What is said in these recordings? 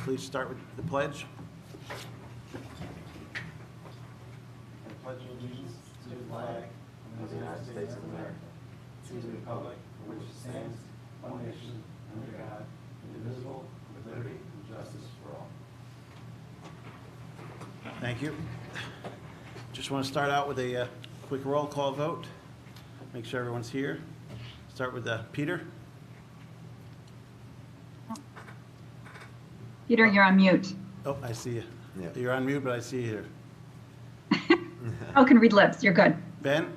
please start with the pledge. I pledge allegiance to the flag of the United States of America, to the republic for which it stands, one nation, under God, indivisible, with liberty and justice for all. Thank you. Just want to start out with a quick roll call vote. Make sure everyone's here. Start with Peter. Peter, you're on mute. Oh, I see you. Yeah. You're on mute, but I see you here. Oh, can read lips. You're good. Ben?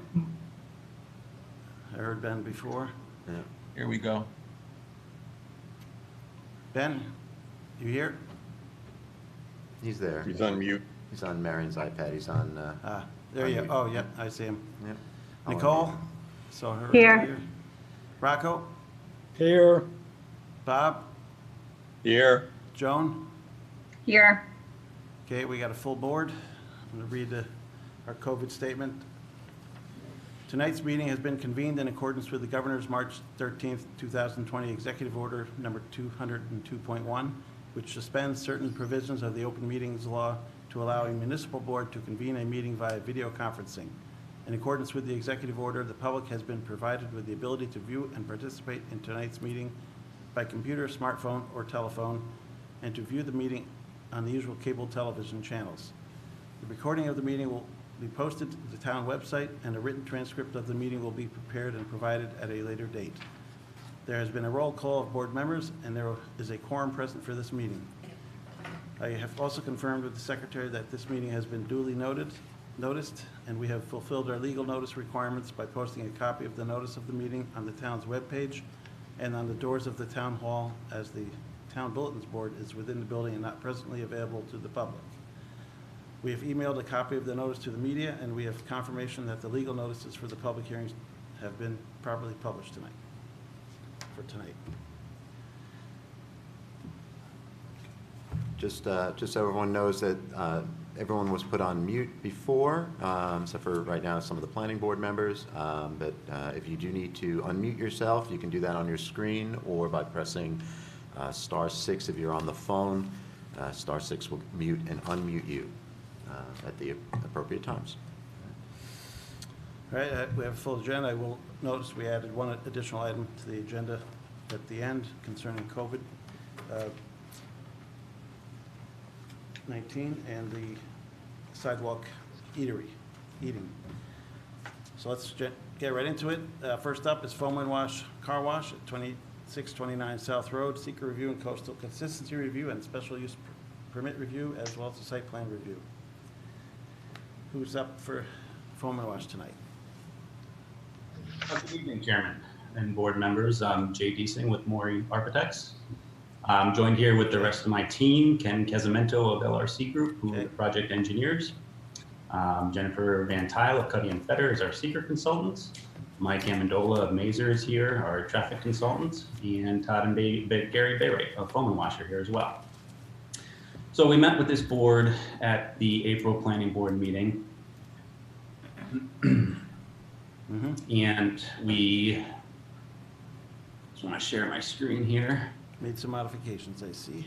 I heard Ben before. Yeah. Here we go. Ben, you here? He's there. He's on mute. He's on Marion's iPad. He's on. There you unmute. go. Oh, yeah, I see him. Yep. Nicole? Saw her Here. earlier. Rocco? Here. Bob? Here. Joan? Here. Okay, we got a full board. I'm going to read our COVID statement. Tonight's meeting has been convened in accordance with the Governor's March 13th, 2020 Executive Order Number 202.1, which suspends certain provisions of the Open Meetings Law to allow a municipal board to convene a meeting via video conferencing. In accordance with the executive order, the public has been provided with the ability to view and participate in tonight's meeting by computer, smartphone, or telephone, and to view the meeting on the usual cable television channels. The recording of the meeting will be posted to the town website, and a written transcript of the meeting will be prepared and provided at a later date. There has been a roll call of board members, and there is a quorum present for this meeting. I have also confirmed with the secretary that this meeting has been duly noticed, and we have fulfilled our legal notice requirements by posting a copy of the notice of the meeting on the town's webpage and on the doors of the town hall, as the town bulletins board is within the building and not presently available to the public. We have emailed a copy of the notice to the media, and we have confirmation that the legal notices for the public hearings have been properly published tonight. Just so everyone knows that everyone was put on mute before, except for right now some of the planning board members. But if you do need to unmute yourself, you can do that on your screen or by pressing *6 if you're on the phone. *6 will mute and unmute you at the appropriate times. All right, we have a full agenda. I will notice we added one additional item to the agenda at the end concerning COVID-19 and the sidewalk eating. So let's get right into it. First up is Foam and Wash Car Wash at 2629 South Road, seeker review and coastal consistency review and special use permit review, as well as a site plan review. Who's up for Foam and Wash tonight? Good evening, Chairman and board members. I'm Jay Deasing with Maury Architects. I'm joined here with the rest of my team, Ken Casamento of LRC Group, who are the project engineers. Jennifer Van Tile of Cuddy and Fetter is our seeker consultants. Mike Amendola of Mazer is here, our traffic consultants, and Todd and Gary Bayrate of Foam and Wash are here as well. So we met with this board at the April Planning Board meeting. And we just want to share my screen here. Made some modifications, I see.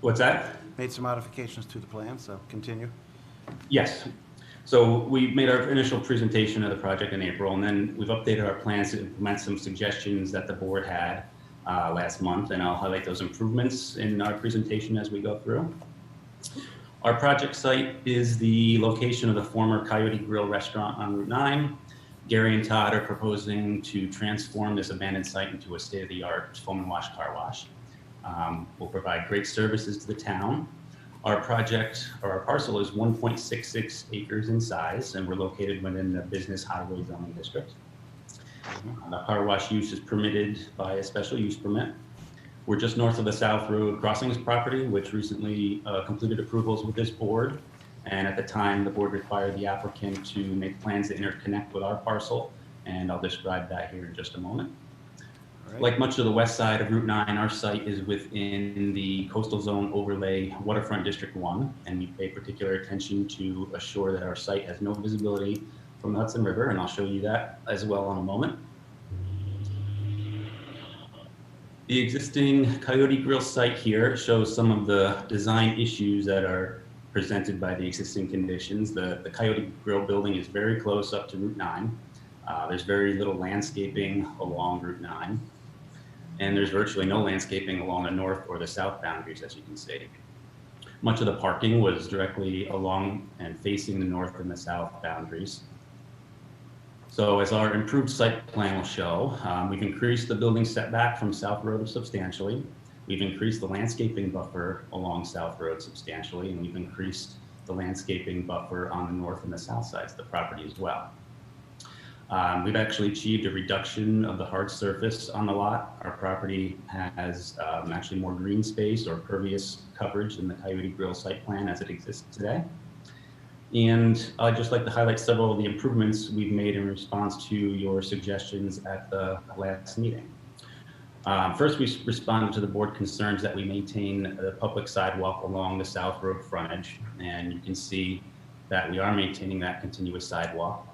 What's that? Made some modifications to the plan, so continue. Yes. So we made our initial presentation of the project in April, and then we've updated our plans to implement some suggestions that the board had last month, and I'll highlight those improvements in our presentation as we go through. Our project site is the location of the former Coyote Grill restaurant on Route 9. Gary and Todd are proposing to transform this abandoned site into a state-of-the-art foam and wash car wash. We'll provide great services to the town. Our project, or our parcel, is 1.66 acres in size, and we're located within the business highway zoning district. The car wash use is permitted by a special use permit. We're just north of the South Road Crossings property, which recently completed approvals with this board. And at the time, the board required the applicant to make plans to interconnect with our parcel, and I'll describe that here in just a moment. Right. Like much of the west side of Route 9, our site is within the Coastal Zone Overlay Waterfront District 1, and we pay particular attention to assure that our site has no visibility from the Hudson River, and I'll show you that as well in a moment. The existing Coyote Grill site here shows some of the design issues that are presented by the existing conditions. The Coyote Grill building is very close up to Route 9. There's very little landscaping along Route 9. And there's virtually no landscaping along the north or the south boundaries, as you can see. Much of the parking was directly along and facing the north and the south boundaries. So as our improved site plan will show, we've increased the building setback from South Road substantially. We've increased the landscaping buffer along South Road substantially, and we've increased the landscaping buffer on the north and the south sides of the property as well. We've actually achieved a reduction of the hard surface on the lot. Our property has actually more green space or pervious coverage than the Coyote Grill site plan as it exists today. And I'd just like to highlight several of the improvements we've made in response to your suggestions at the last meeting. First, we responded to the board concerns that we maintain the public sidewalk along the South Road frontage. And you can see that we are maintaining that continuous sidewalk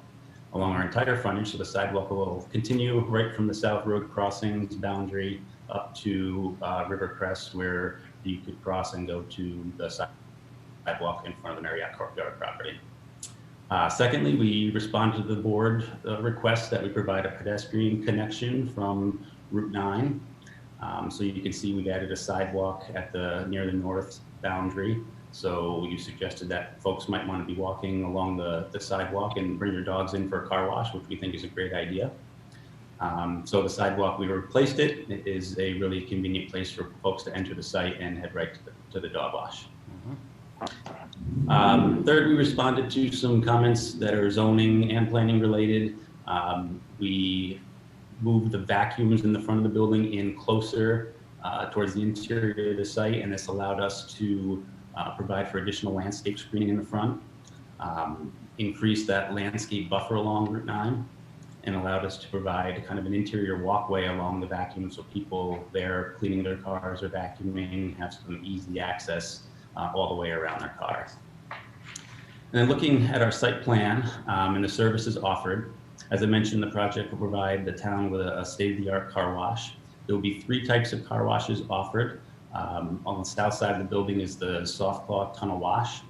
along our entire frontage. So the sidewalk will continue right from the South Road crossings boundary up to Rivercrest, where you could cross and go to the sidewalk in front of the Marriott Courtyard property. Secondly, we responded to the board request that we provide a pedestrian connection from Route 9. So you can see we've added a sidewalk at near the north boundary. So you suggested that folks might want to be walking along the sidewalk and bring their dogs in for a car wash, which we think is a great idea. So the sidewalk, we replaced it. It is a really convenient place for folks to enter the site and head right to the dog wash. Third, we responded to some comments that are zoning and planning related. We moved the vacuums in the front of the building in closer towards the interior of the site, and this allowed us to provide for additional landscape screening in the front, increase that landscape buffer along Route 9, and allowed us to provide kind of an interior walkway along the vacuum so people there cleaning their cars or vacuuming have some easy access all the way around their cars. And then looking at our site plan and the services offered, as I mentioned, the project will provide the town with a state-of-the-art car wash. There will be 3 types of car washes offered. On the south side of the building is the soft cloth tunnel wash.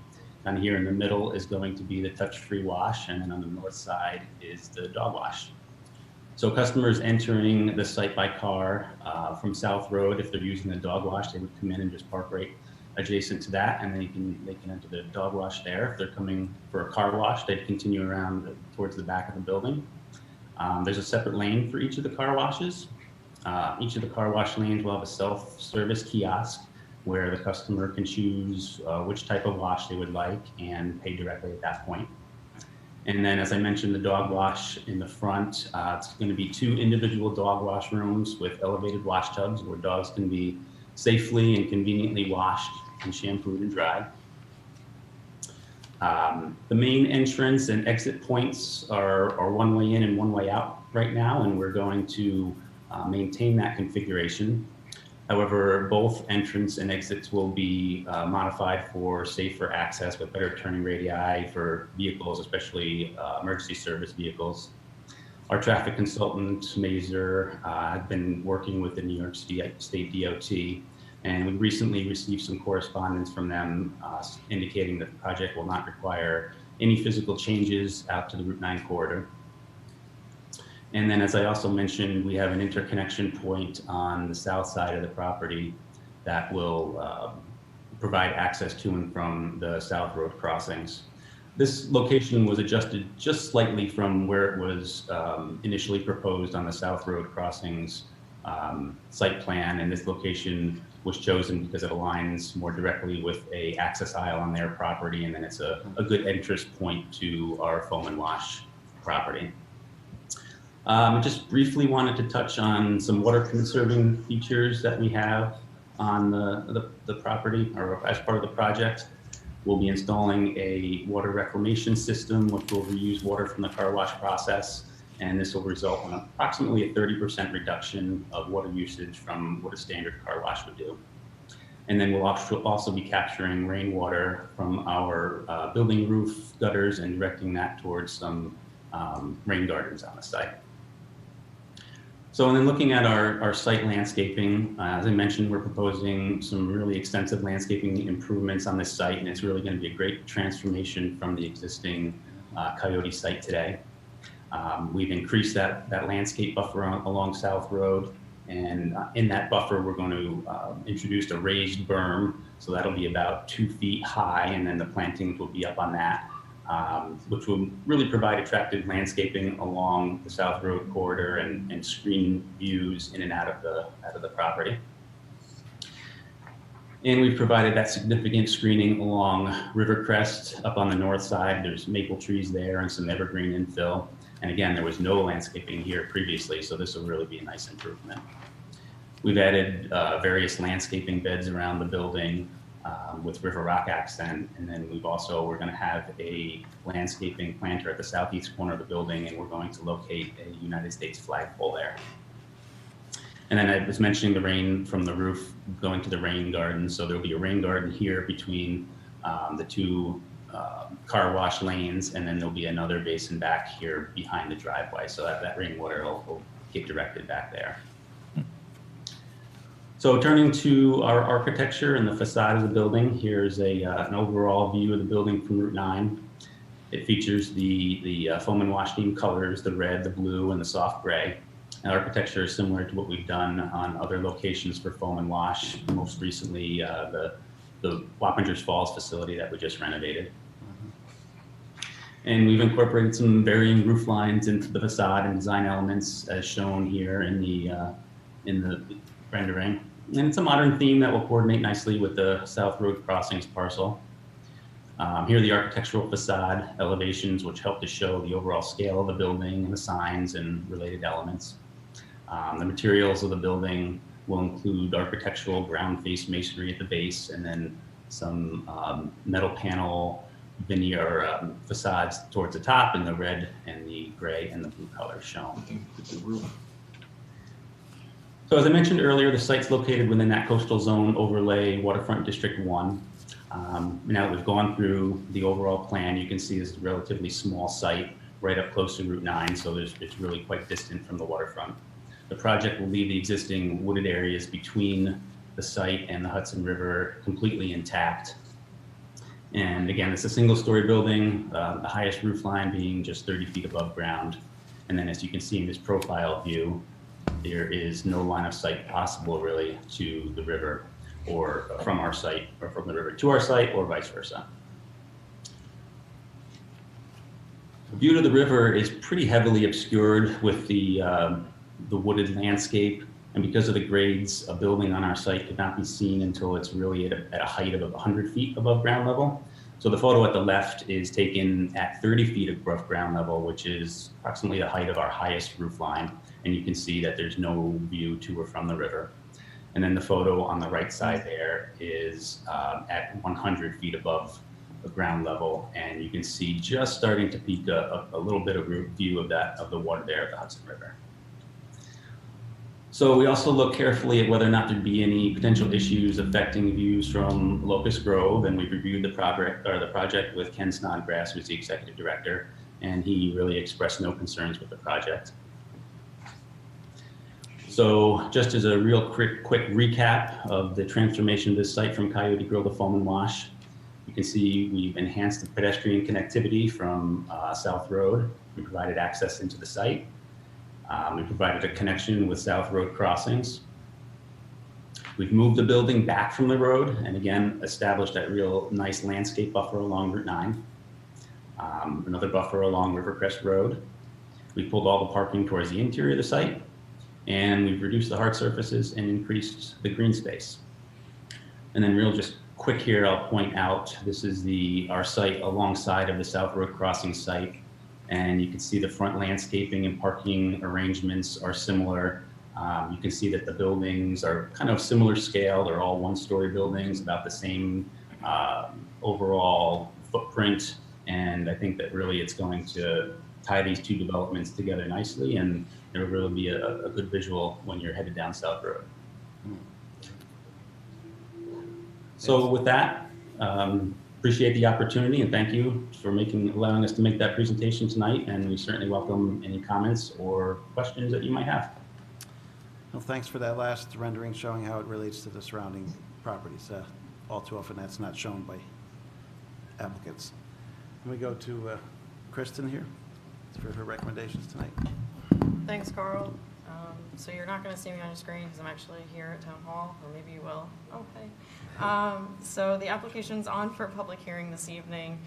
And here in the middle is going to be the touch-free wash, and then on the north side is the dog wash. So customers entering the site by car from South Road, if they're using the dog wash, they would come in and just park right adjacent to that, and they can enter the dog wash there. If they're coming for a car wash, they'd continue around towards the back of the building. There's a separate lane for each of the car washes. Each of the car wash lanes will have a self-service kiosk where the customer can choose which type of wash they would like and pay directly at that point. And then, as I mentioned, the dog wash in the front, it's going to be 2 individual dog wash rooms with elevated wash tubs where dogs can be safely and conveniently washed and shampooed and dried. The main entrance and exit points are one way in and one way out right now, and we're going to maintain that configuration. However, both entrance and exits will be modified for safer access with better turning radii for vehicles, especially emergency service vehicles. Our traffic consultant, Mazer, had been working with the New York State DOT, and we recently received some correspondence from them indicating that the project will not require any physical changes out to the Route 9 corridor. And then, as I also mentioned, we have an interconnection point on the south side of the property that will provide access to and from the South Road crossings. This location was adjusted just slightly from where it was initially proposed on the South Road crossings site plan, and this location was chosen because it aligns more directly with a access aisle on their property, and then it's a good entrance point to our foam and wash property. Just briefly wanted to touch on some water conserving features that we have on the property or as part of the project. We'll be installing a water reclamation system which will reuse water from the car wash process, and this will result in approximately a 30% reduction of water usage from what a standard car wash would do. And then we'll also be capturing rainwater from our building roof gutters and directing that towards some rain gardens on the site. So, and then looking at our site landscaping, as I mentioned, we're proposing some really extensive landscaping improvements on this site, and it's really going to be a great transformation from the existing Coyote site today. We've increased that landscape buffer along South Road, and in that buffer, we're going to introduce a raised berm, so that'll be about 2 feet high, and then the plantings will be up on that. Which will really provide attractive landscaping along the South Road corridor and screen views in and out of the property. And we've provided that significant screening along Rivercrest up on the north side. There's maple trees there and some evergreen infill. And again, there was no landscaping here previously, so this will really be a nice improvement. We've added various landscaping beds around the building, with river rock accent, and then we're going to have a landscaping planter at the southeast corner of the building, and we're going to locate a United States flagpole there. And then I was mentioning the rain from the roof going to the rain garden, so there'll be a rain garden here between the two car wash lanes, and then there'll be another basin back here behind the driveway, so that rainwater will get directed back there. So turning to our architecture and the facade of the building, here's an overall view of the building from Route 9. It features the foam and wash theme colors, the red, the blue, and the soft gray. And architecture is similar to what we've done on other locations for foam and wash, most recently the Wappingers Falls facility that we just renovated. And we've incorporated some varying roof lines into the facade and design elements as shown here in the rendering. And it's a modern theme that will coordinate nicely with the South Road Crossings parcel. Here are the architectural facade elevations, which help to show the overall scale of the building and the signs and related elements. The materials of the building will include architectural ground face masonry at the base, and then some metal panel veneer facades towards the top in the red and the gray and the blue colors shown. So as I mentioned earlier, the site's located within that coastal zone overlay waterfront district 1. Now that we've gone through the overall plan, you can see it's a relatively small site right up close to Route 9, so it's really quite distant from the waterfront. The project will leave the existing wooded areas between the site and the Hudson River completely intact. And again, it's a single-story building, the highest roof line being just 30 feet above ground. And then as you can see in this profile view, there is no line of sight possible really to the river, or from our site, or from the river to our site, or vice versa. The view to the river is pretty heavily obscured with the wooded landscape, and because of the grades, a building on our site could not be seen until it's really at a height of 100 feet above ground level. So the photo at the left is taken at 30 feet above ground level, which is approximately the height of our highest roof line. And you can see that there's no view to or from the river. And then the photo on the right side there is at 100 feet above the ground level. And you can see just starting to peek a little bit of view of the water there at the Hudson River. So we also look carefully at whether or not there'd be any potential issues affecting views from Locust Grove, and we've reviewed the project with Ken Snodgrass, who's the executive director, and he really expressed no concerns with the project. So just as a real quick recap of the transformation of this site from Coyote Grill to Foam and Wash, you can see we've enhanced the pedestrian connectivity from South Road. We provided access into the site. We provided a connection with South Road Crossings. We've moved the building back from the road and again established that real nice landscape buffer along Route 9. Another buffer along Rivercrest Road. We pulled all the parking towards the interior of the site, and we've reduced the hard surfaces and increased the green space. And then real just quick here, I'll point out, this is our site alongside of the South Road Crossing site. And you can see the front landscaping and parking arrangements are similar. You can see that the buildings are kind of similar scale. They're all one-story buildings, about the same overall footprint. And I think that really it's going to tie these two developments together nicely, and it'll really be a good visual when you're headed down South Road. So with that, appreciate the opportunity, and thank you for allowing us to make that presentation tonight, and we certainly welcome any comments or questions that you might have. Well, thanks for that last rendering showing how it relates to the surrounding properties. All too often, that's not shown by applicants. Let me go to Kristen here for her recommendations tonight. Thanks, Carl. So you're not going to see me on your screen because I'm actually here at Town Hall, or maybe you will. Oh, hey. So the application's on for public hearing this evening.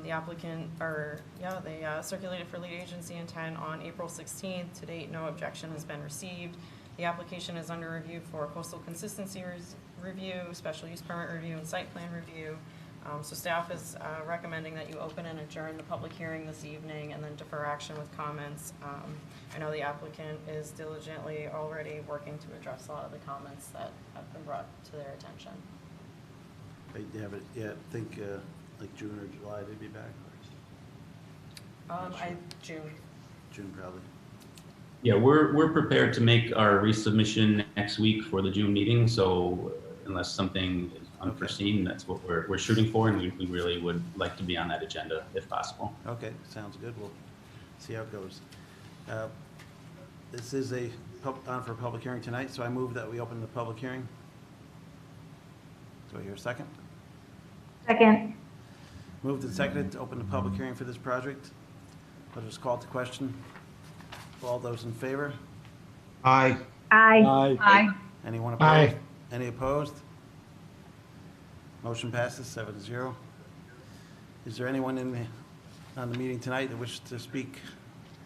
The applicant, they circulated for lead agency intent on April 16th. To date, no objection has been received. The application is under review for coastal consistency review, special use permit review, and site plan review. So staff is recommending that you open and adjourn the public hearing this evening and then defer action with comments. I know the applicant is diligently already working to address a lot of the comments that have been brought to their attention. They have it, yeah, I think like June or July they'd be back. June. June probably. Yeah, we're prepared to make our resubmission next week for the June meeting, so unless something is unforeseen, that's what we're shooting for, and we really would like to be on that agenda if possible. Okay, sounds good. We'll see how it goes. This is on for a public hearing tonight, so I move that we open the public hearing. Do I hear a second? Second. Moved and seconded to open the public hearing for this project. I'll just call to question. All those in favor? Aye. Aye. Aye. Anyone opposed? Any opposed? Motion passes 7-0. Is there anyone on the meeting tonight that wishes to speak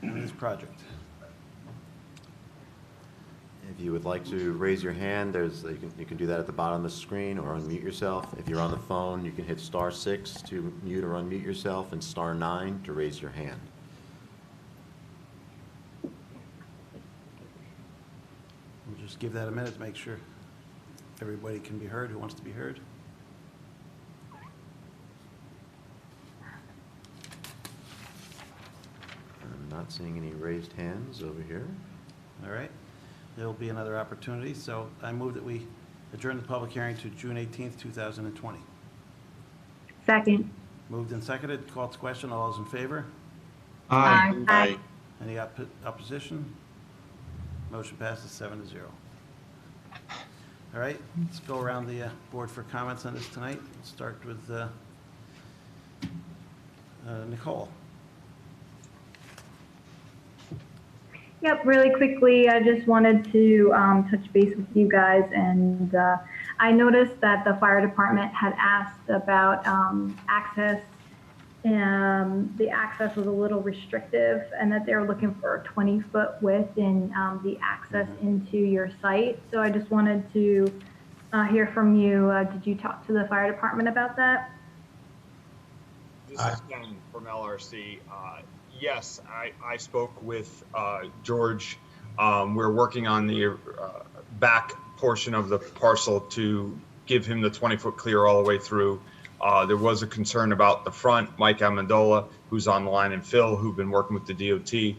on this project? If you would like to raise your hand, you can do that at the bottom of the screen or unmute yourself. If you're on the phone, you can hit *6 to mute or unmute yourself and *9 to raise your hand. We'll just give that a minute to make sure everybody can be heard who wants to be heard. I'm not seeing any raised hands over here. All right. There'll be another opportunity, so I move that we adjourn the public hearing to June 18th, 2020. Second. Moved and seconded, call to question, all those in favor? Aye. Aye. Any opposition? Motion passes 7-0. All right, let's go around the board for comments on this tonight. Let's start with Nicole. Yep, really quickly, I just wanted to touch base with you guys, and I noticed that the fire department had asked about access, and the access was a little restrictive, and that they were looking for a 20-foot width in the access into your site. So I just wanted to hear from you. Did you talk to the fire department about that? This is Ken from LRC. Yes, I spoke with George. We're working on the back portion of the parcel to give him the 20-foot clear all the way through. There was a concern about the front. Mike Amendola, who's on the line, and Phil, who've been working with the DOT.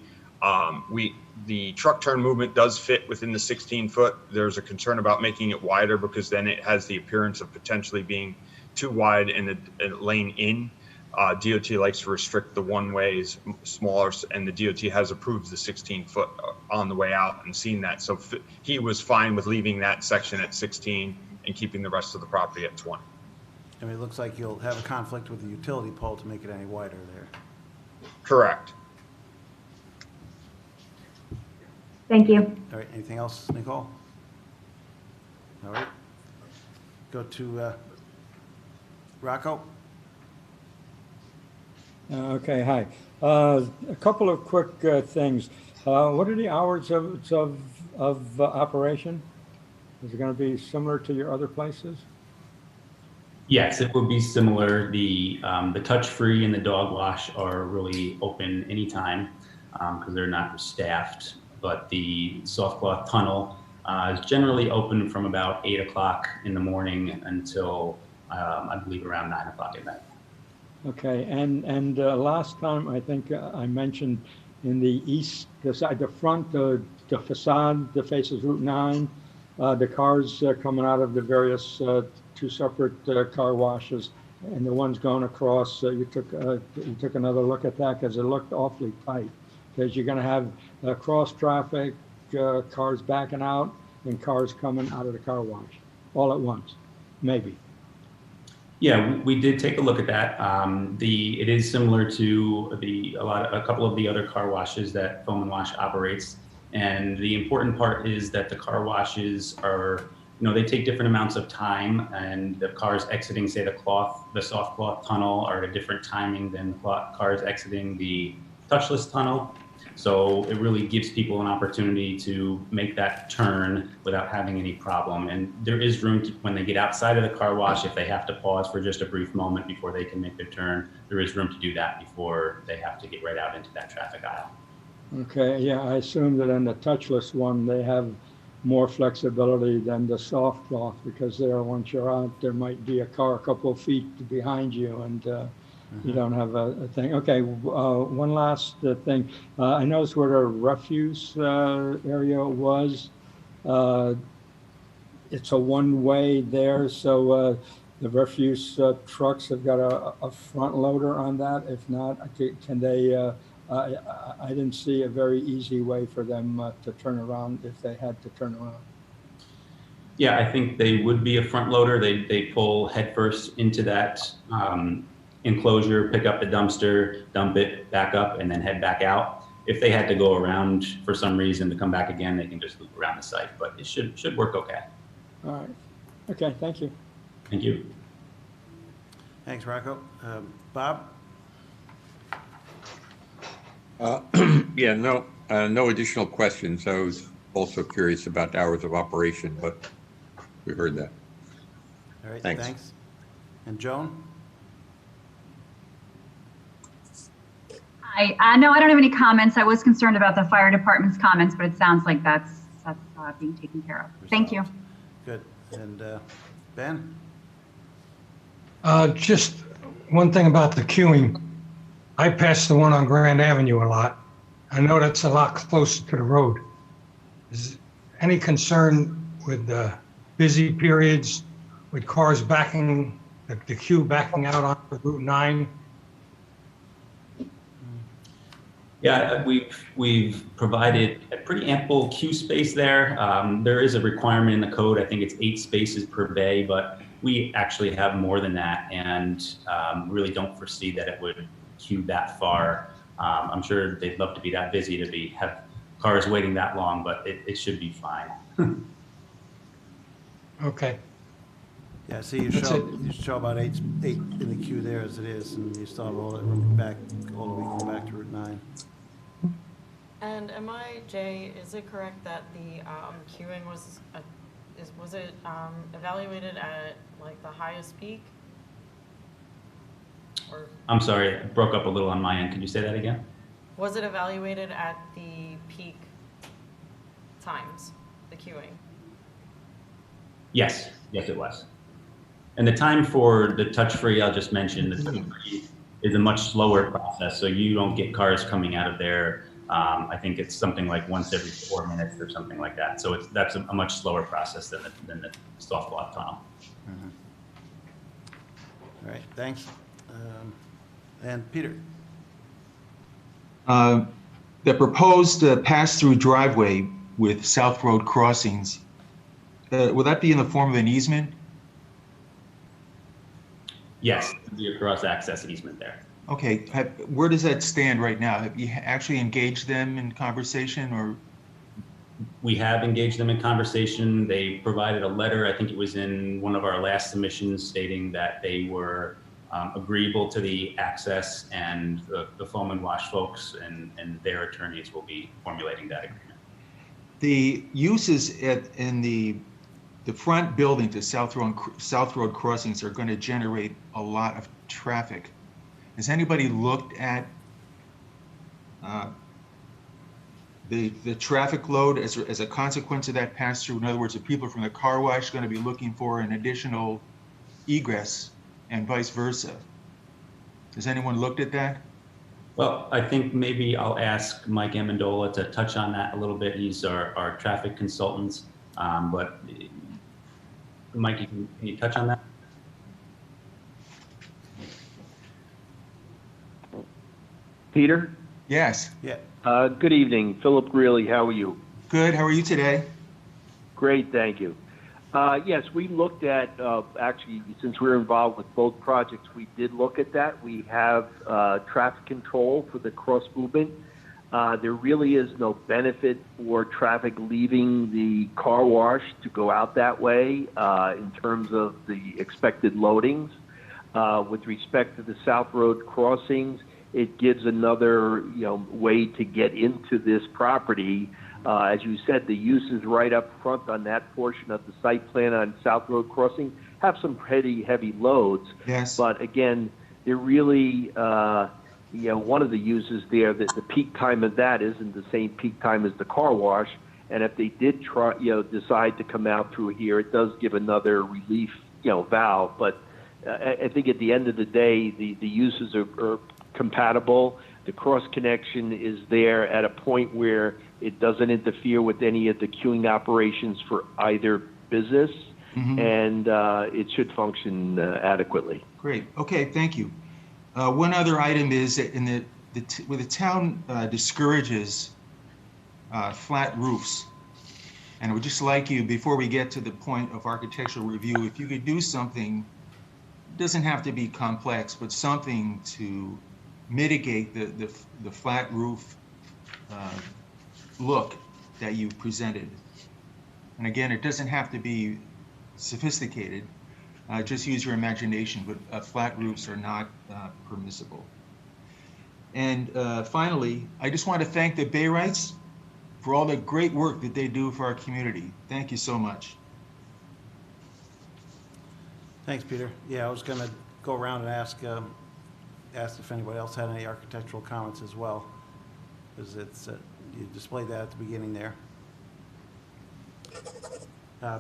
The truck turn movement does fit within the 16-foot. There's a concern about making it wider because then it has the appearance of potentially being too wide in a lane in. DOT likes to restrict the one-ways smaller, and the DOT has approved the 16-foot on the way out and seen that. So he was fine with leaving that section at 16 and keeping the rest of the property at 20. I mean, it looks like you'll have a conflict with the utility pole to make it any wider there. Correct. Thank you. All right, anything else, Nicole? All right. Go to Rocco. Okay, hi. A couple of quick things. What are the hours of operation? Is it going to be similar to your other places? Yes, it will be similar. The touch-free and the dog wash are really open anytime because they're not staffed. But the soft cloth tunnel is generally open from about 8 o'clock in the morning until I believe around 9 o'clock at night. Okay, and last time I think I mentioned in the east, the side, the front, the facade that faces Route 9, the cars coming out of the various two separate car washes, and the ones going across. You took another look at that because it looked awfully tight. Because you're going to have cross traffic cars backing out and cars coming out of the car wash all at once, maybe. Yeah, we did take a look at that. It is similar to a couple of the other car washes that Foam and Wash operates. And the important part is that the car washes are, they take different amounts of time, and the cars exiting, say, the soft cloth tunnel are at a different timing than the cars exiting the touchless tunnel. So it really gives people an opportunity to make that turn without having any problem. And there is room to, when they get outside of the car wash, if they have to pause for just a brief moment before they can make their turn, there is room to do that before they have to get right out into that traffic aisle. Okay, yeah, I assume that in the touchless one, they have more flexibility than the soft cloth, because there, once you're out, there might be a car a couple of feet behind you, and you don't have a thing. Okay, one last thing. I noticed where the refuse area was. It's a one-way there, so the refuse trucks have got a front loader on that. If not, can they? I didn't see a very easy way for them to turn around if they had to turn around. Yeah, I think they would be a front loader. They pull headfirst into that enclosure, pick up the dumpster, dump it back up, and then head back out. If they had to go around for some reason to come back again, they can just loop around the site, but it should work okay. All right. Okay, thank you. Thank you. Thanks, Rocco. Bob? Yeah, no additional questions. I was also curious about the hours of operation, but we heard that. All right, Thanks. thanks. And Joan? Hi. No, I don't have any comments. I was concerned about the fire department's comments, but it sounds like that's being taken care of. Thank you. Good. And Ben? Just one thing about the queuing. I pass the one on Grand Avenue a lot. I know that's a lot closer to the road. Is any concern with busy periods, with cars backing, the queue backing out onto Route 9? Yeah, we've provided a pretty ample queue space there. There is a requirement in the code. I think it's 8 spaces per bay, but we actually have more than that, and really don't foresee that it would queue that far. I'm sure they'd love to be that busy to have cars waiting that long, but it should be fine. Okay. Yeah, see, you show about eight in the queue there as it is, and you still have all the way back to Route 9. And Jay, is it correct that the queuing was evaluated at like the highest peak? Or I'm sorry, it broke up a little on my end. Could you say that again? was it evaluated at the peak times, the queuing? Yes, it was. And the time for the touch-free, I'll just mention, the touch-free is a much slower process, so you don't get cars coming out of there. I think it's something like once every 4 minutes or something like that. So that's a much slower process than the soft block tunnel. Mm-hmm. All right, thanks. And Peter? The proposed pass-through driveway with South Road crossings, will that be in the form of an easement? Yes, the cross-access easement there. Okay, where does that stand right now? Have you actually engaged them in conversation, or? We have engaged them in conversation. They provided a letter, I think it was in one of our last submissions, stating that they were agreeable to the access, and the Foam and Wash folks and their attorneys will be formulating that agreement. The uses in the front building to South Road crossings are going to generate a lot of traffic. Has anybody looked at the traffic load as a consequence of that pass through? In other words, the people from the car wash going to be looking for an additional egress and vice versa. Has anyone looked at that? Well, I think maybe I'll ask Mike Amendola to touch on that a little bit. He's our traffic consultant. But Mike, can you touch on that? Peter? Yes. Yeah. Good evening. Philip Greeley, how are you? Good. How are you today? Great, thank you. Yes, we looked at, actually, since we're involved with both projects, we did look at that. We have traffic control for the cross movement. There really is no benefit for traffic leaving the car wash to go out that way in terms of the expected loadings. With respect to the South Road crossings, it gives another, way to get into this property. As you said, the uses right up front on that portion of the site plan on South Road crossing have some pretty heavy loads. Yes. But again, they're really, one of the uses there, that the peak time of that isn't the same peak time as the car wash. And if they did try, decide to come out through here, it does give another relief, valve. But I think at the end of the day, the uses are compatible. The cross connection is there at a point where it doesn't interfere with any of the queuing operations for either business, and it should function adequately. Great. Okay, thank you. One other item is that where the town discourages flat roofs, and I would just like you, before we get to the point of architectural review, if you could do something, it doesn't have to be complex, but something to mitigate the flat roof look that you presented. And again, it doesn't have to be sophisticated. Just use your imagination, but flat roofs are not permissible. And finally, I just want to thank the Bayrites for all the great work that they do for our community. Thank you so much. Thanks, Peter. Yeah, I was going to go around and ask if anybody else had any architectural comments as well, because it's you displayed that at the beginning there.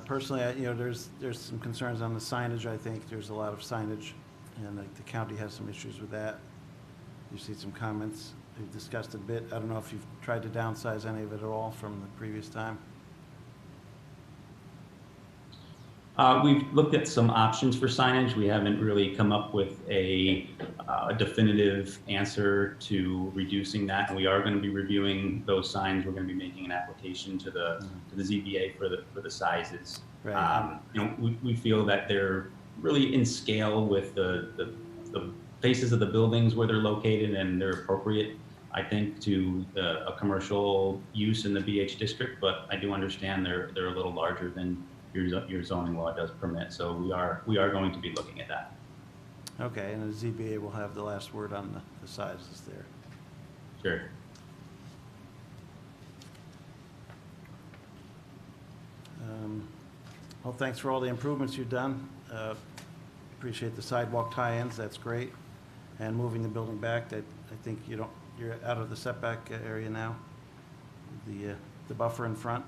Personally, there's some concerns on the signage. I think there's a lot of signage, and the county has some issues with that. You see some comments. We've discussed it a bit. I don't know if you've tried to downsize any of it at all from the previous time. We've looked at some options for signage. We haven't really come up with a definitive answer to reducing that, and we are going to be reviewing those signs. We're going to be making an application to the ZBA for the sizes. Right. We feel that they're really in scale with the faces of the buildings where they're located, and they're appropriate, I think, to a commercial use in the BH district. But I do understand they're a little larger than your zoning law does permit, so we are going to be looking at that. Okay, and the ZBA will have the last word on the sizes there. Sure. Well, thanks for all the improvements you've done. Appreciate the sidewalk tie-ins, that's great. And moving the building back, I think you're out of the setback area now, the buffer in front.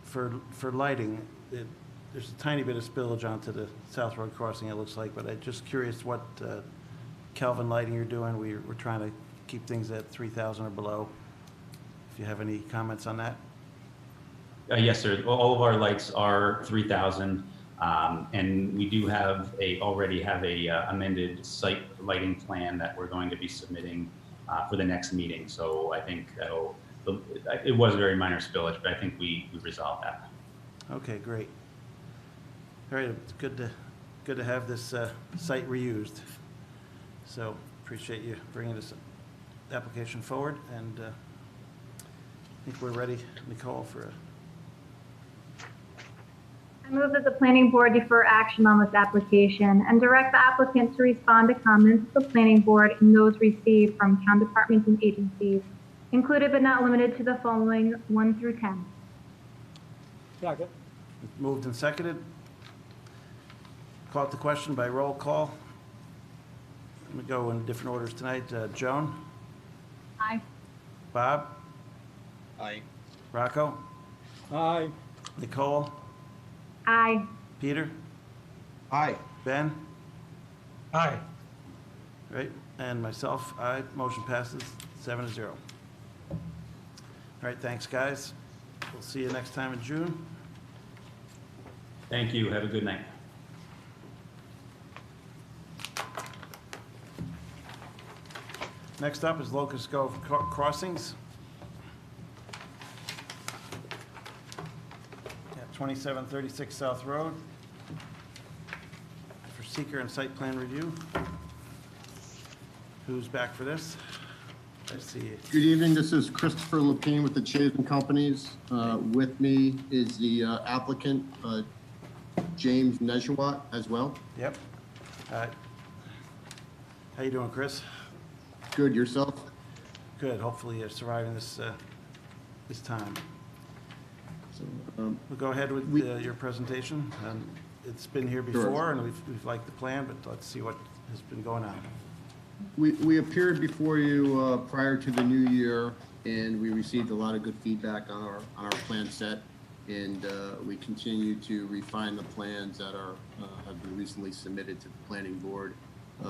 For lighting, there's a tiny bit of spillage onto the South Road crossing, it looks like, but I'm just curious what Kelvin lighting you're doing. We're trying to keep things at 3,000 or below. If you have any comments on that? Yes, sir. All of our lights are 3,000, and we do already have a amended site lighting plan that we're going to be submitting for the next meeting. So I think it was very minor spillage, but I think we resolved that. Okay, great. All right, it's good to have this site reused. So appreciate you bringing this application forward, and I think we're ready, Nicole, for I move that the planning board defer action on this application and direct the applicant to respond to comments of the planning board and those received from town departments and agencies, included but not limited to the following 1 through 10. Second. Moved and seconded. Call it the question by roll call. I'm going to go in different orders tonight. Joan? Aye. Bob? Aye. Rocco? Aye. Nicole? Aye. Peter? Aye. Ben? Aye. Right, and myself, aye. Motion passes 7-0. All right, thanks, guys. We'll see you next time in June. Thank you. Have a good night. Next up is Locust Cove Crossings. 2736 South Road for seeker and site plan review. Who's back for this? I see. Good evening, this is Christopher Lepine with the Chazen Companies. With me is the applicant, James Nejawat, as well. Yep. How you doing, Chris? Good, yourself? Good, hopefully you're surviving this, this time. So, We'll go ahead with your presentation. It's been here Sure. before, and we've liked the plan, but let's see what has been going on. We appeared before you prior to the new year, and we received a lot of good feedback on our plan set, and we continue to refine the plans that have been recently submitted to the planning board.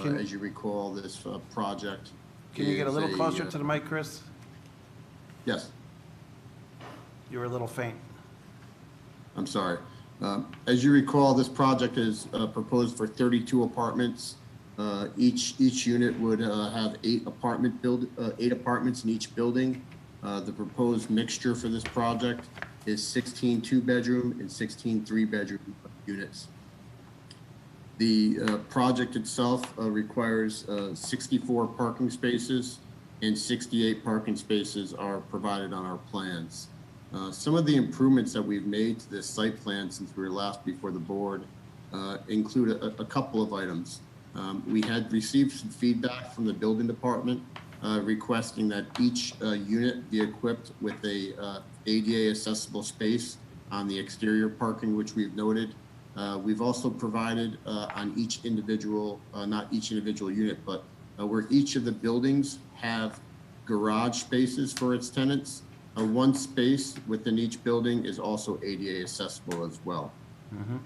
As you recall, this project. Can you get a little is closer to the mic, Chris? Yes. You were a little faint. I'm sorry. As you recall, this project is proposed for 32 apartments. Each unit would have 8 apartments in each building. The proposed mixture for this project is 16 2-bedroom and 16 3-bedroom units. The project itself requires 64 parking spaces, and 68 parking spaces are provided on our plans. Some of the improvements that we've made to this site plan since we were last before the board include a couple of items. We had received some feedback from the building department requesting that each unit be equipped with a ADA accessible space on the exterior parking, which we've noted. We've also provided on each individual, not each individual unit, but where each of the buildings have garage spaces for its tenants, one space within each building is also ADA accessible as well. Mm-hmm.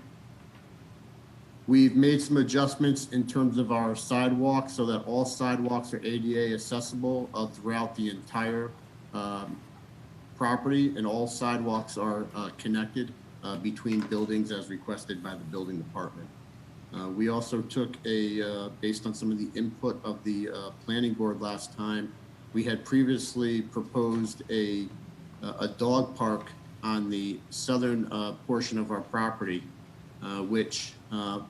We've made some adjustments in terms of our sidewalks so that all sidewalks are ADA accessible throughout the entire property, and all sidewalks are connected between buildings as requested by the building department. We also took based on some of the input of the planning board last time, we had previously proposed a dog park on the southern portion of our property, which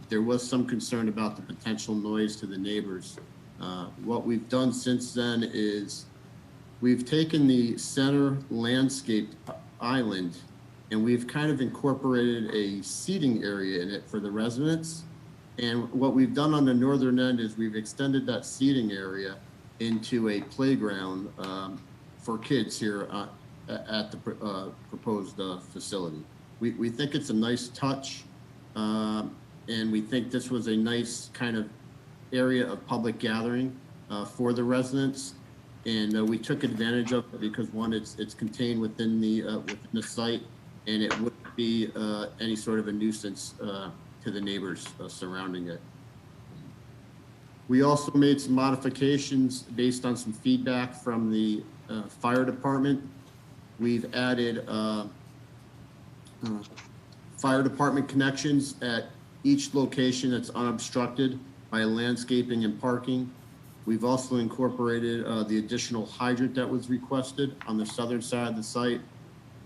there was some concern about the potential noise to the neighbors. What we've done since then is we've taken the center landscaped island and we've kind of incorporated a seating area in it for the residents. And what we've done on the northern end is we've extended that seating area into a playground for kids here at the proposed facility. We think it's a nice touch, and we think this was a nice kind of area of public gathering for the residents. And we took advantage of it because, one, it's contained within the site, and it wouldn't be any sort of a nuisance to the neighbors surrounding it. We also made some modifications based on some feedback from the fire department. We've added fire department connections at each location that's unobstructed by landscaping and parking. We've also incorporated the additional hydrant that was requested on the southern side of the site.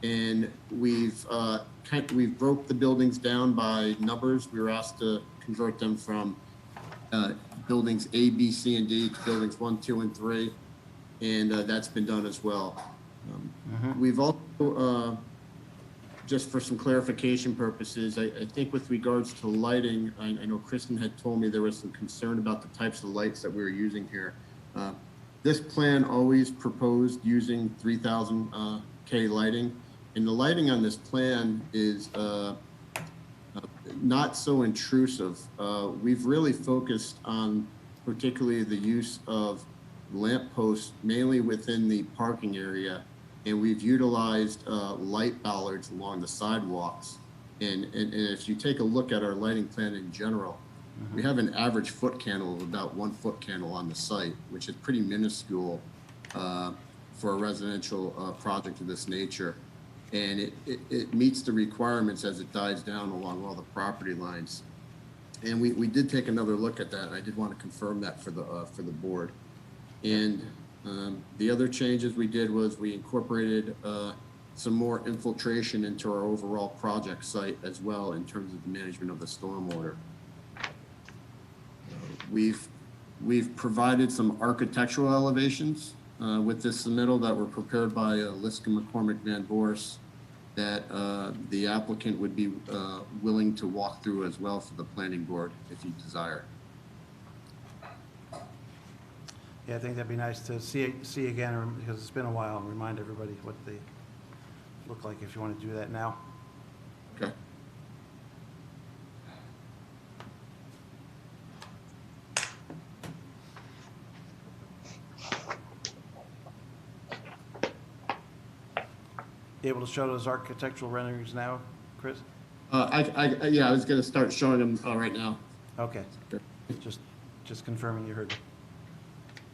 And we've broke the buildings down by numbers. We were asked to convert them from buildings A, B, C, and D to buildings 1, 2, and 3, and that's been done as well. We've also, just for some clarification purposes, I think with regards to lighting, I know Kristen had told me there was some concern about the types of lights that we were using here. This plan always proposed using 3000 K lighting, and the lighting on this plan is not so intrusive. We've really focused on particularly the use of lamp posts mainly within the parking area, and we've utilized light bollards along the sidewalks. And if you take a look at our lighting plan in general, we have an average foot candle of about 1 foot candle on the site, which is pretty minuscule for a residential project of this nature. And it meets the requirements as it dies down along all the property lines. And we did take another look at that, and I did want to confirm that for the board. And the other changes we did was we incorporated some more infiltration into our overall project site as well in terms of the management of the stormwater. We've provided some architectural elevations with this submittal that were prepared by Liska McCormick Van Voorst that the applicant would be willing to walk through as well for the planning board if you desire. Yeah, I think that'd be nice to see again, because it's been a while, and remind everybody what they look like if you want to do that now. Okay. You able to show those architectural renderings now, Chris? Yeah, I was going to start showing them right now. Okay. Just confirming you heard.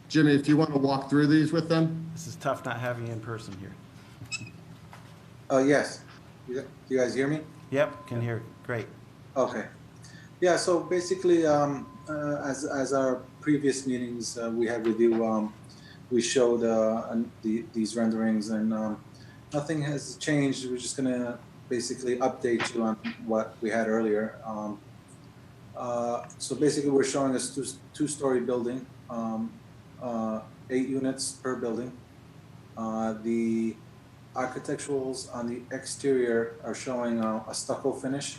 Jimmy, if you want to walk through these with them. This is tough not having you in person here. Oh, yes. You guys hear me? Yep, can hear. Great. Okay. Yeah, so basically, as our previous meetings we had with you, we showed these renderings, and nothing has changed. We're just going to basically update you on what we had earlier. So basically, we're showing a two-story building, 8 units per building. The architecturals on the exterior are showing a stucco finish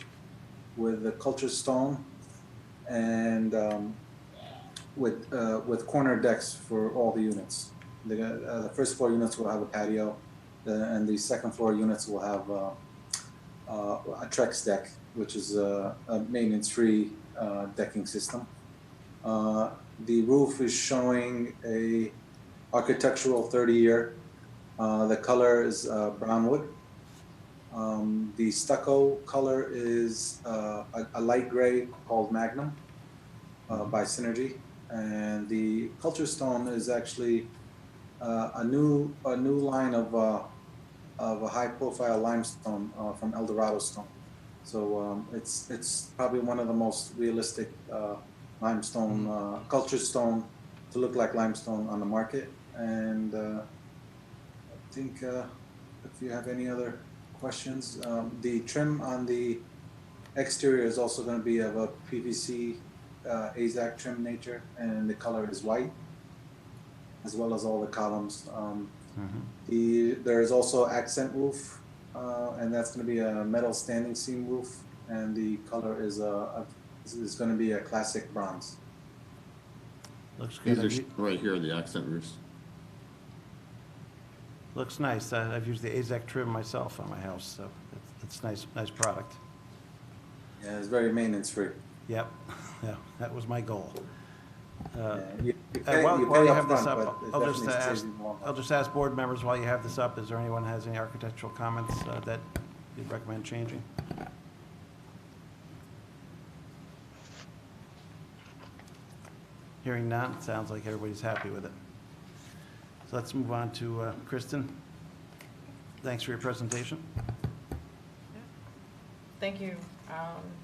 with the cultured stone and with corner decks for all the units. The first floor units will have a patio, and the second floor units will have a Trex deck, which is a maintenance-free decking system. The roof is showing a architectural 30-year. The color is brown wood. The stucco color is a light gray called Magnum by Synergy, and the culture stone is actually a new line of a high-profile limestone from El Dorado Stone. So it's probably one of the most realistic limestone culture stone to look like limestone on the market. And I think if you have any other questions, the trim on the exterior is also going to be of a PVC AZAC trim nature, and the color is white, as well as all the columns. There is also accent roof, and that's going to be a metal standing seam roof, and the color is going to be a classic bronze. Looks good. These are right here, the accent roofs. Looks nice. I've used the AZAC trim myself on my house, so it's nice product. Yeah, it's very maintenance free. Yep. Yeah, that was my goal. You pay While you have this upfront, up, but it I'll definitely saves you more money. I'll just ask board members while you have this up, is there anyone who has any architectural comments that you'd recommend changing? Hearing none, it sounds like everybody's happy with it. So let's move on to Kristen. Thanks for your presentation. Thank you.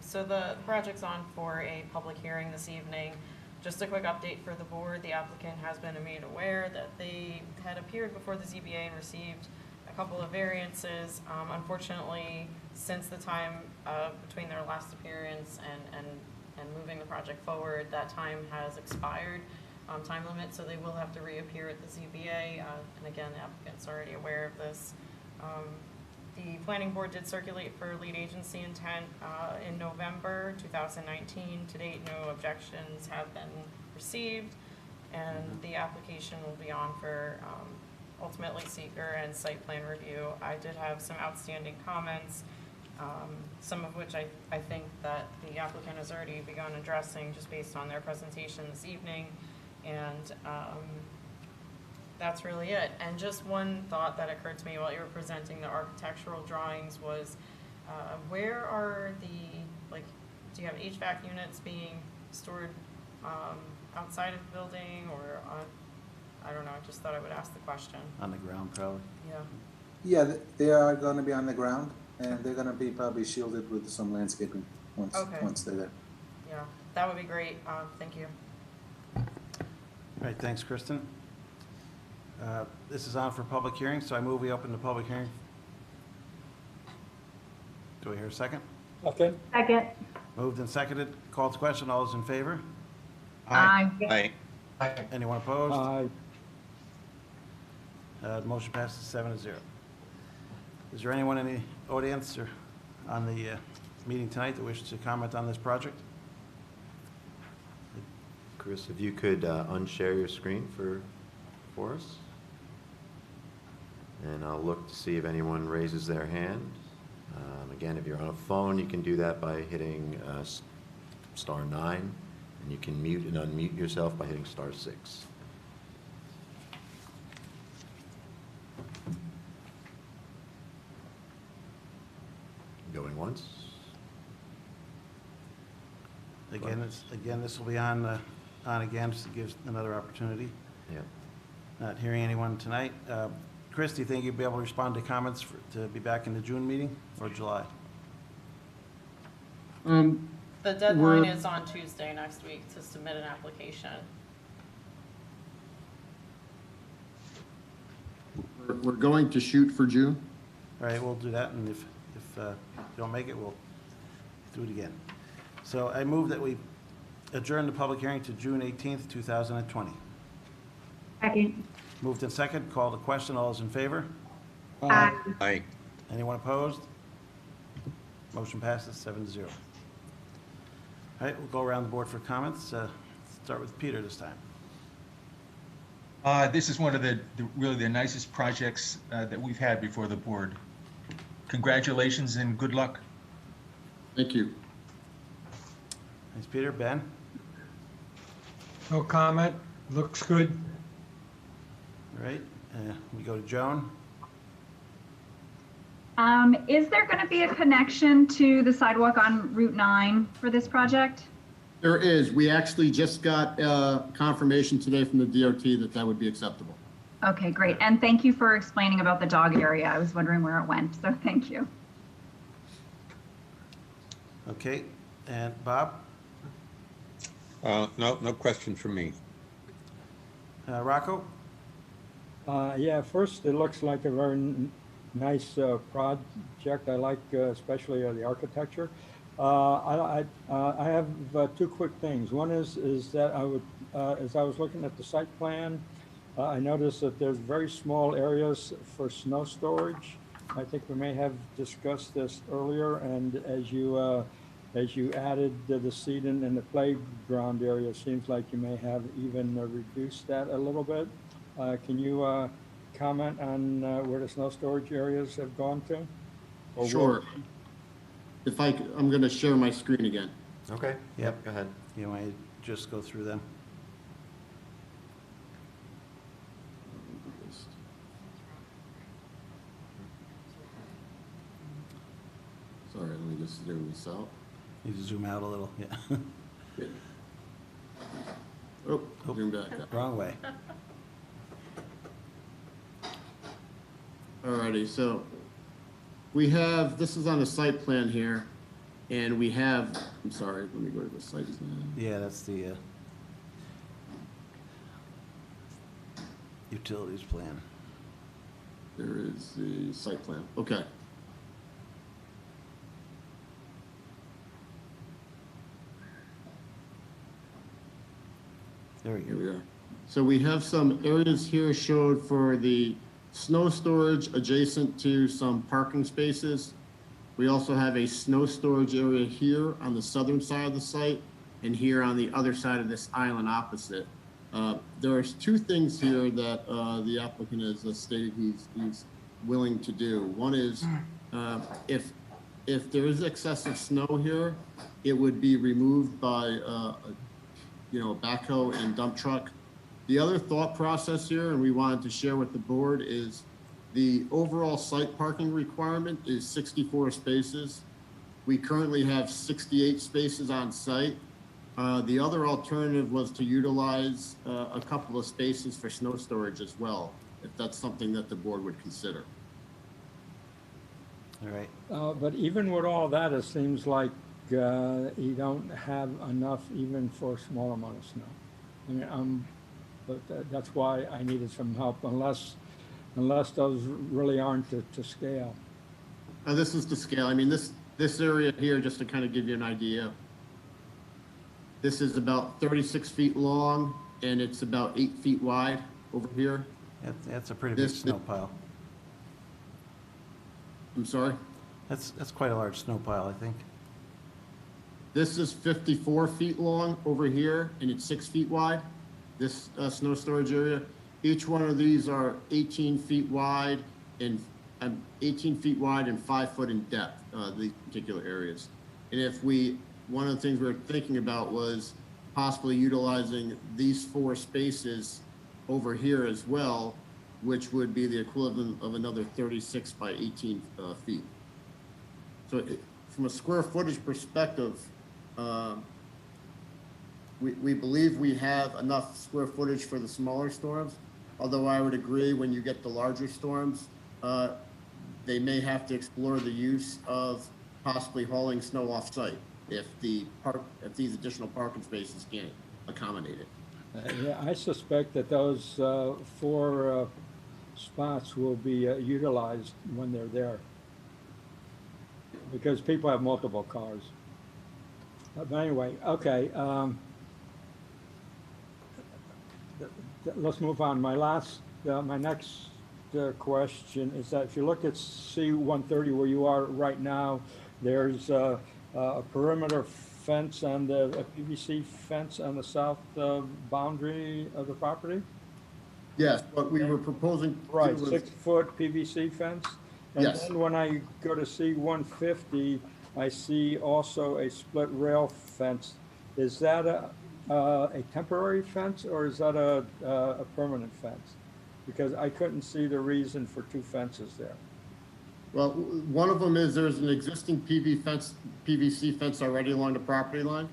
So the project's on for a public hearing this evening. Just a quick update for the board. The applicant has been made aware that they had appeared before the ZBA and received a couple of variances. Unfortunately, since the time between their last appearance and moving the project forward, that time has expired, time limit, so they will have to reappear at the ZBA. And again, the applicant's already aware of this. The planning board did circulate for lead agency intent in November 2019. To date, no objections have been received, and the application will be on for ultimately seeker and site plan review. I did have some outstanding comments, some of which I think that the applicant has already begun addressing just based on their presentation this evening, and that's really it. And just one thought that occurred to me while you were presenting the architectural drawings was, where are do you have HVAC units being stored outside of the building, or I don't know, I just thought I would ask the question. On the ground, probably. Yeah. Yeah, they are going to be on the ground, and they're going to be probably shielded with some landscaping once they're there. Yeah, that would be great. Thank you. All right, thanks, Kristen. This is on for public hearing, so I move we open the public hearing Do I hear a second? Okay. Second. Moved and seconded. Called to question. All those in favor? Aye. Aye. Anyone opposed? Aye. Motion passes 7-0. Is there anyone in the audience or on the meeting tonight that wishes to comment on this project? Chris, if you could unshare your screen for us. And I'll look to see if anyone raises their hand. Again, if you're on a phone, you can do that by hitting *9, and you can mute and unmute yourself by hitting *6. Going once. Again, this will be on again, just to give another opportunity. Yeah. Not hearing anyone tonight. Chris, do you think you'd be able to respond to comments to be back in the June meeting or July? The deadline is on Tuesday next week to submit an application. We're going to shoot for June. All right, we'll do that, and if you don't make it, we'll do it again. So I move that we adjourn the public hearing to June 18th, 2020. Second. Moved and second, call the question. All those in favor? Aye. Aye. Anyone opposed? Motion passes 7-0. All right, we'll go around the board for comments. Start with Peter this time. This is one of the really the nicest projects that we've had before the board. Congratulations and good luck. Thank you. Thanks, Peter. Ben? No comment. Looks good. All right, we go to Joan. Is there going to be a connection to the sidewalk on Route 9 for this project? There is. We actually just got confirmation today from the DOT that would be acceptable. Okay, great. And thank you for explaining about the dog area. I was wondering where it went, so thank you. Okay, and Bob? No questions from me. Rocco? Yeah, first, it looks like a very nice project. I like especially the architecture. I have two quick things. One is that as I was looking at the site plan, I noticed that there's very small areas for snow storage. I think we may have discussed this earlier, and as you added the seating and the playground area, it seems like you may have even reduced that a little bit. Can you comment on where the snow storage areas have gone to? Or Sure. I'm going to share my screen again. Okay. Yep. Go ahead. You want to just go through them? Sorry, let me just zoom this out. Need to zoom out a little, yeah. Oh, zoom back up. Wrong way. Alrighty, so we have, this is on the site plan here, and we have, I'm sorry, let me go to the site plan. Yeah, that's the utilities plan. There is the site plan, okay. There we Here go. we are. So we have some areas here showed for the snow storage adjacent to some parking spaces. We also have a snow storage area here on the southern side of the site and here on the other side of this island opposite. There's two things here that the applicant has stated he's willing to do. One is if there is excessive snow here, it would be removed by a backhoe and dump truck. The other thought process here, and we wanted to share with the board, is the overall site parking requirement is 64 spaces. We currently have 68 spaces on site. The other alternative was to utilize a couple of spaces for snow storage as well, if that's something that the board would consider. All right. But even with all that, it seems like you don't have enough even for a small amount of snow. I mean, but that's why I needed some help, unless those really aren't to scale. This is to scale. I mean, This area here, just to kind of give you an idea, this is about 36 feet long and it's about 8 feet wide over here. That's a pretty big snow pile. I'm sorry? That's quite a large snow pile, I think. This is 54 feet long over here and it's 6 feet wide, this snow storage area. Each one of these are 18 feet wide and 18 feet wide and 5 foot in depth, these particular areas. And one of the things we were thinking about was possibly utilizing these 4 spaces over here as well, which would be the equivalent of another 36 by 18 feet. So from a square footage perspective, we believe we have enough square footage for the smaller storms, although I would agree when you get the larger storms, they may have to explore the use of possibly hauling snow off-site if these additional parking spaces can't accommodate it. Yeah, I suspect that those 4 spots will be utilized when they're there, because people have multiple cars. But anyway, okay. Let's move on. My next question is that if you look at C-130 where you are right now, there's a perimeter fence and a PVC fence on the south boundary of the property? Yes, but we were proposing. Right, 6-foot PVC fence? And Yes. then when I go to C-150, I see also a split rail fence. Is that a temporary fence or is that a permanent fence? Because I couldn't see the reason for 2 fences there. Well, one of them is there's an existing PVC fence already along the property line.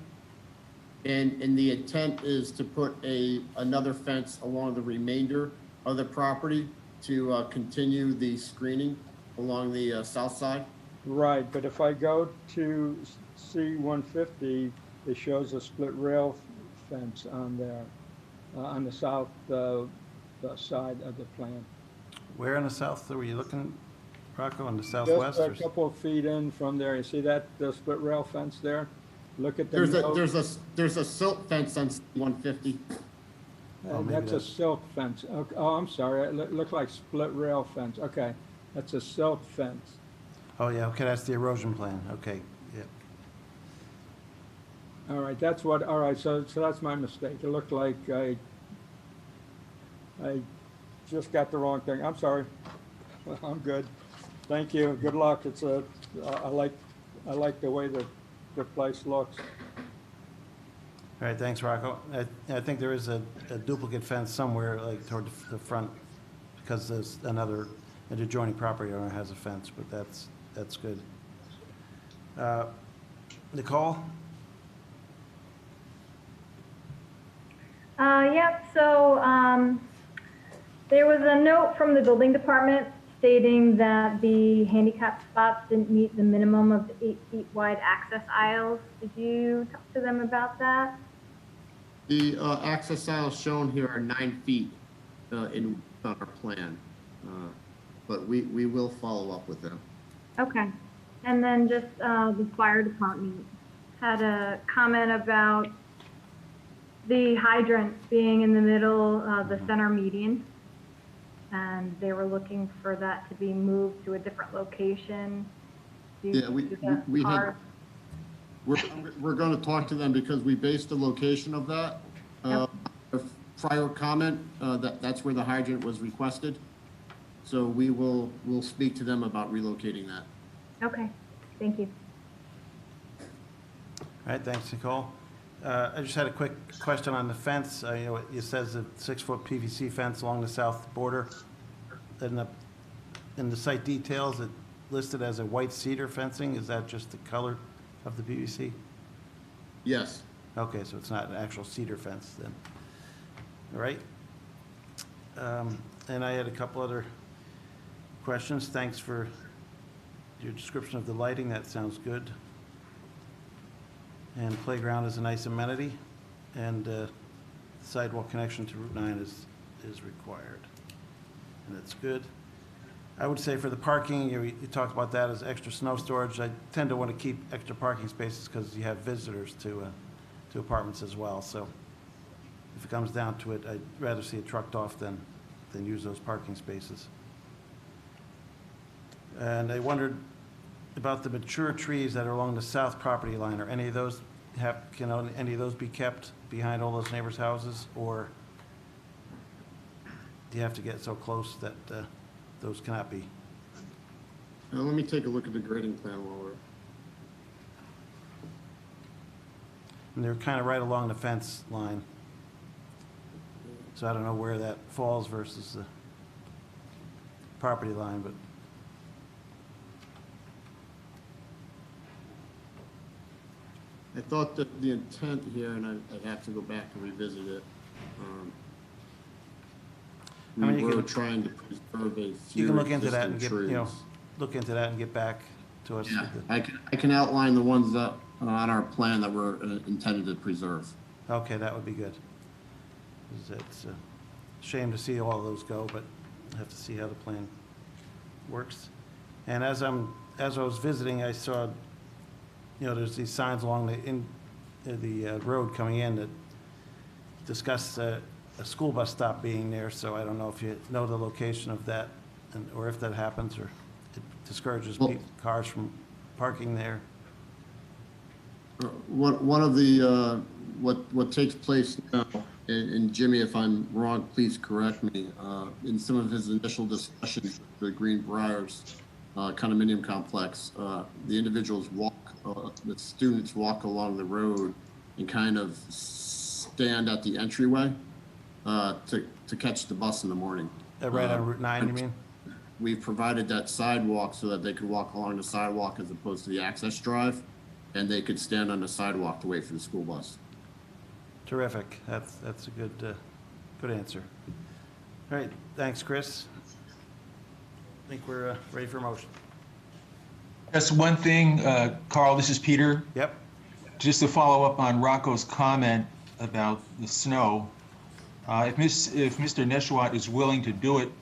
And the intent is to put another fence along the remainder of the property to continue the screening along the south side. Right, but if I go to C-150, it shows a split rail fence on there, on the south side of the plan. Where in the south were you looking, Rocco, on the southwest? Just a couple of feet in from there. You see that the split rail fence there? Look at the There's a silt fence on C-150. That's a silk fence. Okay. Oh, I'm sorry. It looks like split rail fence. Okay, that's a silk fence. Oh, yeah, okay, that's the erosion plan, okay, yeah. All right, all right, so that's my mistake. It looked like I just got the wrong thing. I'm sorry. I'm good. Thank you. Good luck. I like the way the place looks. All right, thanks, Rocco. I think there is a duplicate fence somewhere, like toward the front, because there's an adjoining property owner has a fence, but that's good. Nicole? Yep, so there was a note from the building department stating that the handicap spots didn't meet the minimum of 8 feet wide access aisles. Did you talk to them about that? The access aisles shown here are 9 feet in our plan, but we will follow up with them. Okay. And then just the fire department had a comment about the hydrant being in the middle of the center median. And they were looking for that to be moved to a different location. Yeah, we're going to talk to them because we based the location of that. Prior comment, that's where the hydrant was requested. So we'll speak to them about relocating that. Okay, thank you. All right, thanks, Nicole. I just had a quick question on the fence. It says a 6-foot PVC fence along the south border. In the site details, it listed as a white cedar fencing. Is that just the color of the PVC? Yes. Okay, so it's not an actual cedar fence then. All right. And I had a couple other questions. Thanks for your description of the lighting. That sounds good. And playground is a nice amenity, and sidewalk connection to Route 9 is required, and that's good. I would say for the parking, you talked about that as extra snow storage. I tend to want to keep extra parking spaces because you have visitors to apartments as well. So if it comes down to it, I'd rather see it trucked off than use those parking spaces. And I wondered about the mature trees that are along the south property line. Are any of those can any of those be kept behind all those neighbors' houses, or do you have to get so close that those cannot be? Let me take a look at the grading plan while we're. And they're kind of right along the fence line. So I don't know where that falls versus the property line, but I thought that the intent here, and I'd have to go back and revisit it. I mean, We you were can- trying to preserve a you few can look into that and existing get, trees. look into that and get back to us. Yeah, with the- I can outline the ones that are on our plan that we're intended to preserve. Okay, that would be good. 'Cause it's a shame to see all of those go, but I have to see how the plan works. And as I was visiting, I saw, there's these signs along the road coming in that discuss a school bus stop being there, so I don't know if you know the location of that, or if that happens, or it discourages cars from parking there. One of the, what takes place now, and Jimmy, if I'm wrong, please correct me, in some of his initial discussions with the Greenbriers condominium complex, the individuals the students walk along the road and kind of stand at the entryway to catch the bus in the morning. Right on Route 9, you mean? We've provided that sidewalk so that they could walk along the sidewalk as opposed to the access drive, and they could stand on the sidewalk to wait for the school bus. Terrific. That's a good answer. All right, thanks, Chris. I think we're ready for a motion. Just one thing, Carl, this is Peter. Yep. Just to follow up on Rocco's comment about the snow, if Mr. Neshwat is willing to do it,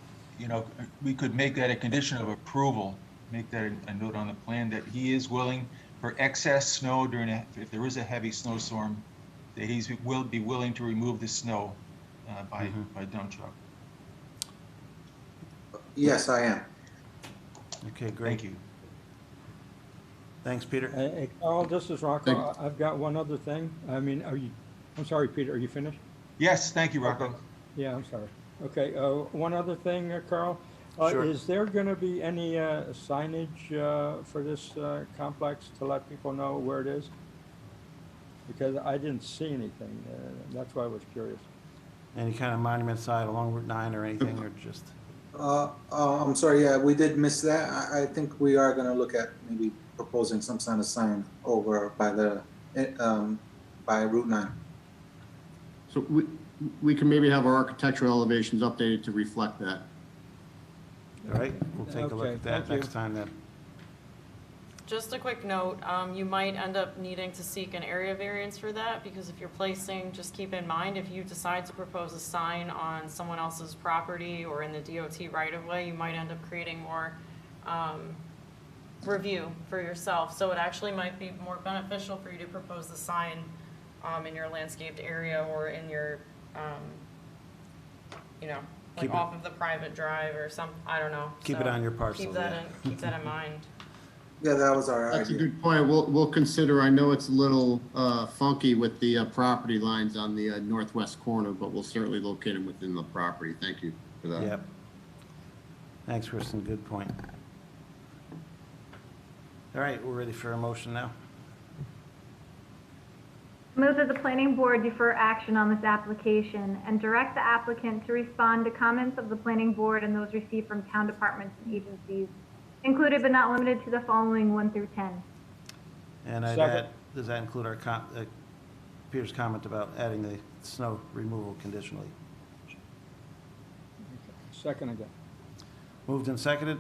we could make that a condition of approval, make that a note on the plan that he is willing for excess snow if there is a heavy snowstorm, that will be willing to remove the snow by dump truck. Yes, I am. Okay, great. Thank you. Thanks, Peter. Hey, Carl, this is Rocco. I've got one other thing. I mean, I'm sorry, Peter, are you finished? Yes, thank you, Rocco. Yeah, I'm sorry. Okay, one other thing, Carl. Sure. Is there going to be any signage for this complex to let people know where it is? Because I didn't see anything. That's why I was curious. Any kind of monument side along Route 9 or anything, or just? I'm sorry, yeah, we did miss that. I think we are gonna look at maybe proposing some kind of sign over by by Route 9. So we can maybe have our architectural elevations updated to reflect that. All right, we'll take a look Okay, at that thank you. next time then. Just a quick note, you might end up needing to seek an area variance for that, because if you're placing, just keep in mind, if you decide to propose a sign on someone else's property or in the DOT right-of-way, you might end up creating more review for yourself. So it actually might be more beneficial for you to propose the sign in your landscaped area or in your, Keep it- off of the private drive or some, I don't know. Keep it So on your parcel, Keep that yeah. keep that in mind. Yeah, that was our That's a idea. good point. We'll consider, I know it's a little funky with the property lines on the northwest corner, but we'll certainly locate them within the property. Thank you for that. Yep. Thanks, Kristen, good point. All right, we're ready for a motion now. Move that the planning board defer action on this application and direct the applicant to respond to comments of the planning board and those received from town departments and agencies, included but not limited to the following 1 through 10. And I'd Second. add, does that include our Peter's comment about adding the snow removal conditionally? Second again. Moved and seconded.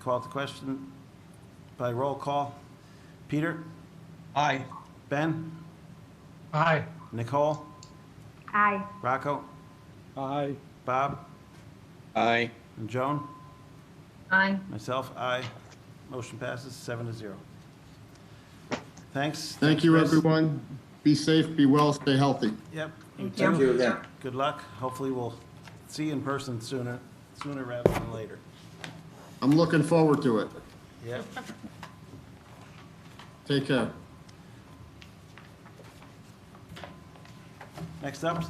Call to question by roll call. Peter? Aye. Ben? Aye. Nicole? Aye. Rocco? Aye. Bob? Aye. And Joan? Aye. Myself, aye. Motion passes 7-0. Thanks. Thank you, Chris. everyone. Be safe, be well, stay healthy. Yep. Thank too. you again. Good luck. Hopefully we'll see you in person sooner rather than later. I'm looking forward to it. Yep. Take care. Next up,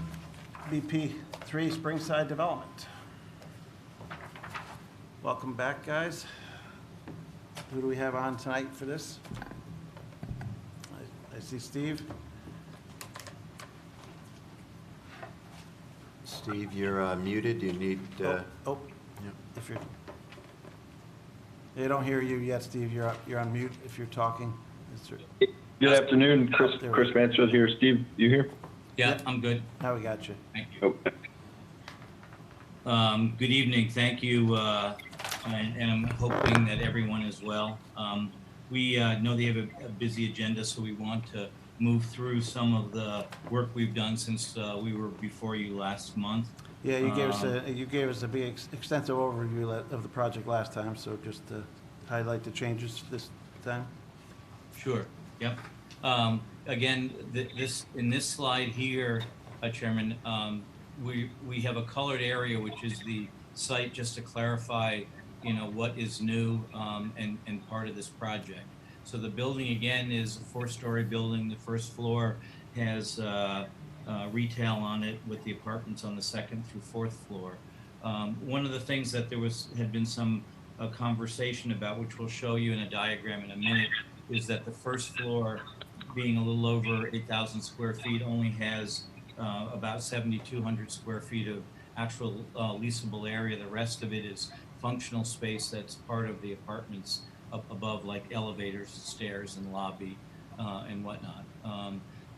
BP3 Springside Development. Welcome back, guys. Who do we have on tonight for this? I see Steve. Steve, you're muted. You need, Oh, yeah. if you're, they don't hear you yet, Steve. You're on mute if you're talking. Good afternoon, Chris Mansfield here. Steve, you here? Yeah, Yep. I'm good. Now we got you. Thank you. Good evening. Thank you. And I'm hoping that everyone is well. We know they have a busy agenda, so we want to move through some of the work we've done since we were before you last month. Yeah, you gave us a big extensive overview of the project last time, so just to highlight the changes this time. Sure. Yep. Again, in this slide here, Chairman, we have a colored area, which is the site, just to clarify, what is new and part of this project. So the building, again, is a 4-story building. The first floor has retail on it with the apartments on the 2nd through 4th floor. One of the things that had been some conversation about, which we'll show you in a diagram in a minute, is that the first floor, being a little over 8,000 square feet, only has about 7,200 square feet of actual leasable area. The rest of it is functional space that's part of the apartments up above, like elevators, stairs, and lobby, and whatnot.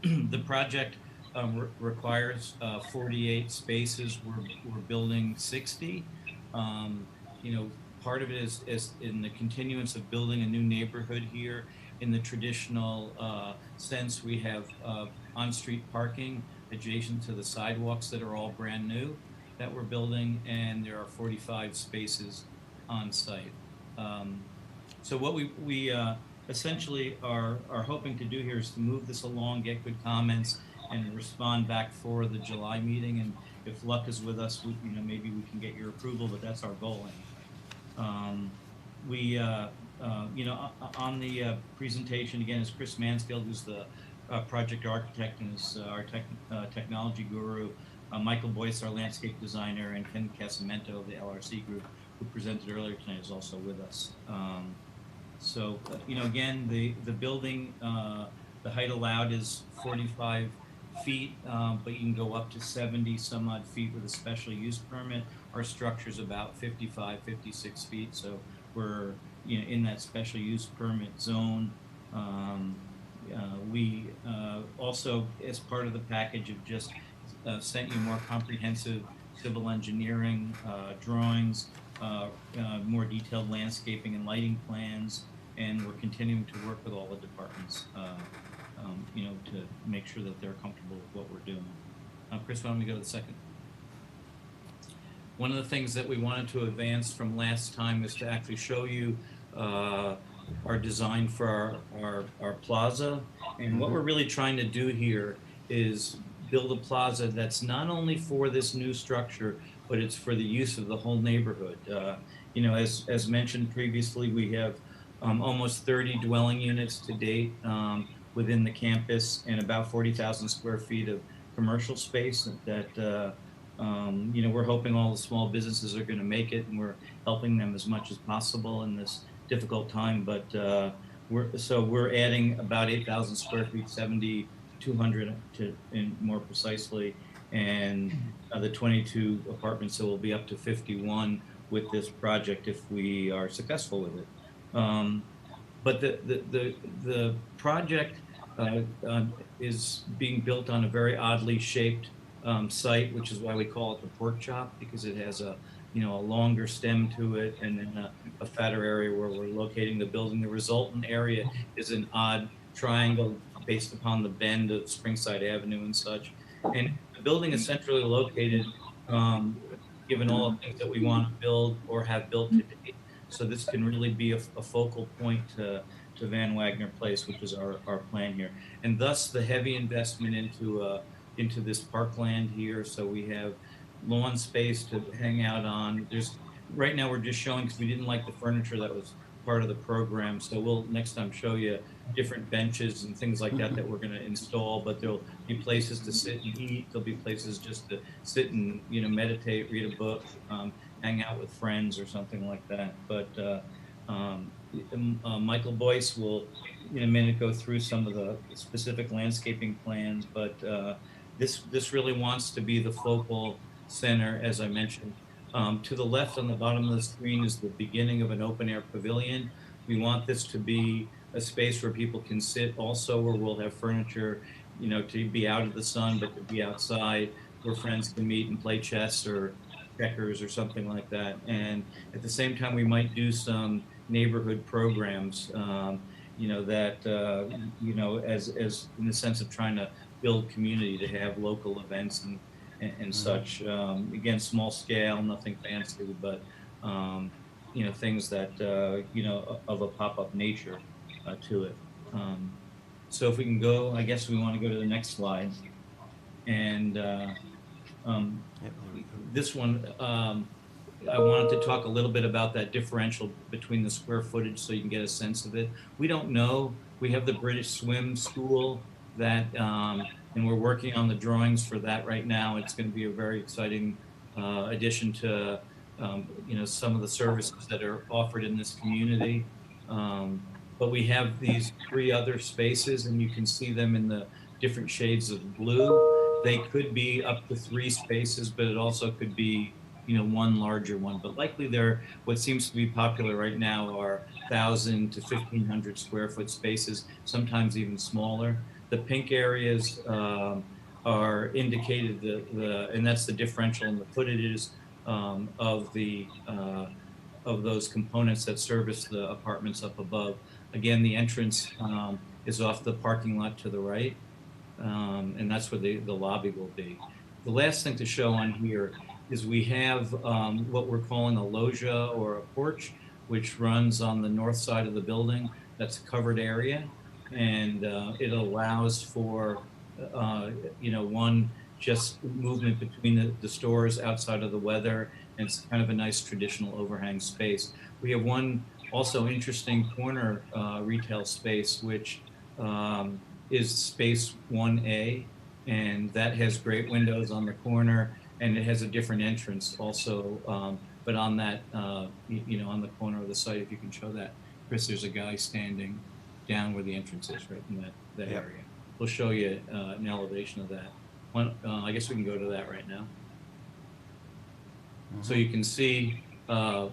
The project requires 48 spaces. We're building 60. Part of it is in the continuance of building a new neighborhood here. In the traditional sense, we have on-street parking adjacent to the sidewalks that are all brand new that we're building, and there are 45 spaces on site. So what we essentially are hoping to do here is to move this along, get good comments, and respond back for the July meeting. And if luck is with us, maybe we can get your approval, but that's our goal anyway. On the presentation, again, is Chris Mansfield, who's the project architect and is our technology guru. Michael Boyce, our landscape designer, and Ken Casamento of the LRC group, who presented earlier tonight, is also with us. Again, the building, the height allowed is 45 feet, but you can go up to 70 some odd feet with a special use permit. Our structure's about 55, 56 feet, so we're in that special use permit zone. We also, as part of the package, have just sent you more comprehensive civil engineering drawings, more detailed landscaping and lighting plans, and we're continuing to work with all the departments, to make sure that they're comfortable with what we're doing. Chris, why don't we go to the second? One of the things that we wanted to advance from last time is to actually show you our design for our plaza. And what we're really trying to do here is build a plaza that's not only for this new structure, but it's for the use of the whole neighborhood. As mentioned previously, we have almost 30 dwelling units to date within the campus, and about 40,000 square feet of commercial space that we're hoping all the small businesses are going to make it, and we're helping them as much as possible in this difficult time. But we're adding about 8,000 square feet, 7,200 more precisely, and the 22 apartments, so we'll be up to 51 with this project if we are successful with it. But the project is being built on a very oddly shaped site, which is why we call it the pork chop, because it has a longer stem to it, and then a fatter area where we're locating the building. The resultant area is an odd triangle based upon the bend of Springside Avenue and such. And the building is centrally located, given all the things that we want to build or have built to date. So this can really be a focal point to Van Wagner Place, which is our plan here. And thus the heavy investment into this parkland here. So we have lawn space to hang out on. Right now we're just showing, because we didn't like the furniture that was part of the program. So we'll next time show you different benches and things like that we're going to install, but there'll be places to sit and eat. There'll be places just to sit and, meditate, read a book, hang out with friends or something like that. But Michael Boyce will in a minute go through some of the specific landscaping plans, but this really wants to be the focal center, as I mentioned. To the left on the bottom of the screen is the beginning of an open air pavilion. We want this to be a space where people can sit, also where we'll have furniture, to be out of the sun, but to be outside where friends can meet and play chess or checkers or something like that. And at the same time, we might do some neighborhood programs, that, as in the sense of trying to build community, to have local events and such. Again, small scale, nothing fancy, but, things that, of a pop-up nature to it. So if we can go, I guess we want to go to the next slide. And this one, I wanted to talk a little bit about that differential between the square footage so you can get a sense of it. We don't know. We have the British Swim School that, and we're working on the drawings for that right now. It's going to be a very exciting addition to, some of the services that are offered in this community. But we have these 3 other spaces, and you can see them in the different shades of blue. They could be up to 3 spaces, but it also could be, one larger one. But likely what seems to be popular right now are 1,000 to 1,500 square foot spaces, sometimes even smaller. The pink areas are indicated, and that's the differential in the footages of those components that service the apartments up above. Again, the entrance is off the parking lot to the right, and that's where the lobby will be. The last thing to show on here is we have what we're calling a loggia or a porch, which runs on the north side of the building. That's a covered area, and it allows for, one, just movement between the stores outside of the weather, and it's kind of a nice traditional overhang space. We have one also interesting corner retail space, which is space 1A, and that has great windows on the corner, and it has a different entrance also, but on that, on the corner of the site, if you can show that, Chris, there's a guy standing down where the entrance is, right in that area. We'll show you an elevation of that. I guess we can go to that right now. So you can see, the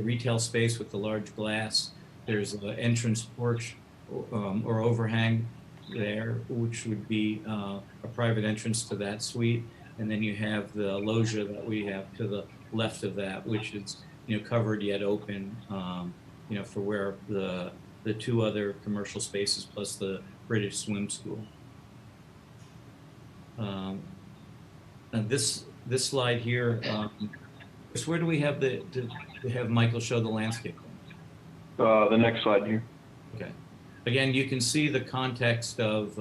retail space with the large glass. There's an entrance porch or overhang there, which would be a private entrance to that suite. And then you have the loggia that we have to the left of that, which is, covered yet open, for where the 2 other commercial spaces plus the British Swim School. And this slide here, Chris, where do we have to have Michael show the landscape? The next slide here. Okay. Again, you can see the context of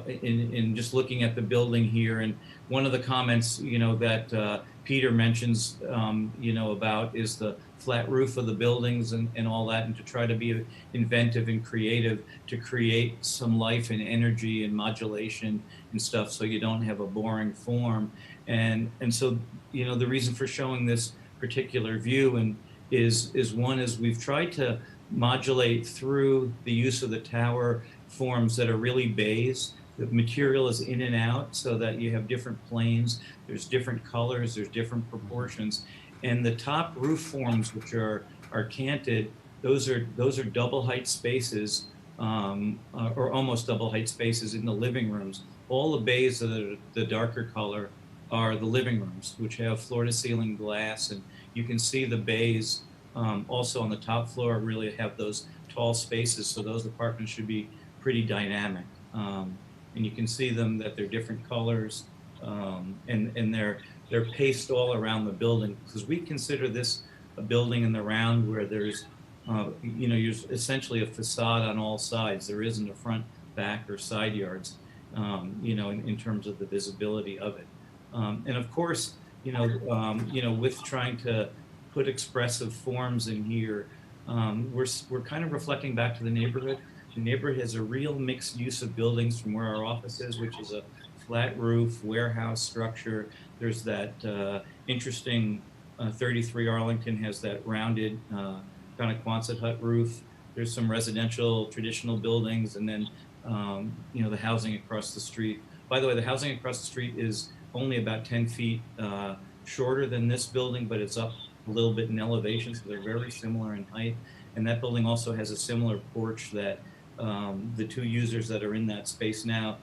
in just looking at the building here, and one of the comments that Peter mentions about is the flat roof of the buildings and all that, and to try to be inventive and creative to create some life and energy and modulation and stuff, so you don't have a boring form. And so the reason for showing this particular view is we've tried to modulate through the use of the tower forms that are really bays. The material is in and out so that you have different planes, there's different colors, there's different proportions. And the top roof forms, which are canted, those are double height spaces, or almost double height spaces in the living rooms. All the bays that are the darker color are the living rooms, which have floor to ceiling glass, and you can see the bays also on the top floor really have those tall spaces, so those apartments should be pretty dynamic. And you can see them that they're different colors, and they're paced all around the building, because we consider this a building in the round where there's, there's essentially a facade on all sides. There isn't a front, back, or side yards, in terms of the visibility of it. And of course, with trying to put expressive forms in here, we're kind of reflecting back to the neighborhood. The neighborhood has a real mixed use of buildings from where our office is, which is a flat roof warehouse structure. There's that interesting 33 Arlington has that rounded kind of Quonset hut roof. There's some residential traditional buildings, and then the housing across the street. By the way, the housing across the street is only about 10 feet shorter than this building, but it's up a little bit in elevation, so they're very similar in height. And that building also has a similar porch that the two users that are in that space now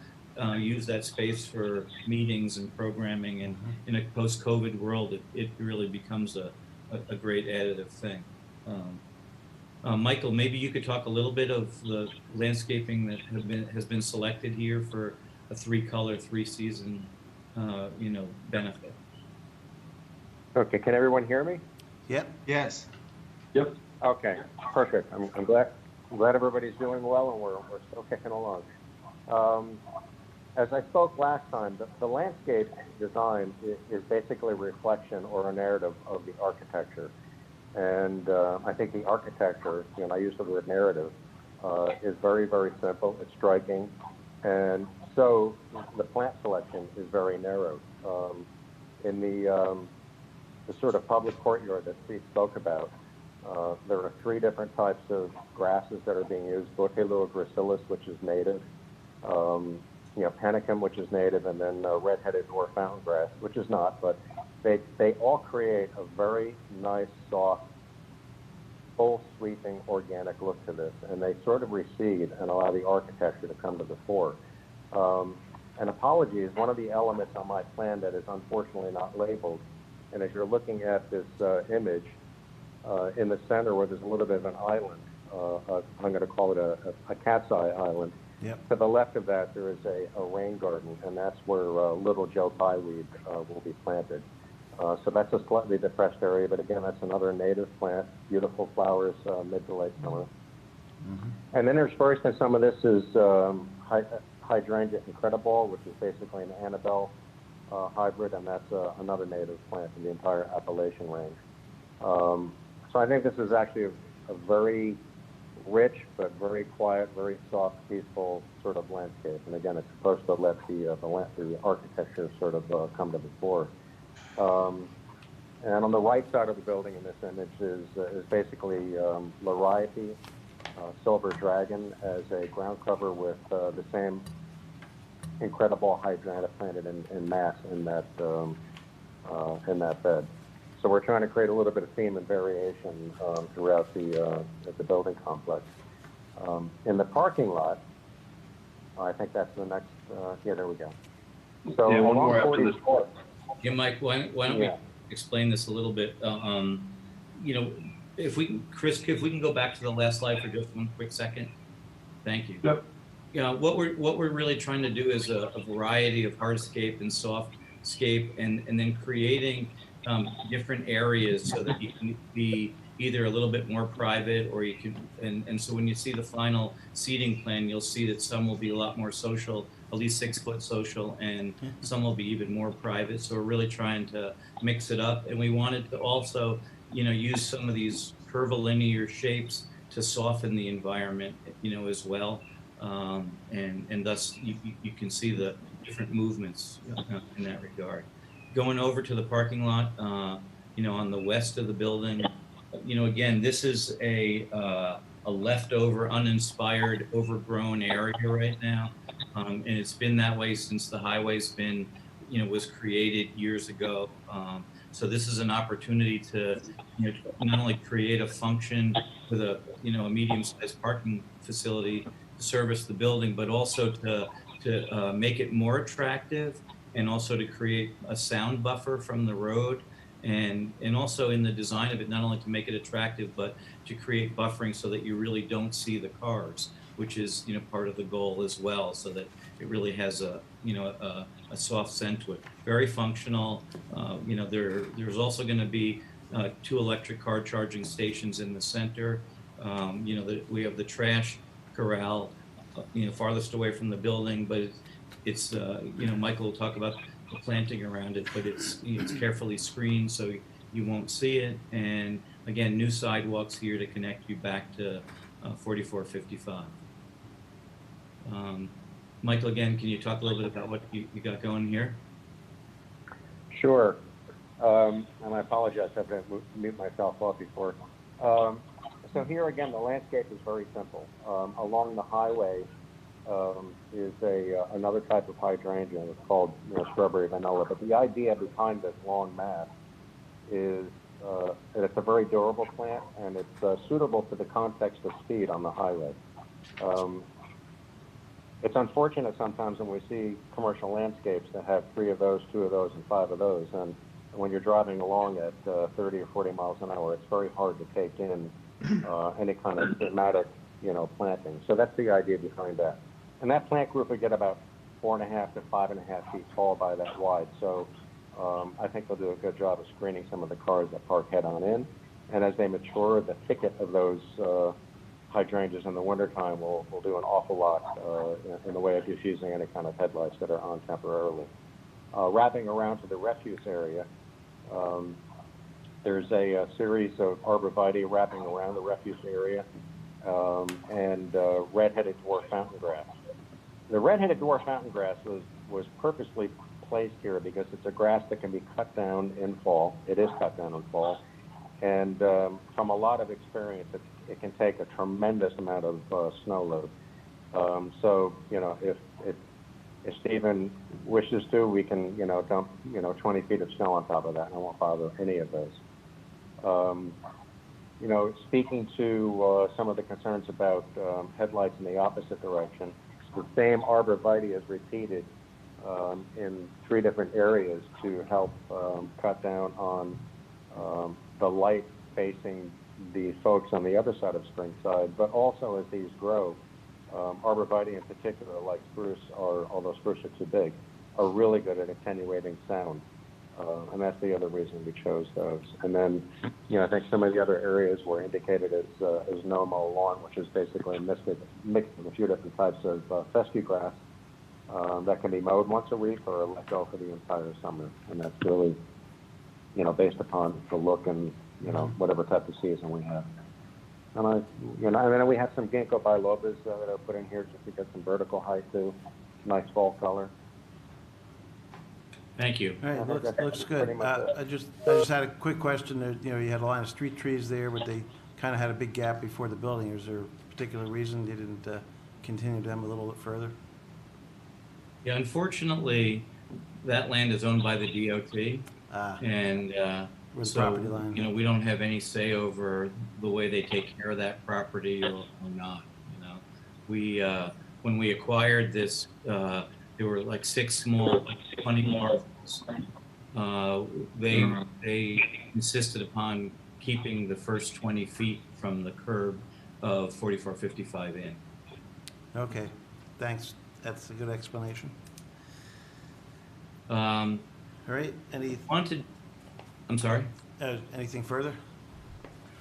use that space for meetings and programming. And in a post-COVID world, it really becomes a great additive thing. Michael, maybe you could talk a little bit of the landscaping that has been selected here for a 3-color, 3-season, benefit. Okay, can everyone hear me? Yep. Yes. Yep. Okay, perfect. I'm glad everybody's doing well, and we're still kicking along. As I spoke last time, the landscape design is basically a reflection or a narrative of the architecture. And I think the architecture, I use the word narrative, is very, very simple. It's striking. And so the plant selection is very narrow. In the sort of public courtyard that Steve spoke about, there are 3 different types of grasses that are being used: Bouteillua gracilis, which is native, panicum, which is native, and then red-headed or fountain grass, which is not, but they all create a very nice, soft, full sweeping organic look to this, and they sort of recede and allow the architecture to come to the fore. And apologies, one of the elements on my plan that is unfortunately not labeled, and as you're looking at this image, in the center where there's a little bit of an island, I'm going to call it a cat's eye island. Yep. To the left of that, there is a rain garden, and that's where little Joe Pyeweed will be planted. So that's a slightly depressed area, but again, that's another native plant, beautiful flowers mid to late summer. And then interspersed in some of this is Hydrangea Incredible, which is basically an Annabelle hybrid, and that's another native plant in the entire Appalachian range. So I think this is actually a very rich but very quiet, very soft, peaceful sort of landscape. And again, it's supposed to let the architecture sort of come to the fore. And on the right side of the building in this image is basically Lariape, Silver Dragon, as a ground cover with the same incredible hydrangea planted in mass in that bed. So we're trying to create a little bit of theme and variation throughout the building complex. In the parking lot, I think that's the next. Yeah, there we go. So yeah, one along more after this. 44. Yeah, Mike, why don't we explain this a little bit? If we can, Chris, if we can go back to the last slide for just one quick second. Thank you. Yep. What we're really trying to do is a variety of hardscape and softscape, and then creating different areas so that you can be either a little bit more private, or you can, and so when you see the final seating plan, you'll see that some will be a lot more social, at least 6-foot social, and some will be even more private. So we're really trying to mix it up, and we wanted to also, use some of these curvilinear shapes to soften the environment, as well, and thus you can see the different movements in that regard. Going over to the parking lot, on the west of the building, again, this is a leftover, uninspired, overgrown area right now, and it's been that way since the highway's been, was created years ago. So this is an opportunity to, not only create a function with a medium-sized parking facility to service the building, but also to make it more attractive, and also to create a sound buffer from the road, and also in the design of it, not only to make it attractive, but to create buffering so that you really don't see the cars, which is part of the goal as well, so that it really has a soft scent to it. Very functional. There's also going to be 2 electric car charging stations in the center. We have the trash corral, farthest away from the building, but it's Michael will talk about the planting around it, but it's carefully screened so you won't see it. And again, new sidewalks here to connect you back to 4455. Michael, again, can you talk a little bit about what you got going here? Sure. And I apologize, I have to mute myself off before. So here again, the landscape is very simple. Along the highway is another type of hydrangea. It's called strawberry vanilla. But the idea behind this long mass is that it's a very durable plant, and it's suitable to the context of speed on the highway. It's unfortunate sometimes when we see commercial landscapes that have 3 of those, 2 of those, and 5 of those. And when you're driving along at 30 or 40 miles an hour, it's very hard to take in any kind of dramatic, planting. So that's the idea behind that. And that plant group would get about 4.5 to 5.5 feet tall by that wide. So I think they'll do a good job of screening some of the cars that park head on in. And as they mature, the thicket of those hydrangeas in the wintertime will do an awful lot in the way of diffusing any kind of headlights that are on temporarily. Wrapping around to the refuse area, there's a series of arborvitae wrapping around the refuse area and red-headed dwarf fountain grass. The red-headed dwarf fountain grass was purposely placed here because it's a grass that can be cut down in fall. It is cut down in fall. And from a lot of experience, it can take a tremendous amount of snow load. So, if Stephen wishes to, we can, dump, 20 feet of snow on top of that, and I won't bother any of those. Speaking to some of the concerns about headlights in the opposite direction, the same arborvitae is repeated in 3 different areas to help cut down on the light facing the folks on the other side of Springside, but also as these grow, arborvitae in particular, like spruce, although spruce are too big, are really good at attenuating sound. And that's the other reason we chose those. And then, I think some of the other areas were indicated as no-mow lawn, which is basically mixed with a few different types of fescue grass that can be mowed once a week or let go for the entire summer. And that's really, based upon the look and, whatever type of season we have. And then we have some ginkgo bilobas that are put in here just to get some vertical height too. Nice fall color. Thank you. All right, looks good. I just had a quick question. There, you had a line of street trees there, but they kind of had a big gap before the building. Is there a particular reason you didn't continue them a little bit further? Yeah, unfortunately, that land is owned by the DOT, and so property line. We don't have any say over the way they take care of that property or not. We when we acquired this, there were like 6 small hunting parcels. They insisted upon keeping the first 20 feet from the curb of 4455 in. Okay, thanks. That's a good explanation. All right. I'm sorry? Anything further?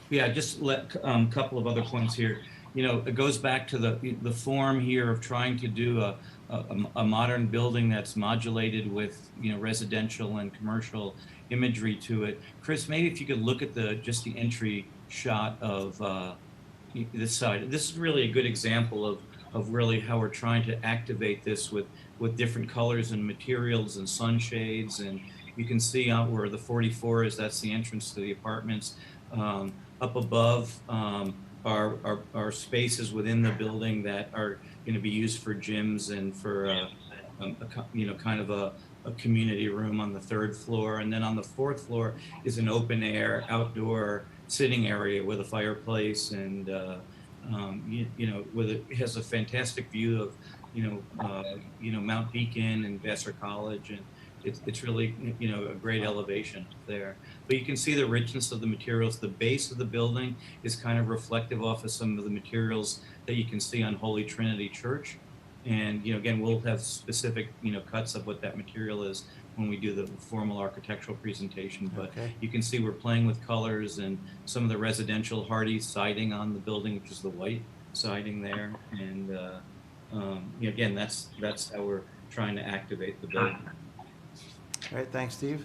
Yeah, just a couple of other points here. It goes back to the form here of trying to do a modern building that's modulated with residential and commercial imagery to it. Chris, maybe if you could look at just the entry shot of this side. This is really a good example of really how we're trying to activate this with different colors and materials and sunshades. And you can see out where the 44 is, that's the entrance to the apartments. Up above are spaces within the building that are going to be used for gyms and for kind of a community room on the 3rd floor. And then on the 4th floor is an open air outdoor sitting area with a fireplace and it has a fantastic view of Mount Beacon and Vassar College, and it's really a great elevation there. But you can see the richness of the materials. The base of the building is kind of reflective off of some of the materials that you can see on Holy Trinity Church. And, again, we'll have specific, cuts of what that material is when we do the formal architectural presentation. But Okay. you can see we're playing with colors and some of the residential hardy siding on the building, which is the white siding there. And, again, that's how we're trying to activate the building. All right, thanks, Steve.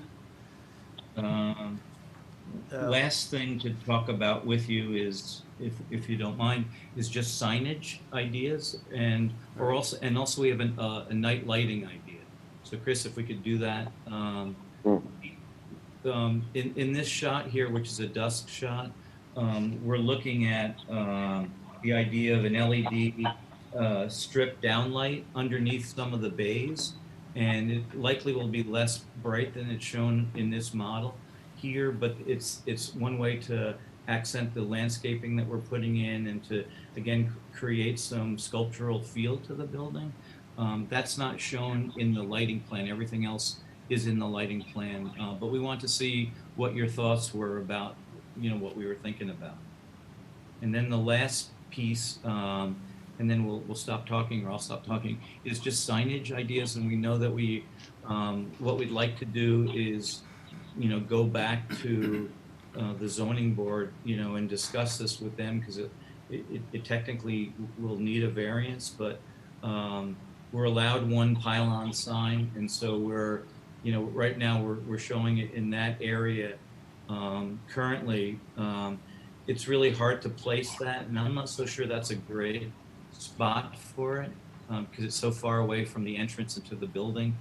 Last thing to talk about with you is, if you don't mind, is just signage ideas, and also we have a night lighting idea. So Chris, if we could do that. In this shot here, which is a dusk shot, we're looking at the idea of an LED strip downlight underneath some of the bays, and it likely will be less bright than it's shown in this model here, but it's one way to accent the landscaping that we're putting in and to, again, create some sculptural feel to the building. That's not shown in the lighting plan. Everything else is in the lighting plan, but we want to see what your thoughts were about, what we were thinking about. And then the last piece, and then we'll stop talking, or I'll stop talking, is just signage ideas. And we know that what we'd like to do is, go back to the zoning board, and discuss this with them, because it technically will need a variance, but we're allowed one pylon sign, and so we're, right now we're showing it in that area currently. It's really hard to place that, and I'm not so sure that's a great spot for it, because it's so far away from the entrance into the building.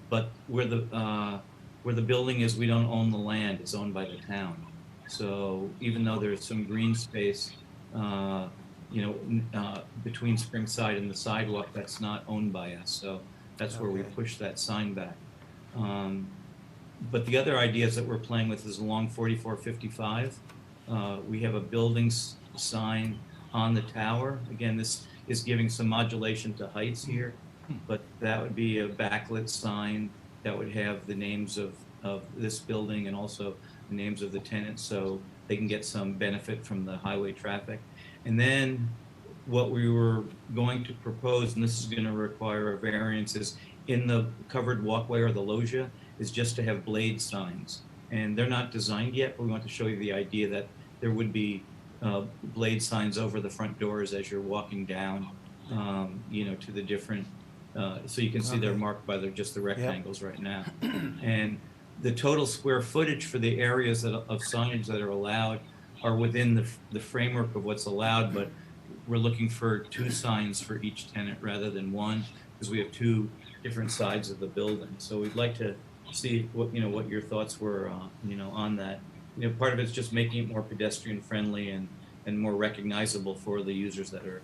But where the building is, we don't own the land; it's owned by the town. So even though there's some green space, between Springside and the sidewalk, that's not owned by us. So that's where we push that sign back. But the other ideas that we're playing with is along 4455. We have a building sign on the tower. Again, this is giving some modulation to heights here, but that would be a backlit sign that would have the names of this building and also the names of the tenants, so they can get some benefit from the highway traffic. And then what we were going to propose, and this is going to require a variance, is in the covered walkway or the loggia, is just to have blade signs. And they're not designed yet, but we want to show you the idea that there would be blade signs over the front doors as you're walking down, to the different, so you can see they're marked by just the rectangles right now. And the total square footage for the areas of signage that are allowed are within the framework of what's allowed, but we're looking for 2 signs for each tenant rather than 1, because we have 2 different sides of the building. So we'd like to see what your thoughts were, on that. Part of it's just making it more pedestrian friendly and more recognizable for the users that are,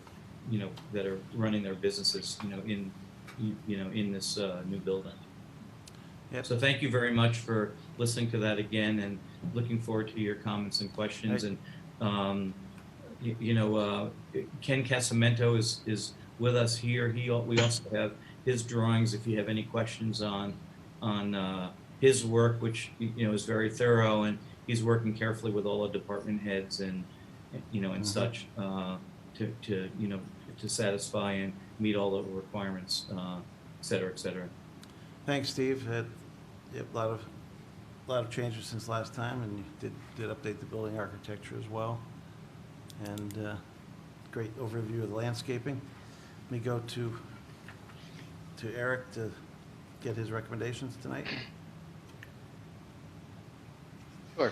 that are running their businesses, in this new building. Yep. So thank you very much for listening to that again, and looking forward to your comments and questions. Right. And Ken Casamento is with us here. We also have his drawings if you have any questions on his work, which is very thorough, and he's working carefully with all the department heads and and such to satisfy and meet all the requirements, et cetera, et cetera. Thanks, Steve. Yep, a lot of changes since last time, and you did update the building architecture as well. And great overview of the landscaping. Let me go to Eric to get his recommendations tonight. Sure.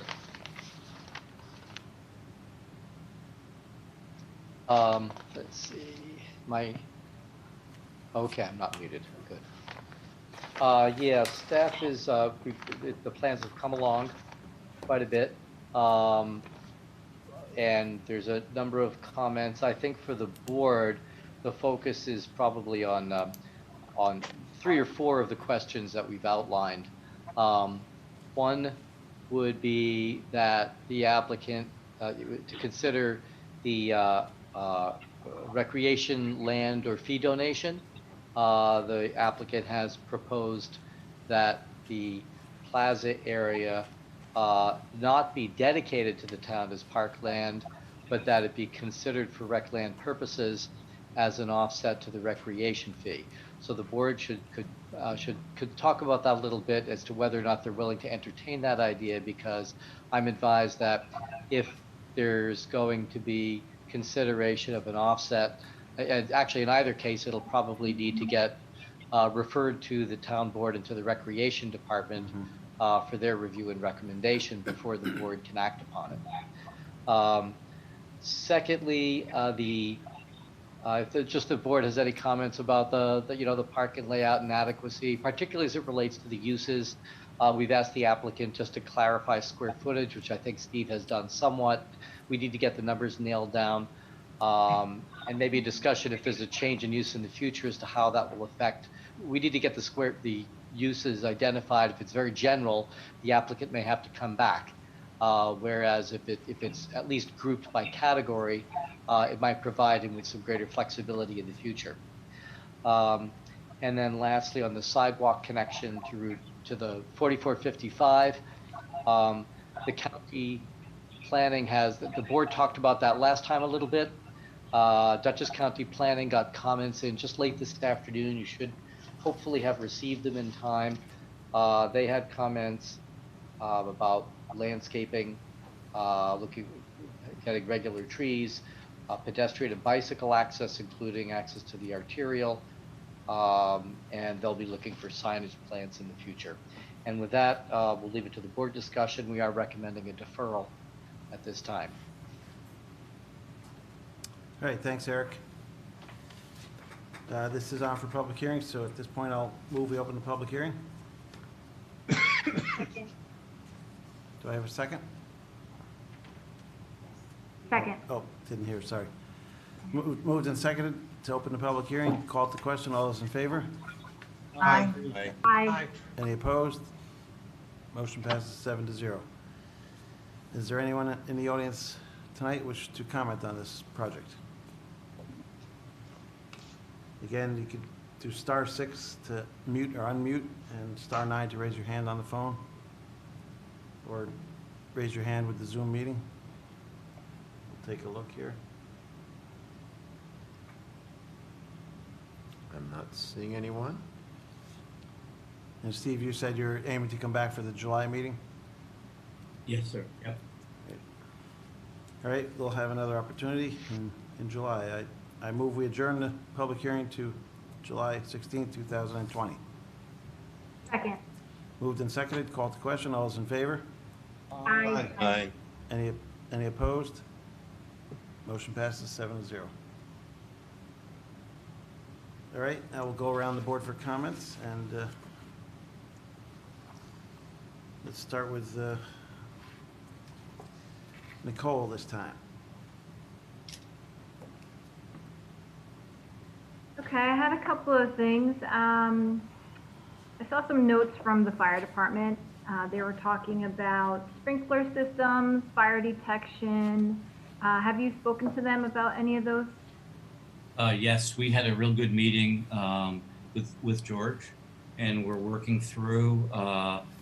Let's see. Okay, I'm not muted. Good. Yeah, staff is, the plans have come along quite a bit. And there's a number of comments. I think for the board, the focus is probably on 3 or 4 of the questions that we've outlined. One would be that the applicant, to consider the recreation land or fee donation. The applicant has proposed that the plaza area not be dedicated to the town as parkland, but that it be considered for rec land purposes, as an offset to the recreation fee. So the board could talk about that a little bit as to whether or not they're willing to entertain that idea, because I'm advised that if there's going to be consideration of an offset, and actually in either case, it'll probably need to get referred to the town board and to the recreation department for their review and recommendation before the board can act upon it. Secondly, if the board has any comments about the parking layout and adequacy, particularly as it relates to the uses, we've asked the applicant just to clarify square footage, which I think Steve has done somewhat. We need to get the numbers nailed down, and maybe a discussion if there's a change in use in the future as to how that will affect. We need to get the uses identified. If it's very general, the applicant may have to come back. Whereas if it's at least grouped by category, it might provide him with some greater flexibility in the future. And then lastly, on the sidewalk connection to the 4455, the county planning the board talked about that last time a little bit. Dutchess County Planning got comments in just late this afternoon. You should hopefully have received them in time. They had comments about landscaping, getting regular trees, pedestrian and bicycle access, including access to the arterial, and they'll be looking for signage plans in the future. And with that, we'll leave it to the board discussion. We are recommending a deferral at this time. All right, thanks, Eric. This is on for public hearing, so at this point, I'll move we open the public hearing. Do I have a second? Second. Oh, didn't hear, sorry. Moved and seconded to open the public hearing. Called to question. All those in favor? Aye. Aye. Any opposed? Motion passes 7-0. Is there anyone in the audience tonight wish to comment on this project? Again, you could do *6 to mute or unmute and *9 to raise your hand on the phone, or raise your hand with the Zoom meeting. We'll take a look here. I'm not seeing anyone. And Steve, you said you're aiming to come back for the July meeting? Yes, sir. Yep. All right, we'll have another opportunity in July. I move we adjourn the public hearing to July 16, 2020. Second. Moved and seconded, called to question. All those in favor? Aye. Aye. Any opposed? Motion passes 7-0. All right, now we'll go around the board for comments, and let's start with Nicole this time. Okay, I had a couple of things. I saw some notes from the fire department. They were talking about sprinkler systems, fire detection. Have you spoken to them about any of those? Yes, we had a real good meeting with George, and we're working through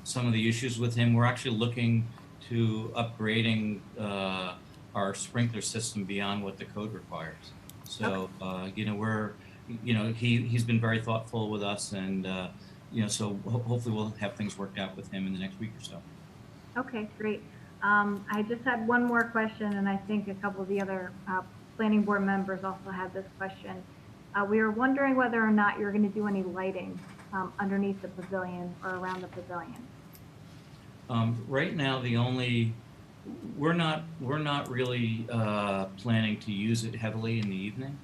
some of the issues with him. We're actually looking to upgrading our sprinkler system beyond what the code requires. So, he's been very thoughtful with us, and so hopefully we'll have things worked out with him in the next week or so. Okay, great. I just had one more question, and I think a couple of the other planning board members also had this question. We were wondering whether or not you're going to do any lighting underneath the pavilion or around the pavilion. Right now, we're not really planning to use it heavily in the evening.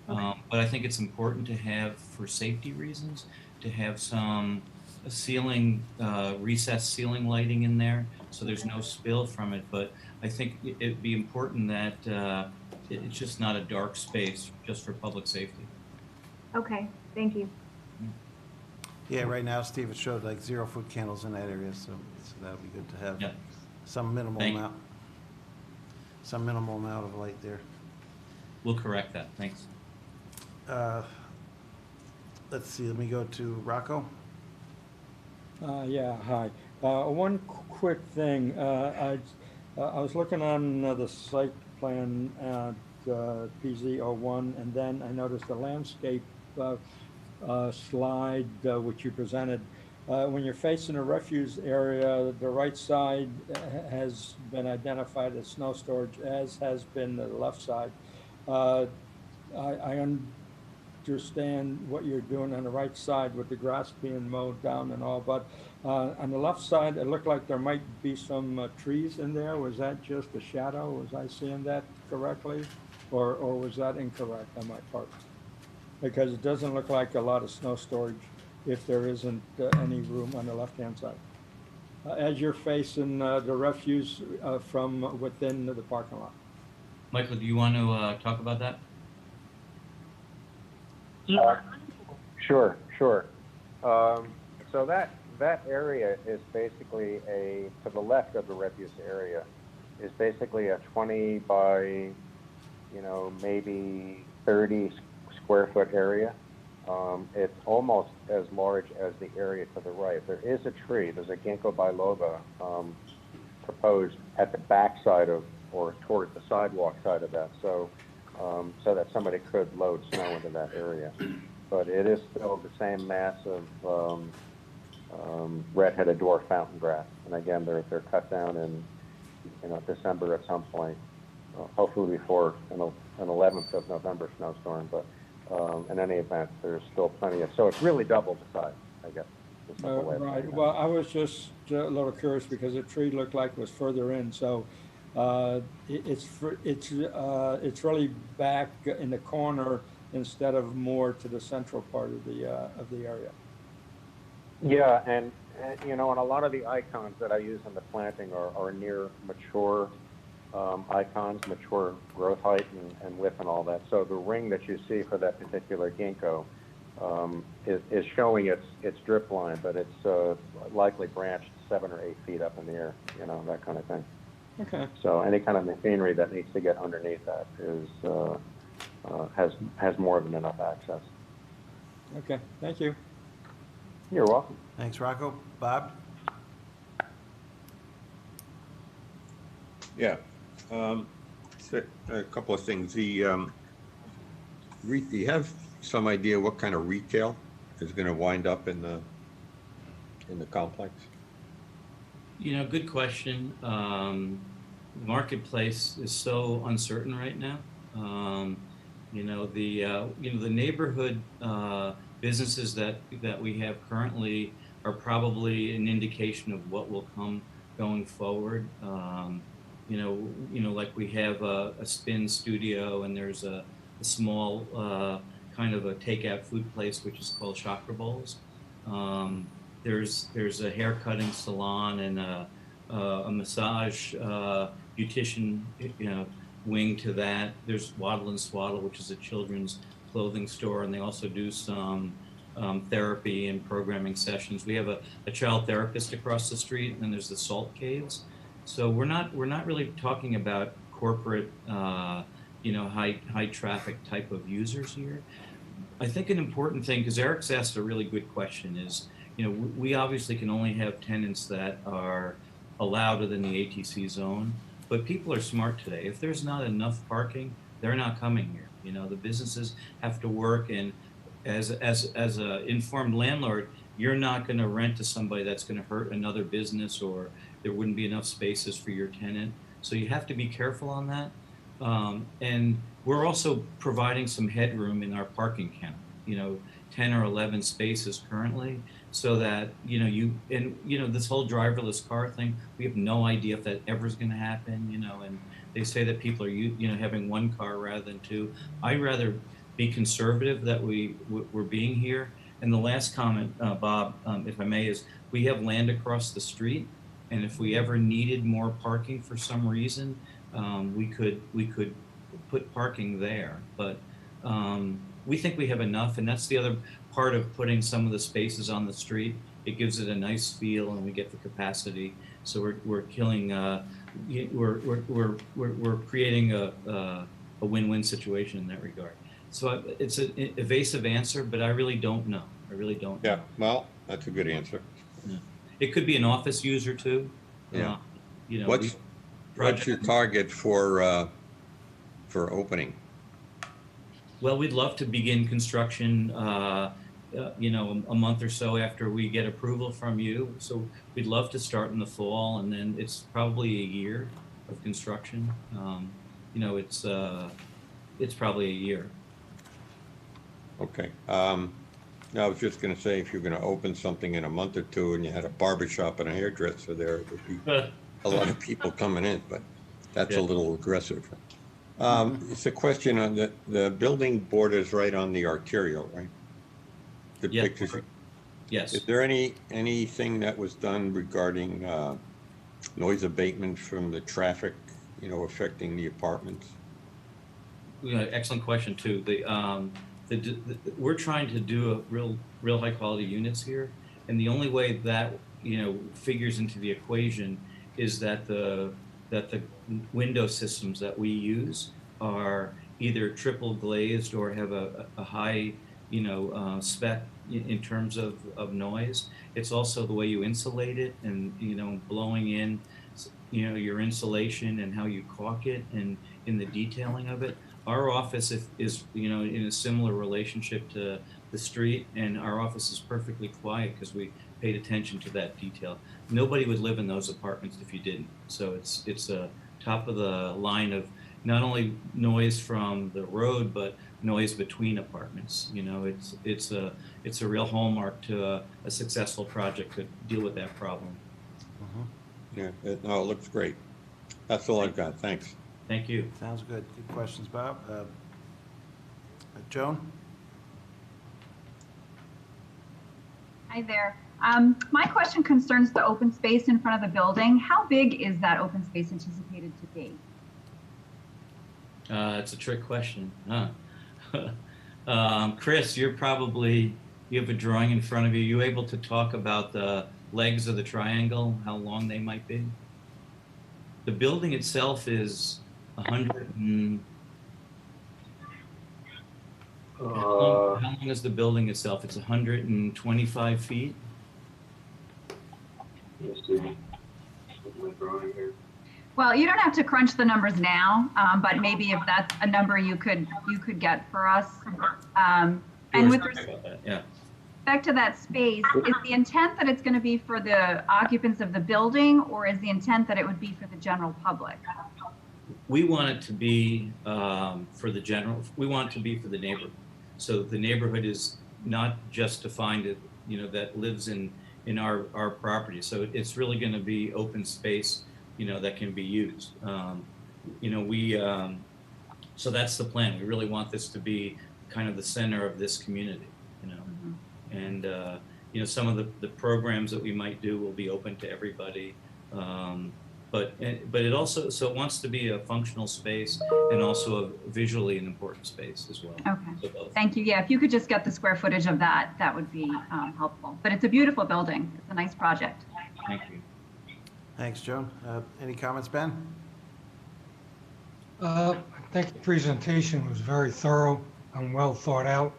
Okay. But I think it's important to have, for safety reasons, to have some recessed ceiling lighting in there, so there's no spill from it. But I think it'd be important that it's just not a dark space, just for public safety. Okay, thank you. Yeah, right now, Steve, it showed like 0-foot candles in that area, so that'll be good to have some minimal amount of light there. We'll correct that. Thanks. Let's see, let me go to Rocco. Yeah, hi. One quick thing. I was looking on the site plan. PZ01. And then I noticed the landscape slide, which you presented. When you're facing a refuse area, the right side has been identified as snow storage, as has been the left side. I understand what you're doing on the right side with the grass being mowed down and all, but on the left side, it looked like there might be some trees in there. Was that just a shadow? Was I seeing that correctly? Or was that incorrect on my part? Because it doesn't look like a lot of snow storage if there isn't any room on the left-hand side. As you're facing the refuse from within the parking lot. Michael, do you want to talk about that? Sure. So that area is basically to the left of the refuse area, is basically a 20 by, maybe 30 square foot area. It's almost as large as the area to the right. There is a tree. There's a ginkgo biloba proposed at the back side of, or toward the sidewalk side of that, so that somebody could load snow into that area. But it is still the same mass of red-headed dwarf fountain grass. And again, they're cut down in December at some point, hopefully before an 11th of November snowstorm. But in any event, there's still plenty of, so it's really double the size, I guess. Right. Well, I was just a little curious because the tree looked like it was further in, so it's really back in the corner instead of more to the central part of the area. Yeah, and and a lot of the icons that I use in the planting are near mature icons, mature growth height and width and all that. So the ring that you see for that particular ginkgo is showing its drip line, but it's likely branched 7 or 8 feet up in the air, that kind of thing. Okay. So any kind of machinery that needs to get underneath that has more than enough access. Okay, thank you. You're welcome. Thanks, Rocco. Bob? Yeah. So a couple of things. Do you have some idea what kind of retail is going to wind up in the complex? Good question. The marketplace is so uncertain right now. The neighborhood businesses that we have currently are probably an indication of what will come going forward. Like we have a spin studio, and there's a small kind of a takeout food place which is called Chakra Bowls. There's a hair cutting salon and a massage beautician wing to that. There's Waddle and Swaddle, which is a children's clothing store, and they also do some therapy and programming sessions. We have a child therapist across the street, and then there's the Salt Caves. So we're not really talking about corporate, high traffic type of users here. I think an important thing, because Eric's asked a really good question, is we obviously can only have tenants that are allowed within the ATC zone, but people are smart today. If there's not enough parking, they're not coming here. The businesses have to work, and as an informed landlord, you're not going to rent to somebody that's going to hurt another business, or there wouldn't be enough spaces for your tenant. So you have to be careful on that. And we're also providing some headroom in our parking count, 10 or 11 spaces currently, so that, this whole driverless car thing, we have no idea if that ever is going to happen, and they say that people are, having one car rather than two. I'd rather be conservative that we're being here. And the last comment, Bob, if I may, is we have land across the street, and if we ever needed more parking for some reason, we could put parking there. But we think we have enough, and that's the other part of putting some of the spaces on the street. It gives it a nice feel, and we get the capacity. So we're killing, we're creating a win-win situation in that regard. So it's an evasive answer, but I really don't know. Yeah, well, that's a good answer. Yeah. It could be an office user too. Yeah. What's your target for for opening? Well, we'd love to begin construction, you know, a month or so after we get approval from you. So we'd love to start in the fall, and then it's probably a year of construction. You know, it's probably a year. Okay. I was just gonna say, if you're gonna open something in a month or two and you had a barber shop and a hairdresser there, it would be a lot of people coming in, but that's a little aggressive. It's a question on the building borders right on the arterial, right? The Yes. pictures. Yes. Is there anything that was done regarding noise abatement from the traffic, you know, affecting the apartments? Yeah, excellent question too. We're trying to do a real high quality units here, and the only way that, you know, figures into the equation is that the window systems that we use are either triple glazed or have a high, you know, spec in terms of noise. It's also the way you insulate it, and, you know, blowing in, you know, your insulation and how you caulk it, and in the detailing of it. Our office is, you know, in a similar relationship to the street, and our office is perfectly quiet because we paid attention to that detail. Nobody would live in those apartments if you didn't. So it's a top of the line of not only noise from the road, but noise between apartments. You know, it's a real hallmark to a successful project to deal with that problem. Yeah, no, it looks great. That's all I've got. Thanks. Thank you. Sounds good. Good questions, Bob. Joan? Hi there. My question concerns the open space in front of the building. How big is that open space anticipated to be? It's a trick question, huh? Chris, you have a drawing in front of you. You able to talk about the legs of the triangle, how long they might be? The building itself is 100 and... how long is the building itself? It's 125 feet. Well, you don't have to crunch the numbers now, but maybe if that's a number you could get for us. And with respect to that space, is the intent that it's going to be for the occupants of the building, or is the intent that it would be for the general public? We want it to be for the general. We want it to be for the neighborhood. So the neighborhood is not just defined, you know, that lives in our property. So it's really going to be open space, you know, that can be used. You know, so that's the plan. We really want this to be kind of the center of this community, you know. And you know, some of the programs that we might do will be open to everybody. But it also, so it wants to be a functional space and also a visually an important space as well. Okay, thank you. Yeah, if you could just get the square footage of that, that would be helpful. But it's a beautiful building. It's a nice project. Thank you. Thanks, Joan. Any comments, Ben? I think the presentation was very thorough and well thought out.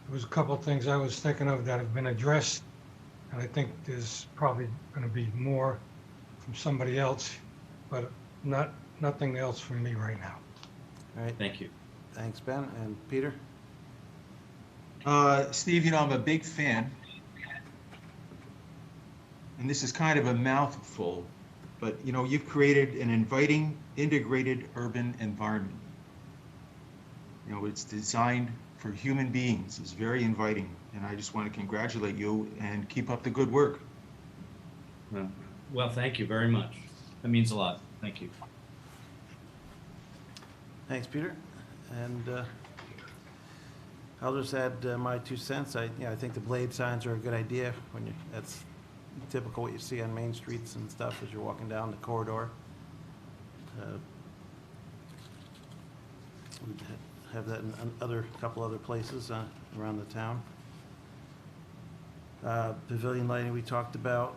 There was a couple of things I was thinking of that have been addressed, and I think there's probably going to be more from somebody else, but nothing else from me right now. All right. Thank you. Thanks, Ben. And Peter? Steve, you know, I'm a big fan, and this is kind of a mouthful, but you know, you've created an inviting, integrated urban environment. You know, it's designed for human beings. It's very inviting, and I just want to congratulate you and keep up the good work. Well, thank you very much. That means a lot. Thank you. Thanks, Peter. And I'll just add my 2 cents. I think the blade signs are a good idea. That's typical what you see on main streets and stuff as you're walking down the corridor. We have that in a couple other places around the town. Pavilion lighting we talked about.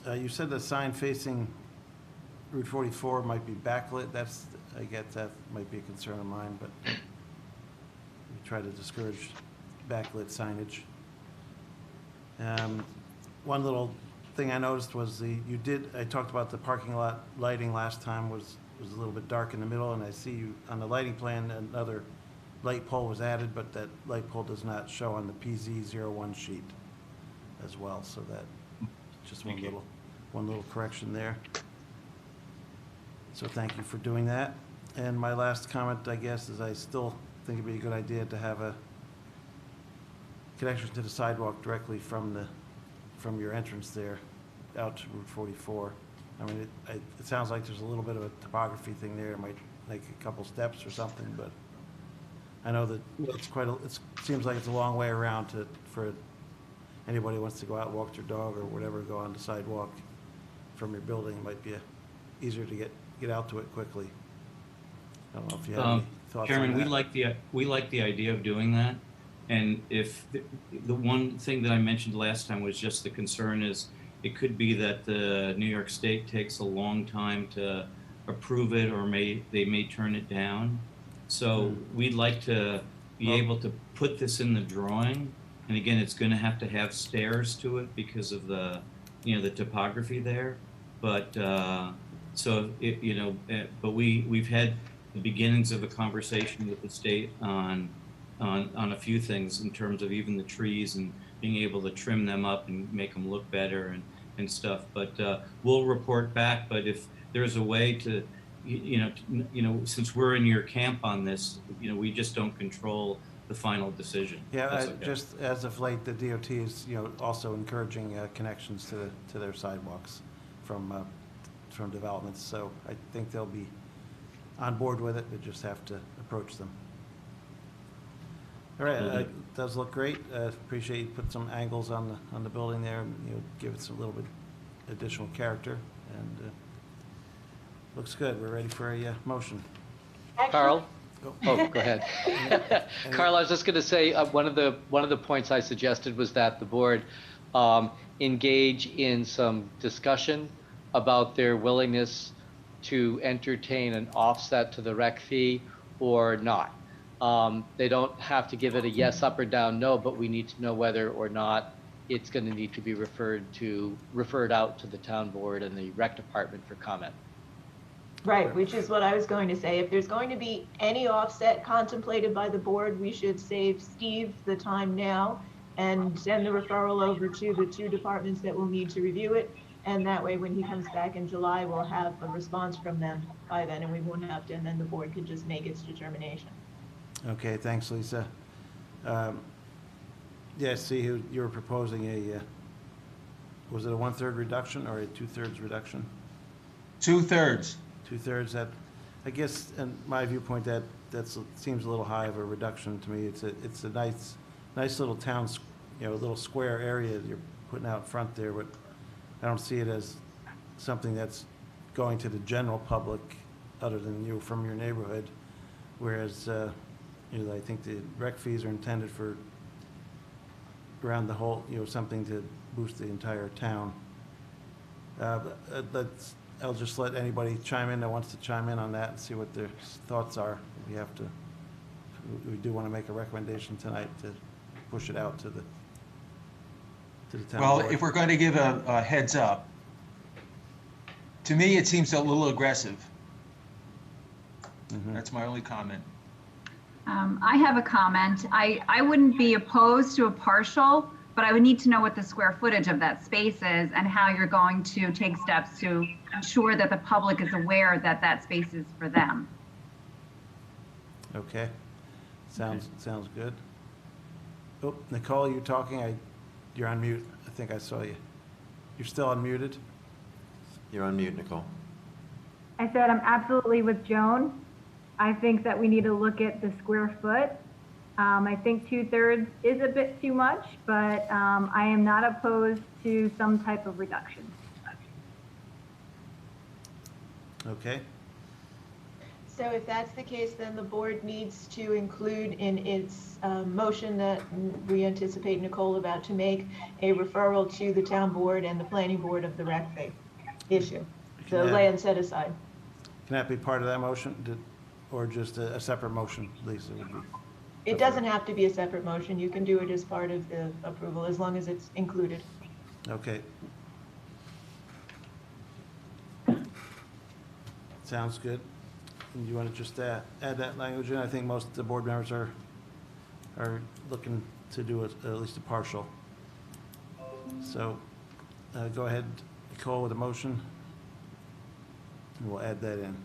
You said the sign facing Route 44 might be backlit. I get that might be a concern of mine, but we try to discourage backlit signage. One little thing I noticed was I talked about the parking lot lighting last time was was a little bit dark in the middle, and I see you, on the lighting plan, another light pole was added, but that light pole does not show on the PZ01 sheet as well, so that, just one little correction there. So thank you for doing that. And my last comment, I guess, is I still think it'd be a good idea to have a connection to the sidewalk directly from your entrance there out to Route 44. I mean, it sounds like there's a little bit of a topography thing there. It might make a couple steps or something, but I know that it seems like it's a long way around for anybody who wants to go out and walk their dog or whatever, go on the sidewalk from your building. It might be easier to get out to it quickly. I don't know if you have any thoughts Chairman, on that. we like the idea of doing that. And if the one thing that I mentioned last time was just the concern is it could be that the New York State takes a long time to approve it, or they may turn it down. So we'd like to be able to put this in the drawing. And again, it's going to have stairs to it because of the topography there. But so but we've had the beginnings of a conversation with the state on a few things in terms of even the trees and being able to trim them up and make them look better and stuff. But we'll report back. But if there's a way to, since we're in your camp on this, we just don't control the final decision. Yeah, just as of late, the DOT is, also encouraging connections to their sidewalks from developments. So I think they'll be on board with it. We just have to approach them. All right, it does look great. Appreciate you put some angles on the building there, and give it some little bit additional character, and looks good. We're ready for a motion. Carl? Oh, go ahead. Carl, I was just going to say one of the points I suggested was that the board engage in some discussion about their willingness to entertain an offset to the rec fee or not. They don't have to give it a yes, up or down, no, but we need to know whether or not it's going to need to be referred out to the town board and the rec department for comment. Right, which is what I was going to say. If there's going to be any offset contemplated by the board, we should save Steve the time now and send the referral over to the two departments that will need to review it. And that way, when he comes back in July, we'll have a response from them by then, and we won't have to, and then the board could just make its determination. Okay, thanks, Lisa. Yeah, see, you were proposing was it a 1/3 reduction or a 2/3 reduction? 2/3. 2/3. That, I guess, in my viewpoint, that seems a little high of a reduction to me. It's a nice little town, little square area that you're putting out front there, but I don't see it as something that's going to the general public other than you from your neighborhood. Whereas, I think the rec fees are intended for around the whole, something to boost the entire town. I'll just let anybody chime in that wants to chime in on that and see what their thoughts are. We do want to make a recommendation tonight to push it out to the town Well, board. if we're going to give a heads up, to me, it seems a little aggressive. That's my only comment. I have a comment. I wouldn't be opposed to a partial, but I would need to know what the square footage of that space is and how you're going to take steps to ensure that the public is aware that that space is for them. Okay, sounds good. Oh, Nicole, you're talking. You're on mute. I think I saw you. You're still unmuted. You're on mute, Nicole. I said I'm absolutely with Joan. I think that we need to look at the square foot. I think 2/3 is a bit too much, but I am not opposed to some type of reduction. Okay. So if that's the case, then the board needs to include in its motion that we anticipate Nicole about to make a referral to the town board and the planning board of the rec fee issue, the land set aside. Can that be part of that motion, or just a separate motion, Lisa? It doesn't have to be a separate motion. You can do it as part of the approval as long as it's included. Okay. Sounds good. And you want to just add that language in? I think most of the board members are looking to do at least a partial. So go ahead, Nicole, with a motion. And we'll add that in.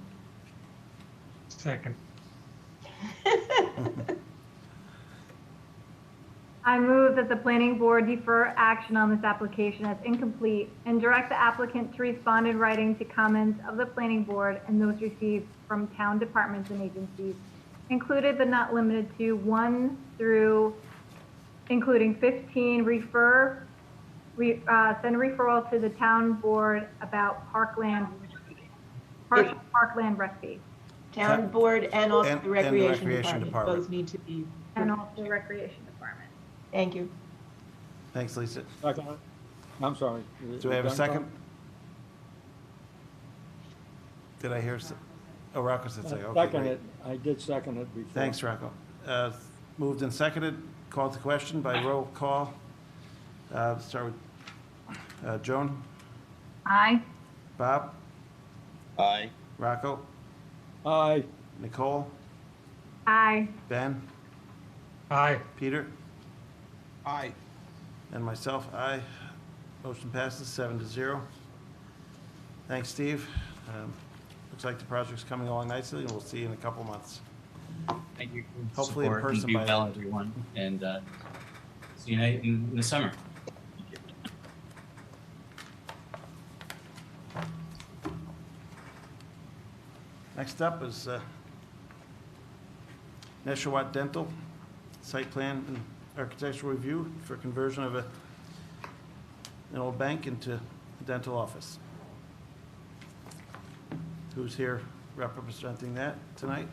Second. I move that the planning board defer action on this application as incomplete and direct the applicant to respond in writing to comments of the planning board and those received from town departments and agencies, included but not limited to 1 through including 15, send a referral to the town board about parkland rec fee. Town board and also And the the recreation recreation department. department. Those need to be. And also the recreation department. Thank you. Thanks, Lisa. Second. I'm sorry. Do we have a Done, second? Tom? Did I hear? Oh, Rocco said second. Okay, Second great. it. I did second it before. Thanks, Rocco. Moved and seconded. Called to question by roll call. Start with Joan, Aye. Bob, Aye. Rocco, Aye. Nicole, Aye. Ben, Aye. Peter, Aye. and myself, aye. Motion passes 7-0. Thanks, Steve. Looks like the project's coming along nicely, and we'll see you in a couple months. Thank you. for your Hopefully in support. person Be by well, then. everyone, and see you in the summer. Next up is Neshawat Dental, site plan and architectural review for conversion of an old bank into a dental office. Who's here representing that tonight?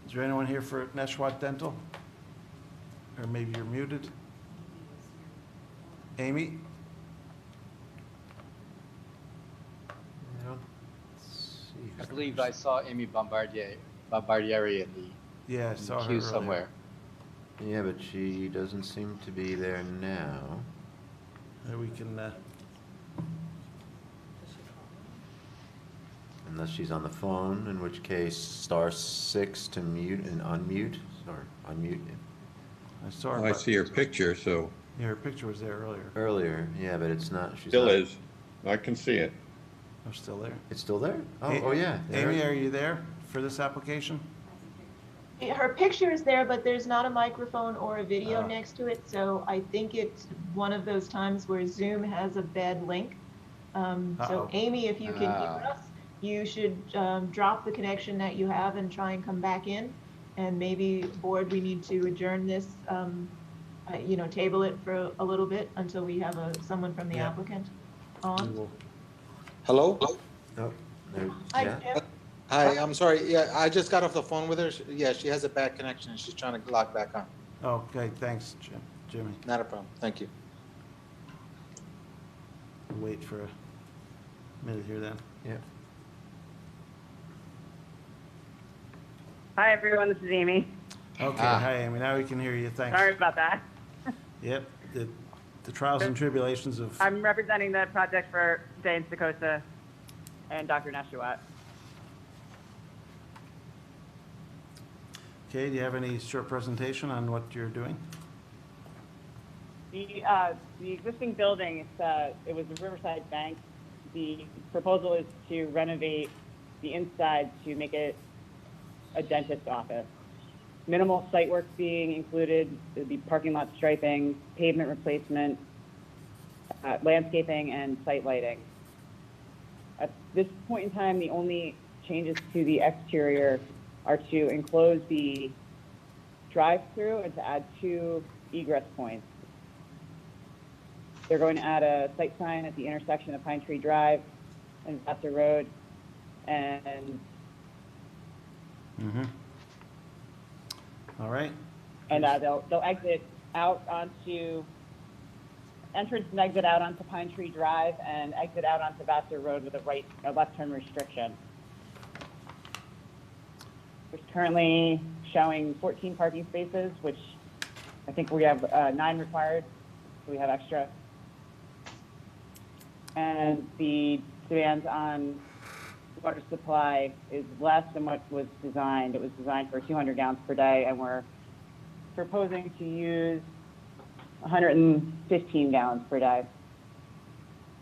Is there anyone here for Neshawat Dental? Or maybe you're muted? Amy? I don't see her. I believe I saw Amy Bombardieri in the Yeah, I saw her queue earlier. somewhere. Yeah, but she doesn't seem to be there now. We can, Unless she's on the phone, in which case *6 to mute and unmute, or unmute. I saw her. Well, I but- see her picture, so Yeah, her picture was there earlier. Earlier, yeah, but it's not, she's still not. is. I can see it. I'm still there. It's still there? Hey, Oh, yeah. there Amy, it- are you there for this application? Her picture is there, but there's not a microphone or a video Ah. next to it, so I think it's one of those times where Zoom has a bad link. Uh-oh. So Amy, if you can hear us, you should drop the connection that you have and try and come back in. And maybe, board, we need to adjourn this, table it for a little bit until we have someone from the Yeah. applicant We on. will- Hello? Oh, there, Hi, yeah. Jim. Hi, I'm sorry. Yeah, I just got off the phone with her. Yeah, she has a bad connection and she's trying to log back on. Okay, thanks, Jimmy. Not a problem. Thank you. We'll wait for a minute here then. Yeah. Hi, everyone. This is Amy. Okay, hi, Amy. Now we can hear you. Thanks. Sorry about that. Yep, the trials and tribulations of, I'm representing the project for Jane Sakosa and Dr. Neshawat. okay, do you have any short presentation on what you're doing? The existing building, it was a Riverside Bank. The proposal is to renovate the inside to make it a dentist office. Minimal site work being included. There'd be parking lot striping, pavement replacement, landscaping, and site lighting. At this point in time, the only changes to the exterior are to enclose the drive-through and to add 2 egress points. They're going to add a site sign at the intersection of Pine Tree Drive and Vassar Road, and Mm-hmm. All right. they'll exit out onto entrance and exit out onto Pine Tree Drive and exit out onto Vassar Road with a left turn restriction. There's currently showing 14 parking spaces, which I think we have 9 required, so we have extra. And the demand on water supply is less than what was designed. It was designed for 200 gallons per day, and we're proposing to use 115 gallons per day.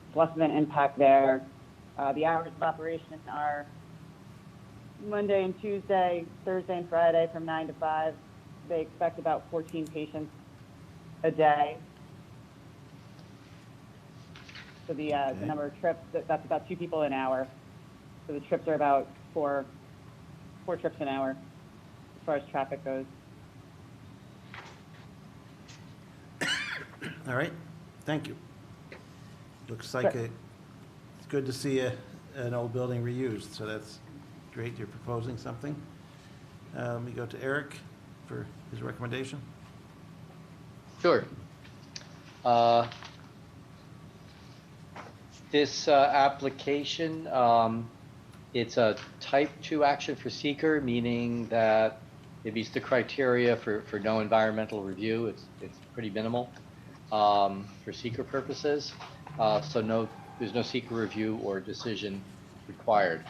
It's less of an impact there. The hours of operation are Monday and Tuesday, Thursday and Friday from 9 to 5. They expect about 14 patients a day. So the number of trips, that's about 2 people an hour. So the trips are about four trips an hour as far as traffic goes. All right, thank you. Looks like it's good to see an old building reused, so that's great. You're proposing something. We go to Eric for his recommendation. Sure. This application, it's a type 2 action for seeker, meaning that it meets the criteria for no environmental review. It's pretty minimal for seeker purposes. So there's no seeker review or decision required.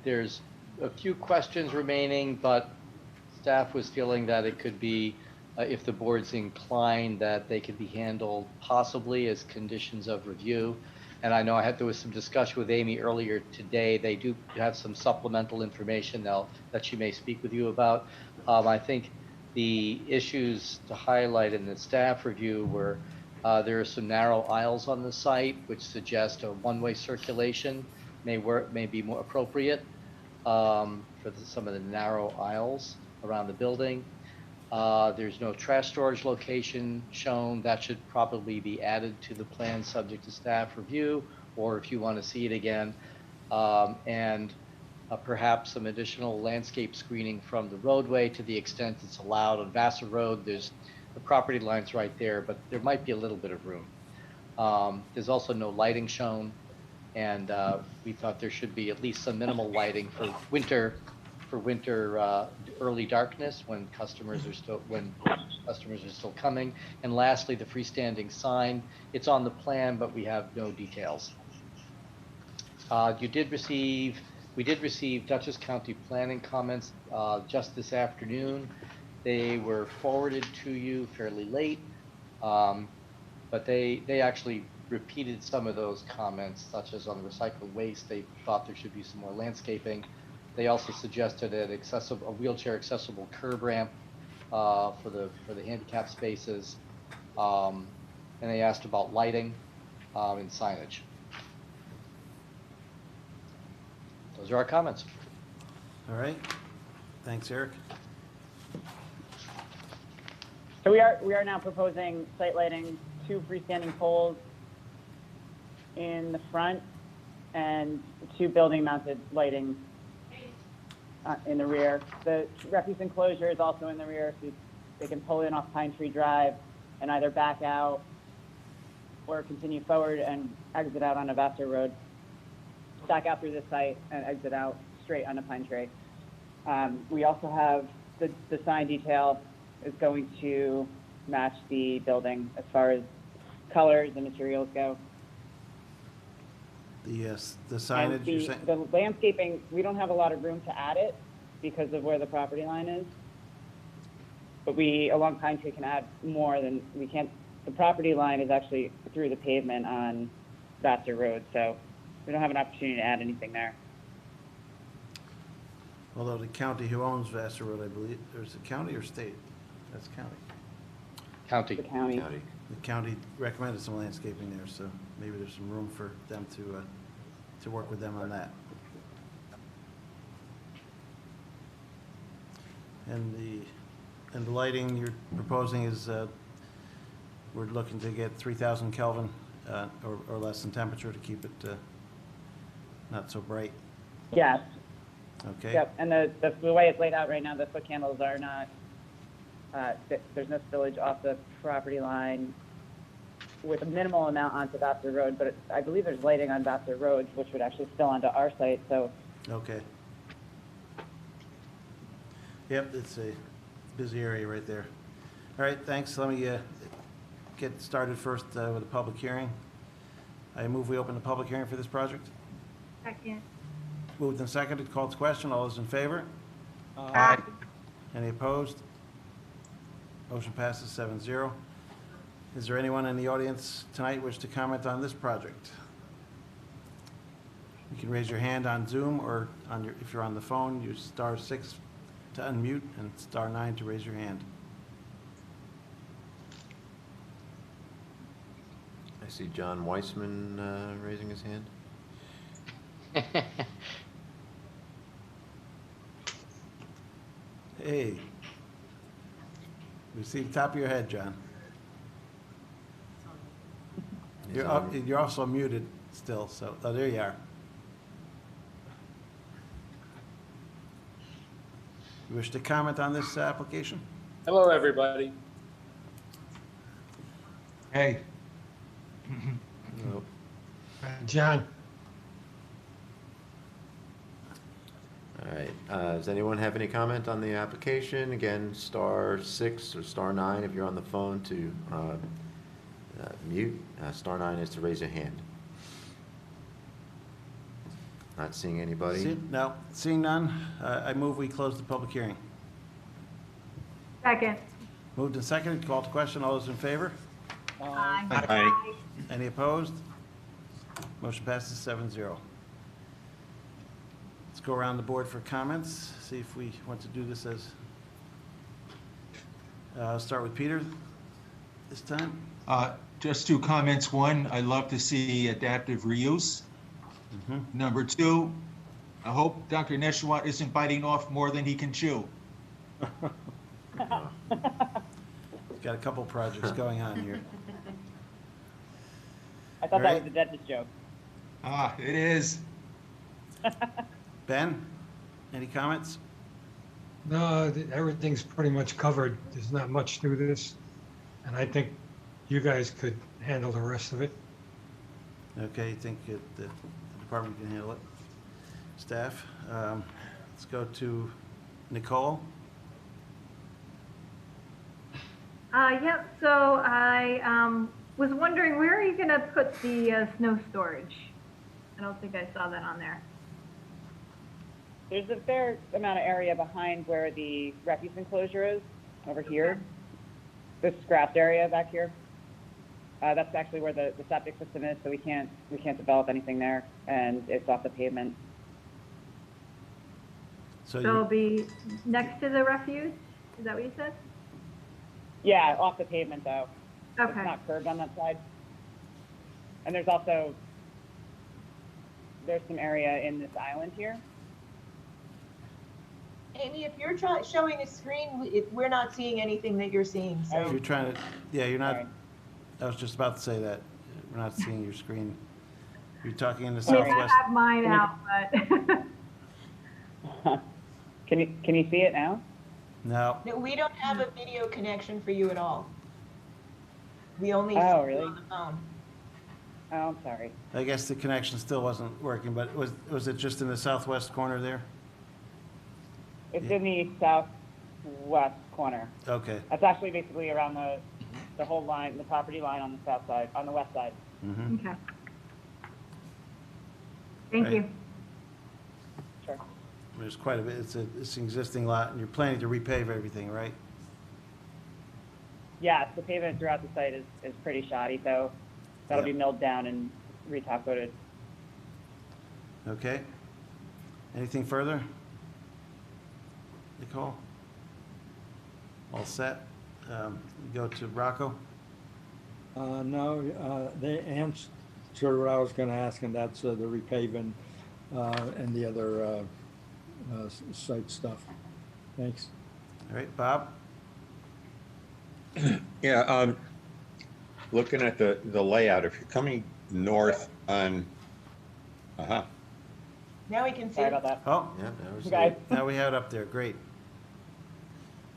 There's a few questions remaining, but staff was feeling that it could be, if the board's inclined, that they could be handled possibly as conditions of review. And I know there was some discussion with Amy earlier today. They do have some supplemental information that she may speak with you about. I think the issues to highlight in the staff review were there are some narrow aisles on the site, which suggest a one-way circulation may be more appropriate for some of the narrow aisles around the building. There's no trash storage location shown. That should probably be added to the plan subject to staff review, or if you want to see it again. And perhaps some additional landscape screening from the roadway to the extent it's allowed. On Vassar Road, the property line's right there, but there might be a little bit of room. There's also no lighting shown, and we thought there should be at least some minimal lighting for winter early darkness when customers are still coming. And lastly, the freestanding sign. It's on the plan, but we have no details. We did receive Dutchess County planning comments just this afternoon. They were forwarded to you fairly late, but they actually repeated some of those comments, such as on the recycled waste. They thought there should be some more landscaping. They also suggested a wheelchair accessible curb ramp for the handicap spaces, and they asked about lighting and signage. Those are our comments. All right, thanks, Eric. So we are now proposing site lighting, 2 freestanding poles in the front and 2 building mounted lighting in the rear. The refuse enclosure is also in the rear, so they can pull in off Pine Tree Drive and either back out or continue forward and exit out on Vassar Road, back out through the site and exit out straight onto Pine Tree. We also have the sign detail is going to match the building as far as colors and materials go. The signage, you're saying? The landscaping, we don't have a lot of room to add it because of where the property line is. But along Pine Tree, can add more than we can. The property line is actually through the pavement on Vassar Road, so we don't have an opportunity to add anything there. Although the county who owns Vassar Road, I believe, there's a county or state? That's county. County. The county. The county recommended some landscaping there, so maybe there's some room for them to work with them on that. And the lighting you're proposing is, we're looking to get 3,000 Kelvin or less in temperature to keep it not so bright. Yes. Okay. Yep. And the way it's laid out right now, the foot candles are not. There's no spillage off the property line with a minimal amount onto Vassar Road, but I believe there's lighting on Vassar Road, which would actually spill onto our site. So. Okay. Yep, it's busy area right there. All right, thanks. Let me get started first with a public hearing. I move we open the public hearing for this project. Second. Moved and seconded, called to question. All those in favor? Aye. Any opposed? Motion passes 7-0. Is there anyone in the audience tonight wish to comment on this project? You can raise your hand on Zoom, or if you're on the phone, use *6 to unmute and *9 to raise your hand. I see John Weissman raising his hand. Hey. We see the top of your head, John. You're also muted still, so, oh, there you are. You wish to comment on this application? Hello, everybody. Hey. John? All right, does anyone have any comment on the application? Again, *6 or *9 if you're on the phone to mute. *9 is to raise a hand. Not seeing anybody. No, seeing none, I move we close the public hearing. Second. Moved and seconded, called to question. All those in favor? Aye. Aye. Any opposed? Motion passes 7-0. Let's go around the board for comments, see if we want to do this as, I'll start with Peter this time. Just 2 comments. 1, I love to see adaptive reuse. Number 2, I hope Dr. Neshwat isn't biting off more than he can chew. Got a couple projects going on here. I thought that was a dentist joke. It is. Ben, any comments? No, everything's pretty much covered. There's not much to this. And I think you guys could handle the rest of it. Okay, you think the department can handle it? Staff? Let's go to Nicole. Yep, so I was wondering, where are you going to put the snow storage? I don't think I saw that on there. There's a fair amount of area behind where the refuse enclosure is, over here. This scrapped area back here. That's actually where the septic system is, so we can't develop anything there, and it's off the pavement. So it'll be next to the refuse? Is that what you said? Yeah, off the pavement though. Okay. It's not curved on that side. And there's some area in this island here. Amy, if you're showing a screen, we're not seeing anything that you're seeing, so. You're trying to, yeah, you're not, I was just about to say that. We're not seeing your screen. You're talking in the I mean, southwest. I have mine out, but. Can you see it now? No. No, we don't have a video connection for you at all. We only see really? you on the phone. Oh, I'm sorry. I guess the connection still wasn't working, but was it just in the southwest corner there? It's in the southwest corner. Okay. That's actually basically around the whole line, the property line on the south side, on the west side. Mm-hmm. Okay. Thank you. Sure. There's quite a bit. It's an existing lot, and you're planning to repave everything, right? Yeah, the pavement throughout the site is pretty shoddy, so that'll be milled down and re-top coated. Okay. Anything further? Nicole? All set? Go to Rocco? No, they answered what I was going to ask, and that's the repaving and the other site stuff. Thanks. All right, Bob? Yeah, looking at the layout, if you're coming north on, Now we can see. Sorry about that. Oh, yeah, now we have it up there. Great.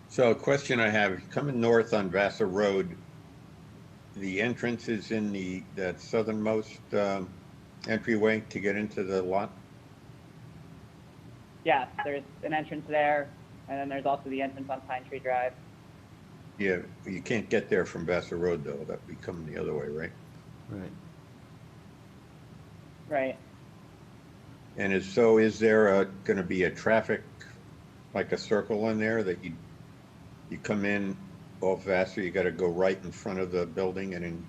So a question I have, if you're coming north on Vassar Road, the entrance is in that southernmost entryway to get into the lot? Yes, there's an entrance there. And then there's also the entrance on Pine Tree Drive. Yeah, you can't get there from Vassar Road though. That'd be coming the other way, right? Right. Right. And is there gonna be a traffic, like a circle in there that you come in off Vassar, you gotta go right in front of the building and then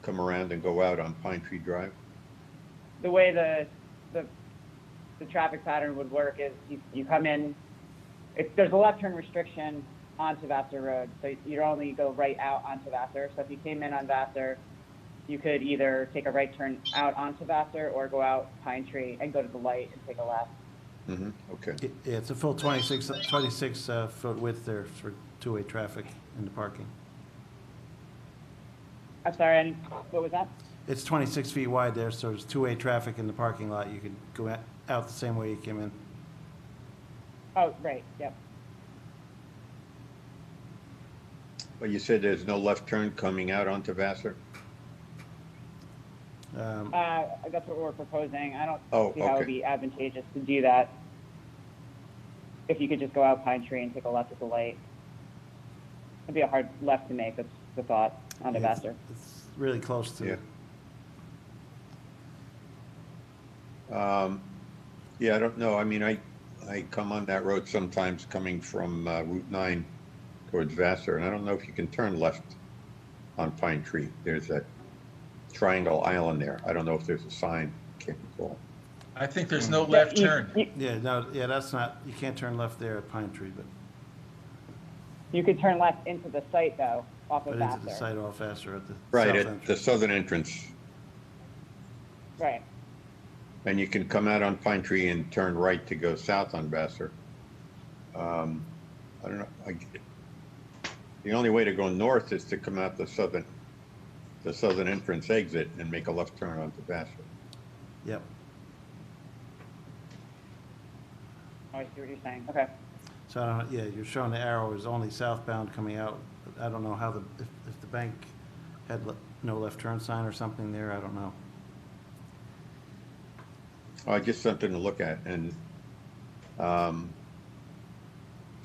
come around and go out on Pine Tree Drive? The way the traffic pattern would work is you come in, there's a left turn restriction onto Vassar Road, so you'd only go right out onto Vassar. So if you came in on Vassar, you could either take a right turn out onto Vassar or go out Pine Tree and go to the light and take a left. Mm-hmm, okay. Yeah, it's a full 26 foot width there for two-way traffic in the parking. I'm sorry, what was that? It's 26 feet wide there, so there's two-way traffic in the parking lot. You could go out the same way you came in. Oh, right, yep. But you said there's no left turn coming out onto Vassar? That's what we're proposing. I don't Oh, see how it would okay. be advantageous to do that. If you could just go out Pine Tree and take a left at the light. It'd be a hard left to make, that's the thought, onto Yeah, Vassar. It's really close to. Yeah, I don't know. I mean, I come on that road sometimes coming from Route 9 towards Vassar, and I don't know if you can turn left on Pine Tree. There's that triangle island there. I don't know if there's a sign. Can't recall. I think there's no left turn. Yeah, no, yeah, that's not, you can't turn left there at Pine Tree, but You could turn left into the site though, off of into the Vassar. site off Vassar at the Right, south at entrance. the southern entrance. Right. And you can come out on Pine Tree and turn right to go south on Vassar. I don't know. The only way to go north is to come out the southern entrance exit and make a left turn onto Vassar. Yep. Oh, I see what you're saying, okay. So, yeah, you're showing the arrow is only southbound coming out. But I don't know how if the bank had no left turn sign or something there, I don't know. Just something to look at, and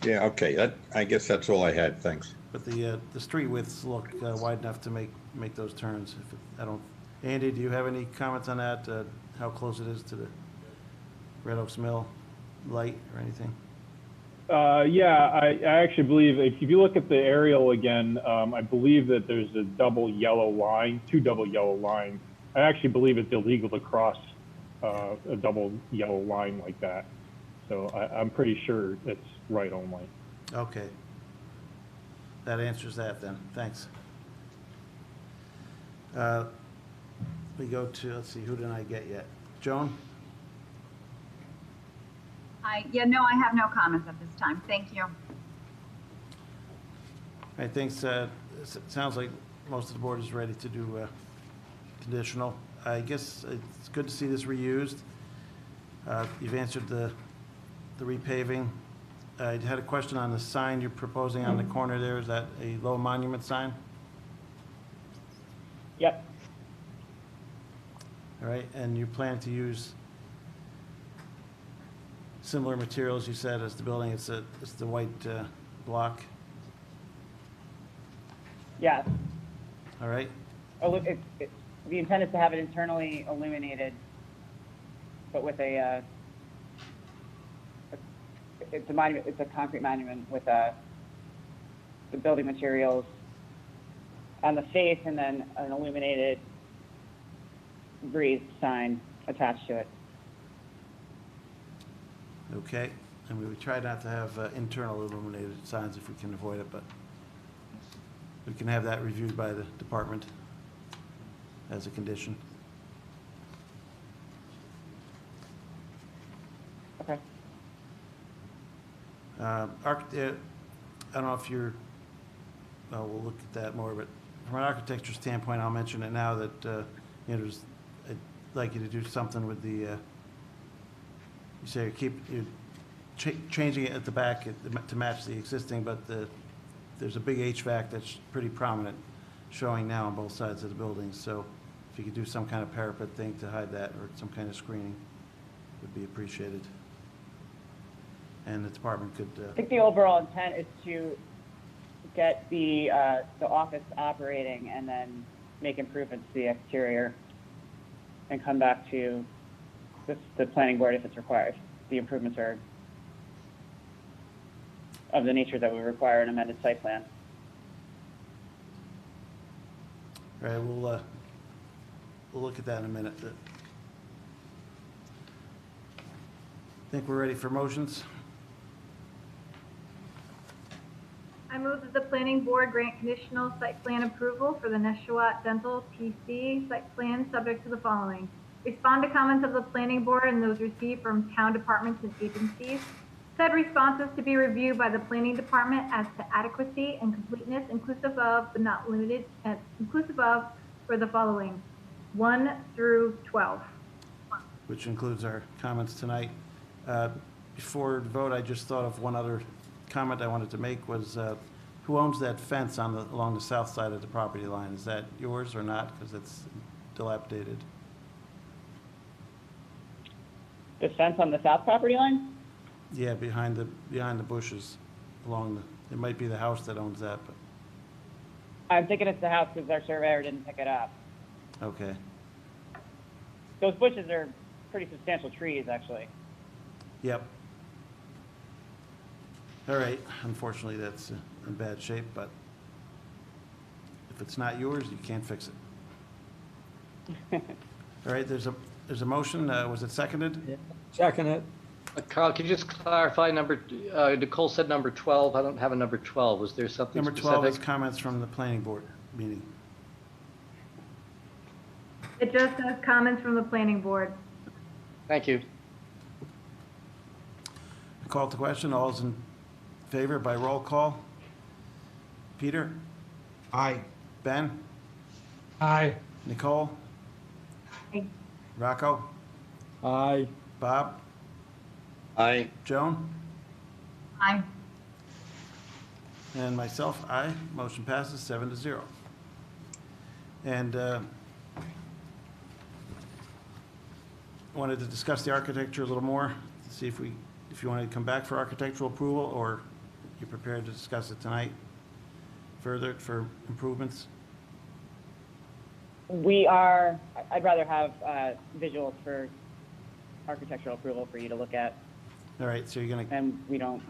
yeah, okay. I guess that's all I had. Thanks. But the street widths look wide enough to make those turns. Andy, do you have any comments on that? How close it is to the Red Oaks Mill light or anything? Yeah, I actually believe if you look at the aerial again, I believe that there's a double yellow line, two double yellow lines. I actually believe it's illegal to cross a double yellow line like that. So I'm pretty sure it's right only. Okay. That answers that then. Thanks. We go to, let's see, who didn't I get yet? Joan? No, I have no comments at this time. Thank you. I think it sounds like most of the board is ready to do conditional. I guess it's good to see this reused. You've answered the repaving. I had a question on the sign you're proposing on the corner there. Is that a low monument sign? Yep. All right, and you plan to use similar materials, you said, as the building? It's the white block? Yes. All right. Oh, look, the intent is to have it internally illuminated, but with it's a monument, it's a concrete monument with the building materials on the face and then an illuminated breeze sign attached to it. Okay, and we would try not to have internal illuminated signs if we can avoid it, but we can have that reviewed by the department as a condition. Okay. I don't know if you're, we'll look at that more, but from an architecture standpoint, I'll mention it now that, I'd like you to do something with the, you say you're changing it at the back to match the existing, but there's a big HVAC that's pretty prominent showing now on both sides of the building. So if you could do some kind of parapet thing to hide that or some kind of screening would be appreciated. and the department could, I think the overall intent is to get the office operating and then make improvements to the exterior and come back to the planning board if it's required. The improvements are of the nature that would require an amended site plan. all right, we'll look at that in a minute. Think we're ready for motions? I move that the planning board grant conditional site plan approval for the Neshawat Dental PC site plan subject to the following. Respond to comments of the planning board and those received from town departments and agencies. Said responses to be reviewed by the planning department as to adequacy and completeness, inclusive of but not limited, inclusive of for the following, 1 through 12. Which includes our comments tonight. Before the vote, I just thought of one other comment I wanted to make was, who owns that fence along the south side of the property line? Is that yours or not? Because it's dilapidated. The fence on the south property line? Yeah, behind the bushes along it might be the house that owns that, but, I'm thinking it's the house because our surveyor didn't pick it up. okay. Those bushes are pretty substantial trees, actually. Yep. All right, unfortunately, that's in bad shape, but if it's not yours, you can't fix it. All right, there's a motion, was it seconded? Yeah. Second it. Carl, can you just clarify Nicole said number 12. I don't have a number 12. Was there something Number 12 is specific? comments from the planning board meeting. It just says comments from the planning board. Thank you. Call to question, all is in favor by roll call. Peter? Aye. Ben? Aye. Nicole? Aye. Rocco? Aye. Bob? Aye. Joan? Aye. And myself, aye. Motion passes 7-0. And wanted to discuss the architecture a little more, see if you want to come back for architectural approval, or you're prepared to discuss it tonight further for improvements. I'd rather have visuals for architectural approval for you to look at. All right, so you're going to And we'll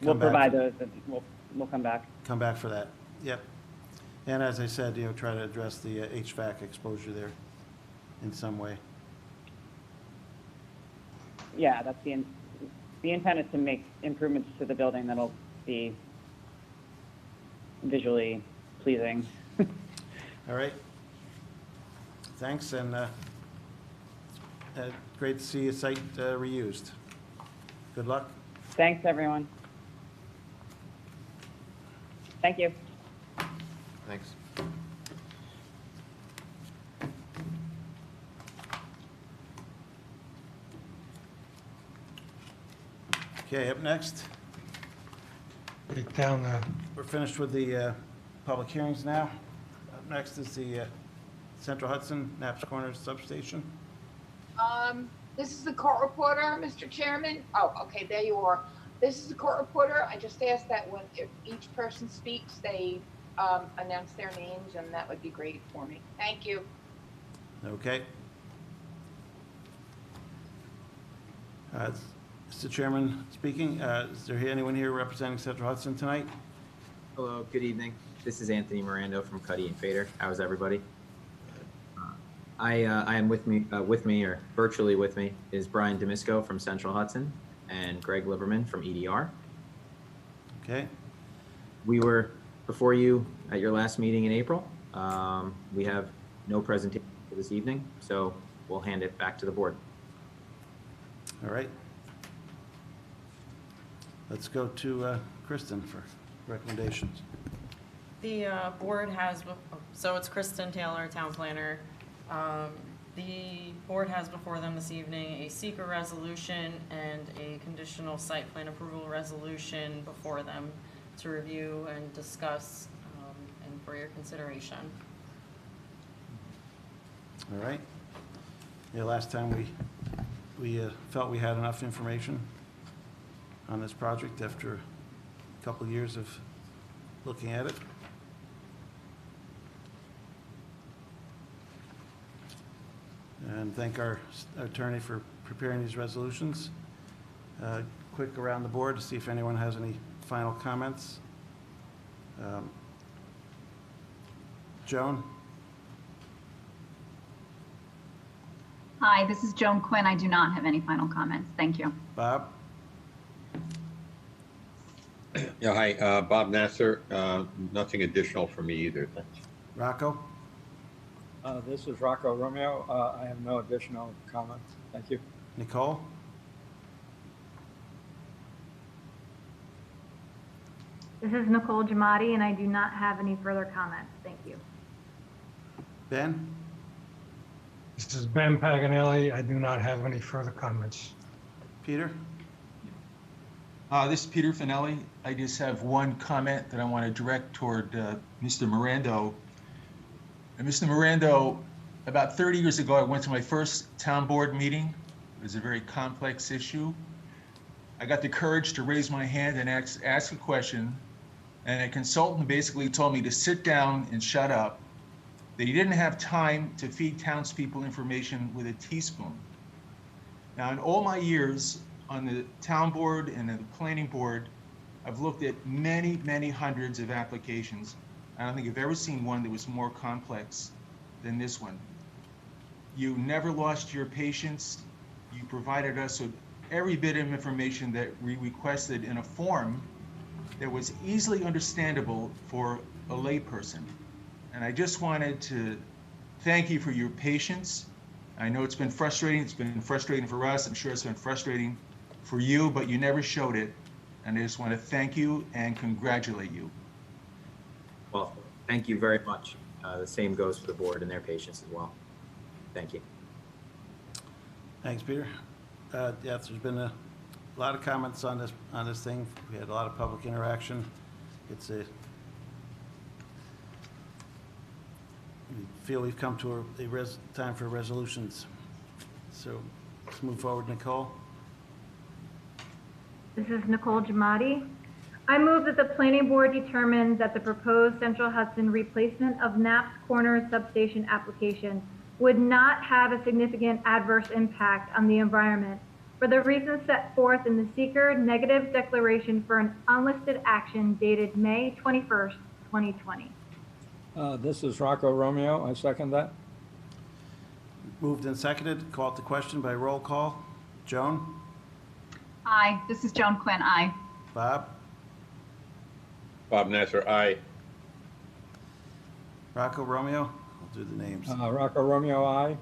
Come provide back. those, and we'll come back. come back for that. Yep. And as I said, try to address the HVAC exposure there in some way. Yeah, that's the intent is to make improvements to the building that'll be visually pleasing. All right. Thanks, and great to see a site reused. Good luck. Thanks, everyone. Thank you. Thanks. Okay, up next, Take down the, we're finished with the public hearings now. Up next is the Central Hudson, Knapp's Corners substation. This is the court reporter, Mr. Chairman. Oh, okay, there you are. This is the court reporter. I just asked that if each person speaks, they announce their names, and that would be great for me. Thank you. Okay. Mr. Chairman speaking. Is there anyone here representing Central Hudson tonight? Hello, good evening. This is Anthony Mirando from Cuddy and Fader. How's everybody? I am with me, or virtually with me, is Brian Demisco from Central Hudson and Greg Liberman from EDR. Okay. We were before you at your last meeting in April. We have no presentation for this evening, so we'll hand it back to the board. All right. Let's go to Kristen for recommendations. The board has, so it's Kristen Taylor, town planner. The board has before them this evening a seeker resolution and a conditional site plan approval resolution before them to review and discuss and for your consideration. All right. Yeah, last time we felt we had enough information. on this project after a couple of years of looking at it. And thank our attorney for preparing these resolutions. Quick around the board to see if anyone has any final comments. Joan? Hi, this is Joan Quinn. I do not have any final comments. Thank you. Bob? Yeah, hi, Bob Nasser. Nothing additional for me either. Thanks. Rocco? This is Rocco Romeo. I have no additional comments. Thank you. Nicole? This is Nicole Giamatti, and I do not have any further comments. Thank you. Ben? This is Ben Paganelli. I do not have any further comments. Peter? This is Peter Finelli. I just have one comment that I want to direct toward Mr. Mirando. And Mr. Mirando, about 30 years ago, I went to my first town board meeting. It was a very complex issue. I got the courage to raise my hand and ask a question, and a consultant basically told me to sit down and shut up, that he didn't have time to feed townspeople information with a teaspoon. Now, in all my years on the town board and the planning board, I've looked at many, many hundreds of applications. I don't think I've ever seen one that was more complex than this one. You never lost your patience. You provided us with every bit of information that we requested in a form that was easily understandable for a layperson. And I just wanted to thank you for your patience. I know it's been frustrating. It's been frustrating for us. I'm sure it's been frustrating for you, but you never showed it. And I just want to thank you and congratulate you. Well, thank you very much. The same goes for the board and their patience as well. Thank you. Thanks, Peter. Yes, there's been a lot of comments on this thing. We had a lot of public interaction. It's we feel we've come to a time for resolutions. So let's move forward, Nicole. This is Nicole Giamatti. I move that the planning board determines that the proposed Central Hudson replacement of Knapp's Corner substation application would not have a significant adverse impact on the environment for the reasons set forth in the seeker negative declaration for an unlisted action dated May 21st, 2020. This is Rocco Romeo. I second that. Moved and seconded. Called to question by roll call. Joan? Aye, this is Joan Quinn. Aye. Bob? Bob Nasser, aye. Rocco Romeo? I'll do the names. Rocco Romeo, aye.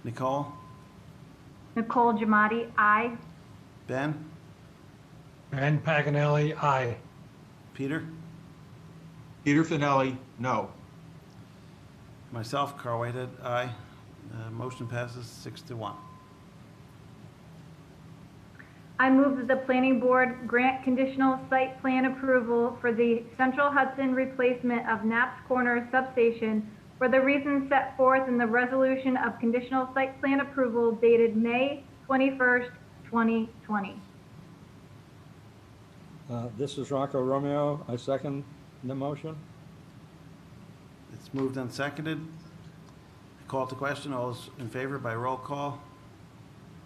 Nicole? Nicole Giamatti, aye. Ben? Ben Paganelli, aye. Peter? Peter Finelli, no. Myself, Carl Whitehead, aye. Motion passes 6-1. I move that the planning board grant conditional site plan approval for the Central Hudson replacement of Knapp's Corner substation for the reasons set forth in the resolution of conditional site plan approval dated May 21st, 2020. This is Rocco Romeo. I second the motion. It's moved and seconded. Call to question. All those in favor by roll call.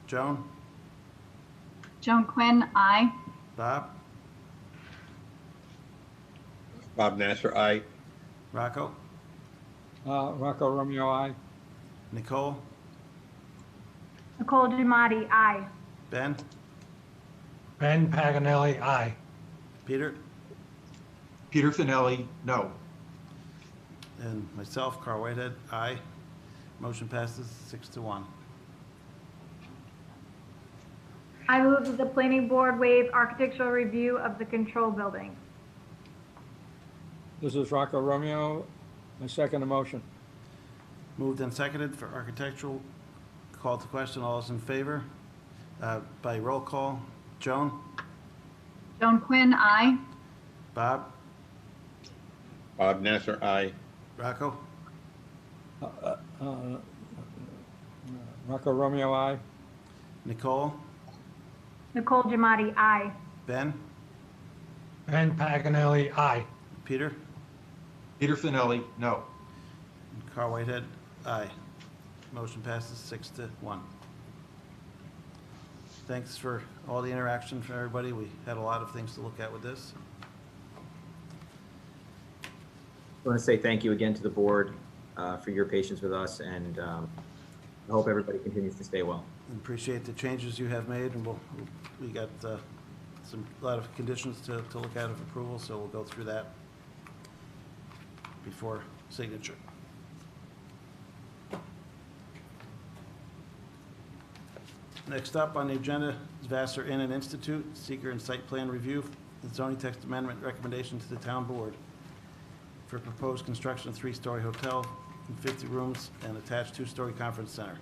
Joan? Joan Quinn, aye. Bob? Bob Nasser, aye. Rocco? Rocco Romeo, aye. Nicole? Nicole Giamatti, aye. Ben? Ben Paganelli, aye. Peter? Peter Finelli, no. And myself, Carl Whitehead, aye. Motion passes 6-1. I move that the planning board waive architectural review of the control building. This is Rocco Romeo. I second the motion. Moved and seconded for architectural. Call to question. All those in favor by roll call. Joan? Joan Quinn, aye. Bob? Bob Nasser, aye. Rocco? Rocco Romeo, aye. Nicole? Nicole Giamatti, aye. Ben? Ben Paganelli, aye. Peter? Peter Finelli, no. And Carl Whitehead, aye. Motion passes 6-1. Thanks for all the interaction from everybody. We had a lot of things to look at with this. I want to say thank you again to the board for your patience with us, and I hope everybody continues to stay well. Appreciate the changes you have made, and we got a lot of conditions to look at of approval, so we'll go through that before signature. Next up on the agenda is Vassar Inn and Institute, seeker and site plan review, the zoning text amendment recommendation to the town board for proposed construction of 3-story hotel and 50 rooms and attached 2-story conference center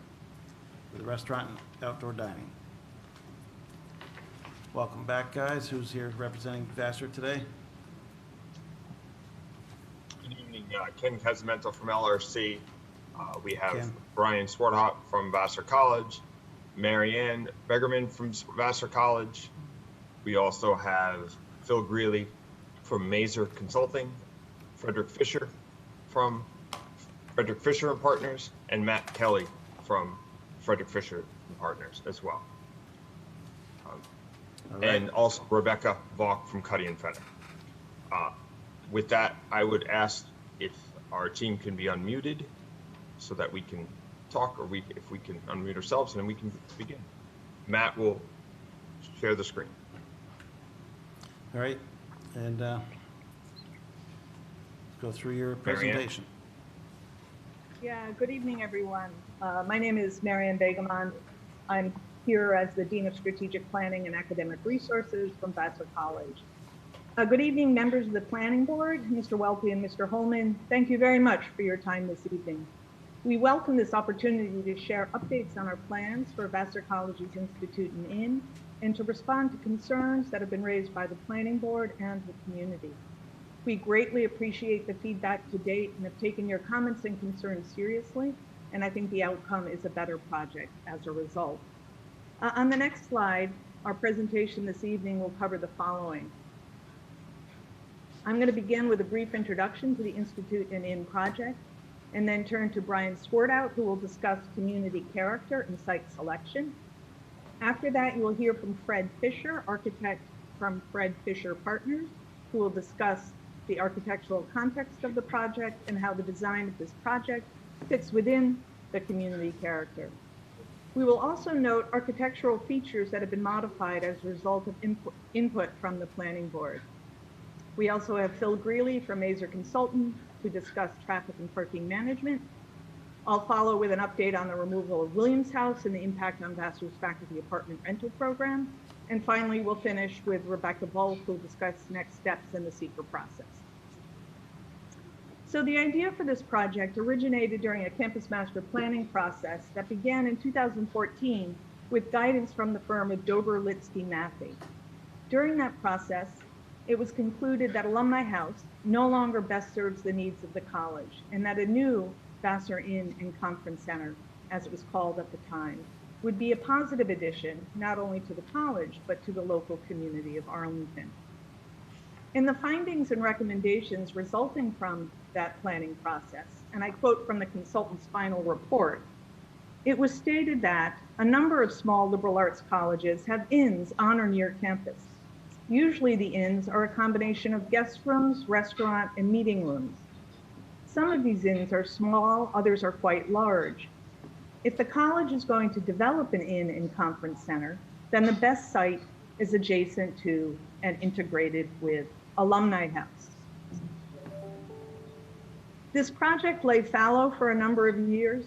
with a restaurant and outdoor dining. Welcome back, guys. Who's here representing Vassar today? Good evening, Ken Casamento from LRC. We have Ken. Brian Swarthop from Vassar College, Marianne Begerman from Vassar College. We also have Phil Greeley from Mazer Consulting, Frederick Fisher from Frederick Fisher and Partners, and Matt Kelly from Frederick Fisher and Partners as well. And also Rebecca Vaughn from Cuddy and Fenner. With that, I would ask if our team can be unmuted so that we can talk, or if we can unmute ourselves, and then we can begin. Matt will share the screen. All right, and go through your presentation. Yeah, good evening, everyone. My name is Marianne Begemon. I'm here as the Dean of Strategic Planning and Academic Resources from Vassar College. Good evening, members of the Planning Board, Mr. Welty and Mr. Holman. Thank you very much for your time this evening. We welcome this opportunity to share updates on our plans for Vassar College's Institute and Inn, and to respond to concerns that have been raised by the Planning Board and the community. We greatly appreciate the feedback to date and have taken your comments and concerns seriously, and I think the outcome is a better project as a result. On the next slide, our presentation this evening will cover the following. I'm going to begin with a brief introduction to the Institute and Inn project, and then turn to Brian Swartout, who will discuss community character and site selection. After that, you will hear from Fred Fisher, architect from Fred Fisher Partners, who will discuss the architectural context of the project and how the design of this project fits within the community character. We will also note architectural features that have been modified as a result of input from the Planning Board. We also have Phil Greeley from Mazer Consultant to discuss traffic and parking management. I'll follow with an update on the removal of Williams House and the impact on Vassar's faculty apartment rental program. And finally, we'll finish with Rebecca Volk, who will discuss next steps in the seeker process. So the idea for this project originated during a campus master planning process that began in 2014 with guidance from the firm of Dober Litsky Mathey. During that process, it was concluded that Alumni House no longer best serves the needs of the college, and that a new Vassar Inn and Conference Center, as it was called at the time, would be a positive addition not only to the college, but to the local community of Arlington. In the findings and recommendations resulting from that planning process, and I quote from the consultant's final report, it was stated that a number of small liberal arts colleges have inns on or near campus. Usually the inns are a combination of guest rooms, restaurant, and meeting rooms. Some of these inns are small, others are quite large. If the college is going to develop an inn and conference center, then the best site is adjacent to and integrated with Alumni House. This project lay fallow for a number of years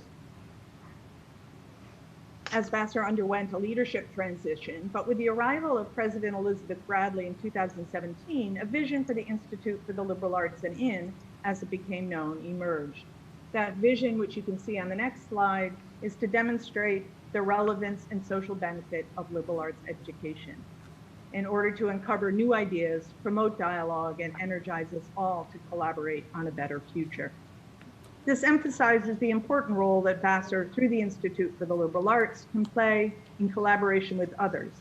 as Vassar underwent a leadership transition, but with the arrival of President Elizabeth Bradley in 2017, a vision for the Institute for the Liberal Arts and Inn, as it became known, emerged. That vision, which you can see on the next slide, is to demonstrate the relevance and social benefit of liberal arts education in order to uncover new ideas, promote dialogue, and energize us all to collaborate on a better future. This emphasizes the important role that Vassar, through the Institute for the Liberal Arts, can play in collaboration with others.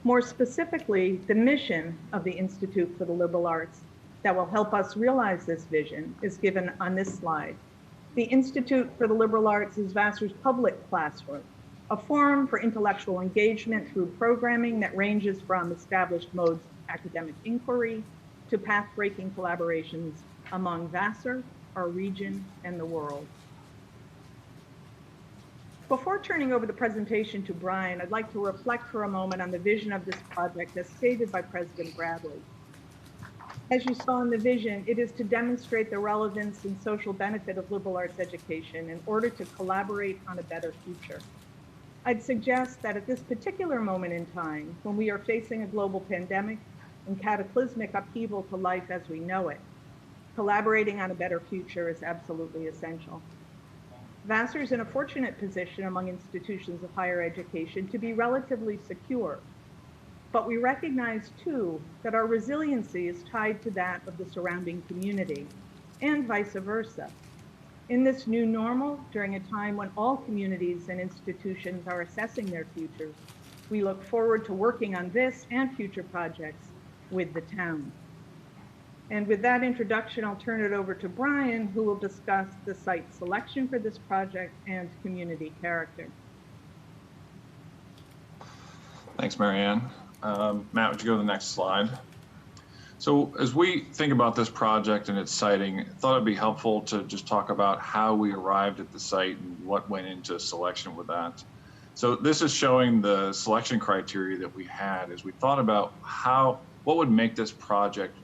More specifically, the mission of the Institute for the Liberal Arts that will help us realize this vision is given on this slide. The Institute for the Liberal Arts is Vassar's public classroom, a forum for intellectual engagement through programming that ranges from established modes of academic inquiry to path-breaking collaborations among Vassar, our region, and the world. Before turning over the presentation to Brian, I'd like to reflect for a moment on the vision of this project as stated by President Bradley. As you saw in the vision, it is to demonstrate the relevance and social benefit of liberal arts education in order to collaborate on a better future. I'd suggest that at this particular moment in time, when we are facing a global pandemic and cataclysmic upheaval to life as we know it, collaborating on a better future is absolutely essential. Vassar is in a fortunate position among institutions of higher education to be relatively secure, but we recognize too that our resiliency is tied to that of the surrounding community and vice versa. In this new normal, during a time when all communities and institutions are assessing their futures, we look forward to working on this and future projects with the town. And with that introduction, I'll turn it over to Brian, who will discuss the site selection for this project and community character. Thanks, Marianne. Matt, would you go to the next slide? So as we think about this project and its siting, I thought it'd be helpful to just talk about how we arrived at the site and what went into selection with that. So this is showing the selection criteria that we had as we thought about what would make this project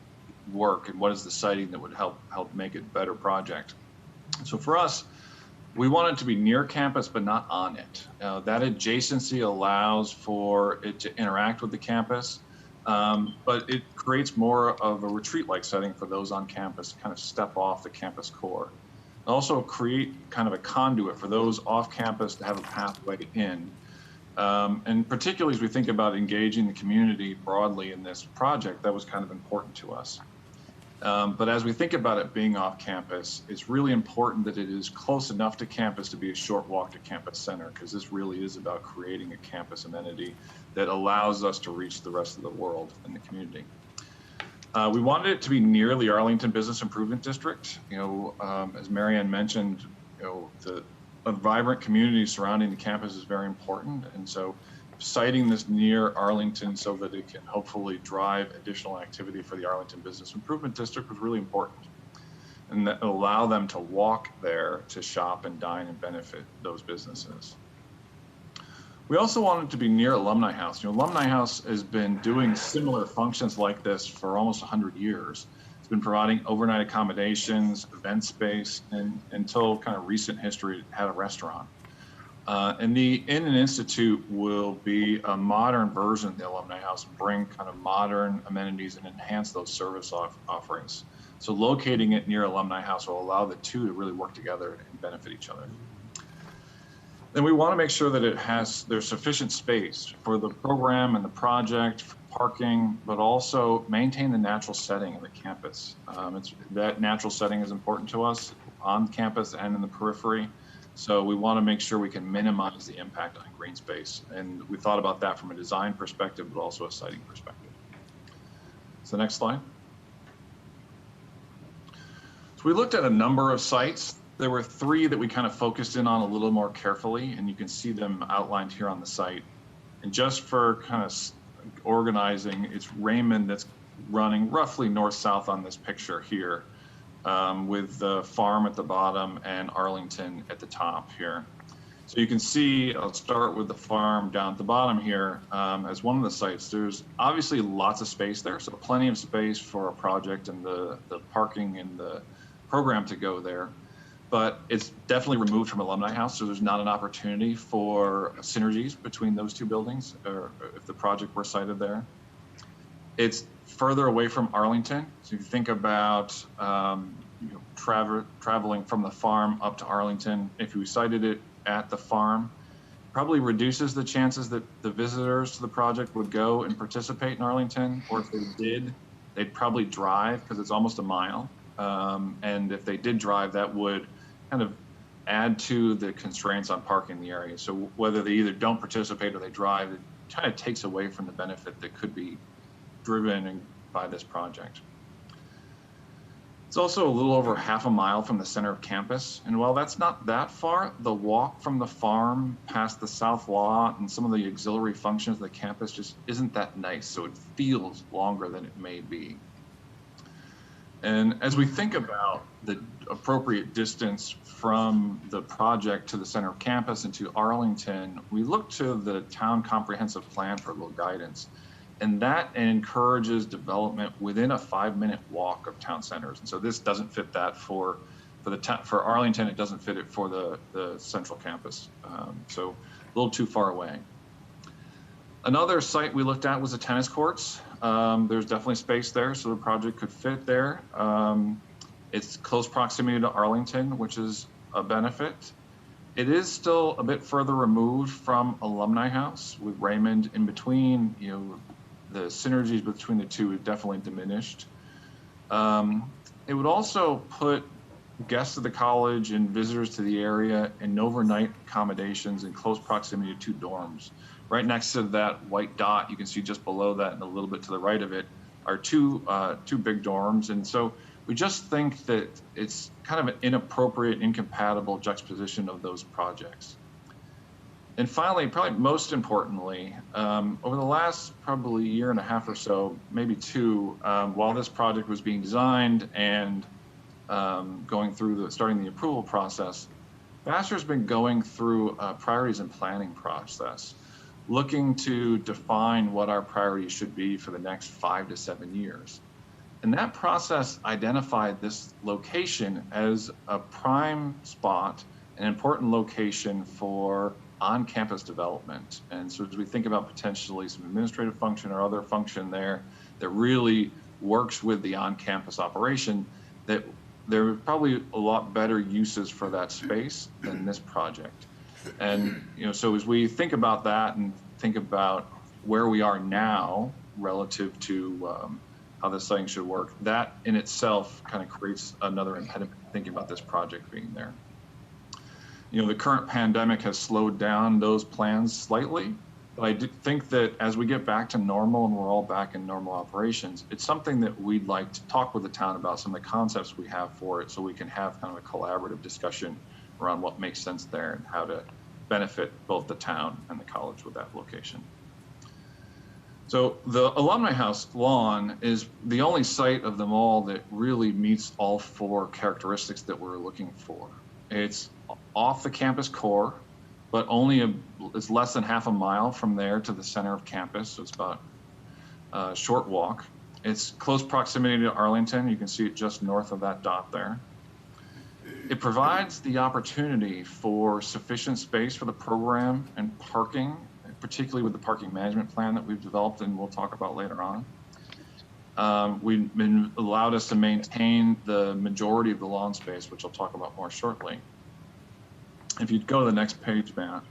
work and what is the siting that would help make it a better project. So for us, we want it to be near campus, but not on it. That adjacency allows for it to interact with the campus, but it creates more of a retreat-like setting for those on campus to kind of step off the campus core. Also create kind of a conduit for those off campus to have a pathway in. And particularly as we think about engaging the community broadly in this project, that was kind of important to us. But as we think about it being off campus, it's really important that it is close enough to campus to be a short walk to campus center, because this really is about creating a campus amenity that allows us to reach the rest of the world and the community. We wanted it to be near the Arlington Business Improvement District. As Marianne mentioned, a vibrant community surrounding the campus is very important. And so siting this near Arlington so that it can hopefully drive additional activity for the Arlington Business Improvement District was really important. And that allow them to walk there to shop and dine and benefit those businesses. We also wanted to be near Alumni House. Alumni House has been doing similar functions like this for almost 100 years. It's been providing overnight accommodations, event space, and until kind of recent history, it had a restaurant. And the Inn and Institute will be a modern version of the Alumni House and bring kind of modern amenities and enhance those service offerings. So locating it near Alumni House will allow the two to really work together and benefit each other. Then we want to make sure that there's sufficient space for the program and the project, for parking, but also maintain the natural setting of the campus. That natural setting is important to us on campus and in the periphery. So we want to make sure we can minimize the impact on green space. And we thought about that from a design perspective, but also a siting perspective. So next slide. So we looked at a number of sites. There were 3 that we kind of focused in on a little more carefully, and you can see them outlined here on the site. And just for kind of organizing, it's Raymond that's running roughly north-south on this picture here. With the farm at the bottom and Arlington at the top here. So you can see, I'll start with the farm down at the bottom here as one of the sites. There's obviously lots of space there, so plenty of space for a project and the parking and the program to go there. But it's definitely removed from Alumni House, so there's not an opportunity for synergies between those 2 buildings, or if the project were sited there. It's further away from Arlington. So if you think about traveling from the farm up to Arlington, if we sited it at the farm, probably reduces the chances that the visitors to the project would go and participate in Arlington, or if they did, they'd probably drive because it's almost a mile. And if they did drive, that would kind of add to the constraints on parking in the area. So whether they either don't participate or they drive, kind of takes away from the benefit that could be driven by this project. It's also a little over half a mile from the center of campus. And while that's not that far, the walk from the farm past the south lot and some of the auxiliary functions of the campus just isn't that nice. So it feels longer than it may be. And as we think about the appropriate distance from the project to the center of campus and to Arlington, we look to the town comprehensive plan for a little guidance. And that encourages development within a 5-minute walk of town centers. And so this doesn't fit that for Arlington. It doesn't fit it for the central campus. So a little too far away. Another site we looked at was the tennis courts. There's definitely space there, so the project could fit there. It's close proximity to Arlington, which is a benefit. It is still a bit further removed from Alumni House with Raymond in between. You know, the synergies between the two have definitely diminished. It would also put guests of the college and visitors to the area in overnight accommodations in close proximity to 2 dorms. Right next to that white dot, you can see just below that and a little bit to the right of it are two big dorms. And so we just think that it's kind of an inappropriate, incompatible juxtaposition of those projects. And finally, probably most importantly, over the last probably year and a half or so, maybe 2, while this project was being designed and going through starting the approval process, Vassar's been going through a priorities and planning process, looking to define what our priorities should be for the next 5 to 7 years. And that process identified this location as a prime spot, an important location for on-campus development. And so as we think about potentially some administrative function or other function there that really works with the on-campus operation, that there are probably a lot better uses for that space than this project. And so as we think about that and think about where we are now relative to how this thing should work, that in itself kind of creates another impediment thinking about this project being there. The current pandemic has slowed down those plans slightly, but I do think that as we get back to normal and we're all back in normal operations, it's something that we'd like to talk with the town about, some of the concepts we have for it, so we can have kind of a collaborative discussion around what makes sense there and how to benefit both the town and the college with that location. So the Alumni House lawn is the only site of them all that really meets all 4 characteristics that we're looking for. It's off the campus core, but it's less than half a mile from there to the center of campus. So it's about a short walk. It's close proximity to Arlington. You can see it just north of that dot there. It provides the opportunity for sufficient space for the program and parking, particularly with the parking management plan that we've developed and we'll talk about later on. We've been allowed us to maintain the majority of the lawn space, which I'll talk about more shortly. If you'd go to the next page, Matt.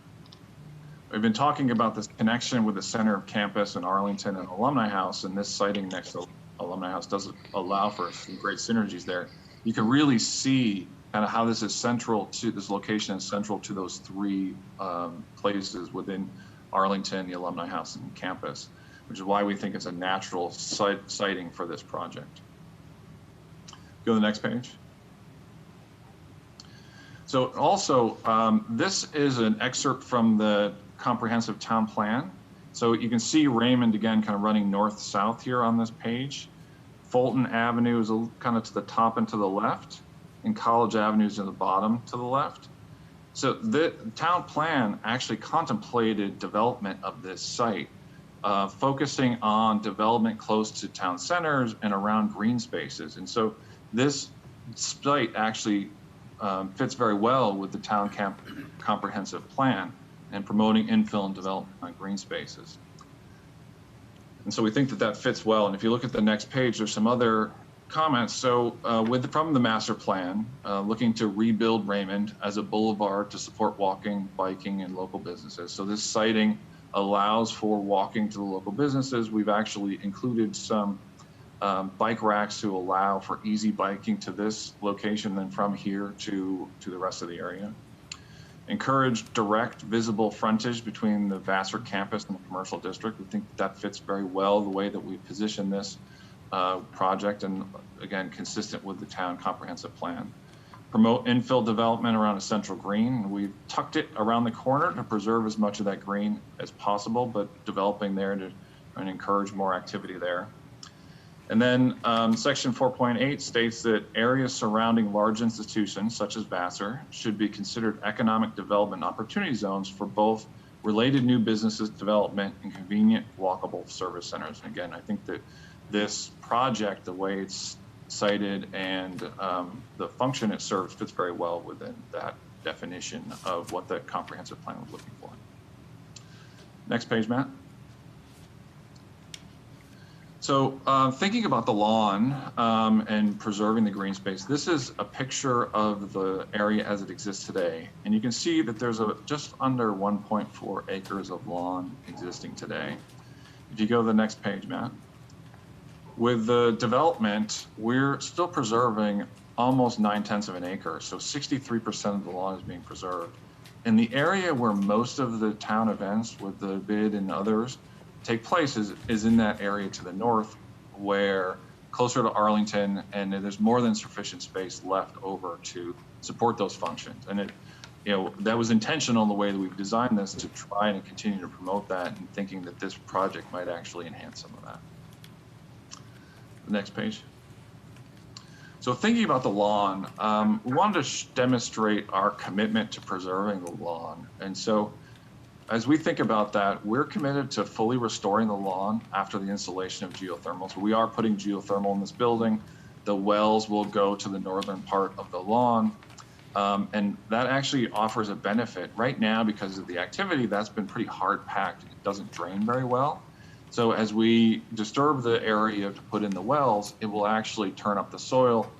We've been talking about this connection with the center of campus and Arlington and Alumni House, and this siting next to Alumni House does allow for some great synergies there. You can really see kind of how this is central to this location is central to those 3 places within Arlington, the Alumni House, and campus, which is why we think it's a natural siting for this project. Go to the next page. So also, this is an excerpt from the comprehensive town plan. So you can see Raymond again kind of running north-south here on this page. Fulton Avenue is kind of to the top and to the left, and College Avenue is in the bottom to the left. So the town plan actually contemplated development of this site, focusing on development close to town centers and around green spaces. And so this site actually fits very well with the town comprehensive plan and promoting infill and development on green spaces. And so we think that that fits well. And if you look at the next page, there's some other comments. So from the master plan, looking to rebuild Raymond as a boulevard to support walking, biking, and local businesses. So this siting allows for walking to the local businesses. We've actually included some bike racks to allow for easy biking to this location, then from here to the rest of the area. Encourage direct visible frontage between the Vassar campus and the commercial district. We think that fits very well the way that we position this project, and again, consistent with the town comprehensive plan. Promote infill development around a central green. We've tucked it around the corner to preserve as much of that green as possible, but developing there to and encourage more activity there. And then section 4.8 states that areas surrounding large institutions such as Vassar should be considered economic development opportunity zones for both related new businesses development and convenient walkable service centers. And again, I think that this project, the way it's cited and the function it serves fits very well within that definition of what the comprehensive plan was looking for. Next page, Matt. So thinking about the lawn and preserving the green space, this is a picture of the area as it exists today. And you can see that there's just under 1.4 acres of lawn existing today. If you go to the next page, Matt. With the development, we're still preserving almost 9/10 of an acre. So 63% of the lawn is being preserved. And the area where most of the town events with the bid and others take place is in that area to the north, where closer to Arlington, and there's more than sufficient space left over to support those functions. And that was intentional in the way that we've designed this to try and continue to promote that, and thinking that this project might actually enhance some of that. The next page. So thinking about the lawn, we wanted to demonstrate our commitment to preserving the lawn. And so as we think about that, we're committed to fully restoring the lawn after the installation of geothermal. So we are putting geothermal in this building. The wells will go to the northern part of the lawn. And that actually offers a benefit. Right now, because of the activity, that's been pretty hard packed. It doesn't drain very well. So as we disturb the area to put in the wells, it will actually turn up the soil,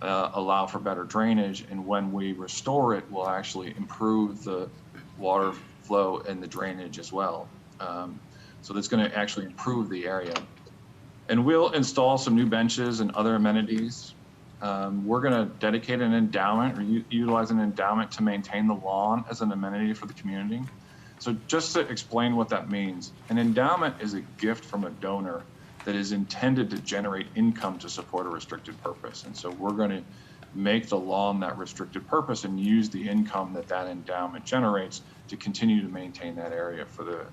allow for better drainage. And when we restore it, we'll actually improve the water flow and the drainage as well. So that's going to actually improve the area. And we'll install some new benches and other amenities. We're going to dedicate an endowment or utilize an endowment to maintain the lawn as an amenity for the community. So just to explain what that means, an endowment is a gift from a donor that is intended to generate income to support a restricted purpose. And so we're going to make the lawn that restricted purpose and use the income that that endowment generates to continue to maintain that area for the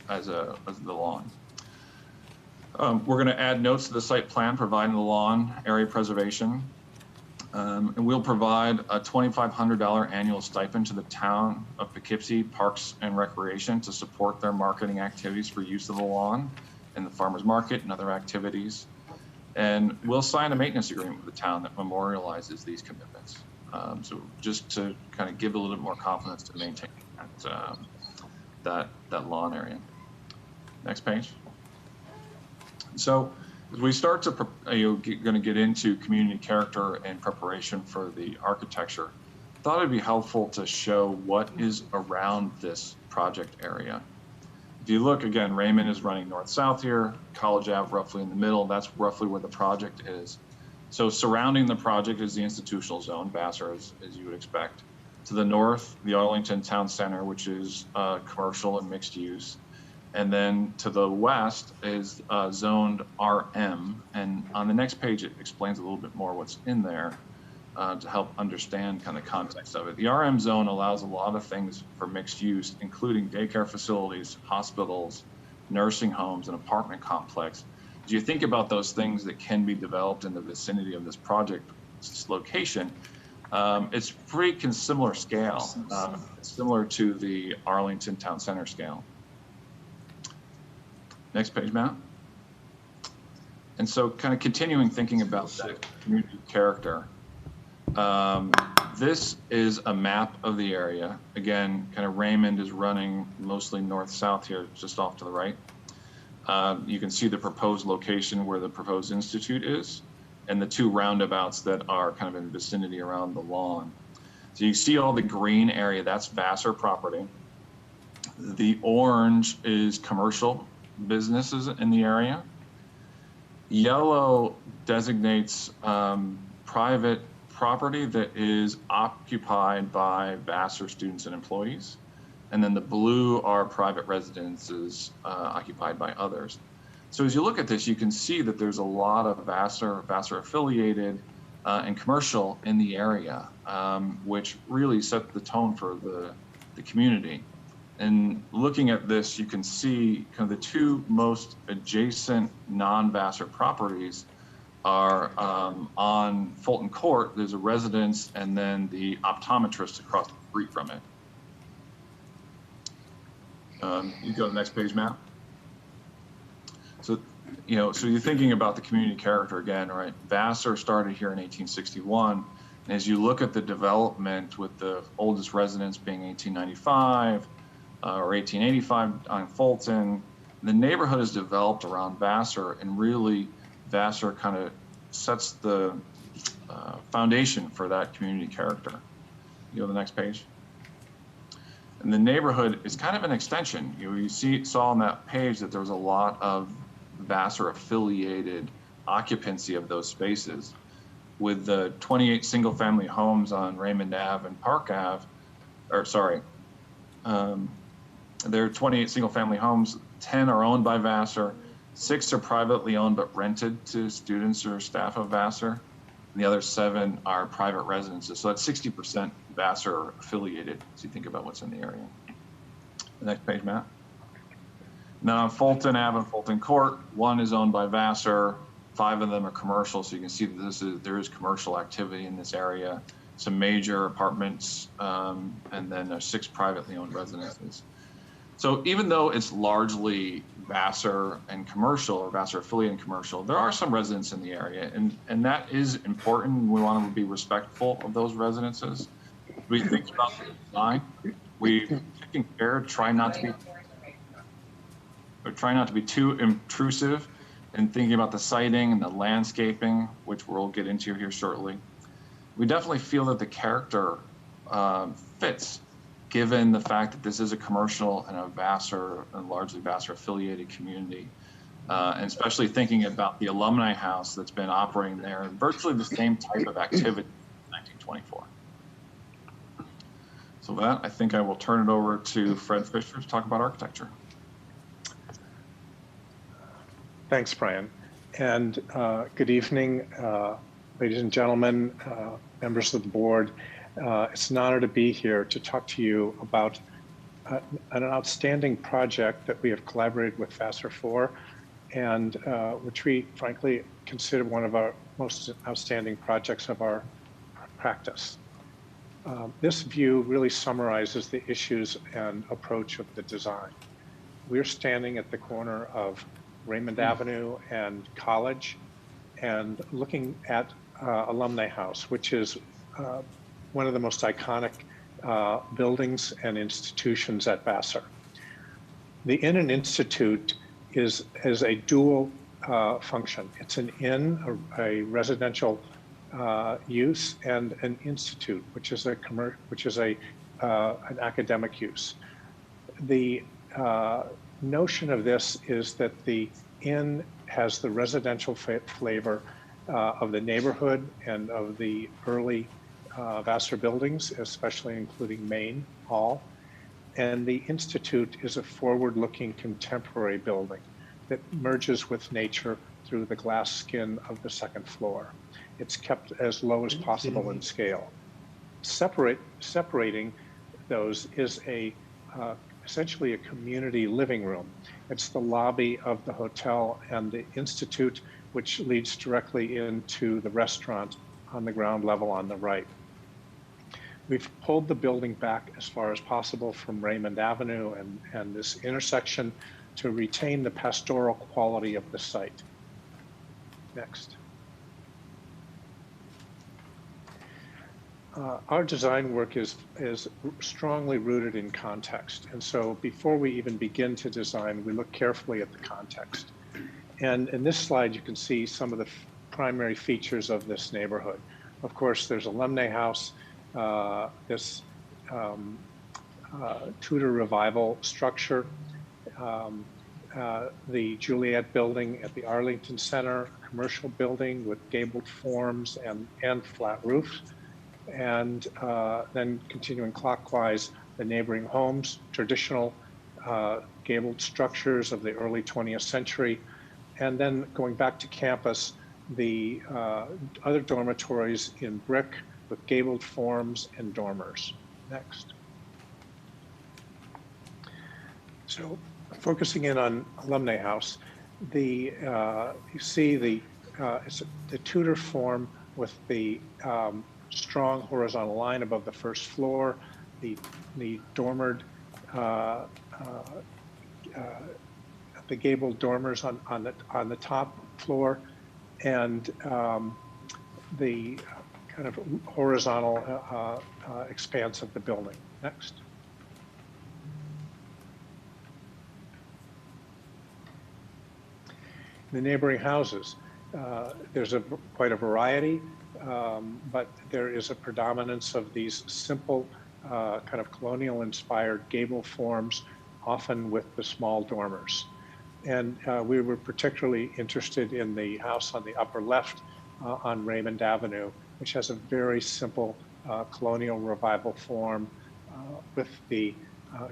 as the lawn. We're going to add notes to the site plan providing the lawn area preservation. And we'll provide a $2,500 annual stipend to the town of Poughkeepsie Parks and Recreation to support their marketing activities for use of the lawn and the farmers market and other activities. And we'll sign a maintenance agreement with the town that memorializes these commitments. So just to kind of give a little bit more confidence to maintain that lawn area. Next page. So as we start to, going to get into community character and preparation for the architecture, I thought it'd be helpful to show what is around this project area. If you look again, Raymond is running north-south here, College Ave roughly in the middle, that's roughly where the project is. So surrounding the project is the institutional zone, Vassar, as you would expect. To the north, the Arlington Town Center, which is commercial and mixed use. And then to the west is zoned RM. And on the next page, it explains a little bit more what's in there to help understand kind of context of it. The RM zone allows a lot of things for mixed use, including daycare facilities, hospitals, nursing homes, and apartment complex. As you think about those things that can be developed in the vicinity of this project location, it's pretty similar scale, similar to the Arlington Town Center scale. Next page, Matt. And so kind of continuing thinking about that community character. This is a map of the area. Again, kind of Raymond is running mostly north-south here, just off to the right. You can see the proposed location where the proposed institute is, and the two roundabouts that are kind of in the vicinity around the lawn. So you see all the green area, that's Vassar property. The orange is commercial businesses in the area. Yellow designates private property that is occupied by Vassar students and employees. And then the blue are private residences occupied by others. So as you look at this, you can see that there's a lot of Vassar affiliated and commercial in the area, which really set the tone for the community. And looking at this, you can see kind of the two most adjacent non-Vassar properties are on Fulton Court. There's a residence and then the optometrist across the street from it. You go to the next page, Matt. So, so you're thinking about the community character again, right? Vassar started here in 1861. And as you look at the development with the oldest residence being 1895 or 1885 on Fulton, the neighborhood has developed around Vassar, and really Vassar kind of sets the foundation for that community character. You go to the next page. And the neighborhood is kind of an extension. You saw on that page that there was a lot of Vassar affiliated occupancy of those spaces. With the 28 single family homes on Raymond Ave and Park Ave, there are 28 single family homes, 10 are owned by Vassar, 6 are privately owned but rented to students or staff of Vassar, and the other 7 are private residences. So that's 60% Vassar affiliated as you think about what's in the area. The next page, Matt. Now on Fulton Ave and Fulton Court, 1 is owned by Vassar, 5 of them are commercial, so you can see that there is commercial activity in this area, some major apartments, and then there's 6 privately owned residences. So even though it's largely Vassar and commercial, or Vassar affiliate and commercial, there are some residents in the area, and that is important. We want to be respectful of those residences. We think about the design. We taking care, try not to be too intrusive in thinking about the siting and the landscaping, which we'll get into here shortly. We definitely feel that the character fits, given the fact that this is a commercial and a Vassar, and largely Vassar affiliated community, and especially thinking about the alumni house that's been operating there, and virtually the same type of activity in 1924. So that, I think I will turn it over to Fred Fisher to talk about architecture. Thanks, Brian. And good evening, ladies and gentlemen, members of the board. It's an honor to be here to talk to you about an outstanding project that we have collaborated with Vassar for, and which we frankly consider one of our most outstanding projects of our practice. This view really summarizes the issues and approach of the design. We're standing at the corner of Raymond Avenue and College, and looking at Alumni House, which is one of the most iconic buildings and institutions at Vassar. The Inn and Institute is a dual function. It's an inn, a residential use, and an institute, which is an academic use. The notion of this is that the inn has the residential flavor of the neighborhood and of the early Vassar buildings, especially including Main Hall. And the Institute is a forward-looking contemporary building that merges with nature through the glass skin of the second floor. It's kept as low as possible in scale. Separating those is essentially a community living room. It's the lobby of the hotel and the Institute, which leads directly into the restaurant on the ground level on the right. We've pulled the building back as far as possible from Raymond Avenue and this intersection to retain the pastoral quality of the site. Next. Our design work is strongly rooted in context. And so before we even begin to design, we look carefully at the context. And in this slide, you can see some of the primary features of this neighborhood. Of course, there's Alumni House, this Tudor Revival structure. the Juliet building at the Arlington Center, a commercial building with gabled forms and flat roofs. And then continuing clockwise, the neighboring homes, traditional gabled structures of the early 20th century. And then going back to campus, the other dormitories in brick with gabled forms and dormers. Next. So focusing in on Alumni House, you see it's the Tudor form with the strong horizontal line above the first floor, the dormered, the gabled dormers on the top floor, and the kind of horizontal expanse of the building. Next. The neighboring houses, there's quite a variety, but there is a predominance of these simple kind of colonial-inspired gable forms, often with the small dormers. And we were particularly interested in the house on the upper left on Raymond Avenue, which has a very simple colonial revival form with the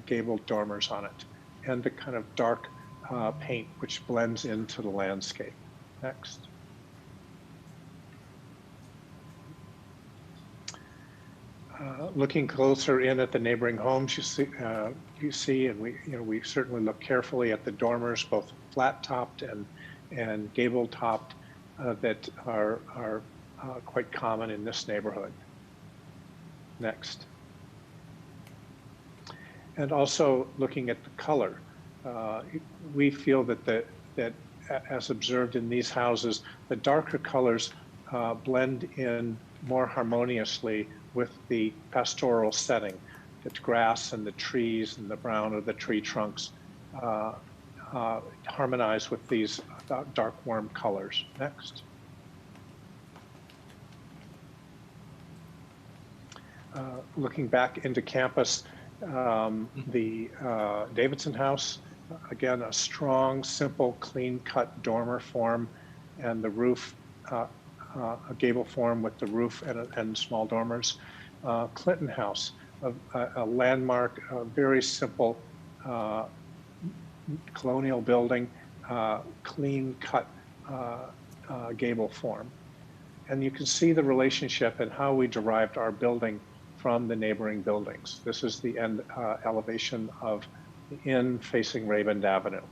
gabled dormers on it, and the kind of dark paint which blends into the landscape. Next. Looking closer in at the neighboring homes, you see, and we certainly look carefully at the dormers, both flat-topped and gable-topped, that are quite common in this neighborhood. Next. And also looking at the color, we feel that as observed in these houses, the darker colors blend in more harmoniously with the pastoral setting, the grass and the trees and the brown of the tree trunks harmonize with these dark warm colors. Next. Looking back into campus, the Davidson House, again, a strong, simple, clean-cut dormer form, and the roof, a gable form with the roof and small dormers. Clinton House, a landmark, very simple colonial building, clean-cut gable form. And you can see the relationship and how we derived our building from the neighboring buildings. This is the end elevation of the inn facing Raymond Avenue.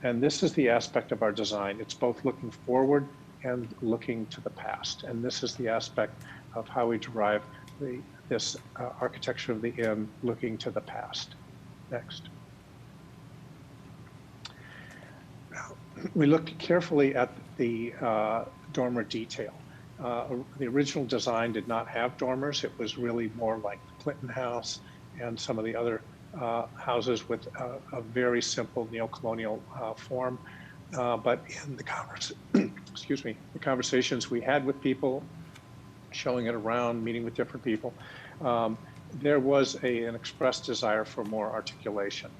And this is the aspect of our design. It's both looking forward and looking to the past. And this is the aspect of how we derive this architecture of the inn looking to the past. Next. Now, we looked carefully at the dormer detail. The original design did not have dormers. It was really more like the Clinton House and some of the other houses with a very simple neo-colonial form. But in the the conversations we had with people, showing it around, meeting with different people, there was an expressed desire for more articulation.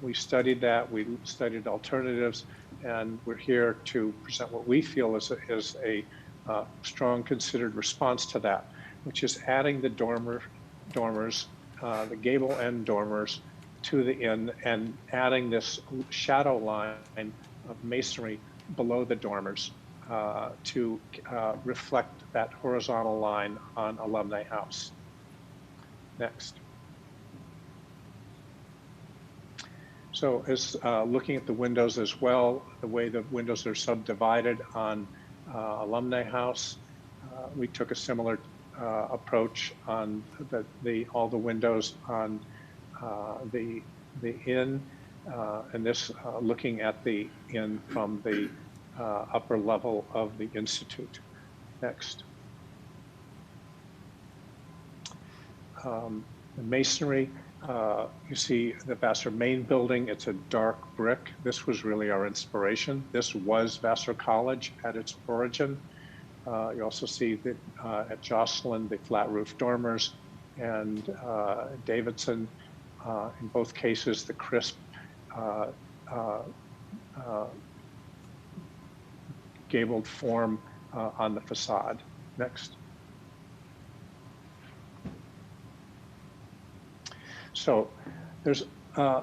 We studied that, we studied alternatives, and we're here to present what we feel is a strong considered response to that, which is adding the dormers, the gable end dormers to the inn, and adding this shadow line of masonry below the dormers to reflect that horizontal line on Alumni House. Next. So as looking at the windows as well, the way the windows are subdivided on Alumni House, we took a similar approach on all the windows on the inn, and this looking at the inn from the upper level of the Institute. Next. The masonry, you see the Vassar main building, it's a dark brick. This was really our inspiration. This was Vassar College at its origin. You also see that at Jocelyn, the flat roof dormers, and Davidson, in both cases, the crisp gabled form on the facade. Next. So there's,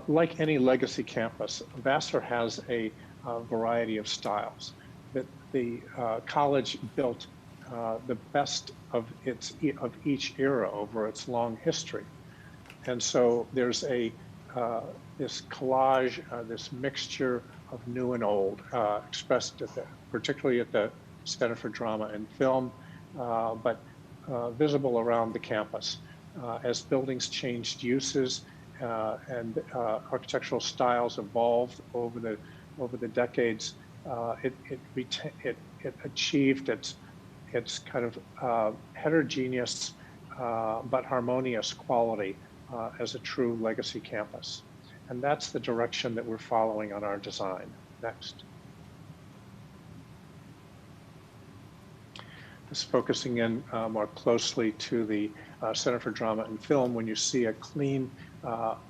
like any legacy campus, Vassar has a variety of styles. The college built the best of each era over its long history. And so there's this collage, this mixture of new and old, expressed particularly at the Center for Drama and Film, but visible around the campus. As buildings changed uses and architectural styles evolved over the decades, it achieved its kind of heterogeneous but harmonious quality as a true legacy campus. And that's the direction that we're following on our design. Next. This focusing in more closely to the Center for Drama and Film, when you see a clean,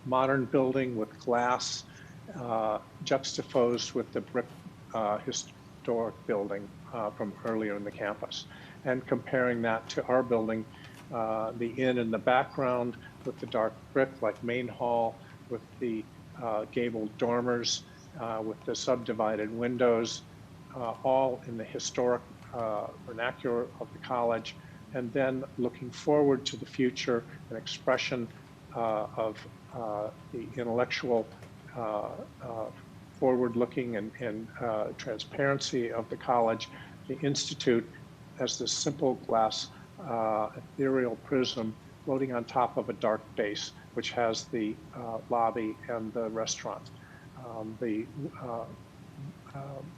modern building with glass juxtaposed with the brick historic building from earlier in the campus. And comparing that to our building, the inn in the background with the dark brick like main hall, with the gabled dormers, with the subdivided windows, all in the historic vernacular of the college, and then looking forward to the future, an expression of the intellectual forward-looking and transparency of the college. The Institute as this simple glass ethereal prism floating on top of a dark base, which has the lobby and the restaurant. The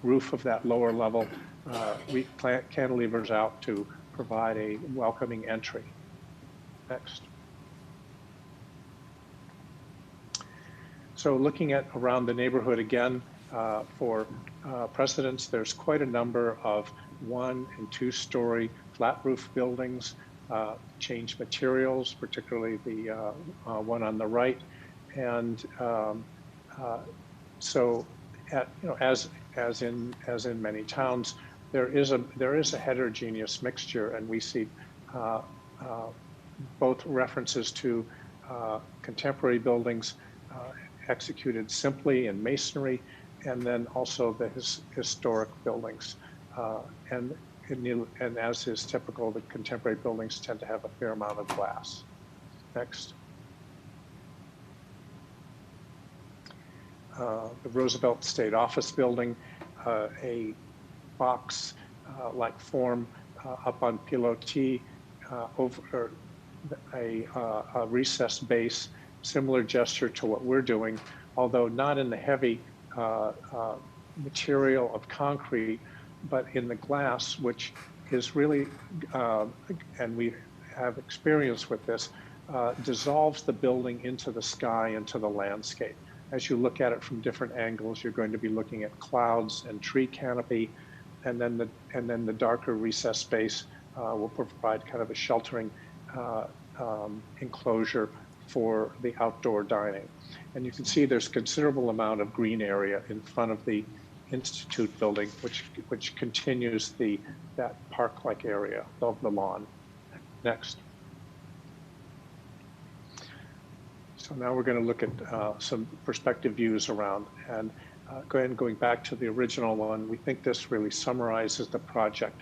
roof of that lower level cantilevers out to provide a welcoming entry. Next. So looking at around the neighborhood again, for precedents, there's quite a number of 1- and 2-story flat roof buildings, changed materials, particularly the one on the right. And so, as in many towns, there is a heterogeneous mixture, and we see both references to contemporary buildings executed simply in masonry, and then also the historic buildings. And as is typical, the contemporary buildings tend to have a fair amount of glass. Next. The Roosevelt State Office Building, a box-like form up on pilotis over a recessed base, similar gesture to what we're doing, although not in the heavy material of concrete, but in the glass, which is really, and we have experience with this, dissolves the building into the sky, into the landscape. As you look at it from different angles, you're going to be looking at clouds and tree canopy, and then the darker recessed space will provide kind of a sheltering enclosure for the outdoor dining. And you can see there's considerable amount of green area in front of the Institute building, which continues that park-like area of the lawn. Next. So now we're going to look at some perspective views around, and going back to the original one, we think this really summarizes the project,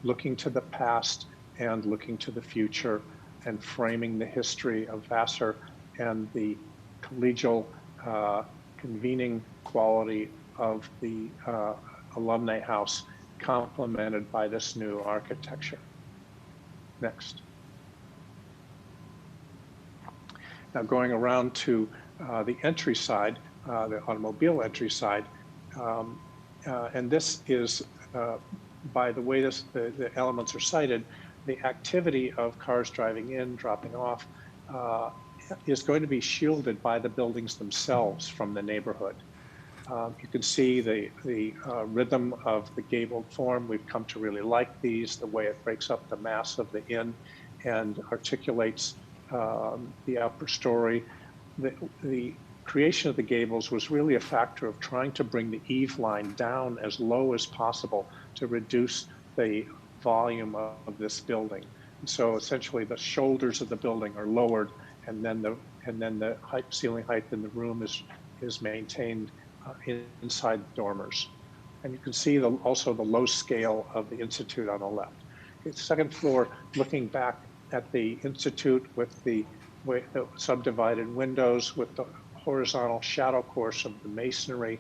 looking to the past and looking to the future, and framing the history of Vassar and the collegial convening quality of the alumni house, complemented by this new architecture. Next. Now going around to the entry side, the automobile entry side, and this is, by the way the elements are cited, the activity of cars driving in, dropping off, is going to be shielded by the buildings themselves from the neighborhood. You can see the rhythm of the gabled form. We've come to really like these, the way it breaks up the mass of the inn and articulates the upper story. The creation of the gables was really a factor of trying to bring the eave line down as low as possible to reduce the volume of this building. And so essentially the shoulders of the building are lowered, and then the ceiling height in the room is maintained inside the dormers. And you can see also the low scale of the Institute on the left. The second floor, looking back at the Institute with the subdivided windows with the horizontal shadow course of the masonry.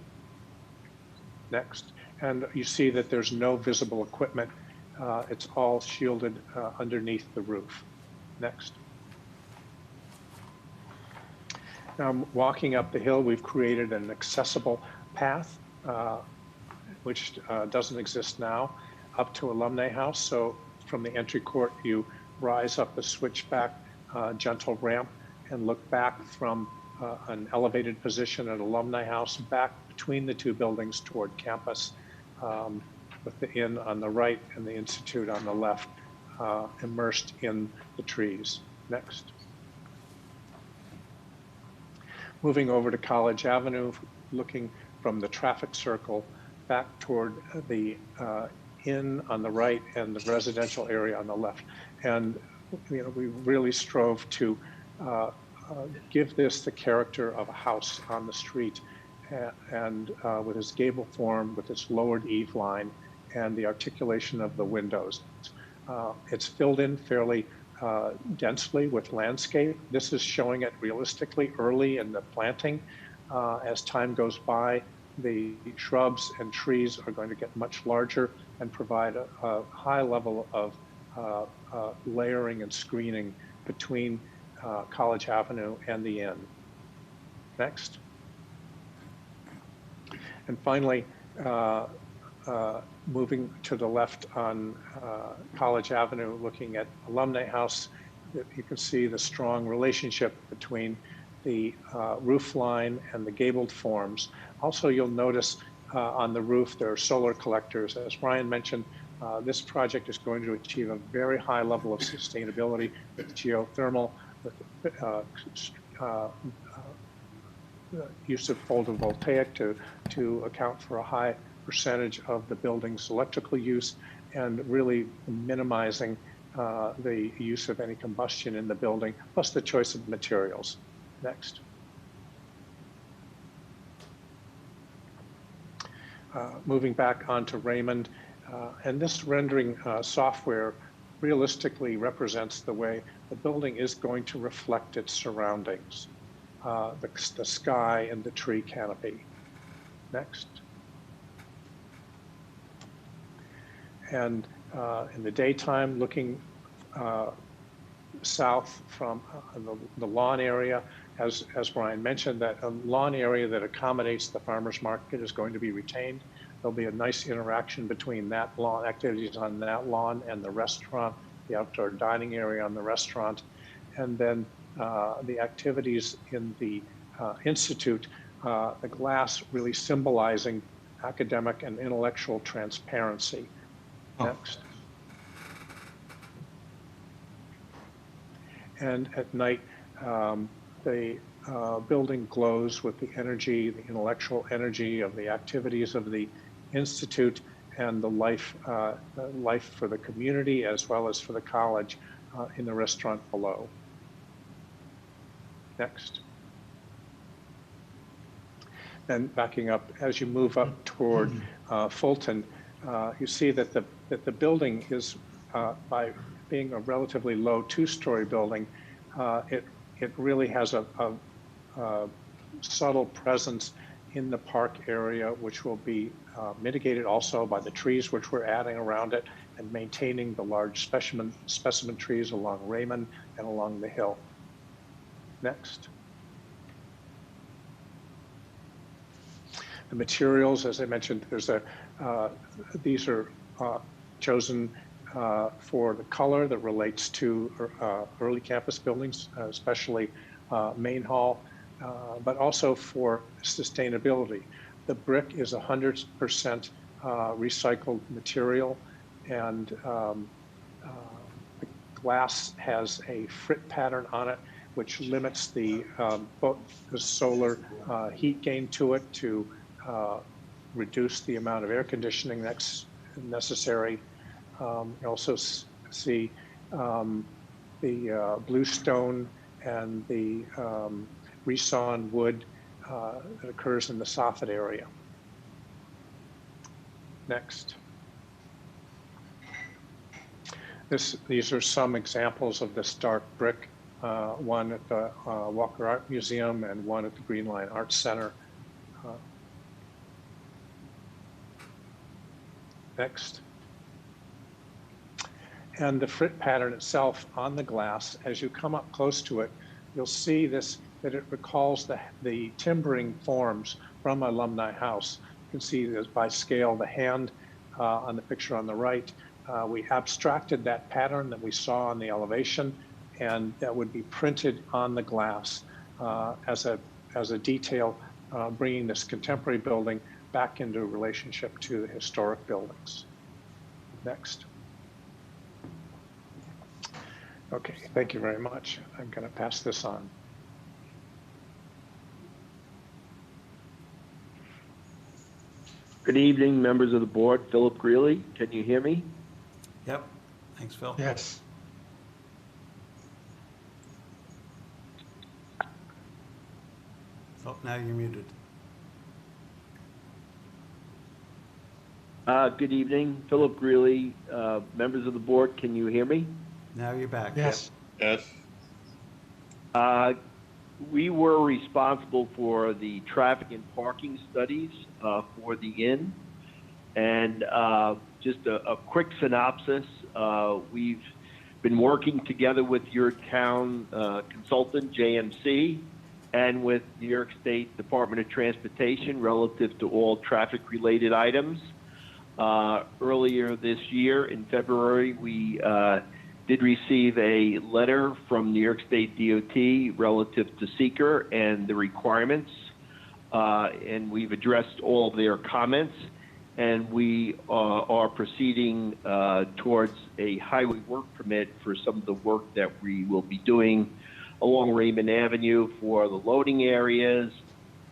Next. And you see that there's no visible equipment. It's all shielded underneath the roof. Next. Now, walking up the hill, we've created an accessible path, which doesn't exist now, up to Alumni House. So from the entry court, you rise up the switchback gentle ramp and look back from an elevated position at Alumni House back between the two buildings toward campus, with the inn on the right and the Institute on the left, immersed in the trees. Next. Moving over to College Avenue, looking from the traffic circle back toward the inn on the right and the residential area on the left. And we really strove to give this the character of a house on the street, and with its gable form, with its lowered eave line, and the articulation of the windows. It's filled in fairly densely with landscape. This is showing it realistically early in the planting. As time goes by, the shrubs and trees are going to get much larger and provide a high level of layering and screening between College Avenue and the inn. Next. And finally, moving to the left on College Avenue, looking at Alumni House, you can see the strong relationship between the roof line and the gabled forms. Also, you'll notice on the roof there are solar collectors. As Brian mentioned, this project is going to achieve a very high level of sustainability with geothermal, with use of photovoltaic to account for a high percentage of the building's electrical use, and really minimizing the use of any combustion in the building, plus the choice of materials. Next. Moving back onto Raymond, and this rendering software realistically represents the way the building is going to reflect its surroundings, the sky and the tree canopy. Next. And in the daytime, looking south from the lawn area, as Brian mentioned, that a lawn area that accommodates the farmer's market is going to be retained. There'll be a nice interaction between that lawn, activities on that lawn, and the restaurant, the outdoor dining area on the restaurant, and then the activities in the Institute, the glass really symbolizing academic and intellectual transparency. Next. And at night, the building glows with the energy, the intellectual energy of the activities of the Institute, and the life for the community as well as for the college in the restaurant below. Next. Then backing up, as you move up toward Fulton, you see that the building is, by being a relatively low two-story building, it really has a subtle presence in the park area, which will be mitigated also by the trees which we're adding around it, and maintaining the large specimen trees along Raymond and along the hill. Next. The materials, as I mentioned, these are chosen for the color that relates to early campus buildings, especially Main Hall, but also for sustainability. The brick is 100% recycled material, and the glass has a frit pattern on it, which limits the solar heat gain to it to reduce the amount of air conditioning that's necessary. You also see the bluestone and the resawn wood that occurs in the soffit area. Next. These are some examples of this dark brick, one at the Walker Art Museum and one at the Green Line Arts Center. Next. And the frit pattern itself on the glass, as you come up close to it, you'll see this, that it recalls the timbering forms from Alumni House. You can see this by scale, the hand on the picture on the right. We abstracted that pattern that we saw on the elevation, and that would be printed on the glass as a detail, bringing this contemporary building back into relationship to historic buildings. Next. Okay, thank you very much. I'm going to pass this on. Good evening, members of the board. Philip Greeley, can you hear me? Yep. Thanks, Phil. Yes. Oh, now you're muted. Good evening, Philip Greeley, members of the board. Can you hear me? Now you're back. Yes. Yes. We were responsible for the traffic and parking studies for the inn. And just a quick synopsis, we've been working together with your town consultant, JMC, and with New York State Department of Transportation relative to all traffic-related items. Earlier this year, in February, we did receive a letter from New York State DOT relative to seeker and the requirements, and we've addressed all of their comments, and we are proceeding towards a highway work permit for some of the work that we will be doing along Raymond Avenue for the loading areas,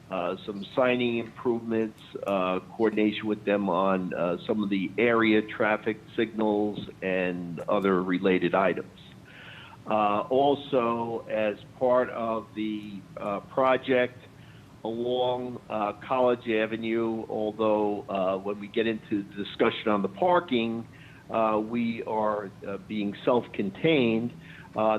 some signing improvements, coordination with them on some of the area traffic signals and other related items. Also, as part of the project along College Avenue, although when we get into the discussion on the parking, we are being self-contained,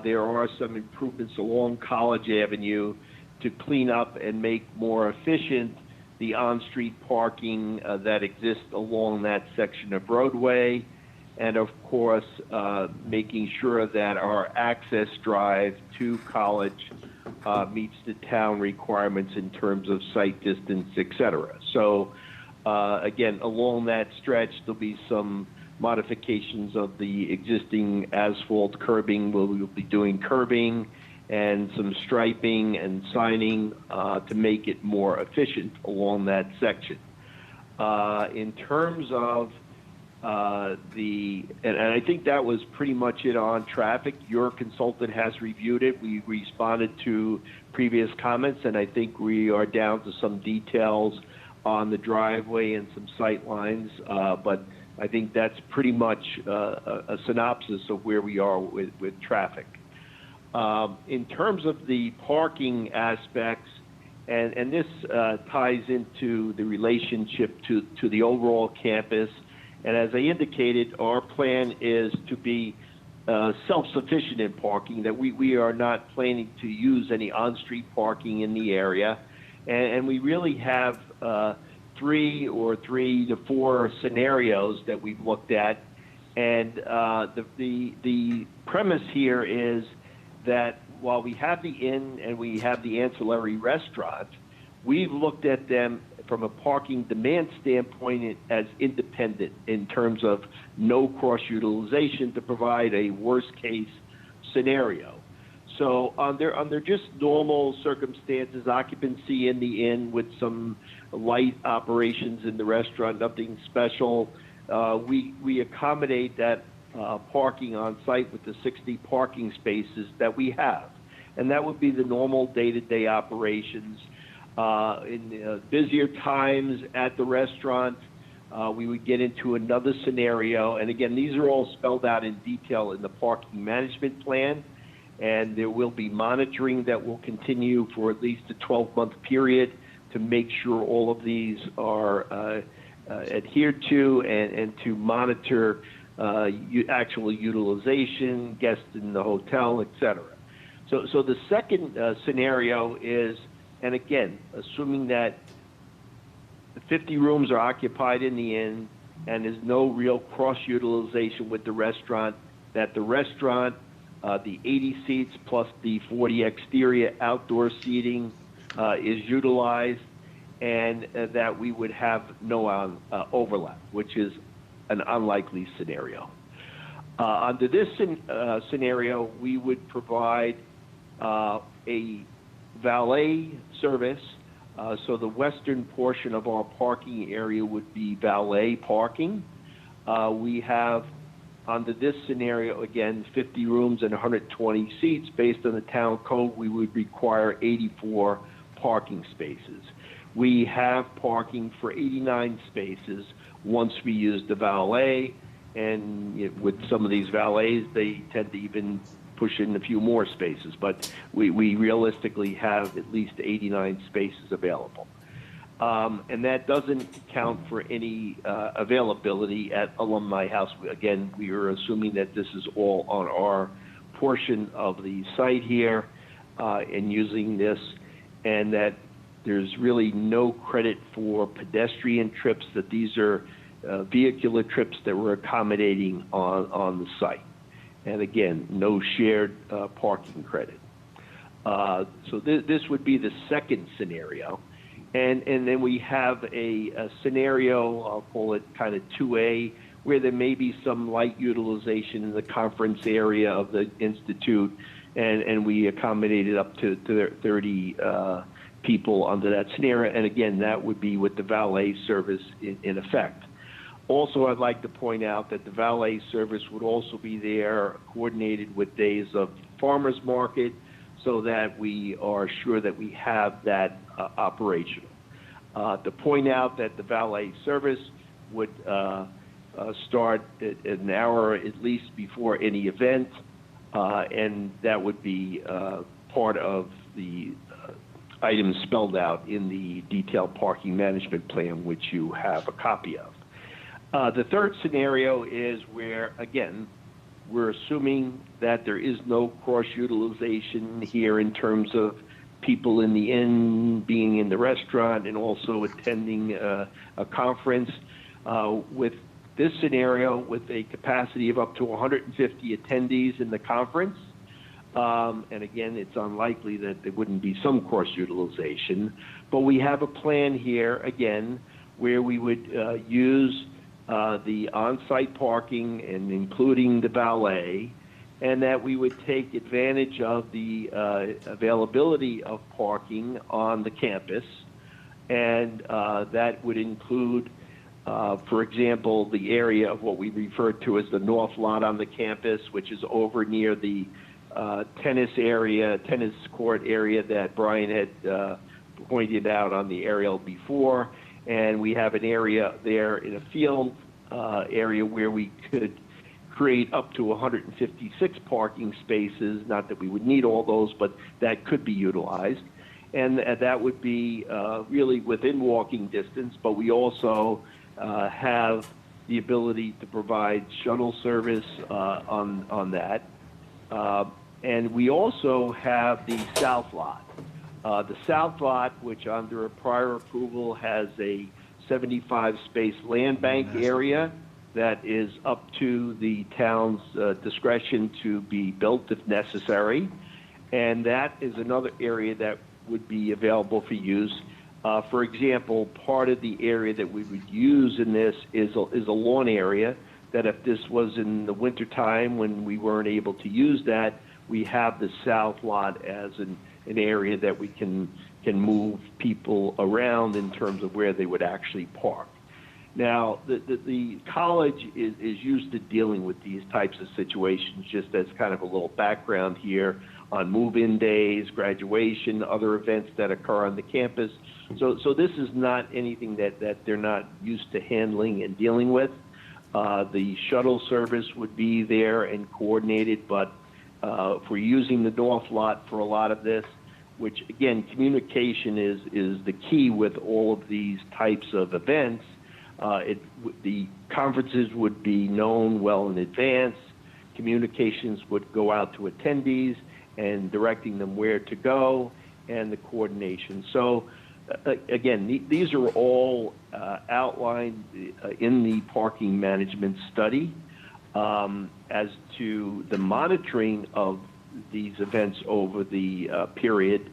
there are some improvements along College Avenue to clean up and make more efficient the on-street parking that exists along that section of roadway, and of course, making sure that our access drive to College meets the town requirements in terms of site distance, et cetera. So again, along that stretch, there'll be some modifications of the existing asphalt curbing, where we will be doing curbing and some striping and signing to make it more efficient along that section. In terms of and I think that was pretty much it on traffic. Your consultant has reviewed it. We responded to previous comments, and I think we are down to some details on the driveway and some sight lines, but I think that's pretty much a synopsis of where we are with traffic. In terms of the parking aspects, and this ties into the relationship to the overall campus, and as I indicated, our plan is to be self-sufficient in parking, that we are not planning to use any on-street parking in the area, and we really have 3 to 4 scenarios that we've looked at, and the premise here is that while we have the inn and we have the ancillary restaurant, we've looked at them from a parking demand standpoint as independent in terms of no cross-utilization to provide a worst-case scenario. So under just normal circumstances, occupancy in the inn with some light operations in the restaurant, nothing special, we accommodate that parking on site with the 60 parking spaces that we have. and that would be the normal day-to-day operations. In busier times at the restaurant, we would get into another scenario, and again, these are all spelled out in detail in the parking management plan, and there will be monitoring that will continue for at least a 12-month period to make sure all of these are adhered to and to monitor actual utilization, guests in the hotel, et cetera. So the second scenario is, and again, assuming that the 50 rooms are occupied in the inn and there's no real cross-utilization with the restaurant, that the restaurant, the 80 seats plus the 40 exterior outdoor seating is utilized, and that we would have no overlap, which is an unlikely scenario. Under this scenario, we would provide a valet service. So the western portion of our parking area would be valet parking. We have, under this scenario, again, 50 rooms and 120 seats. Based on the town code, we would require 84 parking spaces. We have parking for 89 spaces once we use the valet, and with some of these valets, they tend to even push in a few more spaces, but we realistically have at least 89 spaces available. And that doesn't count for any availability at Alumni House. Again, we are assuming that this is all on our portion of the site here and using this, and that there's really no credit for pedestrian trips, that these are vehicular trips that we're accommodating on the site. And again, no shared parking credit. So this would be the second scenario. And then we have a scenario, I'll call it kind of 2A, where there may be some light utilization in the conference area of the Institute, and we accommodated up to 30 people under that scenario. And again, that would be with the valet service in effect. Also, I'd like to point out that the valet service would also be there, coordinated with days of farmers market, so that we are sure that we have that operational. To point out that the valet service would start at an hour at least before any event, and that would be part of the items spelled out in the detailed parking management plan, which you have a copy of. The third scenario is where, again, we're assuming that there is no cross-utilization here in terms of people in the inn being in the restaurant and also attending a conference. With this scenario, with a capacity of up to 150 attendees in the conference, and again, it's unlikely that there wouldn't be some cross-utilization, but we have a plan here, again, where we would use the on-site parking and including the valet, and that we would take advantage of the availability of parking on the campus. And that would include, for example, the area of what we refer to as the north lot on the campus, which is over near the tennis court area that Brian had pointed out on the aerial before. And we have an area there in a field area where we could create up to 156 parking spaces. Not that we would need all those, but that could be utilized. And that would be really within walking distance, but we also have the ability to provide shuttle service on that. And we also have the south lot. The south lot, which under a prior approval has a 75 space land bank area that is up to the town's discretion to be built if necessary. And that is another area that would be available for use. For example, part of the area that we would use in this is a lawn area that if this was in the wintertime when we weren't able to use that, we have the south lot as an area that we can move people around in terms of where they would actually park. Now, the college is used to dealing with these types of situations. Just as kind of a little background here, on move-in days, graduation, other events that occur on the campus. So this is not anything that they're not used to handling and dealing with. The shuttle service would be there and coordinated, but if we're using the north lot for a lot of this, which again, communication is the key with all of these types of events. The conferences would be known well in advance. Communications would go out to attendees and directing them where to go, and the coordination. So again, these are all outlined in the parking management study. As to the monitoring of these events over the period,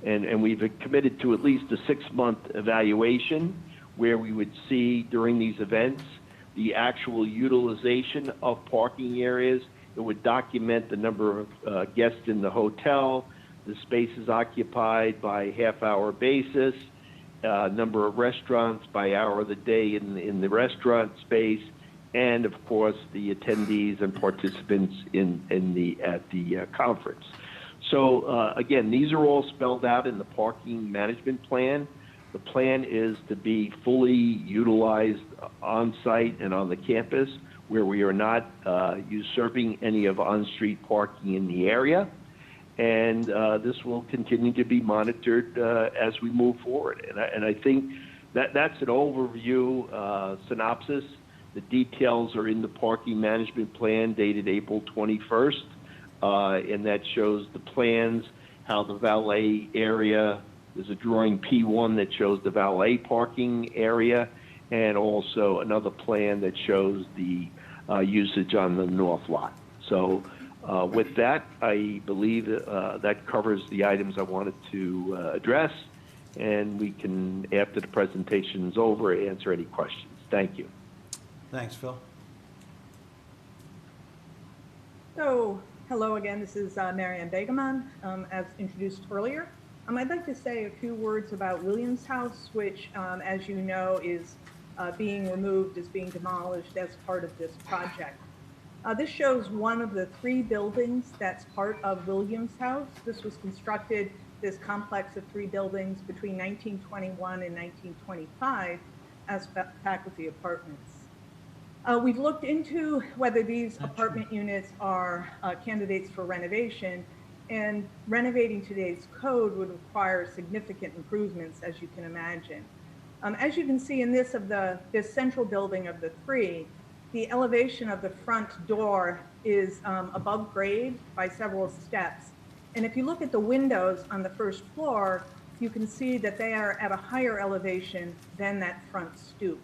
and we've committed to at least a 6-month evaluation where we would see during these events the actual utilization of parking areas. It would document the number of guests in the hotel, the spaces occupied by half-hour basis, number of restaurants by hour of the day in the restaurant space, and of course the attendees and participants at the conference. So again, these are all spelled out in the parking management plan. The plan is to be fully utilized on site and on the campus where we are not usurping any of on-street parking in the area. And this will continue to be monitored as we move forward. And I think that's an overview synopsis. The details are in the parking management plan dated April 21st, and that shows the plans, how the valet area, there's a drawing P1 that shows the valet parking area, and also another plan that shows the usage on the north lot. So with that, I believe that covers the items I wanted to address, and we can, after the presentation is over, answer any questions. Thank you. Thanks, Phil. So, hello again, this is Marianne Begeman, as introduced earlier. I'd like to say a few words about Williams House, which, as you know, is being removed, is being demolished as part of this project. This shows one of the 3 buildings that's part of Williams House. This was constructed, this complex of 3 buildings, between 1921 and 1925 as faculty apartments. We've looked into whether these apartment units are candidates for renovation, and renovating today's code would require significant improvements, as you can imagine. As you can see in this central building of the 3, the elevation of the front door is above grade by several steps. And if you look at the windows on the first floor, you can see that they are at a higher elevation than that front stoop.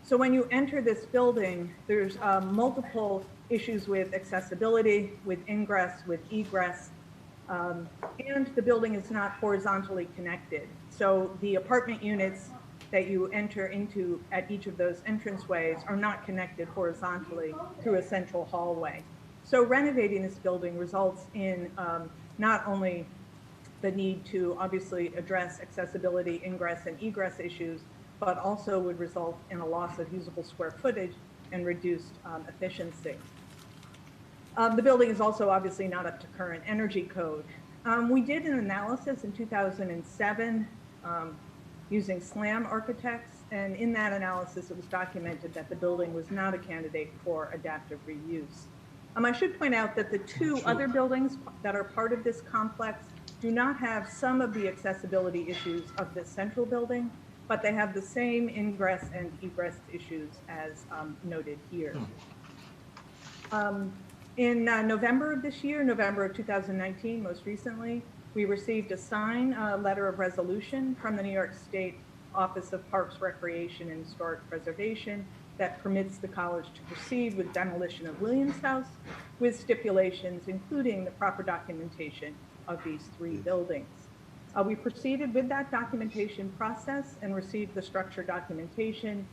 So when you enter this building, there's multiple issues with accessibility, with ingress, with egress, and the building is not horizontally connected. So the apartment units that you enter into at each of those entranceways are not connected horizontally through a central hallway. So renovating this building results in not only the need to obviously address accessibility, ingress, and egress issues, but also would result in a loss of usable square footage and reduced efficiency. The building is also obviously not up to current energy code. We did an analysis in 2007 using SLAM architects, and in that analysis it was documented that the building was not a candidate for adaptive reuse. I should point out that the 2 other buildings that are part of this complex do not have some of the accessibility issues of the central building, but they have the same ingress and egress issues as noted here. In November of this year, November of 2019, most recently, we received a signed letter of resolution from the New York State Office of Parks, Recreation, and Historic Preservation that permits the college to proceed with demolition of Williams House with stipulations, including the proper documentation of these 3 buildings. We proceeded with that documentation process and received the structure documentation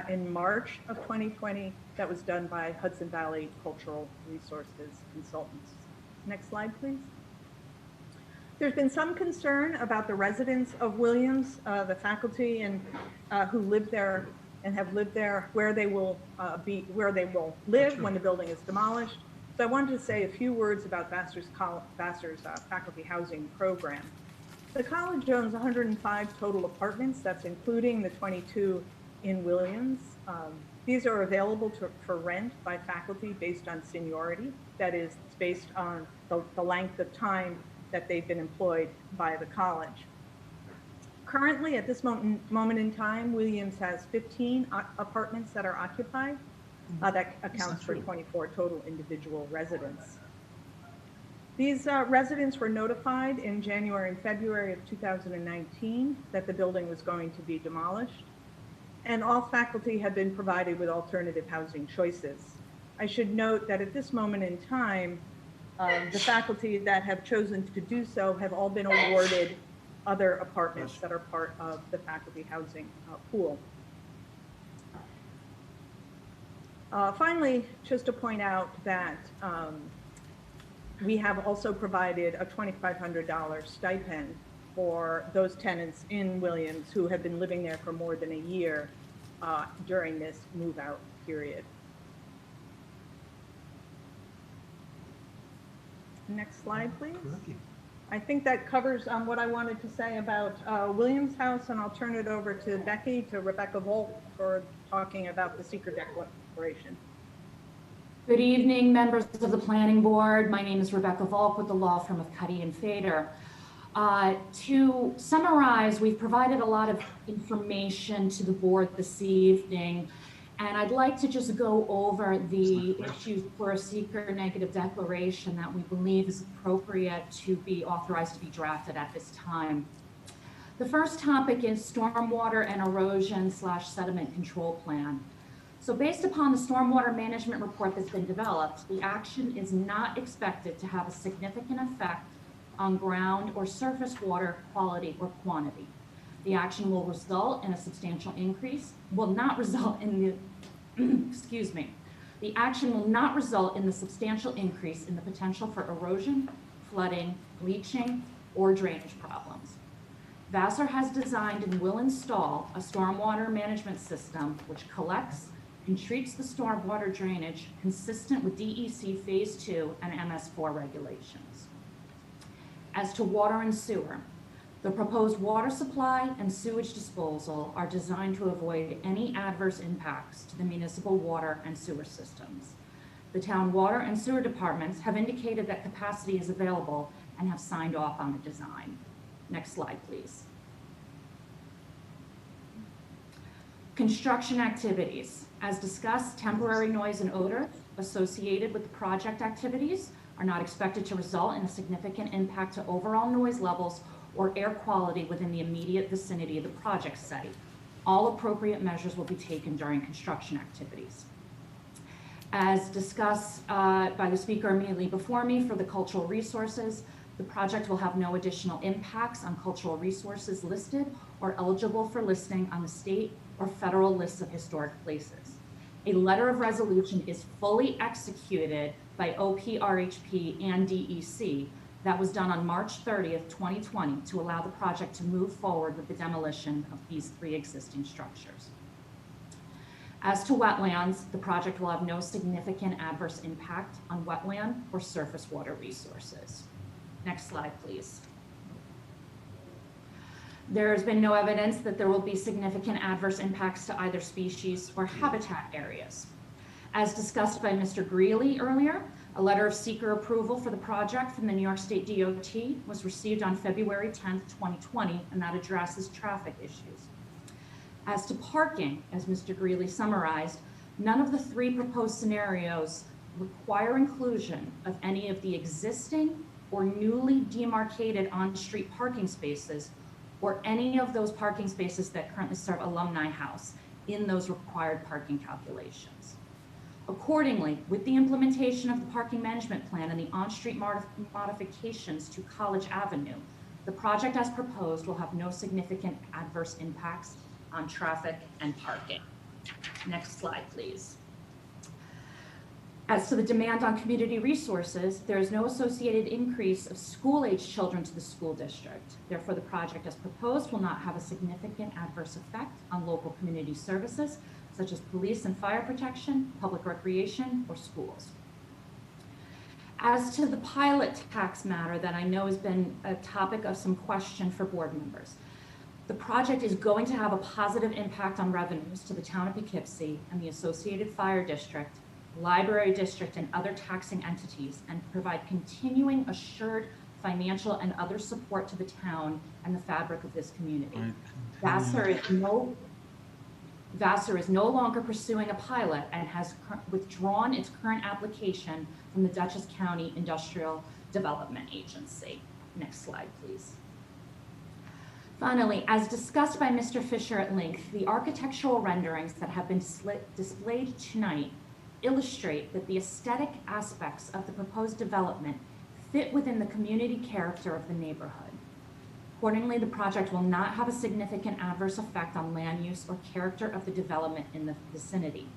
in March of 2020 that was done by Hudson Valley Cultural Resources Consultants. Next slide, please. There's been some concern about the residents of Williams, the faculty and who live there and have lived there, where they will live when the building is demolished. So I wanted to say a few words about Vassar's faculty housing program. The college owns 105 total apartments. That's including the 22 in Williams. These are available for rent by faculty based on seniority. That is, it's based on the length of time that they've been employed by the college. Currently, at this moment in time, Williams has 15 apartments that are occupied. That accounts for 24 total individual residents. These residents were notified in January and February of 2019 that the building was going to be demolished, and all faculty have been provided with alternative housing choices. I should note that at this moment in time, the faculty that have chosen to do so have all been awarded other apartments that are part of the faculty housing pool. Finally, just to point out that we have also provided a $2,500 stipend for those tenants in Williams who have been living there for more than a year during this move-out period. Next slide, please. I think that covers what I wanted to say about Williams House, and I'll turn it over to Rebecca Volk, for talking about the secret declaration. Good evening, members of the Planning Board. My name is Rebecca Volk with the law firm of Cuddy and Fader. To summarize, we've provided a lot of information to the board this evening, and I'd like to just go over the issues for a seeker negative declaration that we believe is appropriate to be authorized to be drafted at this time. The first topic is stormwater and erosion / sediment control plan. So based upon the stormwater management report that's been developed, the action is not expected to have a significant effect on ground or surface water quality or quantity. The action will result in a substantial increase, will not result in the, excuse me, the action will not result in the substantial increase in the potential for erosion, flooding, leaching, or drainage problems. Vassar has designed and will install a stormwater management system which collects and treats the stormwater drainage consistent with DEC Phase 2 and MS4 regulations. As to water and sewer, the proposed water supply and sewage disposal are designed to avoid any adverse impacts to the municipal water and sewer systems. The town water and sewer departments have indicated that capacity is available and have signed off on the design. Next slide, please. Construction activities. As discussed, temporary noise and odor associated with the project activities are not expected to result in a significant impact to overall noise levels or air quality within the immediate vicinity of the project site. All appropriate measures will be taken during construction activities. As discussed by the speaker immediately before me for the cultural resources, the project will have no additional impacts on cultural resources listed or eligible for listing on the state or federal lists of historic places. A letter of resolution is fully executed by OPRHP and DEC that was done on March 30th, 2020 to allow the project to move forward with the demolition of these 3 existing structures. As to wetlands, the project will have no significant adverse impact on wetland or surface water resources. Next slide, please. There has been no evidence that there will be significant adverse impacts to either species or habitat areas. As discussed by Mr. Greeley earlier, a letter of seeker approval for the project from the New York State DOT was received on February 10th, 2020, and that addresses traffic issues. As to parking, as Mr. Greeley summarized, none of the 3 proposed scenarios require inclusion of any of the existing or newly demarcated on-street parking spaces or any of those parking spaces that currently serve Alumni House in those required parking calculations. Accordingly, with the implementation of the parking management plan and the on-street modifications to College Avenue, the project as proposed will have no significant adverse impacts on traffic and parking. Next slide, please. As to the demand on community resources, there is no associated increase of school-age children to the school district. Therefore, the project as proposed will not have a significant adverse effect on local community services, such as police and fire protection, public recreation, or schools. As to the pilot tax matter that I know has been a topic of some question for board members, the project is going to have a positive impact on revenues to the town of Poughkeepsie and the associated fire district, library district, and other taxing entities, and provide continuing assured financial and other support to the town and the fabric of this community. Vassar is no longer pursuing a pilot and has withdrawn its current application from the Dutchess County Industrial Development Agency. Next slide, please. Finally, as discussed by Mr. Fisher at length, the architectural renderings that have been displayed tonight illustrate that the aesthetic aspects of the proposed development fit within the community character of the neighborhood. Accordingly, the project will not have a significant adverse effect on land use or character of the development in the vicinity.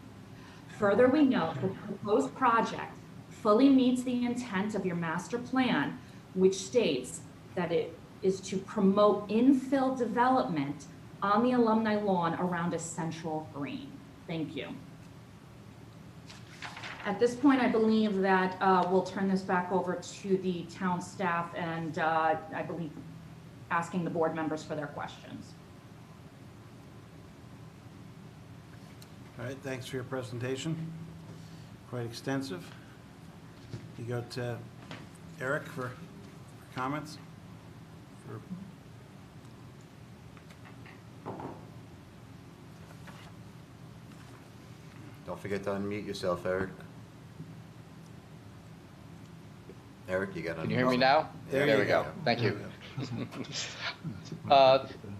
Further, we note that the proposed project fully meets the intent of your master plan, which states that it is to promote infill development on the alumni lawn around a central green. Thank you. At this point, I believe that we'll turn this back over to the town staff and I believe asking the board members for their questions. All right, thanks for your presentation. Quite extensive. You go to Eric for comments. Don't forget to unmute yourself, Eric. Eric, you got to unmute. Can you hear me now? There we go. Thank you.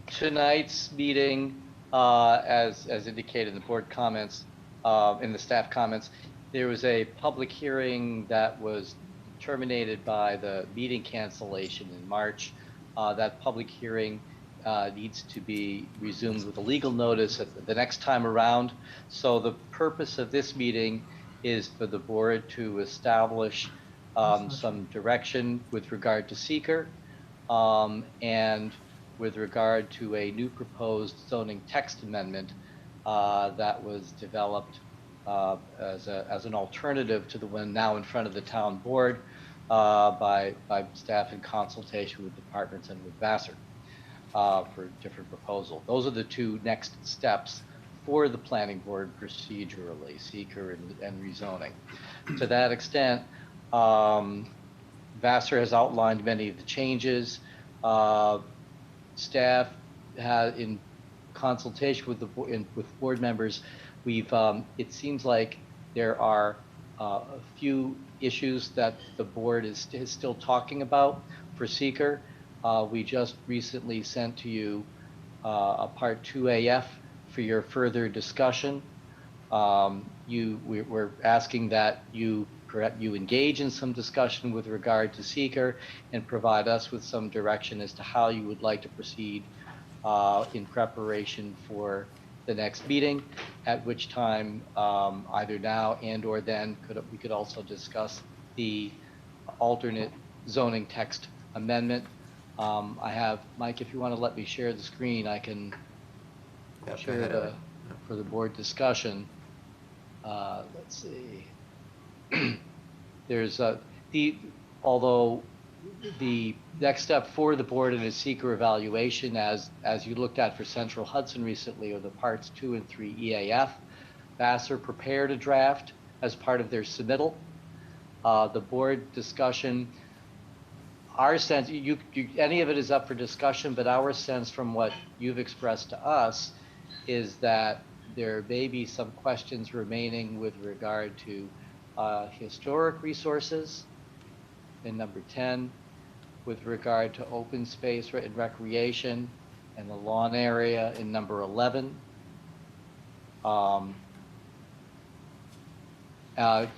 Tonight's meeting, as indicated in the board comments, in the staff comments, there was a public hearing that was terminated by the meeting cancellation in March. That public hearing needs to be resumed with a legal notice at the next time around. So the purpose of this meeting is for the board to establish some direction with regard to seeker and with regard to a new proposed zoning text amendment that was developed as an alternative to the one now in front of the town board by staff in consultation with departments and with Vassar for different proposal. Those are the two next steps for the planning board procedurally, seeker and rezoning. To that extent, Vassar has outlined many of the changes. Staff has, in consultation with with board members, we've it seems like there are a few issues that the board is still talking about for seeker. We just recently sent to you a Part 2AF for your further discussion. We're asking that you engage in some discussion with regard to seeker and provide us with some direction as to how you would like to proceed in preparation for the next meeting, at which time either now and or then we could also discuss the alternate zoning text amendment. I have, Mike, if you want to let me share the screen, I can share for the board discussion. Let's see. There's although the next step for the board in a seeker evaluation, as you looked at for Central Hudson recently, are the parts 2 and 3 EAF. Vassar prepared a draft as part of their submittal. The board discussion, our sense, any of it is up for discussion, but our sense from what you've expressed to us is that there may be some questions remaining with regard to historic resources in number 10, with regard to open space and recreation and the lawn area in number 11.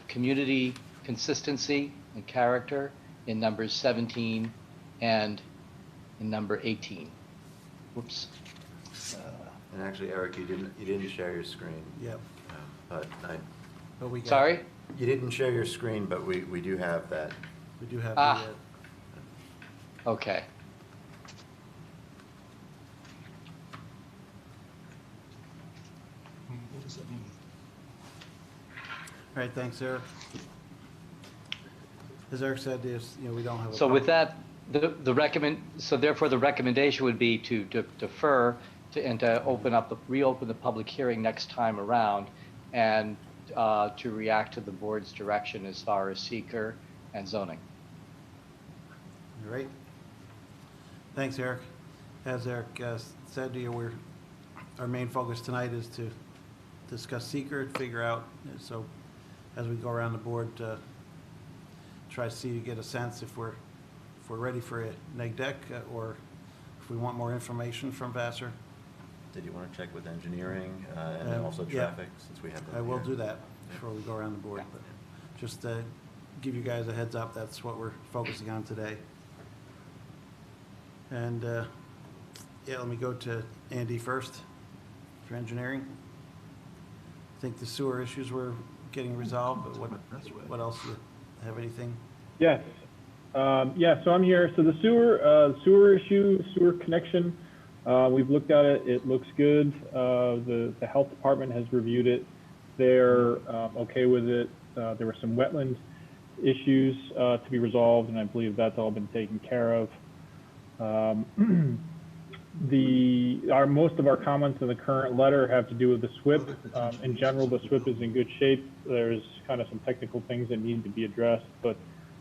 Community consistency and character in numbers 17 and in number 18. Whoops. And actually, Eric, you didn't share your screen. Yep. But we got Sorry? You didn't share your screen, but we do have that. We do have Okay. What does that mean? All right, thanks, Eric. as Eric said, we don't have a. So with that, so therefore the recommendation would be to defer and to reopen the public hearing next time around, and to react to the board's direction as far as seeker and zoning. All right. Thanks, Eric. As Eric said to you, our main focus tonight is to discuss seeker, figure out, so as we go around the board, try to get a sense if we're ready for a neg deck, or if we want more information from Vassar. Did you want to check with engineering and then also traffic, since we have them I will here? do that before we go around the board, but just to give you guys a heads up, that's what we're focusing on today. And let me go to Andy first for engineering. I think the sewer issues were getting resolved, but what else? You have anything? Yes. So I'm here. So the sewer issue, sewer connection, we've looked at it. It looks good. The health department has reviewed it. They're okay with it. There were some wetland issues to be resolved, and I believe that's all been taken care of. Most of our comments in the current letter have to do with the SWIP. In general, the SWIP is in good shape. There's kind of some technical things that need to be addressed, but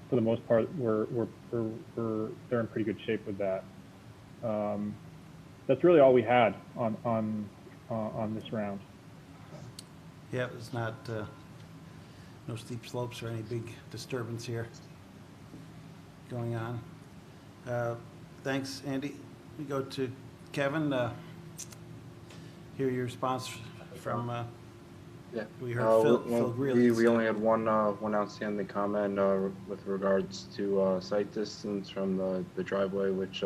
for the most part, they're in pretty good shape with that. That's really all we had on this round. Yeah, it's not no steep slopes or any big disturbance here going on. Thanks, Andy. We go to Kevin. Hear your response from. Yeah. We heard Phil Greeley. We only had one outstanding comment with regards to site distance from the driveway, which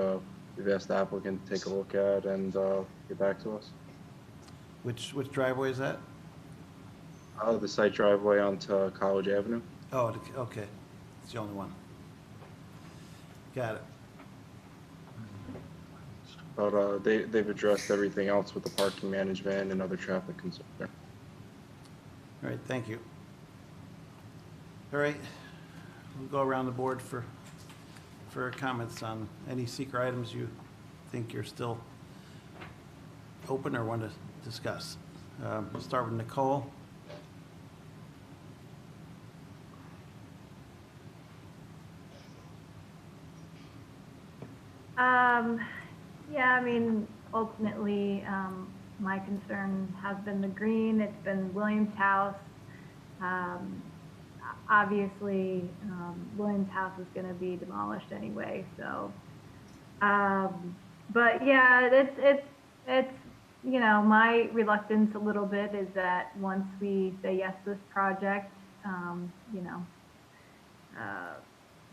we've asked the applicant to take a look at and get back to us. Which driveway is that? The site driveway onto College Avenue. Oh, okay. It's the only one. Got it. But they've addressed everything else with the parking management and other traffic concerns. All right, thank you. All right, we'll go around the board for comments on any seeker items you think you're still open or want to discuss. We'll start with Nicole. Yeah, I mean, ultimately, my concern has been the green. It's been Williams House. Obviously, Williams House is going to be demolished anyway. So, but yeah, it's my reluctance a little bit is that once we say yes to this project, a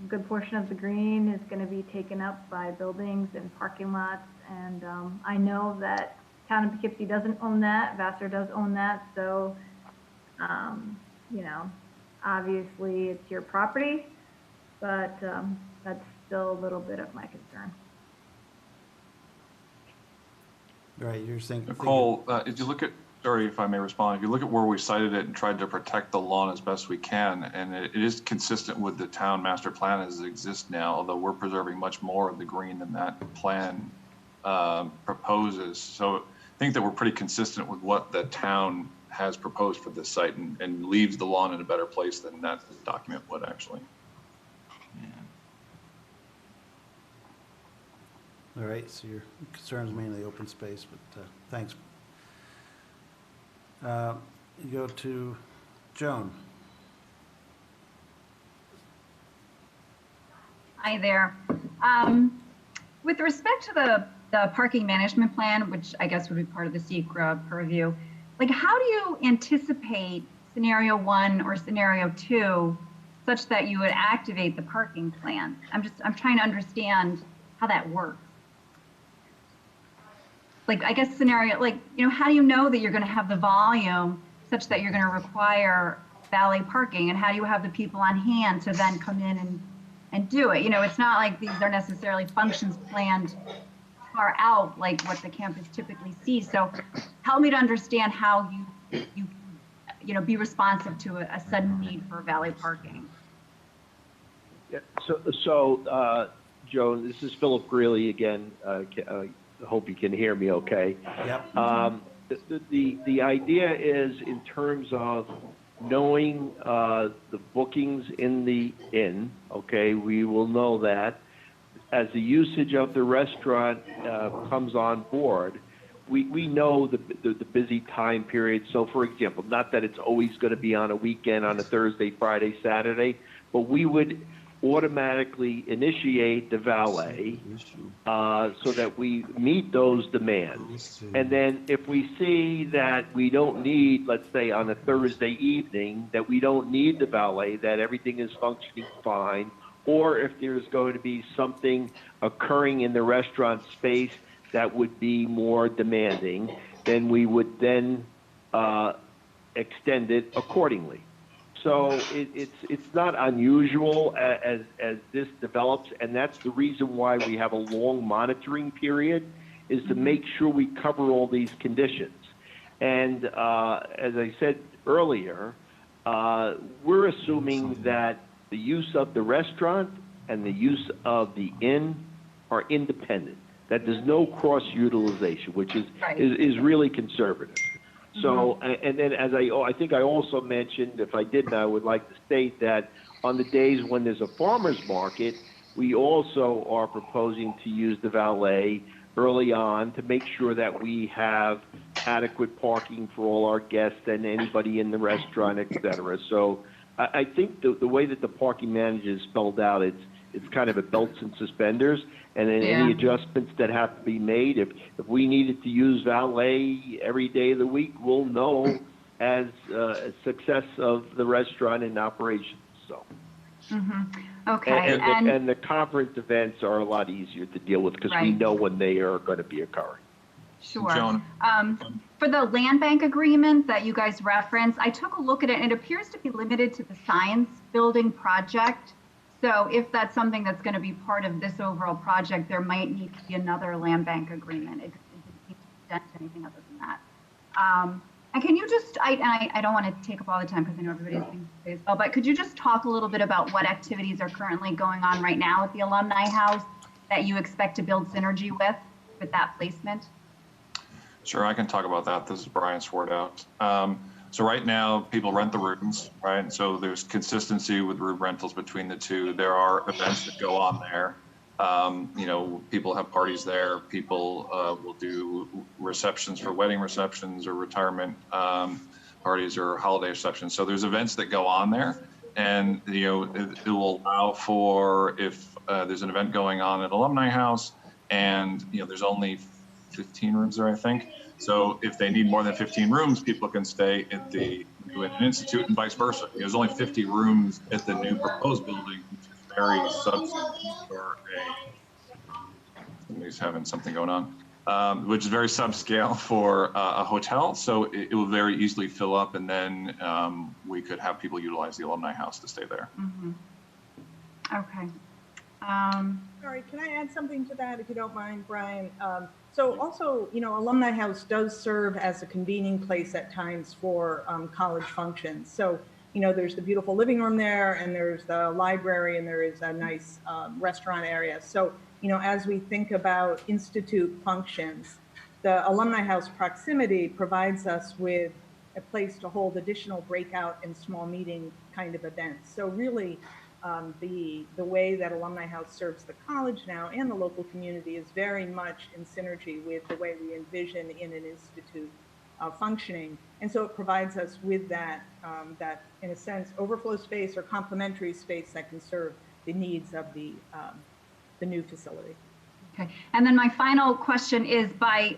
good portion of the green is going to be taken up by buildings and parking lots. And I know that Town of Poughkeepsie doesn't own that. Vassar does own that. So, obviously it's your property, but that's still a little bit of my concern. Right, you're saying. Nicole, if you look at, sorry if I may respond, if you look at where we cited it and tried to protect the lawn as best we can, and it is consistent with the town master plan as it exists now, although we're preserving much more of the green than that plan proposes. So I think that we're pretty consistent with what the town has proposed for this site and leaves the lawn in a better place than that document would actually. All right, so your concern is mainly open space, but thanks. You go to Joan. Hi there. With respect to the parking management plan, which I guess would be part of the SECRA purview, like how do you anticipate scenario 1 or scenario 2 such that you would activate the parking plan? I'm trying to understand how that works. Like, I guess scenario, how do you know that you're going to have the volume such that you're going to require valet parking, and how do you have the people on hand to then come in and do it? It's not like these are necessarily functions planned far out like what the campus typically sees. So help me to understand how you be responsive to a sudden need for valet parking. Joe, this is Philip Greeley again. I hope you can hear me okay. Yep. The idea is in terms of knowing the bookings in the inn, okay, we will know that. As the usage of the restaurant comes on board, we know the busy time period. So, for example, not that it's always going to be on a weekend, on a Thursday, Friday, Saturday, but we would automatically initiate the valet so that we meet those demands. And then if we see that we don't need, let's say on a Thursday evening, that we don't need the valet, that everything is functioning fine, or if there's going to be something occurring in the restaurant space that would be more demanding, then we would then extend it accordingly. So it's not unusual as this develops, and that's the reason why we have a long monitoring period, is to make sure we cover all these conditions. And as I said earlier, we're assuming that the use of the restaurant and the use of the inn are independent, that there's no cross-utilization, which is really conservative. So, and then as I think I also mentioned, if I didn't, I would like to state that on the days when there's a farmer's market, we also are proposing to use the valet early on to make sure that we have adequate parking for all our guests and anybody in the restaurant, et cetera. So I think the way that the parking manager is spelled out, it's kind of a belts and suspenders, and then any adjustments that have to be made. If we needed to use valet every day of the week, we'll know as a success of the restaurant in operation. So. Okay. And the conference events are a lot easier to deal with because we know when they are going to be occurring. Sure. For the land bank agreement that you guys referenced, I took a look at it and it appears to be limited to the science building project. So if that's something that's going to be part of this overall project, there might need to be another land bank agreement. It doesn't need to extend to anything other than that. And can you just, I don't want to take up all the time because I know everybody's being busy as well, but could you just talk a little bit about what activities are currently going on right now at the Alumni House that you expect to build synergy with that placement? Sure, I can talk about that. This is Brian Swartout. So right now, people rent the rooms, right? So there's consistency with room rentals between the two. There are events that go on there. You know, people have parties there. People will do receptions for wedding receptions or retirement parties or holiday receptions. So there's events that go on there, and you know, it will allow for if there's an event going on at Alumni House, and you know, there's only 15 rooms there, I think. So if they need more than 15 rooms, people can stay at the new institute and vice versa. There's only 50 rooms at the new proposed building, which is very subscale for somebody's having something going on, which is very subscale for a hotel. So it will very easily fill up, and then we could have people utilize the Alumni House to stay there. Okay. Sorry, can I add something to that, if you don't mind, Brian? So also, you know, Alumni House does serve as a convening place at times for college functions. So, you know, there's the beautiful living room there, and there's the library, and there is a nice restaurant area. So, you know, as we think about institute functions, the Alumni House proximity provides us with a place to hold additional breakout and small meeting kind of events. So really, the way that Alumni House serves the college now and the local community is very much in synergy with the way we envision in an institute functioning. And so it provides us with that, in a sense, overflow space or complementary space that can serve the needs of the new facility. Okay. And then my final question is, by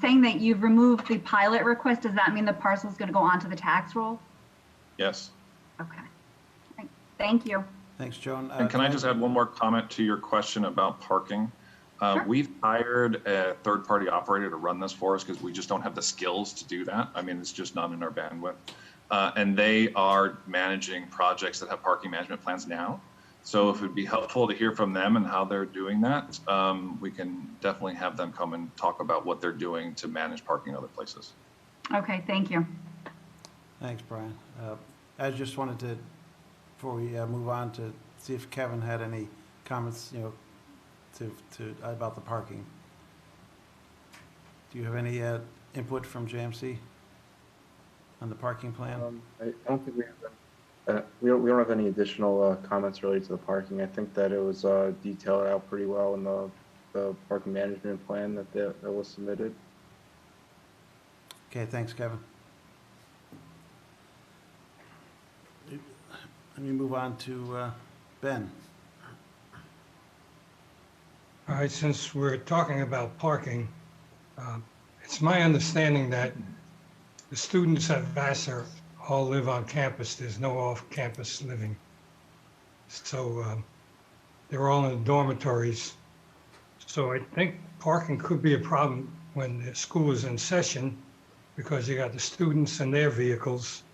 saying that you've removed the pilot request, does that mean the parcel is going to go onto the tax roll? Yes. Okay. Right. Thank you. Thanks, Joan. And can I just add one more comment to your question about parking? Sure. We've hired a third-party operator to run this for us because we just don't have the skills to do that. I mean, it's just not in our bandwidth. And they are managing projects that have parking management plans now. So if it'd be helpful to hear from them and how they're doing that, we can definitely have them come and talk about what they're doing to manage parking in other places. Okay, thank you. Thanks, Brian. I just wanted to, before we move on to see if Kevin had any comments, about the parking. Do you have any input from JMC on the parking plan? I don't think we have we don't have any additional comments related to the parking. I think that it was detailed out pretty well in the parking management plan that was submitted. Okay, thanks, Kevin. Let me move on to Ben. All right, since we're talking about parking, it's my understanding that the students at Vassar all live on campus. There's no off-campus living. So they're all in dormitories. So I think parking could be a problem when the school is in session because you got the students and their vehicles.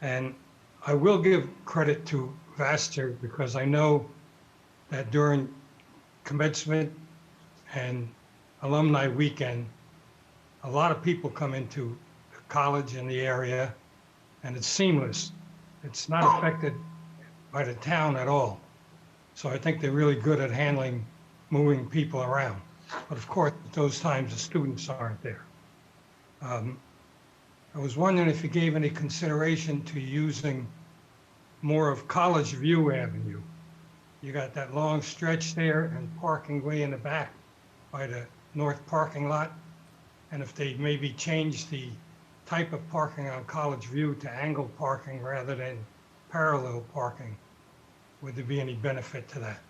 And I will give credit to Vassar because I know that during commencement and alumni weekend, a lot of people come into the college in the area and it's seamless. It's not affected by the town at all. So I think they're really good at handling moving people around. But of course, at those times the students aren't there. I was wondering if you gave any consideration to using more of College View Avenue. You got that long stretch there and parking way in the back by the north parking lot. And if they maybe change the type of parking on College View to angle parking rather than parallel parking, would there be any benefit to that?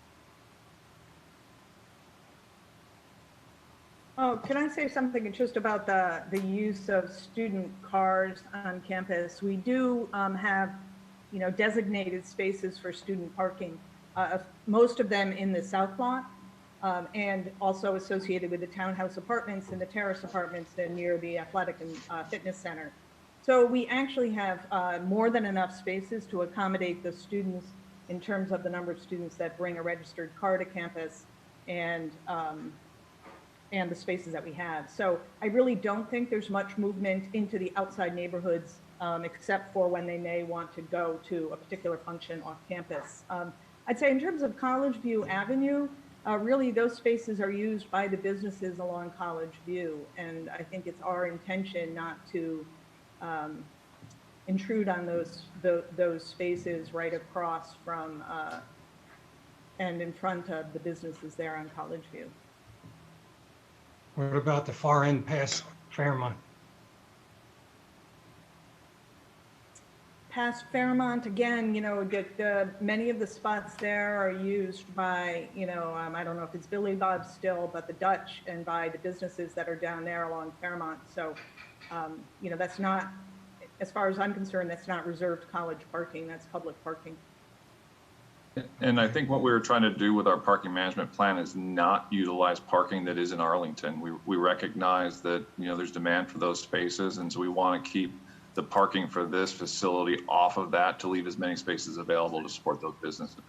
Oh, can I say something just about the use of student cars on campus? We do have, designated spaces for student parking, most of them in the south lot, and also associated with the townhouse apartments and the terrace apartments and near the athletic and fitness center. So we actually have more than enough spaces to accommodate the students in terms of the number of students that bring a registered car to campus and the spaces that we have. So I really don't think there's much movement into the outside neighborhoods, except for when they may want to go to a particular function off campus. I'd say in terms of College View Avenue, really those spaces are used by the businesses along College View. And I think it's our intention not to intrude on those spaces right across from and in front of the businesses there on College View. What about the far end past Fairmont? Past Fairmont, again, many of the spots there are used by, I don't know if it's Billy Bob still, but the Dutch and by the businesses that are down there along Fairmont. So, that's not, as far as I'm concerned, that's not reserved college parking, that's public parking. And I think what we were trying to do with our parking management plan is not utilize parking that is in Arlington. We recognize that, there's demand for those spaces. And so we want to keep the parking for this facility off of that to leave as many spaces available to support those businesses.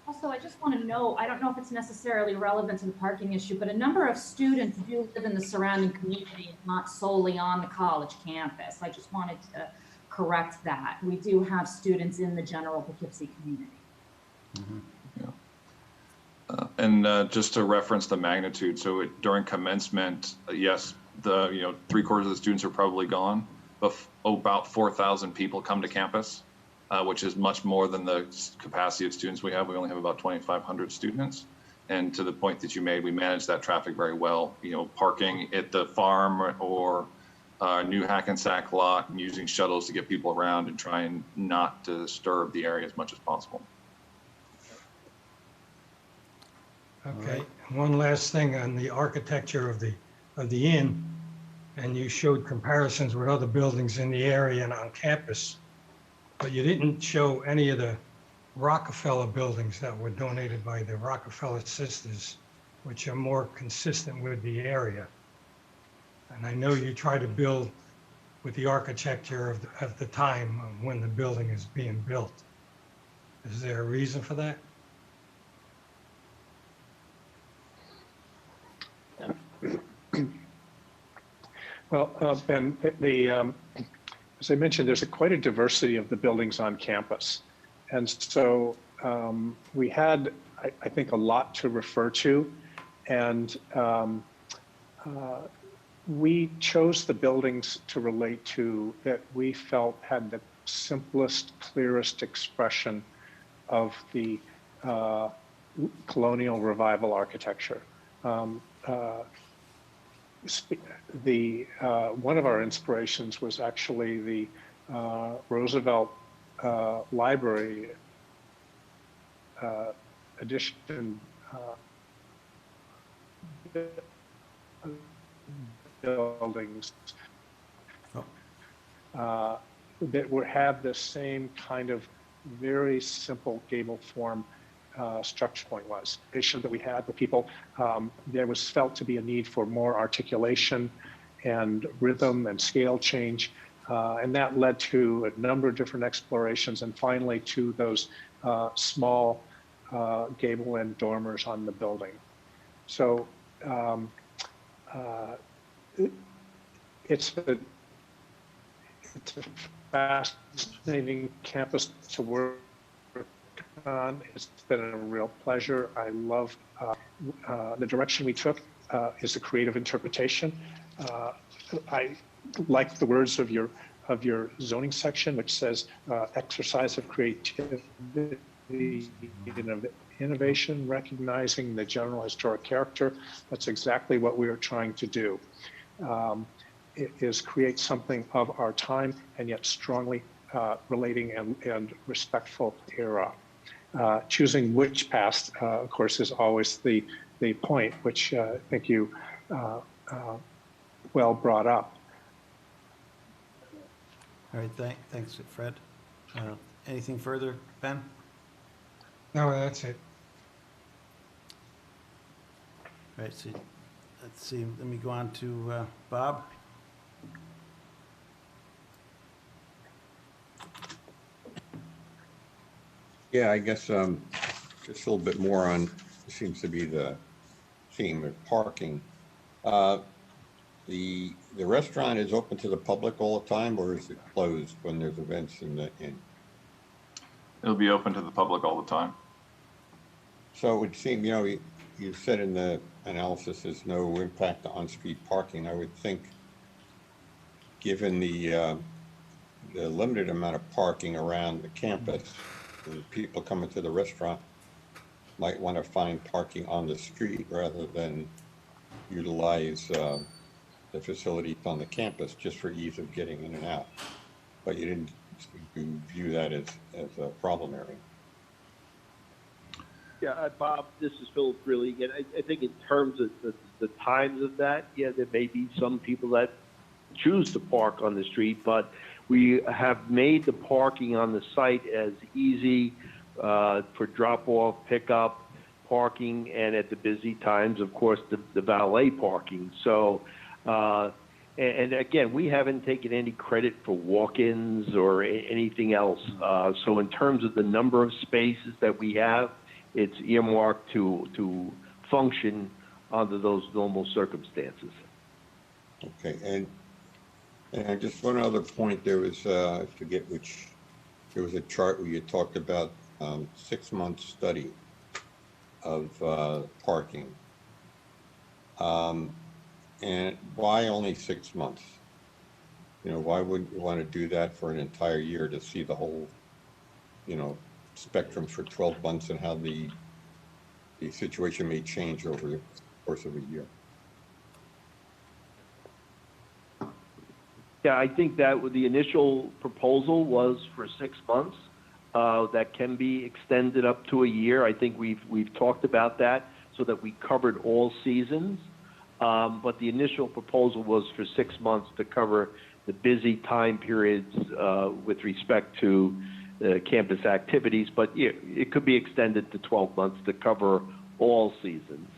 Also, I just want to know, I don't know if it's necessarily relevant to the parking issue, but a number of students do live in the surrounding community, not solely on the college campus. I just wanted to correct that. We do have students in the general Poughkeepsie community. Mm-hmm. Yeah. And just to reference the magnitude, so during commencement, yes, the 3/4 of the students are probably gone, but about 4,000 people come to campus, which is much more than the capacity of students we have. We only have about 2,500 students. And to the point that you made, we manage that traffic very well. Parking at the farm or new Hackensack lot and using shuttles to get people around and trying not to disturb the area as much as possible. Okay, one last thing on the architecture of the inn, and you showed comparisons with other buildings in the area and on campus, but you didn't show any of the Rockefeller buildings that were donated by the Rockefeller sisters, which are more consistent with the area. And I know you try to build with the architecture of the time when the building is being built. Is there a reason for that? Well, Ben, as I mentioned, there's quite a diversity of the buildings on campus. And so we had, I think, a lot to refer to. And we chose the buildings to relate to that we felt had the simplest, clearest expression of the colonial revival architecture. One of our inspirations was actually the Roosevelt Library edition buildings that would have the same kind of very simple gable form structure point was. The issue that we had with people, there was felt to be a need for more articulation and rhythm and scale change. And that led to a number of different explorations and finally to those small gable end dormers on the building. So it's a fascinating campus to work on. It's been a real pleasure. I love the direction we took is a creative interpretation. I like the words of your zoning section, which says exercise of creativity, innovation, recognizing the general historic character. That's exactly what we are trying to do. It is create something of our time and yet strongly relating and respectful era. Choosing which past, of course, is always the point, which I think you well brought up. All right, thanks, Fred. Anything further, Ben? No, that's it. All right, so let's see, let me go on to Bob. Yeah, I guess just a little bit more on, seems to be the theme of parking. The restaurant is open to the public all the time, or is it closed when there's events in the inn? It'll be open to the public all the time. So it would seem, you know, you said in the analysis there's no impact to on-street parking. I would think, given the limited amount of parking around the campus, the people coming to the restaurant might want to find parking on the street rather than utilize the facilities on the campus just for ease of getting in and out. But you didn't view that as a problem area. Yeah, Bob, this is Philip really again. I think in terms of the times of that, yeah, there may be some people that choose to park on the street, but we have made the parking on the site as easy for drop-off, pickup, parking, and at the busy times, of course, the valet parking. So, and again, we haven't taken any credit for walk-ins or anything else. So in terms of the number of spaces that we have, it's earmarked to function under those normal circumstances. Okay, and just one other point, there was, I forget which, there was a chart where you talked about 6-month study of parking. And why only 6 months? You know, why wouldn't you want to do that for an entire year to see the whole, you know, spectrum for 12 months and how the situation may change over the course of a year? Yeah, I think that the initial proposal was for 6 months. That can be extended up to a year. I think we've talked about that so that we covered all seasons. But the initial proposal was for 6 months to cover the busy time periods with respect to campus activities. But yeah, it could be extended to 12 months to cover all seasons.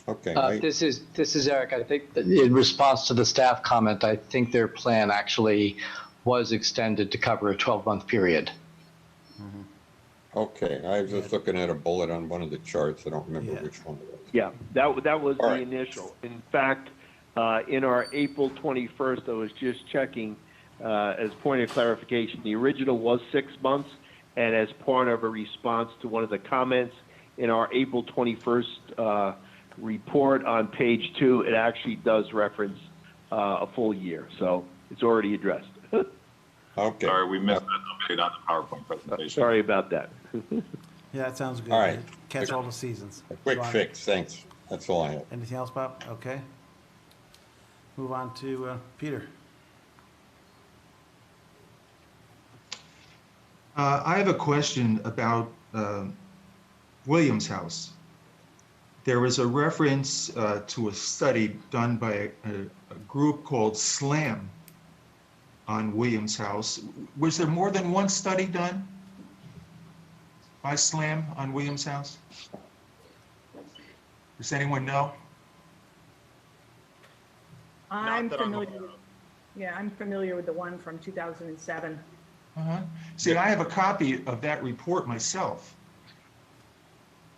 Okay. This is Eric. I think that in response to the staff comment, I think their plan actually was extended to cover a 12-month period. Okay, I was just looking at a bullet on one of the charts. I don't remember which one it was. Yeah, that was All the right. initial. In fact, in our April 21st, I was just checking as point of clarification, the original was 6 months. and as part of a response to one of the comments in our April 21st report on page 2, it actually does reference a full year, so it's already addressed. Okay. Sorry, we missed that update on the PowerPoint presentation. Sorry about that. Yeah, that sounds good. All right. Catch all the seasons. A quick Go on. fix, thanks. That's all I have. Anything else, Bob? Okay. Move on to Peter. I have a question about Williams House. There was a reference to a study done by a group called SLAM on Williams House. Was there more than one study done by SLAM on Williams House? Does anyone know? I'm familiar. Yeah, I'm familiar with the one from 2007. See, I have a copy of that report myself.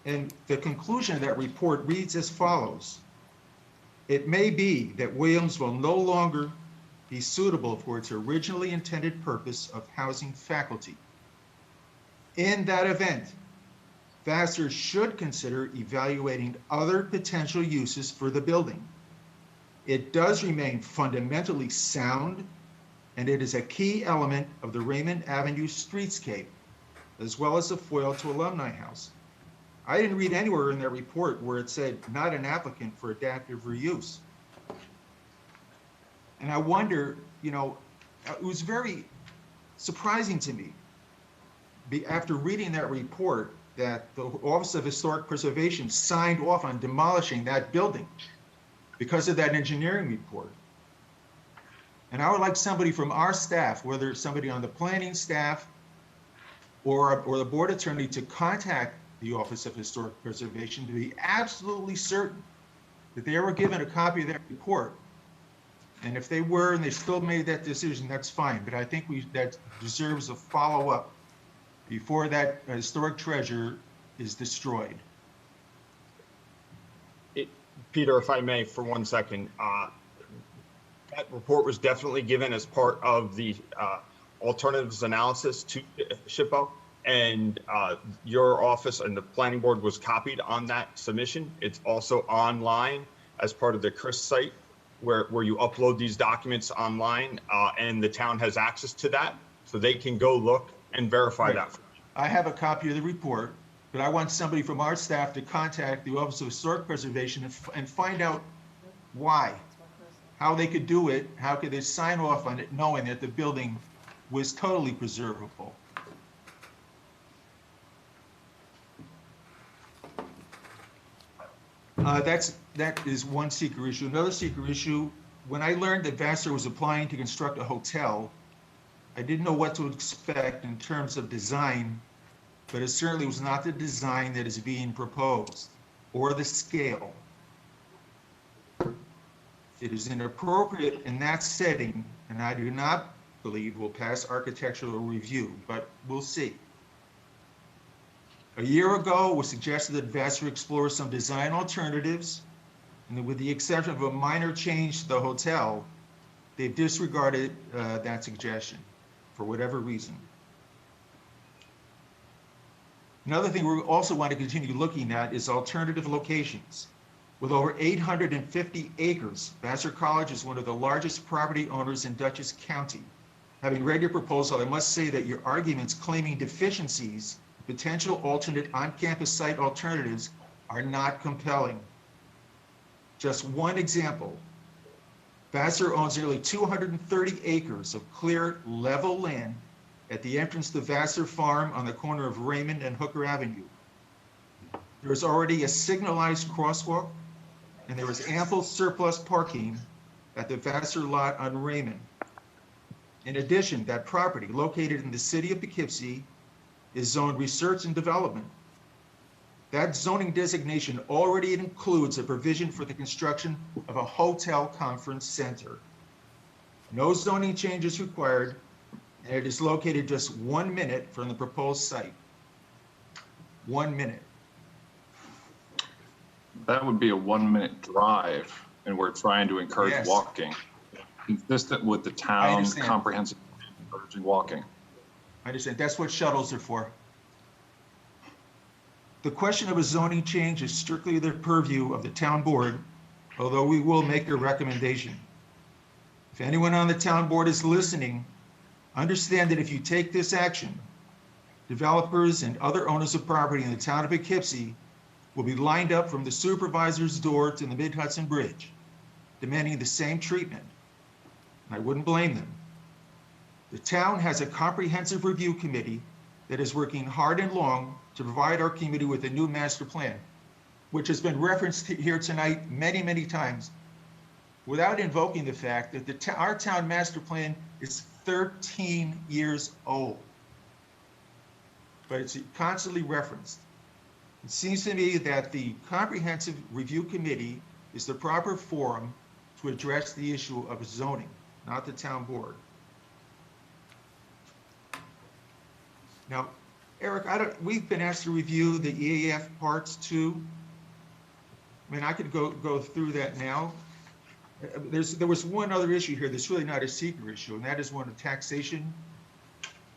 And the conclusion of that report reads as follows. It may be that Williams will no longer be suitable for its originally intended purpose of housing faculty. In that event, Vassar should consider evaluating other potential uses for the building. It does remain fundamentally sound, and it is a key element of the Raymond Avenue streetscape, as well as a foil to Alumni House. I didn't read anywhere in that report where it said not an applicant for adaptive reuse. And I wonder, it was very surprising to me after reading that report that the Office of Historic Preservation signed off on demolishing that building because of that engineering report. And I would like somebody from our staff, whether it's somebody on the planning staff or the board attorney, to contact the Office of Historic Preservation to be absolutely certain that they were given a copy of that report. And if they were and they still made that decision, that's fine. But I think that deserves a follow-up before that historic treasure is destroyed. Peter, if I may, for 1 second, that report was definitely given as part of the alternatives analysis to SHPO, and your office and the planning board was copied on that submission. It's also online as part of the CRIS site where you upload these documents online, and the town has access to that, so they can go look and verify Right. that. I have a copy of the report, but I want somebody from our staff to contact the Office of Historic Preservation and find out why, how they could do it, how could they sign off on it knowing that the building was totally preservable. That is one seeker issue. Another seeker issue, when I learned that Vassar was applying to construct a hotel, I didn't know what to expect in terms of design, but it certainly was not the design that is being proposed or the scale. It is inappropriate in that setting, and I do not believe will pass architectural review, but we'll see. A year ago, it was suggested that Vassar explore some design alternatives, and with the exception of a minor change to the hotel, they've disregarded that suggestion for whatever reason. Another thing we also want to continue looking at is alternative locations. With over 850 acres, Vassar College is one of the largest property owners in Dutchess County. Having read your proposal, I must say that your arguments claiming deficiencies, potential alternate on-campus site alternatives, are not compelling. Just one example, Vassar owns nearly 230 acres of clear level land at the entrance to Vassar Farm on the corner of Raymond and Hooker Avenue. There is already a signalized crosswalk, and there is ample surplus parking at the Vassar lot on Raymond. In addition, that property, located in the city of Poughkeepsie, is zoned research and development. That zoning designation already includes a provision for the construction of a hotel conference center. No zoning change is required, and it is located just 1 minute from the proposed site. 1 minute. That would be a 1-minute drive, and we're trying to encourage Yes. walking, consistent with the town comprehensive plan encouraging walking. I understand. That's what shuttles are for. The question of a zoning change is strictly the purview of the town board, although we will make a recommendation. If anyone on the town board is listening, understand that if you take this action, developers and other owners of property in the town of Poughkeepsie will be lined up from the supervisor's door to the Mid-Hudson Bridge, demanding the same treatment. And I wouldn't blame them. The town has a comprehensive review committee that is working hard and long to provide our community with a new master plan, which has been referenced here tonight many, many times, without invoking the fact that our town master plan is 13 years old. But it's constantly referenced. It seems to me that the comprehensive review committee is the proper forum to address the issue of zoning, not the town board. Now, Eric, we've been asked to review the EAF parts too. I mean, I could go through that now. There was one other issue here that's really not a secret issue, and that is one of taxation.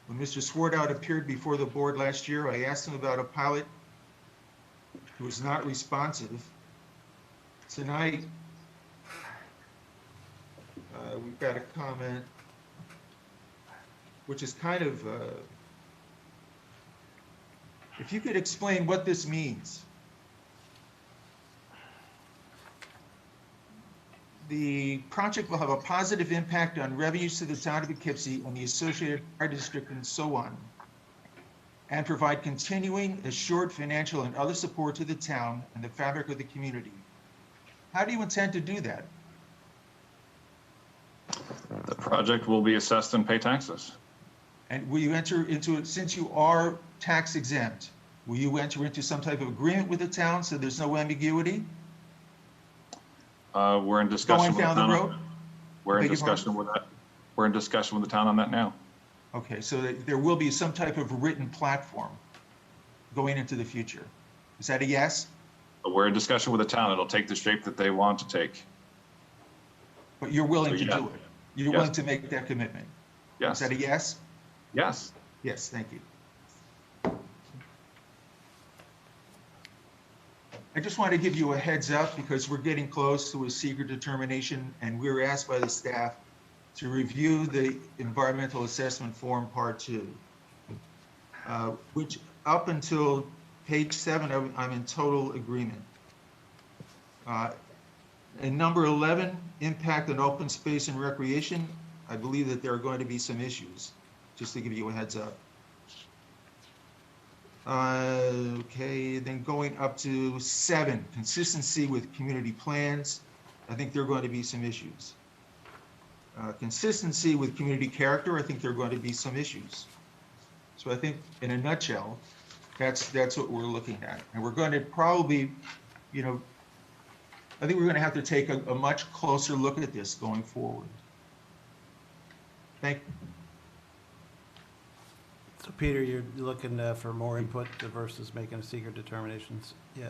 When Mr. Swartout appeared before the board last year, I asked him about a pilot who was not responsive. Tonight, we've got a comment, which is kind of, if you could explain what this means. The project will have a positive impact on revenues to the town of Poughkeepsie and the associated fire district and so on, and provide continuing assured financial and other support to the town and the fabric of the community. How do you intend to do that? The project will be assessed and pay taxes. And will you enter into it, since you are tax exempt, will you enter into some type of agreement with the town so there's no ambiguity? We're in discussion Going down the road? We're in discussion with that. We're in discussion with the town on that now. Okay, so there will be some type of written platform going into the future. Is that a yes? But we're in discussion with the town. It'll take the shape that they want to take. But you're willing So, to yeah. do it? You're Yes. willing to make that commitment? Yes. Is that a yes? Yes. Yes, thank you. I just want to give you a heads up because we're getting close to a secret determination, and we were asked by the staff to review the environmental assessment form part 2, which up until page 7, I'm in total agreement. And number 11, impact on open space and recreation, I believe that there are going to be some issues, just to give you a heads up. Okay, then going up to 7, consistency with community plans. I think there are going to be some issues. Consistency with community character, I think there are going to be some issues. So I think in a nutshell, that's what we're looking at. And we're going to probably, I think we're going to have to take a much closer look at this going forward. Thank you. So Peter, you're looking for more input versus making a secret determinations? Yeah.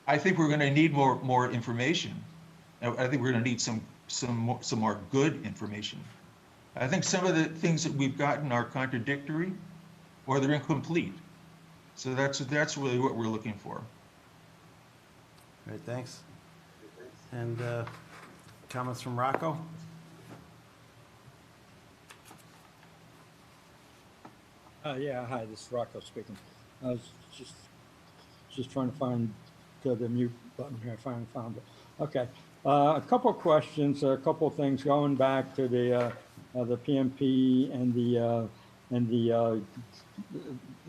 I think we're going to need more information. I think we're going to need some more good information. I think some of the things that we've gotten are contradictory or they're incomplete. So that's really what we're looking for. All right, thanks. And comments from Rocco? Yeah, hi, this is Rocco speaking. I was just trying to find the mute button here. I finally found it. Okay, a couple of questions, a couple of things going back to the PMP and the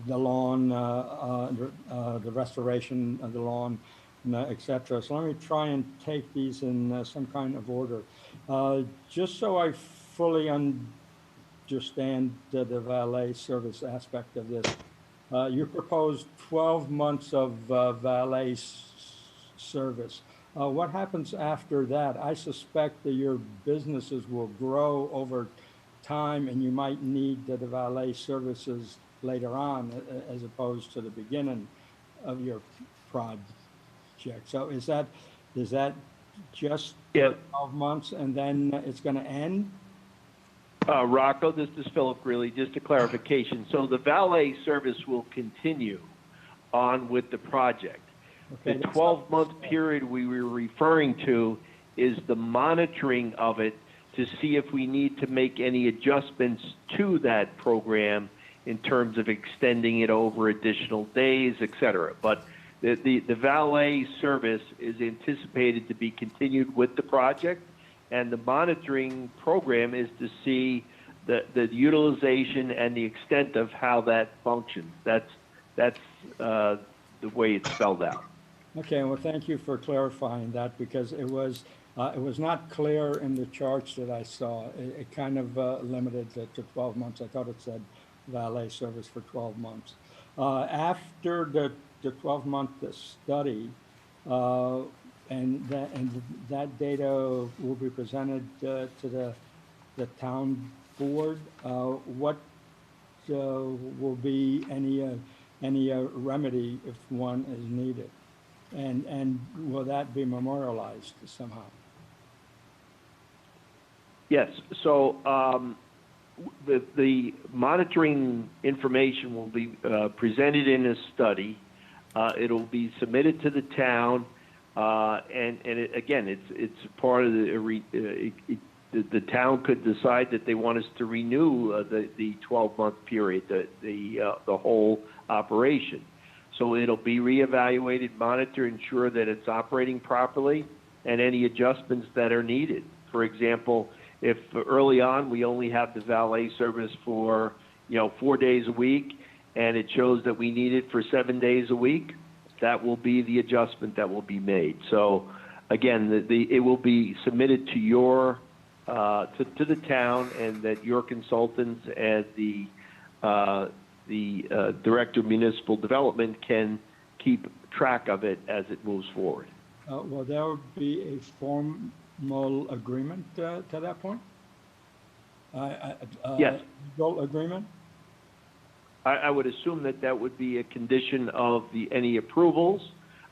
lawn, the restoration of the lawn, etc. So let me try and take these in some kind of order, just so I fully understand the valet service aspect of this. You proposed 12 months of valet service. What happens after that? I suspect that your businesses will grow over time and you might need the valet services later on as opposed to the beginning of your project. So is that just 12 months and then it's going to end? Rocco, this is Philip Greeley. Just a clarification. So the valet service will continue on with the project. Okay, The 12-month period we were referring to is the monitoring of it to see if we need to make any adjustments to that program in terms of extending it over additional days, et cetera. But the valet service is anticipated to be continued with the project, and the monitoring program is to see the utilization and the extent of how that functions. That's the way it's spelled out. Okay, well, thank you for clarifying that, because it was not clear in the charts that I saw. It kind of limited it to 12 months. I thought it said valet service for 12 months. After the 12-month study, and that data will be presented to the town board, what will be any remedy if one is needed? And will that be memorialized somehow? Yes. So the monitoring information will be presented in a study. It'll be submitted to the town, and it's part of the town could decide that they want us to renew the 12-month period, the whole operation. So it'll be reevaluated, monitor, ensure that it's operating properly, and any adjustments that are needed. For example, if early on we only have the valet service for 4 days a week, and it shows that we need it for 7 days a week, that will be the adjustment that will be made. So again, it will be submitted to your to the town, and that your consultants and the Director of Municipal Development can keep track of it as it moves forward. Will there be a formal agreement to that point? Yes. Legal agreement? I would assume that would be a condition of any approvals,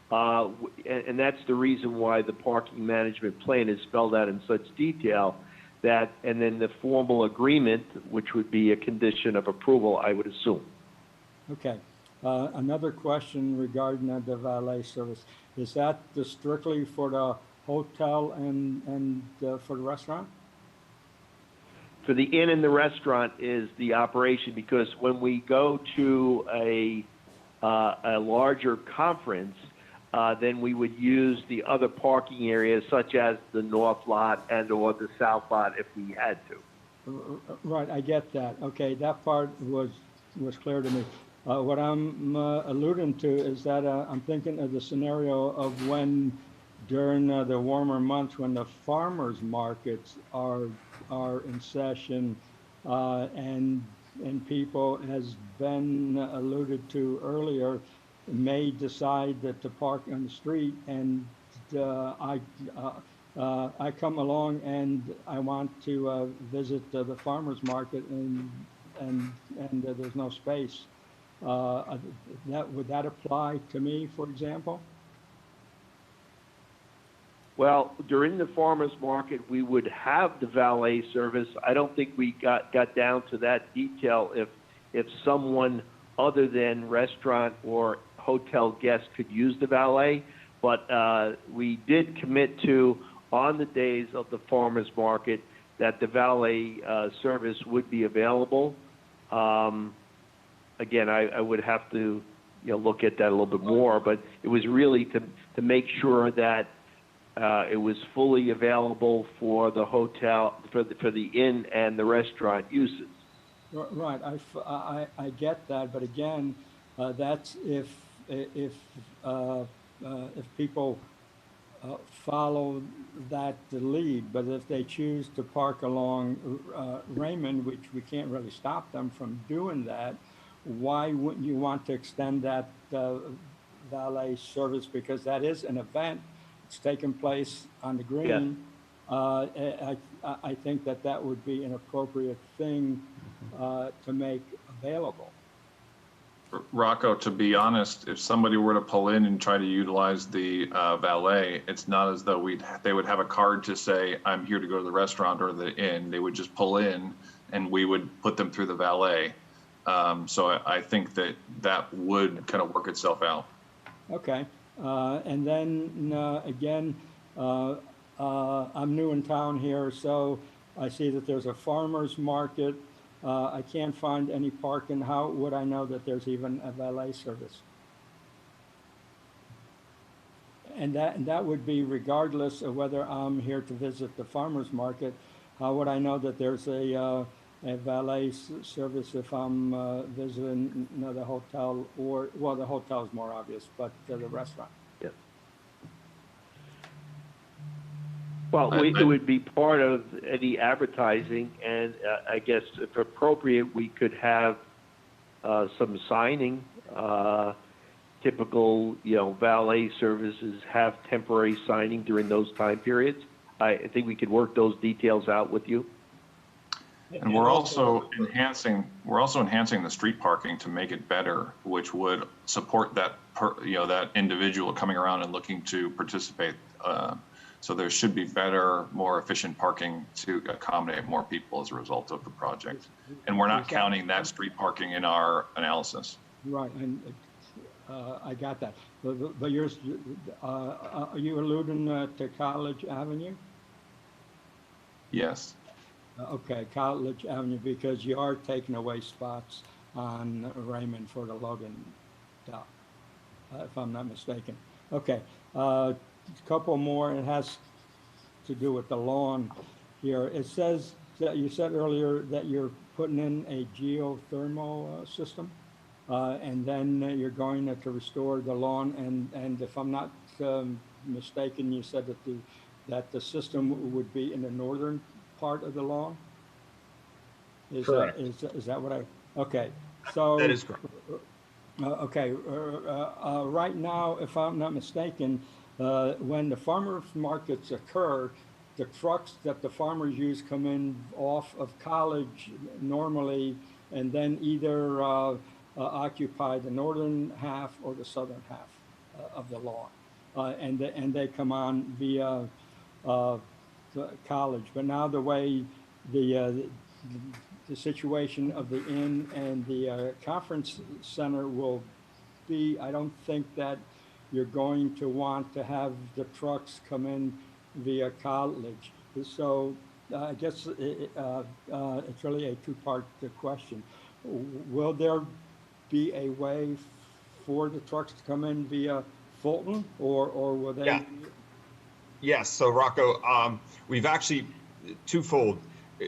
and that's the reason why the parking management plan is spelled out in such detail. And then the formal agreement, which would be a condition of approval, I would assume. Okay. Another question regarding the valet service. Is that strictly for the hotel and for the restaurant? For the inn and the restaurant is the operation, because when we go to a larger conference, then we would use the other parking areas, such as the north lot and or the south lot, if we had to. Right, I get that. Okay, that part was clear to me. What I'm alluding to is that I'm thinking of the scenario of when, during the warmer months, when the farmers markets are in session, and people, as Ben alluded to earlier, may decide that to park on the street, and I come along and I want to visit the farmers market, and there's no space. Would that apply to me, for example? Well, during the farmers market, we would have the valet service. I don't think we got down to that detail if someone other than restaurant or hotel guests could use the valet, but we did commit to, on the days of the farmers market, that the valet service would be available. Again, I would have to look at that a little bit more, but it was really to make sure that it was fully available for the hotel, for the inn and the restaurant uses. Right, I get that, but again, that's if people follow the lead. But if they choose to park along Raymond, which we can't really stop them from doing that, why wouldn't you want to extend that valet service? Because that is an event. It's taking place on the green. Yeah. I think that would be an appropriate thing to make available. Rocco, to be honest, if somebody were to pull in and try to utilize the valet, it's not as though they would have a card to say, I'm here to go to the restaurant or the inn. They would just pull in and we would put them through the valet. So I think that would kind of work itself out. Okay. And then again, I'm new in town here, so I see that there's a farmer's market. I can't find any parking. How would I know that there's even a valet service? And that would be regardless of whether I'm here to visit the farmer's market. How would I know that there's a valet service if I'm visiting the hotel, or, well, the hotel is more obvious, but the restaurant? Yep. Well, it would be part of any advertising, and I guess if appropriate, we could have some signing. Typical, valet services have temporary signing during those time periods. I think we could work those details out with you. And we're also enhancing the street parking to make it better, which would support that that individual coming around and looking to participate. So there should be better, more efficient parking to accommodate more people as a result of the project. And we're not counting that street parking in our analysis. Right, and I got that. But yours, are you alluding to College Avenue? Yes. Okay, College Avenue, because you are taking away spots on Raymond for the loading dock, if I'm not mistaken. Okay, a couple more. It has to do with the lawn here. It says that you said earlier that you're putting in a geothermal system, and then you're going to restore the lawn. And if I'm not mistaken, you said that the system would be in the northern part of the lawn? Correct. Is that what okay. So that is correct. Okay, right now, if I'm not mistaken, when the farmers markets occur, the trucks that the farmers use come in off of College normally, and then either occupy the northern half or the southern half of the lawn, and they come on via College. But now the way the situation of the inn and the conference center will be, I don't think that you're going to want to have the trucks come in via College. So I guess it's really a two-part question. Will there be a way for the trucks to come in via Fulton, or will they? Yeah. Yes. So Rocco, we've actually twofold.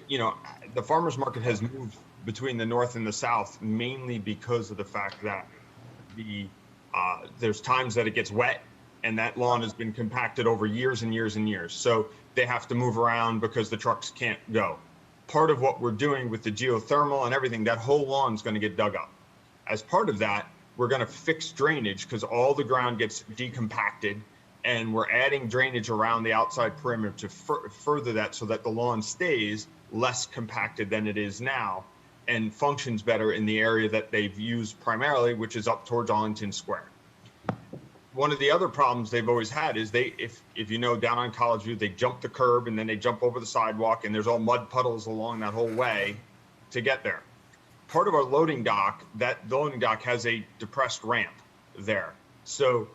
The farmers market has moved between the north and the south mainly because of the fact that there's times that it gets wet and that lawn has been compacted over years and years and years. So they have to move around because the trucks can't go. Part of what we're doing with the geothermal and everything, that whole lawn is going to get dug up. As part of that, we're going to fix drainage because all the ground gets decompacted, and we're adding drainage around the outside perimeter to further that so that the lawn stays less compacted than it is now and functions better in the area that they've used primarily, which is up towards Arlington Square. One of the other problems they've always had is if you know, down on College View, they jump the curb and then they jump over the sidewalk, and there's all mud puddles along that whole way to get there. Part of our loading dock, that loading dock has a depressed ramp there. So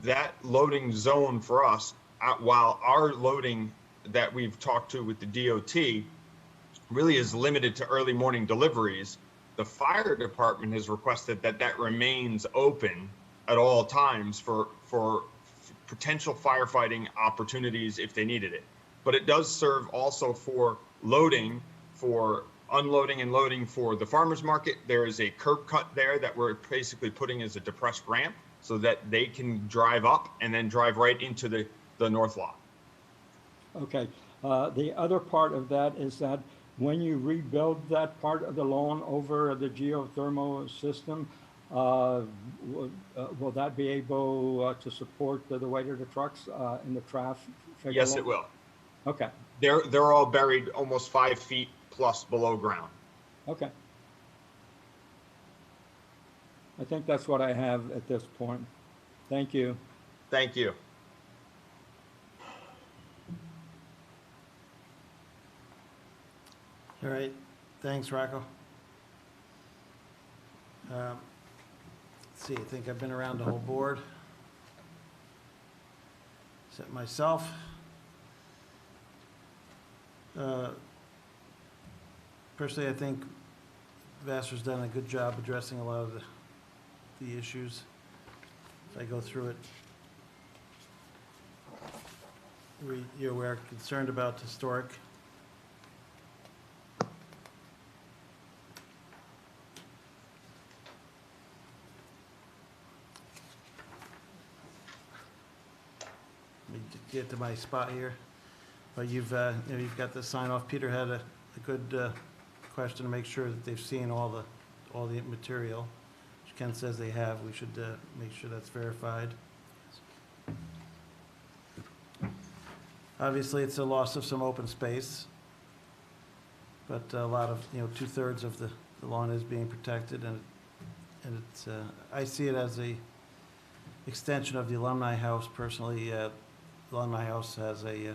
that loading zone for us, while our loading that we've talked to with the DOT really is limited to early morning deliveries, the fire department has requested that remains open at all times for potential firefighting opportunities if they needed it. But it does serve also for loading, for unloading and loading for the farmers market. There is a curb cut there that we're basically putting as a depressed ramp so that they can drive up and then drive right into the north lot. Okay. The other part of that is that when you rebuild that part of the lawn over the geothermal system, will that be able to support the weight of the trucks in the traffic? Yes, it will. Okay. They're all buried almost 5 feet plus below ground. Okay. I think that's what I have at this point. Thank you. Thank you. All right. Thanks, Rocco. Let's see, I think I've been around the whole board. Except myself. Personally, I think Vassar's done a good job addressing a lot of the issues. If I go through it, we're concerned about historic. Let me get to my spot here. But you've got the sign off. Peter had a good question to make sure that they've seen all the material, which Ken says they have. We should make sure that's verified. Obviously, it's a loss of some open space, but a lot of, 2/3 of the lawn is being protected, and it's, I see it as a extension of the Alumni House. Personally, the Alumni House has a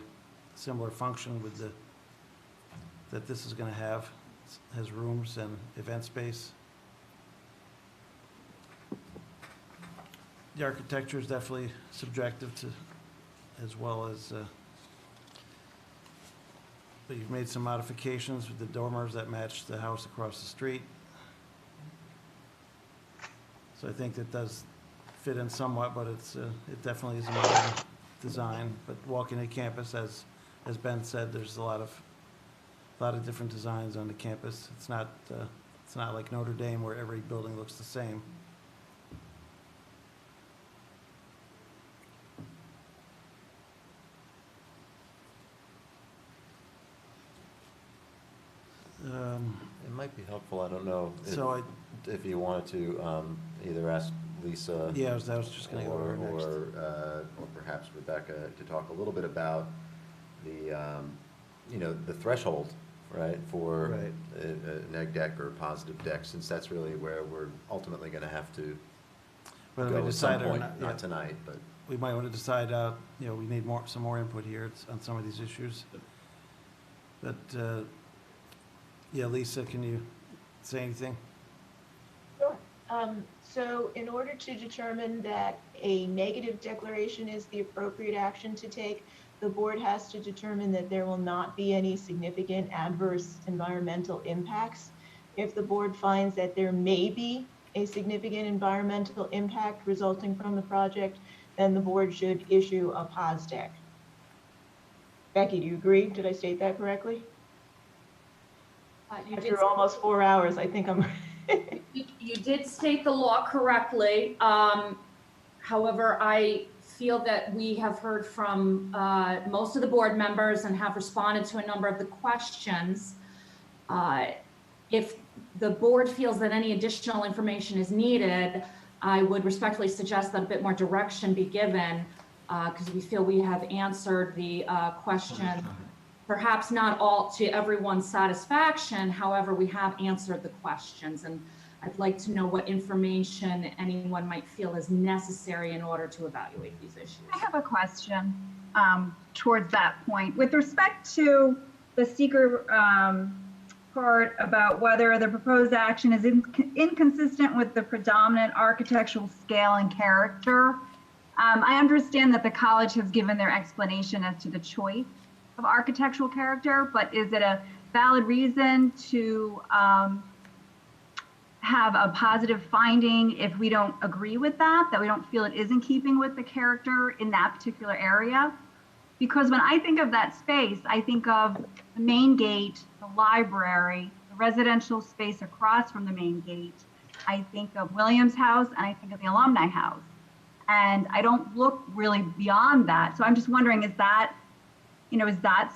similar function with that this is going to have. It has rooms and event space. The architecture is definitely subjective to, as well as, but you've made some modifications with the dormers that match the house across the street. So I think that does fit in somewhat, but it definitely is a modern design. But walking the campus, as Ben said, there's a lot of different designs on the campus. It's not like Notre Dame where every building looks the same. It might be helpful, I don't know, So if you wanted to either ask Lisa. Yeah, I was just gonna go over next. Or perhaps Rebecca to talk a little bit about the, the threshold, right, for Right. a neg deck or a positive deck, since that's really where we're ultimately gonna have to Whether go we at some decide it or point, not, not yeah. tonight, but. We might want to decide, we need some more input here on some of these issues. But, yeah, Lisa, can you say anything? Sure. So in order to determine that a negative declaration is the appropriate action to take, the board has to determine that there will not be any significant adverse environmental impacts. If the board finds that there may be a significant environmental impact resulting from the project, then the board should issue a pos deck. Becky, do you agree? Did I state that correctly? After almost 4 hours, I think I'm. You did state the law correctly. However, I feel that we have heard from most of the board members and have responded to a number of the questions. If the board feels that any additional information is needed, I would respectfully suggest that a bit more direction be given, because we feel we have answered the question, perhaps not all to everyone's satisfaction. However, we have answered the questions, and I'd like to know what information anyone might feel is necessary in order to evaluate these issues. I have a question towards that point. With respect to the seeker part about whether the proposed action is inconsistent with the predominant architectural scale and character, I understand that the college has given their explanation as to the choice of architectural character, but is it a valid reason to have a positive finding if we don't agree with that we don't feel it is in keeping with the character in that particular area? Because when I think of that space, I think of the main gate, the library, the residential space across from the main gate. I think of Williams House, and I think of the Alumni House. And I don't look really beyond that. So I'm just wondering, is that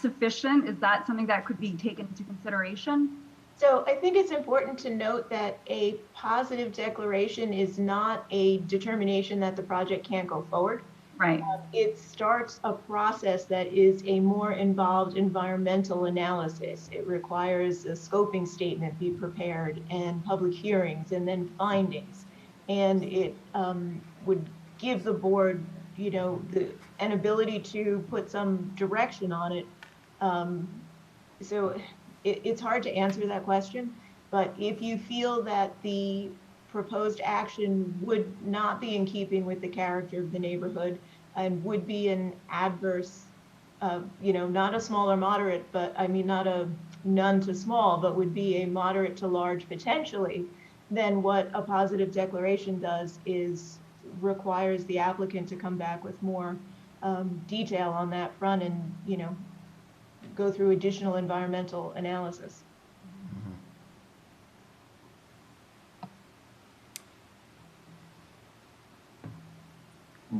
sufficient? Is that something that could be taken into consideration? So I think it's important to note that a positive declaration is not a determination that the project can't go forward. Right. It starts a process that is a more involved environmental analysis. It requires a scoping statement be prepared and public hearings and then findings. And it would give the board, an ability to put some direction on it. So it's hard to answer that question, but if you feel that the proposed action would not be in keeping with the character of the neighborhood and would be an adverse, not a small or moderate, but I mean, not a none to small, but would be a moderate to large potentially, then what a positive declaration does is requires the applicant to come back with more detail on that front and, go through additional environmental analysis.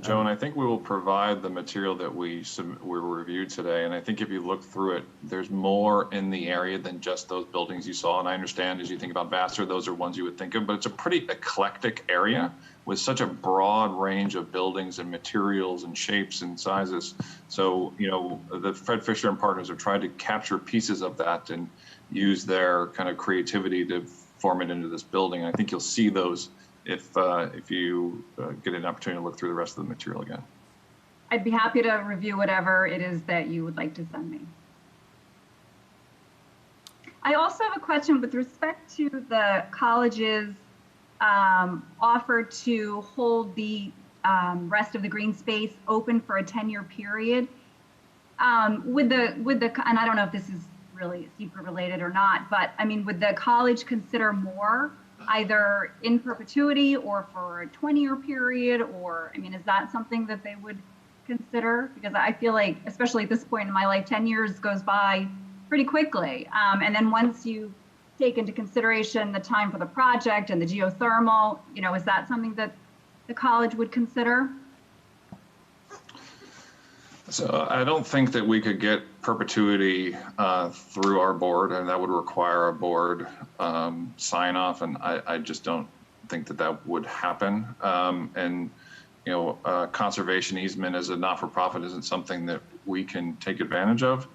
Joan, I think we will provide the material that we reviewed today, and I think if you look through it, there's more in the area than just those buildings you saw. And I understand as you think about Vassar, those are ones you would think of, but it's a pretty eclectic area with such a broad range of buildings and materials and shapes and sizes. So, the Fred Fisher and Partners have tried to capture pieces of that and use their kind of creativity to form it into this building. And I think you'll see those if you get an opportunity to look through the rest of the material again. I'd be happy to review whatever it is that you would like to send me. I also have a question with respect to the college's offer to hold the rest of the green space open for a 10-year period. And I don't know if this is really secret related or not, but I mean, would the college consider more either in perpetuity or for a 20-year period, or, I mean, is that something that they would consider? Because I feel like, especially at this point in my life, 10 years goes by pretty quickly. And then once you take into consideration the time for the project and the geothermal, is that something that the college would consider? So I don't think that we could get perpetuity through our board, and that would require a board sign off, and I just don't think that would happen. Conservation easement as a not-for-profit isn't something that we can take advantage of.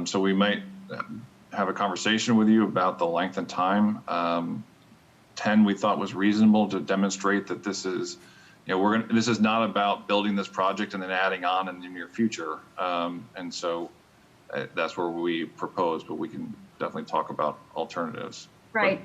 So we might have a conversation with you about the length and time. 10 we thought was reasonable to demonstrate that this is this is not about building this project and then adding on in the near future. And so that's where we propose, but we can definitely talk about alternatives. Right.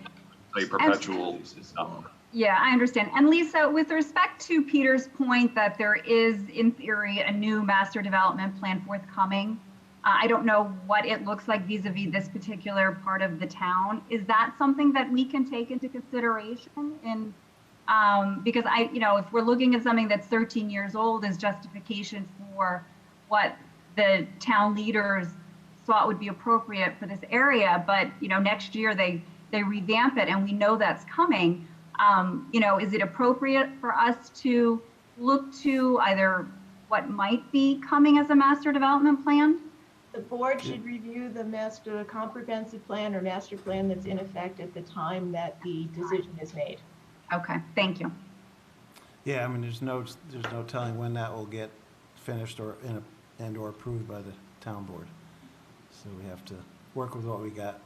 But a perpetual is not. Yeah, I understand. And Lisa, with respect to Peter's point that there is, in theory, a new master development plan forthcoming, I don't know what it looks like vis-a-vis this particular part of the town. Is that something that we can take into consideration in because if we're looking at something that's 13 years old as justification for what the town leaders thought would be appropriate for this area, but next year they revamp it and we know that's coming, is it appropriate for us to look to either what might be coming as a master development plan? The board should review the comprehensive plan or master plan that's in effect at the time that the decision is made. Okay, thank you. Yeah, I mean, there's no telling when that will get finished or or approved by the town board. So we have to work with what we got.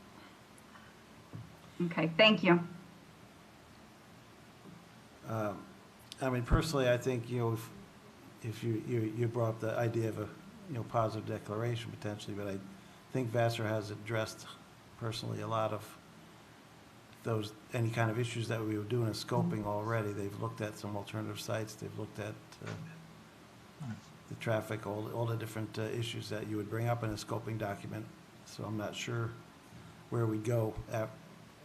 Okay, thank you. I mean, personally, I think if you brought up the idea of a positive declaration potentially, but I think Vassar has addressed personally a lot of any kind of issues that we were doing a scoping already. They've looked at some alternative sites. They've looked at the traffic, all the different issues that you would bring up in a scoping document. So I'm not sure where we go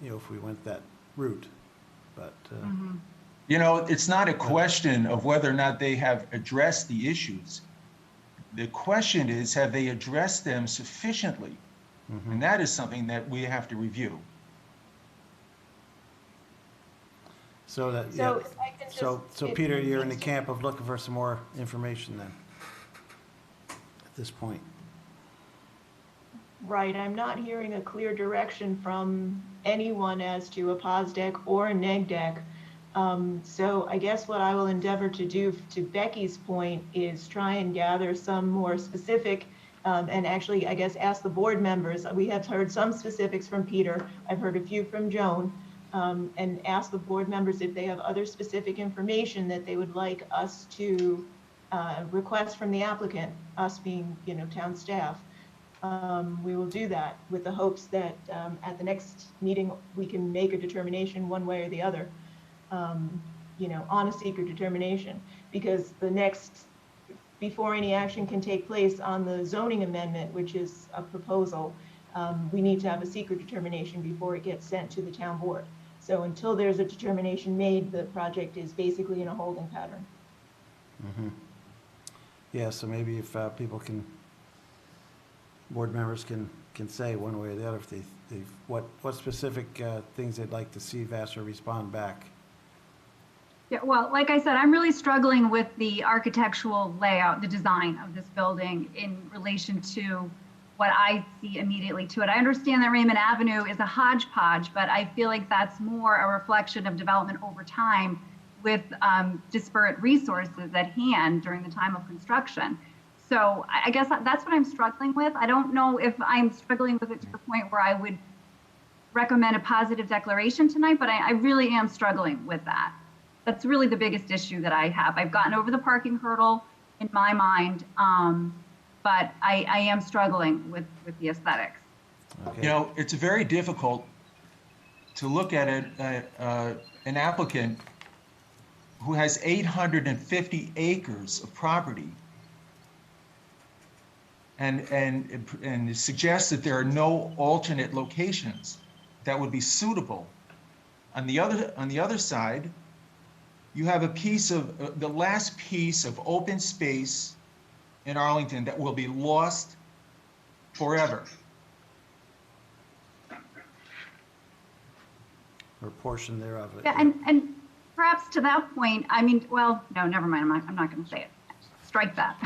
if we went that route, but. It's not a question of whether or not they have addressed the issues. The question is, have they addressed them sufficiently? And that is something that we have to review. So Peter, you're in the camp of looking for some more information then, at this point. Right, I'm not hearing a clear direction from anyone as to a pos deck or a neg deck. So I guess what I will endeavor to do, to Becky's point, is try and gather some more specific, and actually, I guess, ask the board members. We have heard some specifics from Peter. I've heard a few from Joan. And ask the board members if they have other specific information that they would like us to request from the applicant, us being, town staff, we will do that with the hopes that at the next meeting, we can make a determination one way or the other, on a secret determination, because before any action can take place on the zoning amendment, which is a proposal, we need to have a secret determination before it gets sent to the town board. So until there's a determination made, the project is basically in a holding pattern. Mm-hmm. Yeah, so maybe if board members can say one way or the other if what specific things they'd like to see Vassar respond back. Yeah, well, like I said, I'm really struggling with the architectural layout, the design of this building in relation to what I see immediately to it. I understand that Raymond Avenue is a hodgepodge, but I feel like that's more a reflection of development over time with disparate resources at hand during the time of construction. So I guess that's what I'm struggling with. I don't know if I'm struggling with it to the point where I would recommend a positive declaration tonight, but I really am struggling with that. That's really the biggest issue that I have. I've gotten over the parking hurdle in my mind, but I am struggling with the aesthetics. Okay. It's very difficult to look at an applicant who has 850 acres of property and suggest that there are no alternate locations that would be suitable. On the other side, you have a piece of the last piece of open space in Arlington that will be lost forever. Or portion thereof. Yeah, and perhaps to that point, I mean, well, no, never mind. I'm not going to say it. Strike that.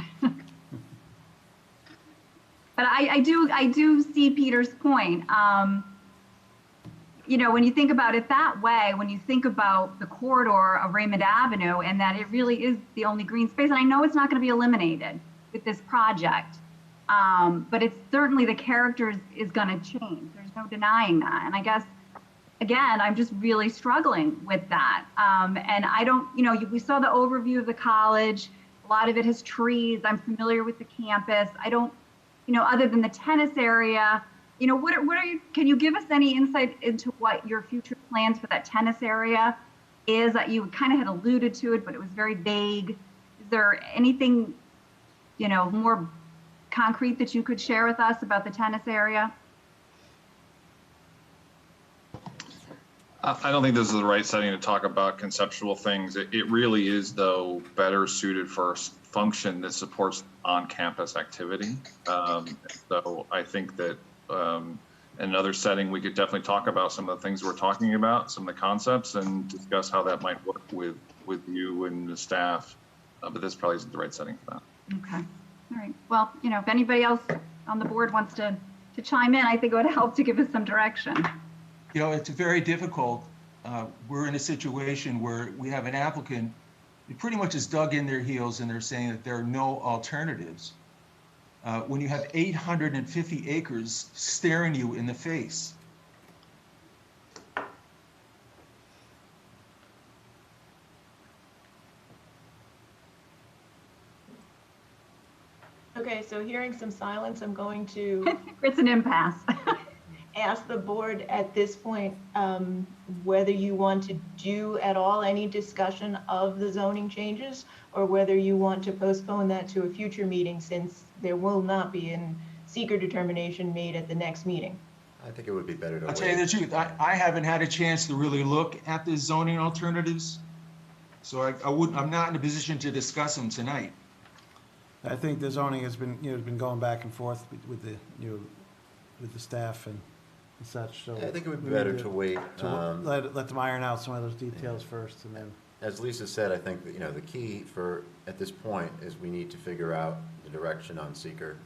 But I do see Peter's point. When you think about it that way, when you think about the corridor of Raymond Avenue and that it really is the only green space, and I know it's not going to be eliminated with this project, but it's certainly the character is going to change. There's no denying that. And I guess, again, I'm just really struggling with that. And I don't, we saw the overview of the college. A lot of it has trees. I'm familiar with the campus. I don't, other than the tennis area, what are you, can you give us any insight into what your future plans for that tennis area is? That you kind of had alluded to it, but it was very vague. Is there anything, more concrete that you could share with us about the tennis area? I don't think this is the right setting to talk about conceptual things. It really is, though, better suited for a function that supports on-campus activity. So I think that in another setting, we could definitely talk about some of the things we're talking about, some of the concepts, and discuss how that might work with you and the staff. But this probably isn't the right setting for that. Okay. All right. Well, if anybody else on the board wants to chime in, I think it would help to give us some direction. It's very difficult. We're in a situation where we have an applicant who pretty much has dug in their heels and they're saying that there are no alternatives. When you have 850 acres staring you in the face. Okay, so hearing some silence, I'm going to It's an impasse. ask the board at this point whether you want to do at all any discussion of the zoning changes, or whether you want to postpone that to a future meeting, since there will not be a secret determination made at the next meeting. I think it would be better to I'll wait. tell you the truth, I haven't had a chance to really look at the zoning alternatives, so I'm not in a position to discuss them tonight. I think the zoning has been going back and forth with the staff and such. So I think it would be better to wait. Let them iron out some of those details first, and then. As Lisa said, I think that, the key at this point is we need to figure out the direction on seeker,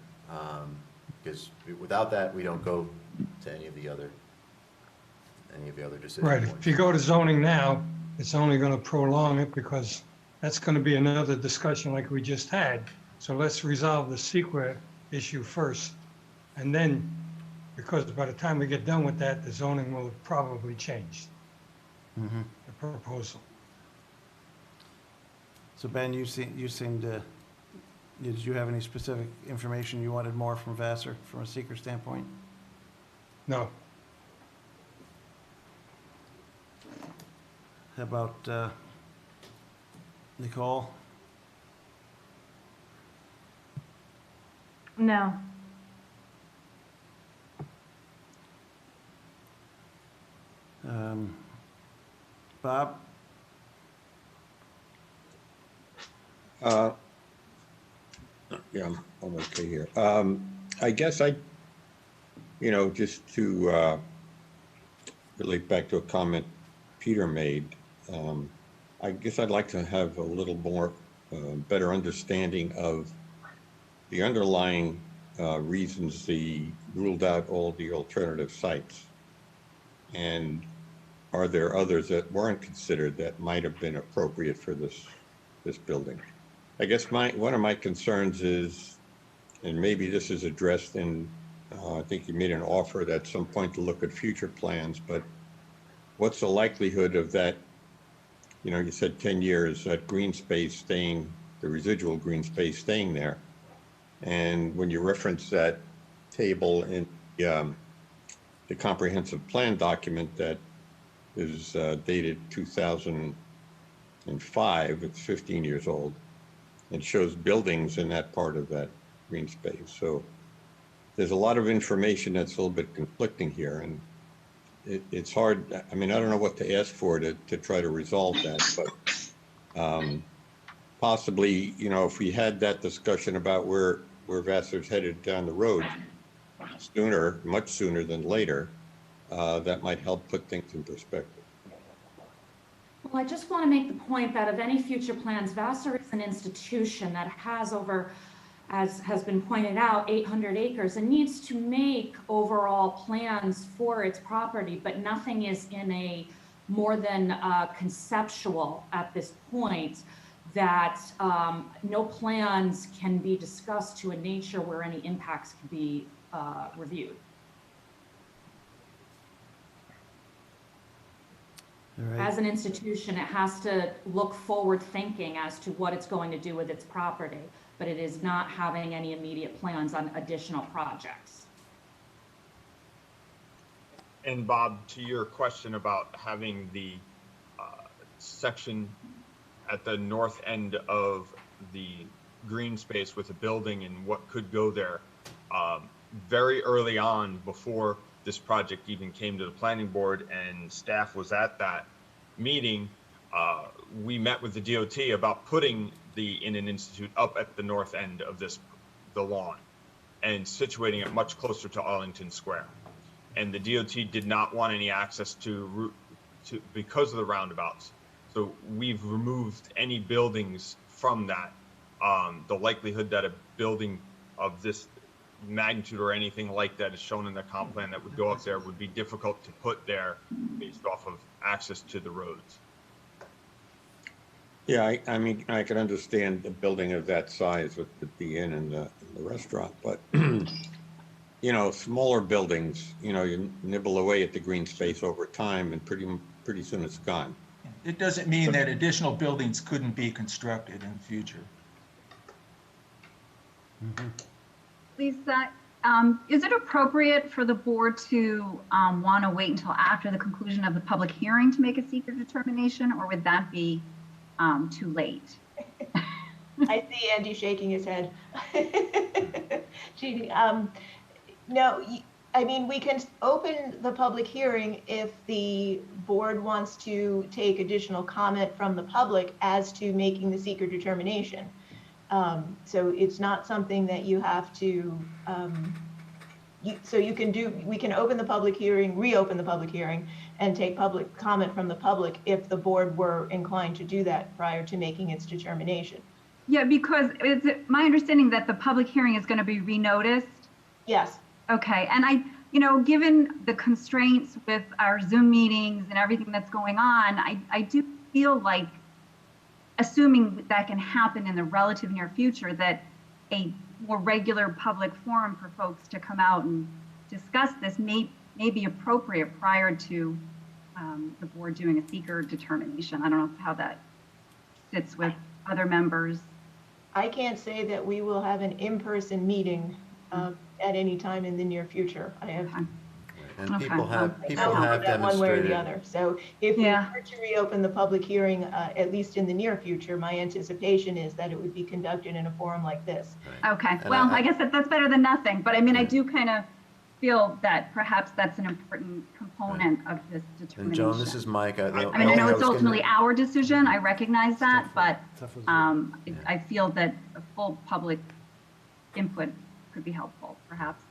because without that, we don't go to any of the other decisions. Right, if you go to zoning now, it's only going to prolong it, because that's going to be another discussion like we just had. So let's resolve the secret issue first. And then, because by the time we get done with that, the zoning will have probably changed. Mm-hmm. The proposal. So Ben, you seem to Did you have any specific information you wanted more from Vassar from a seeker standpoint? No. How about Nicole? No. Bob? Yeah, I'm okay here. I guess just to relate back to a comment Peter made, I guess I'd like to have a little more better understanding of the underlying reasons he ruled out all the alternative sites. And are there others that weren't considered that might have been appropriate for this building? I guess one of my concerns is, and maybe this is addressed in, I think you made an offer at some point to look at future plans, but what's the likelihood of that, you said 10 years, that green space staying, the residual green space staying there. And when you reference that table in the comprehensive plan document that is dated 2005, it's 15 years old, and shows buildings in that part of that green space. So there's a lot of information that's a little bit conflicting here, and it's hard. I mean, I don't know what to ask for to try to resolve that, but possibly, if we had that discussion about where Vassar's headed down the road sooner, much sooner than later, that might help put things in perspective. Well, I just want to make the point that of any future plans, Vassar is an institution that has over, as has been pointed out, 800 acres and needs to make overall plans for its property, but nothing is in a more than conceptual at this point, that no plans can be discussed to a nature where any impacts can be reviewed. Right. As an institution, it has to look forward thinking as to what it's going to do with its property, but it is not having any immediate plans on additional projects. And Bob, to your question about having the section at the north end of the green space with a building and what could go there, very early on, before this project even came to the planning board and staff was at that meeting, we met with the DOT about putting the Innan Institute up at the north end of the lawn and situating it much closer to Arlington Square. And the DOT did not want any access because of the roundabouts. So we've removed any buildings from that. The likelihood that a building of this magnitude or anything like that is shown in the comp plan that would go up there would be difficult to put there based off of access to the roads. Yeah, I mean, I can understand the building of that size with the inn and the restaurant, but smaller buildings, you nibble away at the green space over time, and pretty soon it's gone. It doesn't mean that additional buildings couldn't be constructed in the future. Mm-hmm. Lisa, is it appropriate for the board to want to wait until after the conclusion of the public hearing to make a secret determination, or would that be too late? I see Andy shaking his head. Cheating. No, I mean, we can open the public hearing if the board wants to take additional comment from the public as to making the secret determination. So it's not something that you have to, we can open the public hearing, reopen the public hearing, and take public comment from the public if the board were inclined to do that prior to making its determination. Yeah, because it's my understanding that the public hearing is going to be renoticed. Yes. Okay, and given the constraints with our Zoom meetings and everything that's going on, I do feel like, assuming that can happen in the relative near future, that a more regular public forum for folks to come out and discuss this may be appropriate prior to the board doing a seeker determination. I don't know how that sits with other members. I can't say that we will have an in-person meeting at any time in the near future. I have. And people have that one way or the demonstrated. other. So if we were to reopen the public hearing, at least in the near future, my anticipation is that it would be conducted in a forum like this. Okay, well, I guess that's better than nothing, but I mean, I do kind of feel that perhaps that's an important component of this determination. And Joan, this is Mike. I mean, I know it's ultimately our decision, I recognize that, but I feel that a full public input could be helpful, perhaps.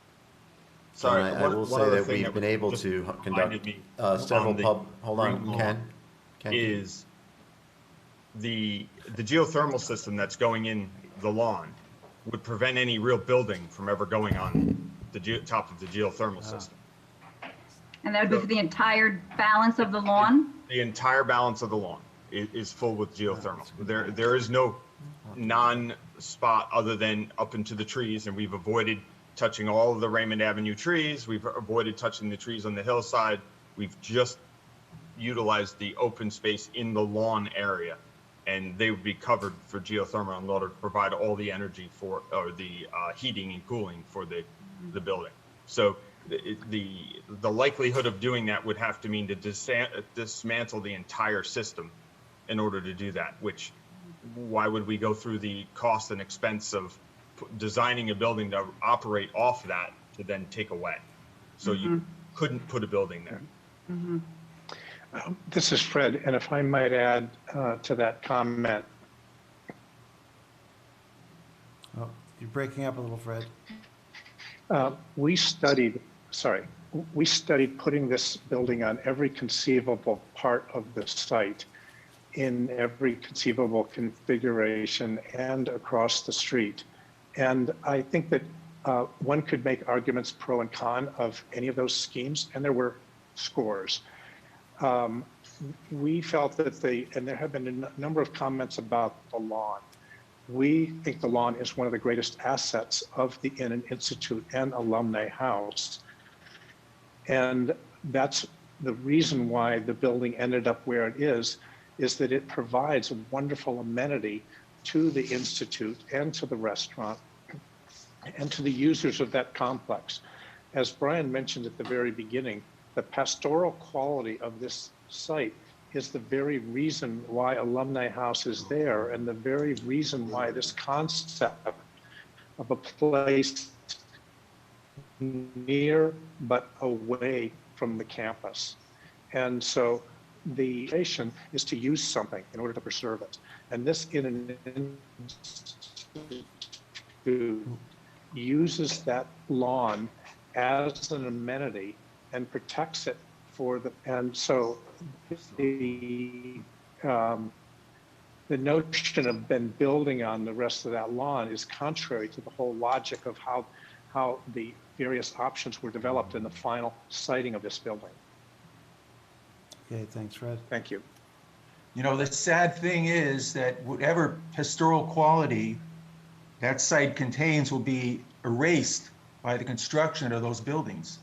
Sorry, I will say that we've been able to conduct several hold on, Ken. Is the geothermal system that's going in the lawn would prevent any real building from ever going on the top of the geothermal system. And that would be for the entire balance of the lawn? The entire balance of the lawn is full with geothermal. There is no non-spot other than up into the trees, and we've avoided touching all of the Raymond Avenue trees. We've avoided touching the trees on the hillside. We've just utilized the open space in the lawn area, and they would be covered for geothermal in order to provide all the energy for, or the heating and cooling for the building. So the likelihood of doing that would have to mean to dismantle the entire system in order to do that, which why would we go through the cost and expense of designing a building to operate off that to then take away? So you couldn't put a building there. This is Fred, and if I might add to that comment. Oh, you're breaking up a little, Fred. We studied putting this building on every conceivable part of the site in every conceivable configuration and across the street. And I think that one could make arguments pro and con of any of those schemes, and there were scores. We felt that and there have been a number of comments about the lawn. We think the lawn is one of the greatest assets of the Innan Institute and Alumni House. And that's the reason why the building ended up where it is that it provides a wonderful amenity to the Institute and to the restaurant and to the users of that complex. As Brian mentioned at the very beginning, the pastoral quality of this site is the very reason why Alumni House is there, and the very reason why this concept of a place near but away from the campus. And so the nation is to use something in order to preserve it. And this Innan Institute uses that lawn as an amenity and protects it for the, and so the notion of then building on the rest of that lawn is contrary to the whole logic of how the various options were developed in the final siting of this building. Okay, thanks, Fred. Thank you. You know, the sad thing is that whatever pastoral quality that site contains will be erased by the construction of those buildings.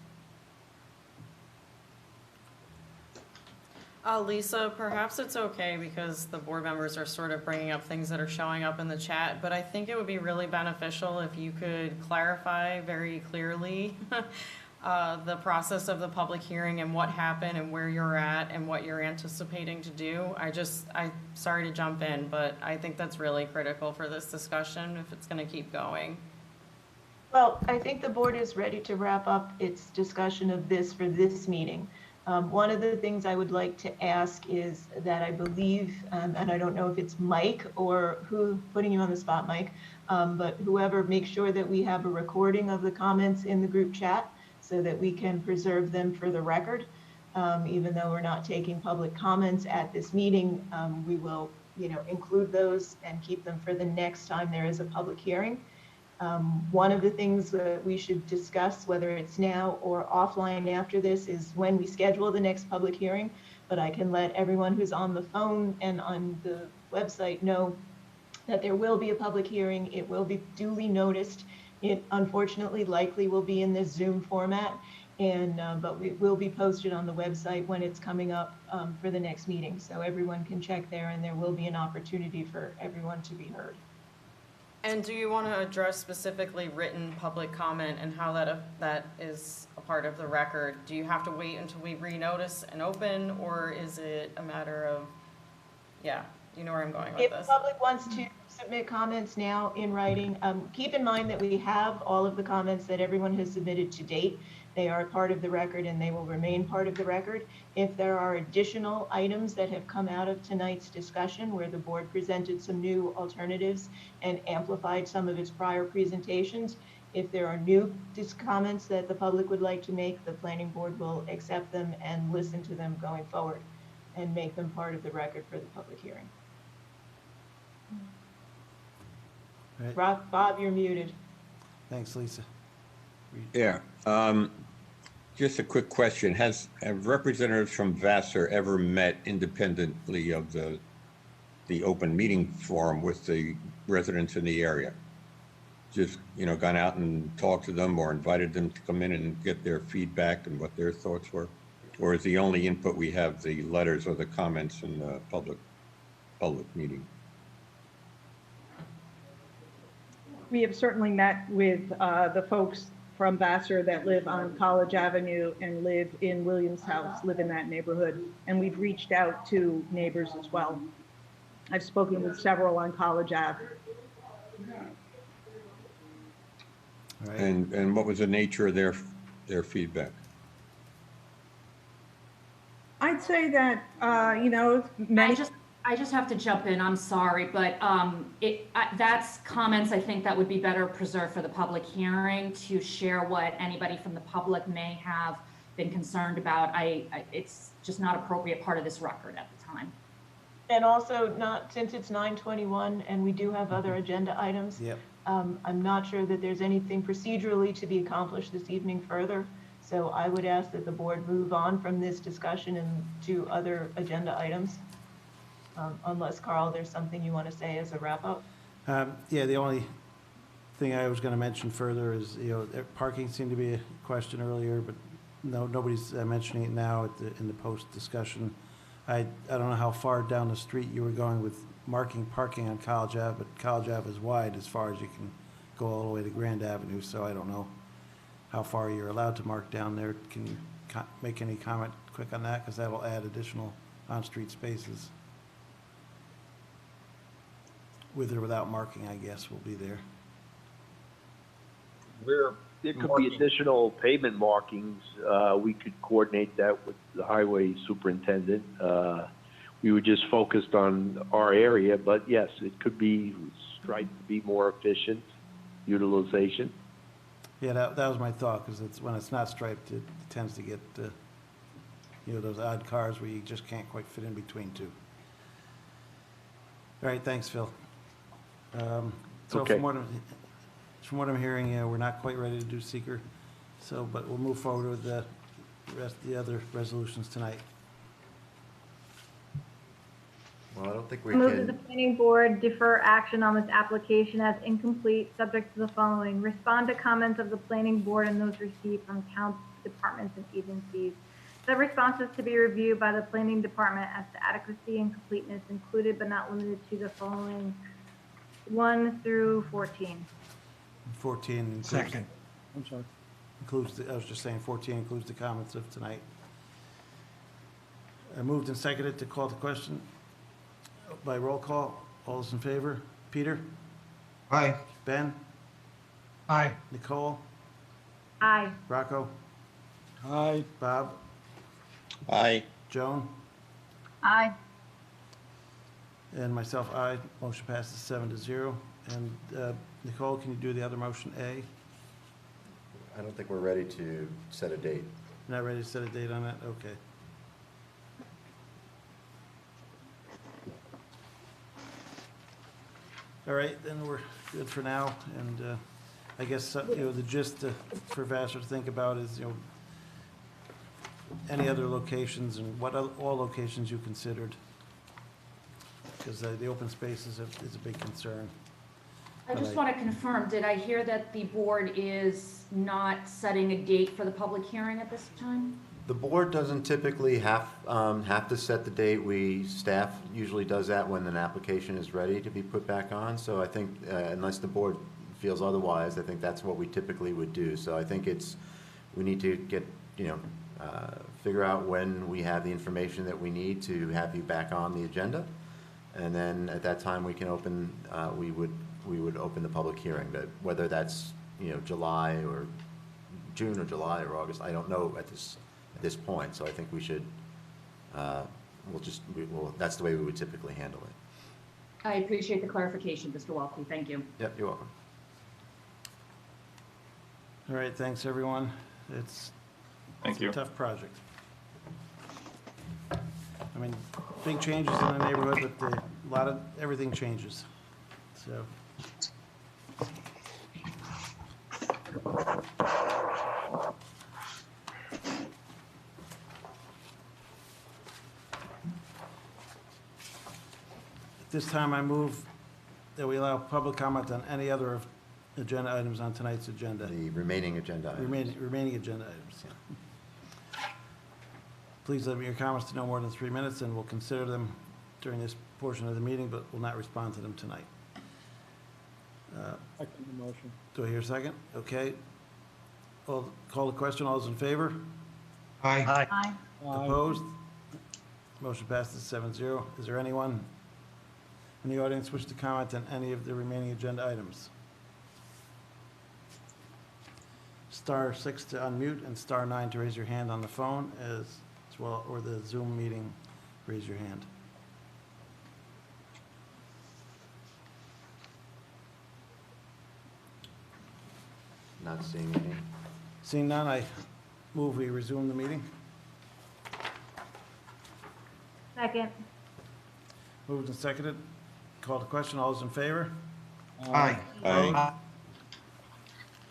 Lisa, perhaps it's okay because the board members are sort of bringing up things that are showing up in the chat, but I think it would be really beneficial if you could clarify very clearly the process of the public hearing and what happened and where you're at and what you're anticipating to do. I'm sorry to jump in, but I think that's really critical for this discussion if it's going to keep going. Well, I think the board is ready to wrap up its discussion of this for this meeting. One of the things I would like to ask is that I believe, and I don't know if it's Mike or who, putting you on the spot, Mike, but whoever, make sure that we have a recording of the comments in the group chat so that we can preserve them for the record. Even though we're not taking public comments at this meeting, we will, include those and keep them for the next time there is a public hearing. One of the things that we should discuss, whether it's now or offline after this, is when we schedule the next public hearing. But I can let everyone who's on the phone and on the website know that there will be a public hearing. It will be duly noticed. It unfortunately likely will be in this Zoom format, and but it will be posted on the website when it's coming up for the next meeting. So everyone can check there, and there will be an opportunity for everyone to be heard. And do you want to address specifically written public comment and how that is a part of the record? Do you have to wait until we renotice and open, or is it a matter of, yeah, you know where I'm going with If this? the public wants to submit comments now in writing, keep in mind that we have all of the comments that everyone has submitted to date. They are part of the record and they will remain part of the record. If there are additional items that have come out of tonight's discussion where the board presented some new alternatives and amplified some of its prior presentations, if there are new comments that the public would like to make, the planning board will accept them and listen to them going forward and make them part of the record for the public hearing. Right. Bob, you're muted. Thanks, Lisa. Yeah. Just a quick question. Have representatives from Vassar ever met independently of the open meeting forum with the residents in the area? Just, gone out and talked to them or invited them to come in and get their feedback and what their thoughts were? Or is the only input we have the letters or the comments in the public meeting? We have certainly met with the folks from Vassar that live on College Avenue and live in Williams House, live in that neighborhood. And we've reached out to neighbors as well. I've spoken with several on College Ave. Right. And what was the nature of their feedback? I'd say that, many. I just have to jump in, I'm sorry, but that's comments I think that would be better preserved for the public hearing to share what anybody from the public may have been concerned about. It's just not appropriate part of this record at the time. And also since it's 9:21 and we do have other agenda items, Yep. I'm not sure that there's anything procedurally to be accomplished this evening further. So I would ask that the board move on from this discussion and to other agenda items. Unless, Carl, there's something you want to say as a wrap-up? Yeah, the only thing I was going to mention further is, parking seemed to be a question earlier, but nobody's mentioning it now in the post-discussion. I don't know how far down the street you were going with marking parking on College Ave, but College Ave is wide as far as you can go all the way to Grand Avenue, so I don't know how far you're allowed to mark down there. Can you make any comment quick on that? Because that'll add additional on-street spaces. With or without marking, I guess, will be there. There could be additional pavement markings. We could coordinate that with the highway superintendent. We were just focused on our area, but yes, it could be striped to be more efficient utilization. Yeah, that was my thought, because when it's not striped, it tends to get, those odd cars where you just can't quite fit in between two. All right, thanks, Phil. So Okay. from what I'm hearing, we're not quite ready to do seeker, but we'll move forward with the rest of the other resolutions tonight. Well, I don't think we I move that the can, planning board defer action on this application as incomplete, subject to the following. Respond to comments of the planning board and those received from town departments and agencies. The responses to be reviewed by the planning department as to adequacy and completeness included but not limited to the following 1 through 14. 14 includes. Second. I'm sorry. I was just saying 14 includes the comments of tonight. I moved and seconded to call the question by roll call. All those in favor? Peter? Aye. Ben? Aye. Nicole? Aye. Rocco? Aye. Bob? Aye. Joan? Aye. And myself, aye. Motion passes 7-0. And Nicole, can you do the other motion, A? I don't think we're ready to set a date. You're not ready to set a date on that? Okay. All right, then we're good for now. And I guess, the gist for Vassar to think about is, any other locations and what all locations you considered. Because the open space is a big concern. I just want to confirm, did I hear that the board is not setting a date for the public hearing at this time? The board doesn't typically have to set the date. Staff usually does that when an application is ready to be put back on. So I think, unless the board feels otherwise, I think that's what we typically would do. So I think we need to get, figure out when we have the information that we need to have you back on the agenda. And then at that time, we can open, we would open the public hearing. But whether that's, July or June or July or August, I don't know at this point. So I think we should, that's the way we would typically handle it. I appreciate the clarification, Mr. Walkley. Thank you. Yep, you're welcome. All right, thanks, everyone. It's a tough project. I mean, big changes in the neighborhood, but everything changes, so. At this time, I move that we allow public comment on any other agenda items on tonight's agenda. The remaining agenda items. Remaining agenda items, yeah. Please limit your comments to no more than 3 minutes, and we'll consider them during this portion of the meeting, but will not respond to them tonight. Second the motion. Do I hear a second? Okay. Call the question. All those in favor? Aye. Aye. Opposed? Motion passes 7-0. Is there anyone in the audience wish to comment on any of the remaining agenda items? *6 to unmute and *9 to raise your hand on the phone as well, or the Zoom meeting, raise your hand. Not seeing any. Seeing none, I move we resume the meeting. Second. Moved and seconded. Call the question. All those in favor? Aye. Aye.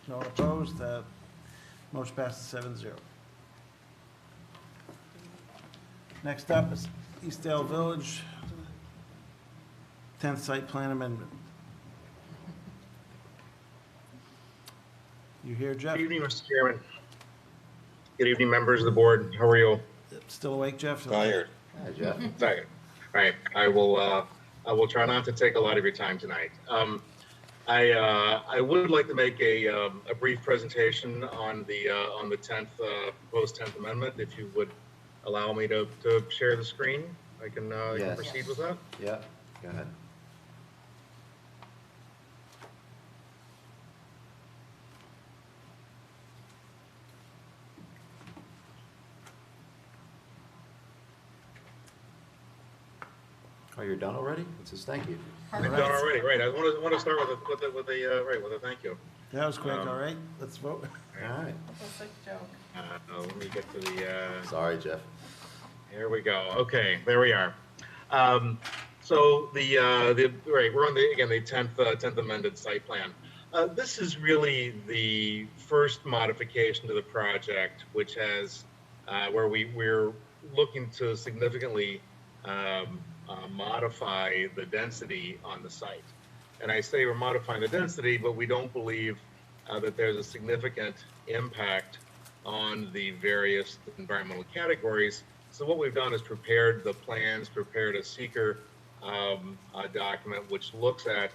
No one opposed. Motion passes 7-0. Next up is Eastdale Village, 10th site plan amendment. You here, Jeff? Good evening, Mr. Chairman. Good evening, members of the board. How are you? Still awake, Jeff? Tired. Hi, Jeff. Tired. All right. I will try not to take a lot of your time tonight. I would like to make a brief presentation on the 10th proposed 10th amendment. If you would allow me to share the screen, I can Yes. proceed with that. Yeah, go ahead. Oh, you're done already? It says thank you. I'm done already. Right. I want to start with a thank you. That was quick. All right, let's vote. All right. That's a joke. Let me get to the. Sorry, Jeff. Here we go. Okay, there we are. So we're on the 10th amended site plan. This is really the first modification to the project, which has where we're looking to significantly modify the density on the site. And I say we're modifying the density, but we don't believe that there's a significant impact on the various environmental categories. So what we've done is prepared the plans, prepared a seeker document which looks at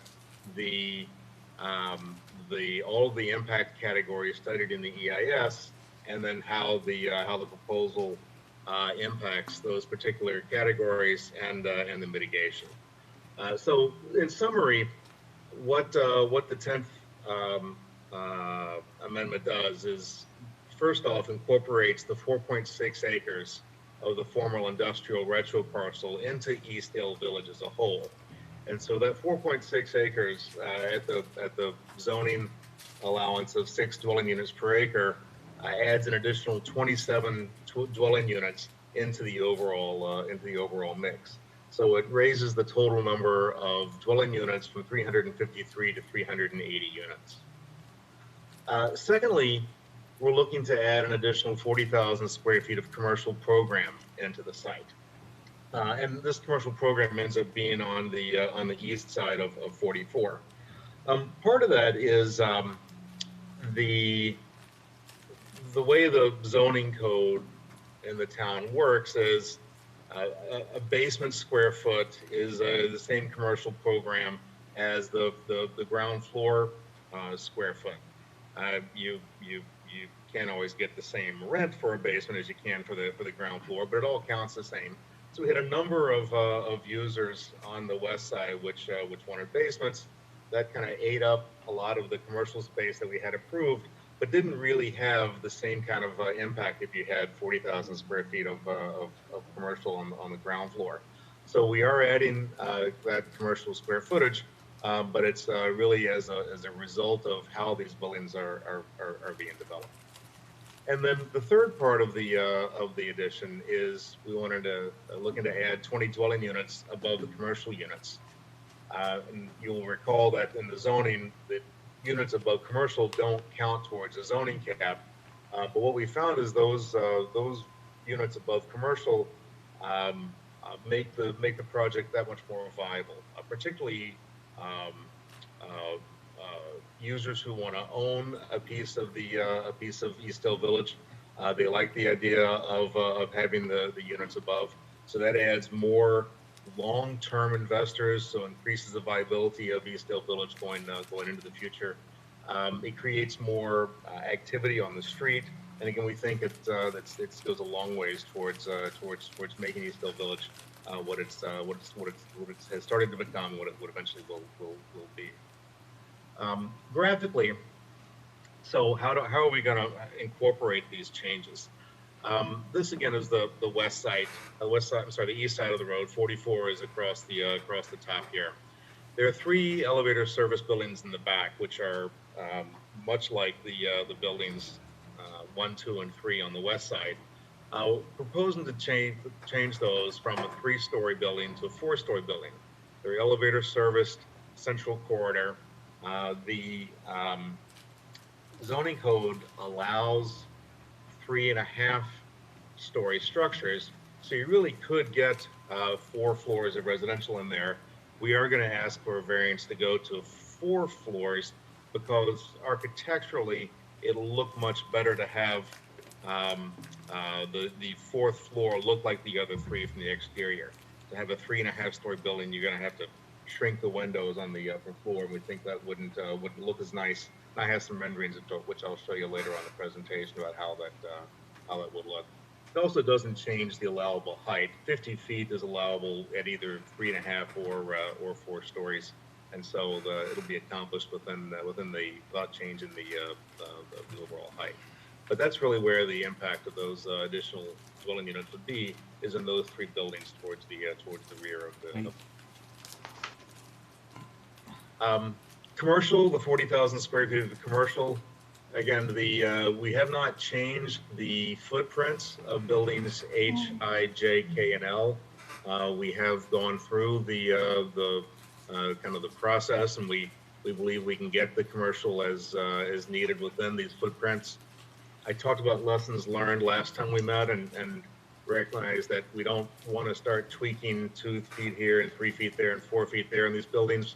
all of the impact categories studied in the EIS, and then how the proposal impacts those particular categories and the mitigation. So in summary, what the 10th amendment does is, first off, incorporates the 4.6 acres of the former industrial retro parcel into Eastdale Village as a whole. And so that 4.6 acres at the zoning allowance of 6 dwelling units per acre adds an additional 27 dwelling units into the overall mix. So it raises the total number of dwelling units from 353 to 380 units. Secondly, we're looking to add an additional 40,000 square feet of commercial program into the site. And this commercial program ends up being on the east side of 44. Part of that is the way the zoning code in the town works is a basement square foot is the same commercial program as the ground floor square foot. You can't always get the same rent for a basement as you can for the ground floor, but it all counts the same. So we had a number of users on the west side which wanted basements. That kind of ate up a lot of the commercial space that we had approved, but didn't really have the same kind of impact if you had 40,000 square feet of commercial on the ground floor. So we are adding that commercial square footage, but it's really as a result of how these buildings are being developed. And then the third part of the addition is we wanted to looking to add 20 dwelling units above the commercial units. And you'll recall that in the zoning, the units above commercial don't count towards the zoning cap. But what we found is those units above commercial make the project that much more viable, particularly users who want to own a piece of East Hill Village. They like the idea of having the units above, so that adds more long-term investors, so increases the viability of East Hill Village going into the future. It creates more activity on the street, and again, we think it goes a long ways towards making East Hill Village what it has started to become, and what it eventually will be. Graphically, so how are we going to incorporate these changes? This again is the west side. The east side of the road. 44 is across the top here. There are 3 elevator service buildings in the back, which are much like the buildings 1, 2, and 3 on the west side. Proposing to change those from a 3-story building to a 4-story building. They're elevator serviced, central corridor. The zoning code allows 3.5-story structures, so you really could get 4 floors of residential in there. We are going to ask for a variance to go to 4 floors because architecturally it'll look much better to have the 4th floor look like the other 3 from the exterior. To have a 3.5-story building, you're going to have to shrink the windows on the upper floor, and we think that wouldn't look as nice. I have some renderings which I'll show you later on the presentation about how that would look. It also doesn't change the allowable height. 50 feet is allowable at either 3.5 or 4 stories, and so it'll be accomplished within the without changing the overall height. But that's really where the impact of those additional dwelling units would be, is in those 3 buildings towards the rear of the. Commercial, the 40,000 square feet of the commercial. Again, we have not changed the footprints of buildings H, I, J, K, and L. We have gone through the kind of the process, and we believe we can get the commercial as needed within these footprints. I talked about lessons learned last time we met, and recognize that we don't want to start tweaking 2 feet here and 3 feet there and 4 feet there in these buildings.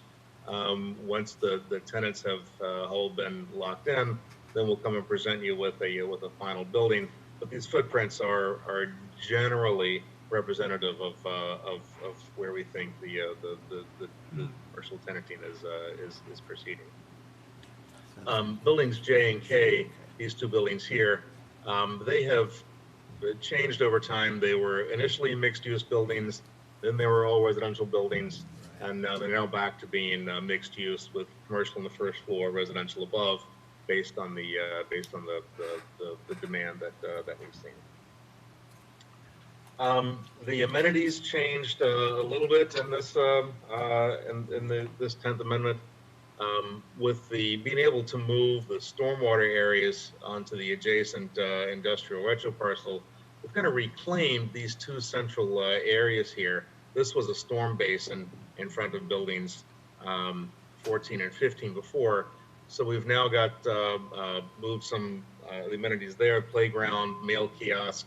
Once the tenants have all been locked in, then we'll come and present you with a final building. But these footprints are generally representative of where we think the commercial tenanting is proceeding. Buildings J and K, these 2 buildings here, they have changed over time. They were initially mixed-use buildings, then they were all residential buildings, and they're now back to being mixed use with commercial on the 1st floor, residential above, based on the demand that we've seen. The amenities changed a little bit in this this 10th Amendment, with the being able to move the stormwater areas onto the adjacent industrial retro parcel. We've kind of reclaimed these 2 central areas here. This was a storm basin in front of buildings 14 and 15 before. So we've now got moved some amenities there, playground, mail kiosk,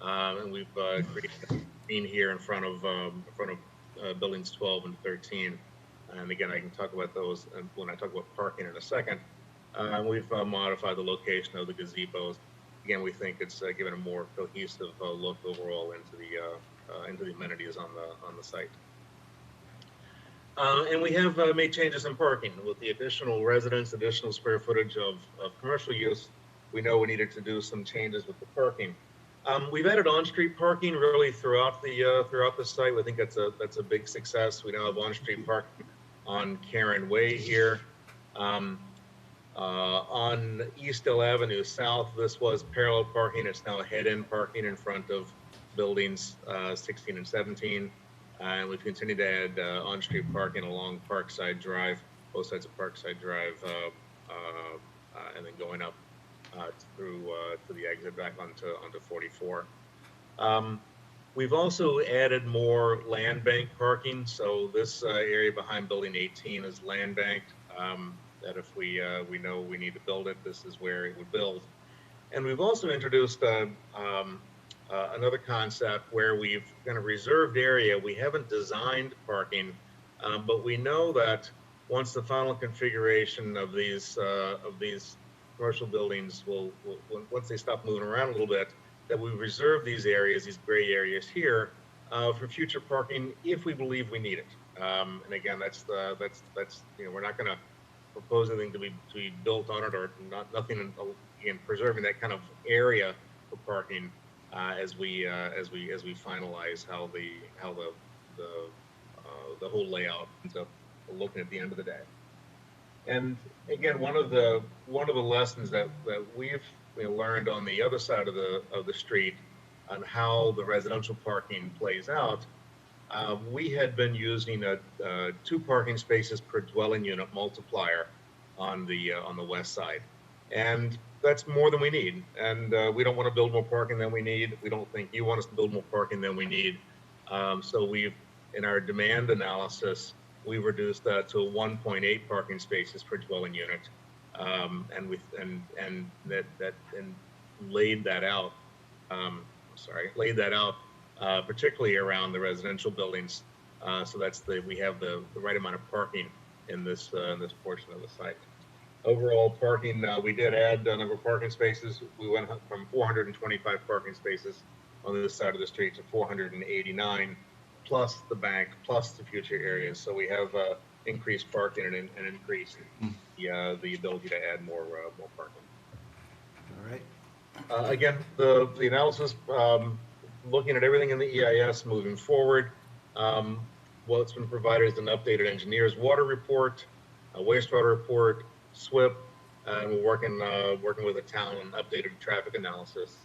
and we've created a scene here in front of buildings 12 and 13. And again, I can talk about those when I talk about parking in a second. We've modified the location of the gazebos. again, we think it's given a more cohesive look overall into the amenities on the site. And we have made changes in parking with the additional residents, additional square footage of commercial use. We know we needed to do some changes with the parking. We've added on-street parking really throughout the site. I think that's a big success. We now have on-street parking on Karen Way here. On Eastdale Avenue South, this was parallel parking. It's now head-end parking in front of buildings 16 and 17. And we've continued to add on-street parking along Parkside Drive, both sides of Parkside Drive, and then going up through to the exit back onto 44. We've also added more land bank parking. So this area behind Building 18 is land banked. That if we know we need to build it, this is where it would build. And we've also introduced another concept where we've kind of reserved area. We haven't designed parking, but we know that once the final configuration of these commercial buildings once they stop moving around a little bit, that we reserve these areas, these gray areas here, for future parking if we believe we need it. And again, that's we're not going to propose anything to be built on it or nothing in preserving that kind of area for parking as we finalize how the whole layout ends up looking at the end of the day. And again, one of the lessons that we've learned on the other side of the street on how the residential parking plays out, we had been using a 2 parking spaces per dwelling unit multiplier on the west side, and that's more than we need. And we don't want to build more parking than we need. We don't think you want us to build more parking than we need. So in our demand analysis, we reduced that to 1.8 parking spaces per dwelling unit, and laid that out. Laid that out particularly around the residential buildings. So we have the right amount of parking in this portion of the site. Overall parking, we did add a number of parking spaces. We went from 425 parking spaces on this side of the street to 489, plus the bank, plus the future areas. So we have increased parking and increased the ability to add more parking. All right. Again, the analysis, looking at everything in the EIS moving forward, what's been provided is an updated engineer's water report, a wastewater report, SWIP, and we're working with the town on updated traffic analysis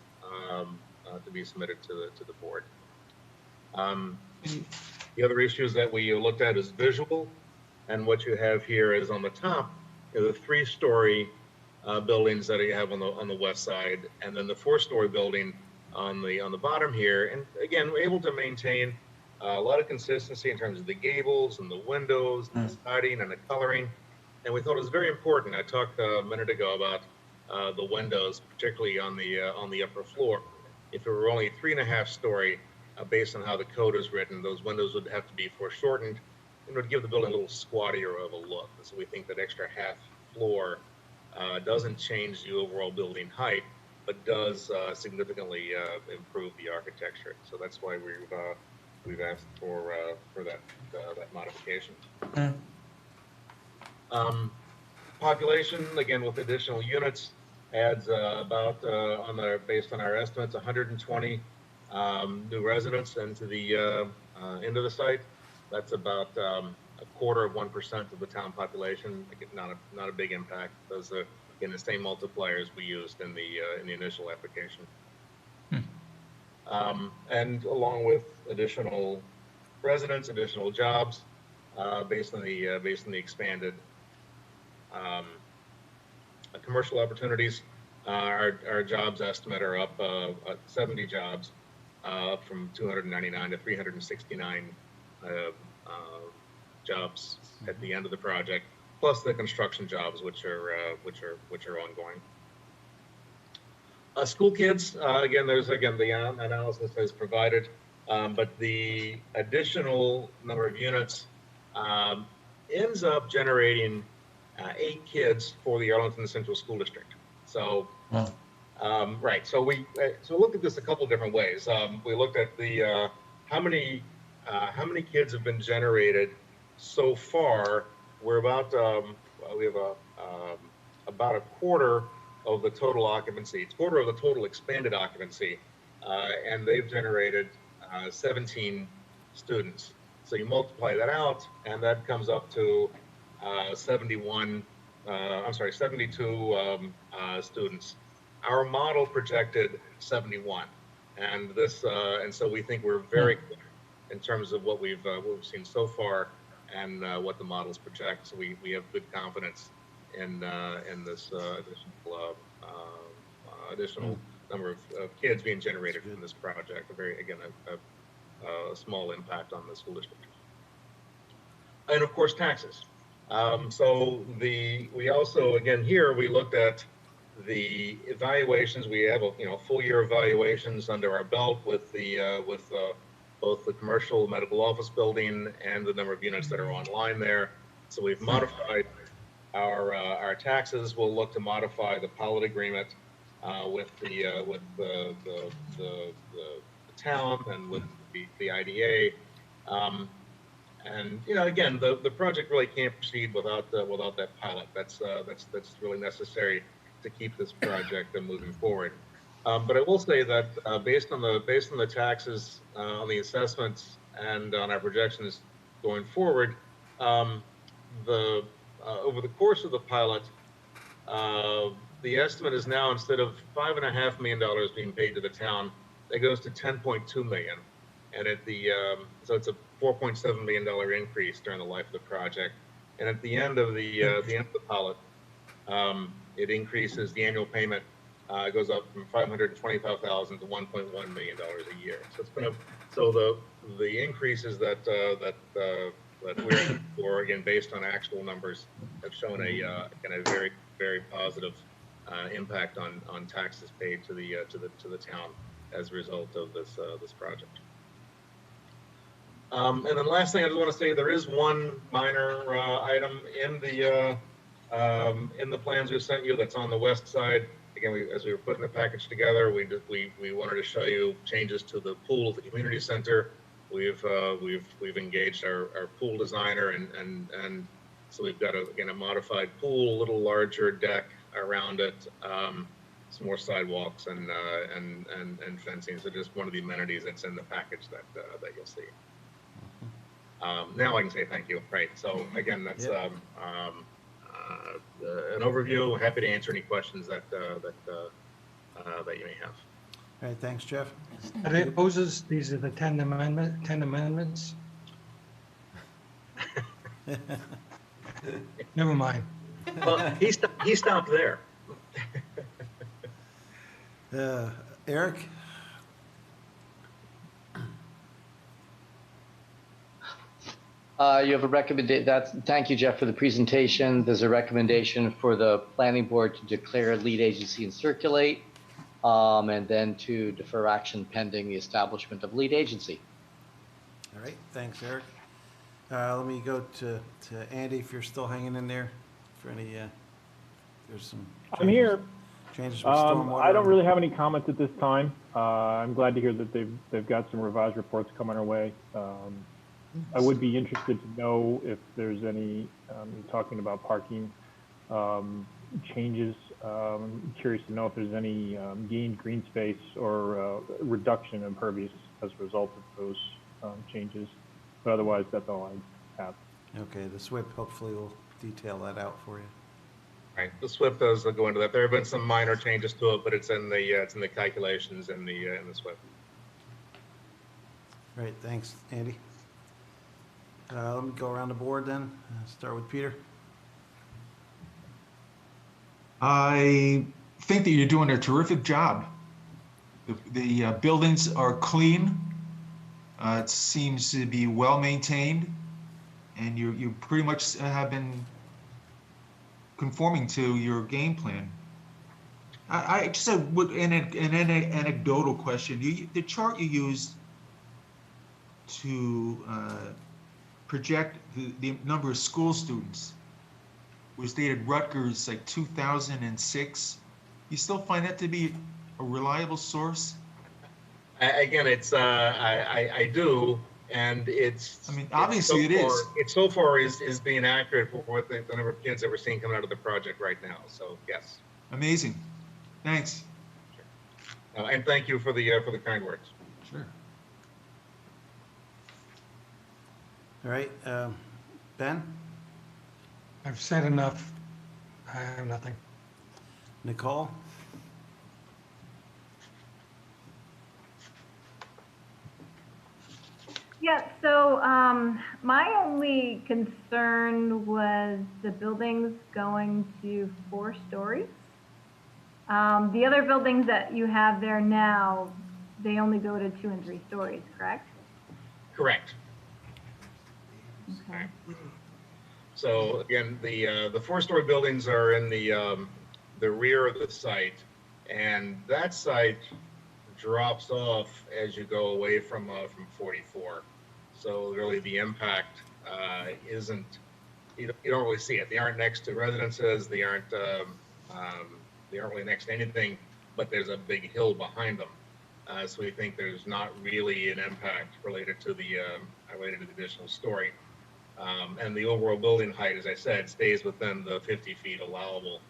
to be submitted to the board. The other issues that we looked at is visual, and what you have here is on the top, the 3-story buildings that you have on the west side, and then the 4-story building on the bottom here. And again, we're able to maintain a lot of consistency in terms of the gables and the windows, and the siding and the coloring. And we thought it was very important. I talked a minute ago about the windows, particularly on the upper floor. If it were only 3.5 story, based on how the code is written, those windows would have to be foreshortened. It would give the building a little squattier of a look. So we think that extra half floor doesn't change the overall building height, but does significantly improve the architecture. So that's why we've asked for that modification. Population, again, with additional units, adds about based on our estimates, 120 new residents into the site. That's about 0.25% of the town population. Not a big impact. Those are again the same multipliers we used in the initial application. And along with additional residents, additional jobs, based on the expanded commercial opportunities, our jobs estimate are up 70 jobs, up from 299 to 369 jobs at the end of the project, plus the construction jobs, which are ongoing. School kids, again, the analysis is provided, but the additional number of units ends up generating 8 kids for the Arlington Central School District. So Right. So we looked at this a couple different ways. We looked at the how many kids have been generated so far. We're about we have about a quarter of the total occupancy. It's a quarter of the total expanded occupancy, and they've generated 17 students. So you multiply that out, and that comes up to 72 students. Our model projected 71, and so we think we're very good in terms of what we've seen so far and what the models project. So we have good confidence in this additional number of kids being generated from this project. A small impact on the school district, and of course taxes. We also, again, here we looked at the evaluations. We have full year evaluations under our belt with both the commercial medical office building and the number of units that are online there. So we've modified our taxes. We'll look to modify the pilot agreement with the town and with the IDA. And again, the project really can't proceed without that pilot. That's really necessary to keep this project moving forward. But I will say that based on the taxes, on the assessments, and on our projections going forward, over the course of the pilot, the estimate is now, instead of $5.5 million being paid to the town, it goes to $10.2 million, and so it's a $4.7 million increase during the life of the project. And at the end of the pilot, it increases the annual payment. Goes up from $525,000 to $1.1 million a year. So the increases that we're looking for, again, based on actual numbers, have shown a very, very positive impact on taxes paid to the town as a result of this project. And then last thing I just want to say, there is one minor item in the plans we sent you that's on the west side. Again, as we were putting the package together, we wanted to show you changes to the pool at the community center. We've engaged our pool designer, and so we've got a modified pool, a little larger deck around it, some more sidewalks and fencing. So just one of the amenities that's in the package that you'll see. Now I can say thank you. Right. So again, that's an overview. Happy to answer any questions that you may have. All right, thanks, Jeff. Are they poses? These are the 10 amendments? Never mind. Well, he stopped there. Eric? You have a recommendation. Thank you, Jeff, for the presentation. There's a recommendation for the planning board to declare lead agency and circulate, and then to defer action pending the establishment of lead agency. All right, thanks, Eric. Let me go to Andy, if you're still hanging in there for any, there's some changes. I'm here. Changes with stormwater. I don't really have any comments at this time. I'm glad to hear that they've got some revised reports coming our way. I would be interested to know if there's any, talking about parking changes. I'm curious to know if there's any gained green space or reduction in impervious as a result of those changes. But otherwise, that's all I have. Okay, the SWIP hopefully will detail that out for you. Right, the SWIP does go into that. There have been some minor changes to it, but it's in the calculations in the SWIP. Great, thanks, Andy. Let me go around the board then. Start with Peter. I think that you're doing a terrific job. The buildings are clean. It seems to be well maintained, and you pretty much have been conforming to your game plan. I just have an anecdotal question. The chart you used to project the number of school students was dated Rutgers like 2006. You still find that to be a reliable source? Again, it's, I do, and it's. I mean, obviously it is. It so far is being accurate for what the number of kids that we're seeing coming out of the project right now, so yes. Amazing. Thanks. And thank you for the kind words. Sure. All right, Ben, I've said enough. I have nothing. Nicole, Yeah, so my only concern was the buildings going to 4 stories. The other buildings that you have there now, they only go to 2 and 3 stories, correct? Correct. Okay. So again, the 4-story buildings are in the rear of the site, and that site drops off as you go away from 44. So really, the impact isn't. You don't really see it. They aren't next to residences. They aren't really next to anything. But there's a big hill behind them. So we think there's not really an impact related to the additional story. And the overall building height, as I said, stays within the 50 feet allowable.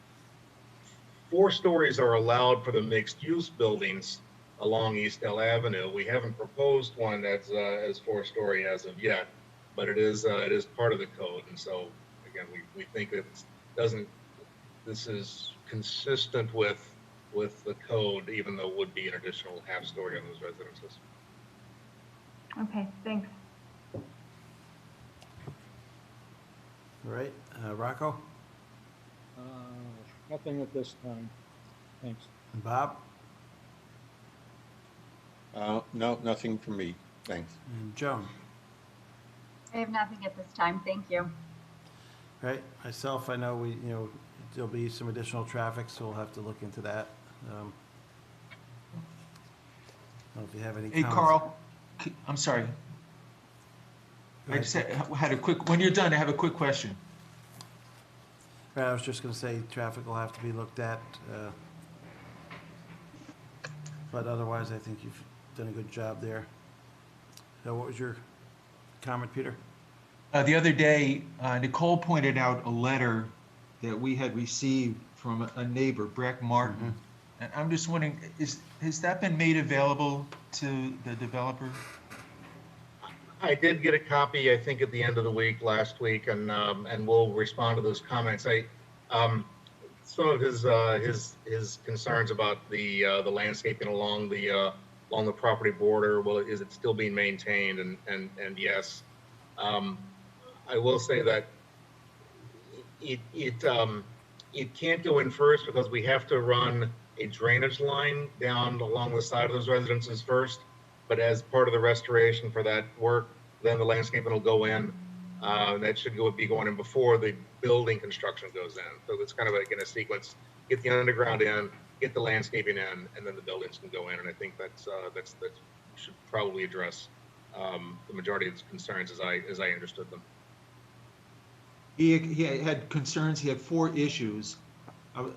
4 stories are allowed for the mixed-use buildings along East L Avenue. We haven't proposed one that's as 4-story as of yet, but it is part of the code. And so again, we think that this is consistent with the code, even though it would be an additional half-story on those residences. Okay, thanks. all right, Rocco, Nothing at this time. Thanks. and Bob, No, nothing from me. Thanks. and Joan. I have nothing at this time. Thank you. All right, myself, I know there'll be some additional traffic, so we'll have to look into that. I don't know if you have any Hey, comments. Carl, I'm sorry. Go I ahead. just had a quick, when you're done, I have a quick question. Right, I was just gonna say, traffic will have to be looked at, but otherwise, I think you've done a good job there. So what was your comment, Peter? The other day, Nicole pointed out a letter that we had received from a neighbor, Breck Martin. And I'm just wondering, has that been made available to the developer? I did get a copy, I think, at the end of the week, last week, and we'll respond to those comments. Some of his concerns about the landscaping along the property border. Well, is it still being maintained? And yes, I will say that it can't go in first because we have to run a drainage line down along the side of those residences first. But as part of the restoration for that work, then the landscaping will go in. That should be going in before the building construction goes in. So it's kind of like in a sequence: get the underground in, get the landscaping in, and then the buildings can go in. And I think that should probably address the majority of his concerns as I understood them. He had concerns, he had 4 issues.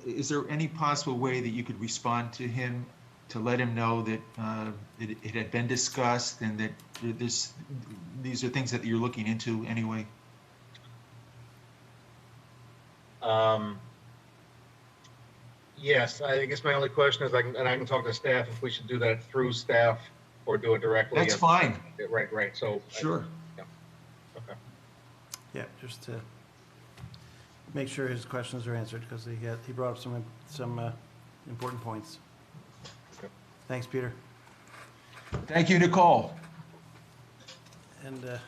Is there any possible way that you could respond to him to let him know that it had been discussed and that these are things that you're looking into anyway? Yes, I guess my only question is, I can talk to staff if we should do that through staff or do it directly. That's fine. Right. So sure. Yeah. Okay. Yeah, just to make sure his questions are answered, because he brought up some important points. Okay. Thanks, Peter. Thank you, Nicole. And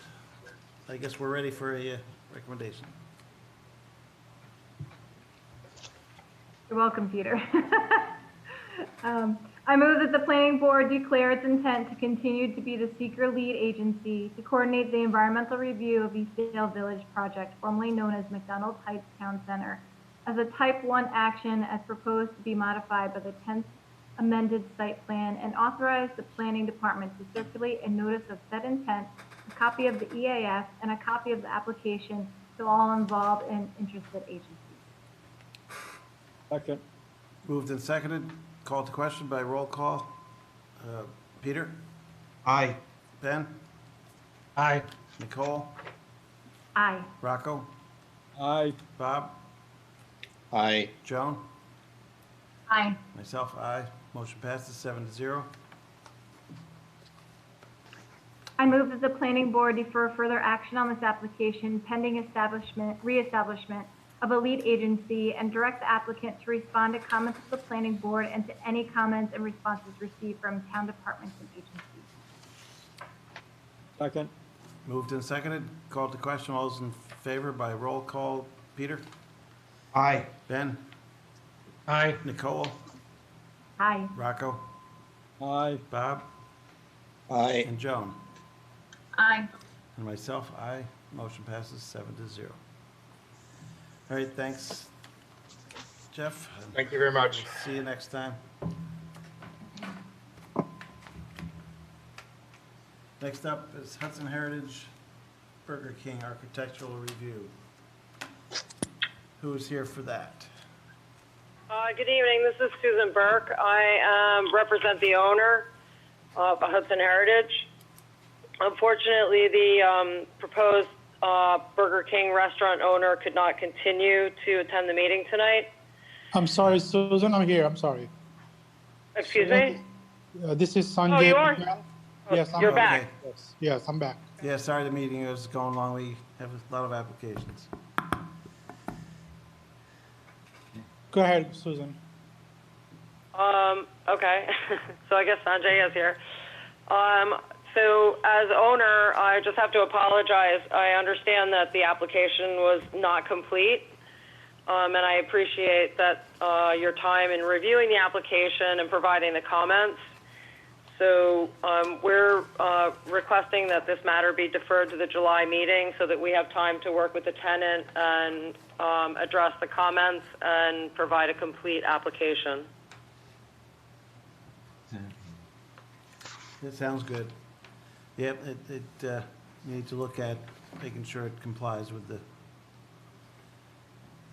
I guess we're ready for a recommendation. You're welcome, Peter. I move that the planning board declare its intent to continue to be the seeker lead agency to coordinate the environmental review of Eastdale Village project, formerly known as McDonald Heights Town Center, as a type 1 action as proposed to be modified by the 10th amended site plan, and authorize the planning department to circulate a notice of said intent, a copy of the EAF, and a copy of the application to all involved and interested agencies. Second. Moved and seconded. Called to question by roll call. Peter? Aye. Ben? Aye. Nicole? Aye. Rocco? Aye. Bob? Aye. Joan? Aye. Myself, aye. Motion passes 7-0. I move that the planning board defer further action on this application pending reestablishment of a lead agency and direct the applicant to respond to comments of the planning board and to any comments and responses received from town departments and agencies. Second. Moved and seconded. Called to question. All those in favor by roll call. Peter? Aye. Ben? Aye. Nicole? Aye. Rocco? Aye. Bob? Aye. And Joan? Aye. And myself, aye. Motion passes 7-0. All right, thanks, Jeff. Thank you very much. See you next time. Next up is Hudson Heritage Burger King Architectural Review. Who's here for that? Good evening. This is Susan Burke. I represent the owner of Hudson Heritage. Unfortunately, the proposed Burger King restaurant owner could not continue to attend the meeting tonight. I'm sorry, Susan, I'm here. I'm sorry. Excuse me? This is Sanjay. Oh, you are? Yes, I'm You're back. Yes, I'm back. Yeah, sorry the meeting is going long. We have a lot of applications. Go ahead, Susan. Okay. So I guess Sanjay is here. So as owner, I just have to apologize. I understand that the application was not complete, and I appreciate that your time in reviewing the application and providing the comments. So we're requesting that this matter be deferred to the July meeting so that we have time to work with the tenant and address the comments and provide a complete application. That sounds good. Yep, you need to look at making sure it complies with the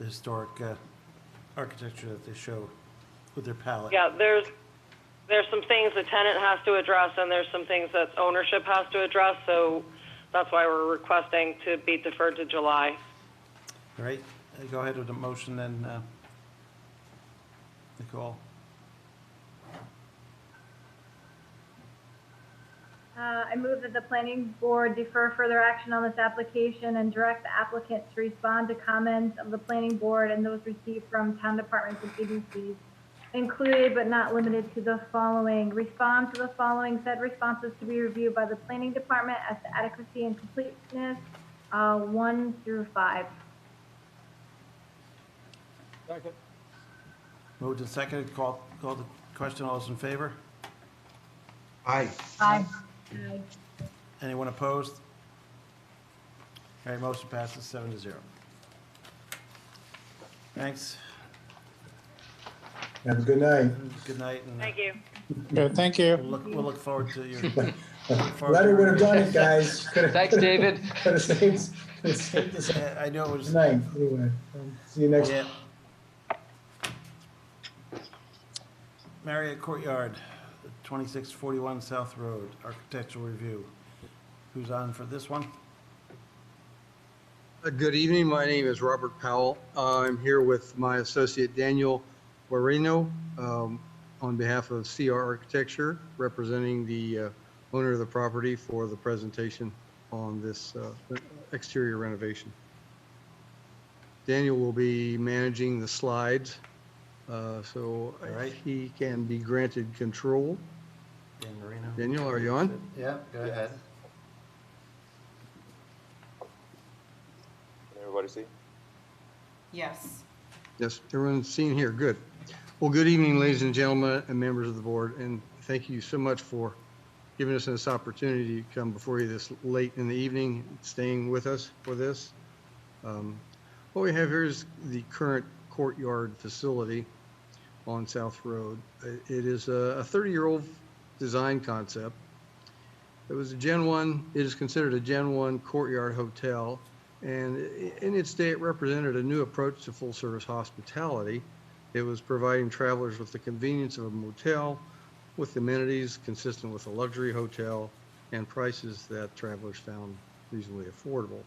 historic architecture that they show with their palette. Yeah, there's some things the tenant has to address, and there's some things that ownership has to address. So that's why we're requesting to be deferred to July. All right, go ahead with the motion then, Nicole. I move that the planning board defer further action on this application and direct the applicant to respond to comments of the planning board and those received from town departments and agencies, included but not limited to the following. Respond to the following said responses to be reviewed by the planning department as to adequacy and completeness, 1 through 5. Second. Moved and seconded. Call the question. All those in favor? Aye. Aye. Anyone opposed? All right, motion passes 7-0. Thanks. Have a good night. Good night. And Thank you. Okay, thank you. we'll look forward to your. Letter would have done it, guys. Thanks, David. Could have saved this. Yeah, I know it was. Good night, anyway. See you next. Yeah. Marriott Courtyard, 2641 South Road, architectural review. Who's on for this one? Good evening. My name is Robert Powell. I'm here with my associate Daniel Guarino on behalf of CR Architecture, representing the owner of the property for the presentation on this exterior renovation. Daniel will be managing the slides, so he can be granted control. Dan Marino. Daniel, are you on? Yeah, go ahead. Can everybody see? Yes. Yes, everyone's seen here. Good. Well, good evening, ladies and gentlemen, and members of the board, and thank you so much for giving us this opportunity to come before you this late in the evening, staying with us for this. What we have here is the current courtyard facility on South Road. It is a 30-year-old design concept. It was a Gen 1, it is considered a Gen 1 courtyard hotel, and in its day it represented a new approach to full-service hospitality It was providing travelers with the convenience of a motel with amenities consistent with a luxury hotel and prices that travelers found reasonably affordable.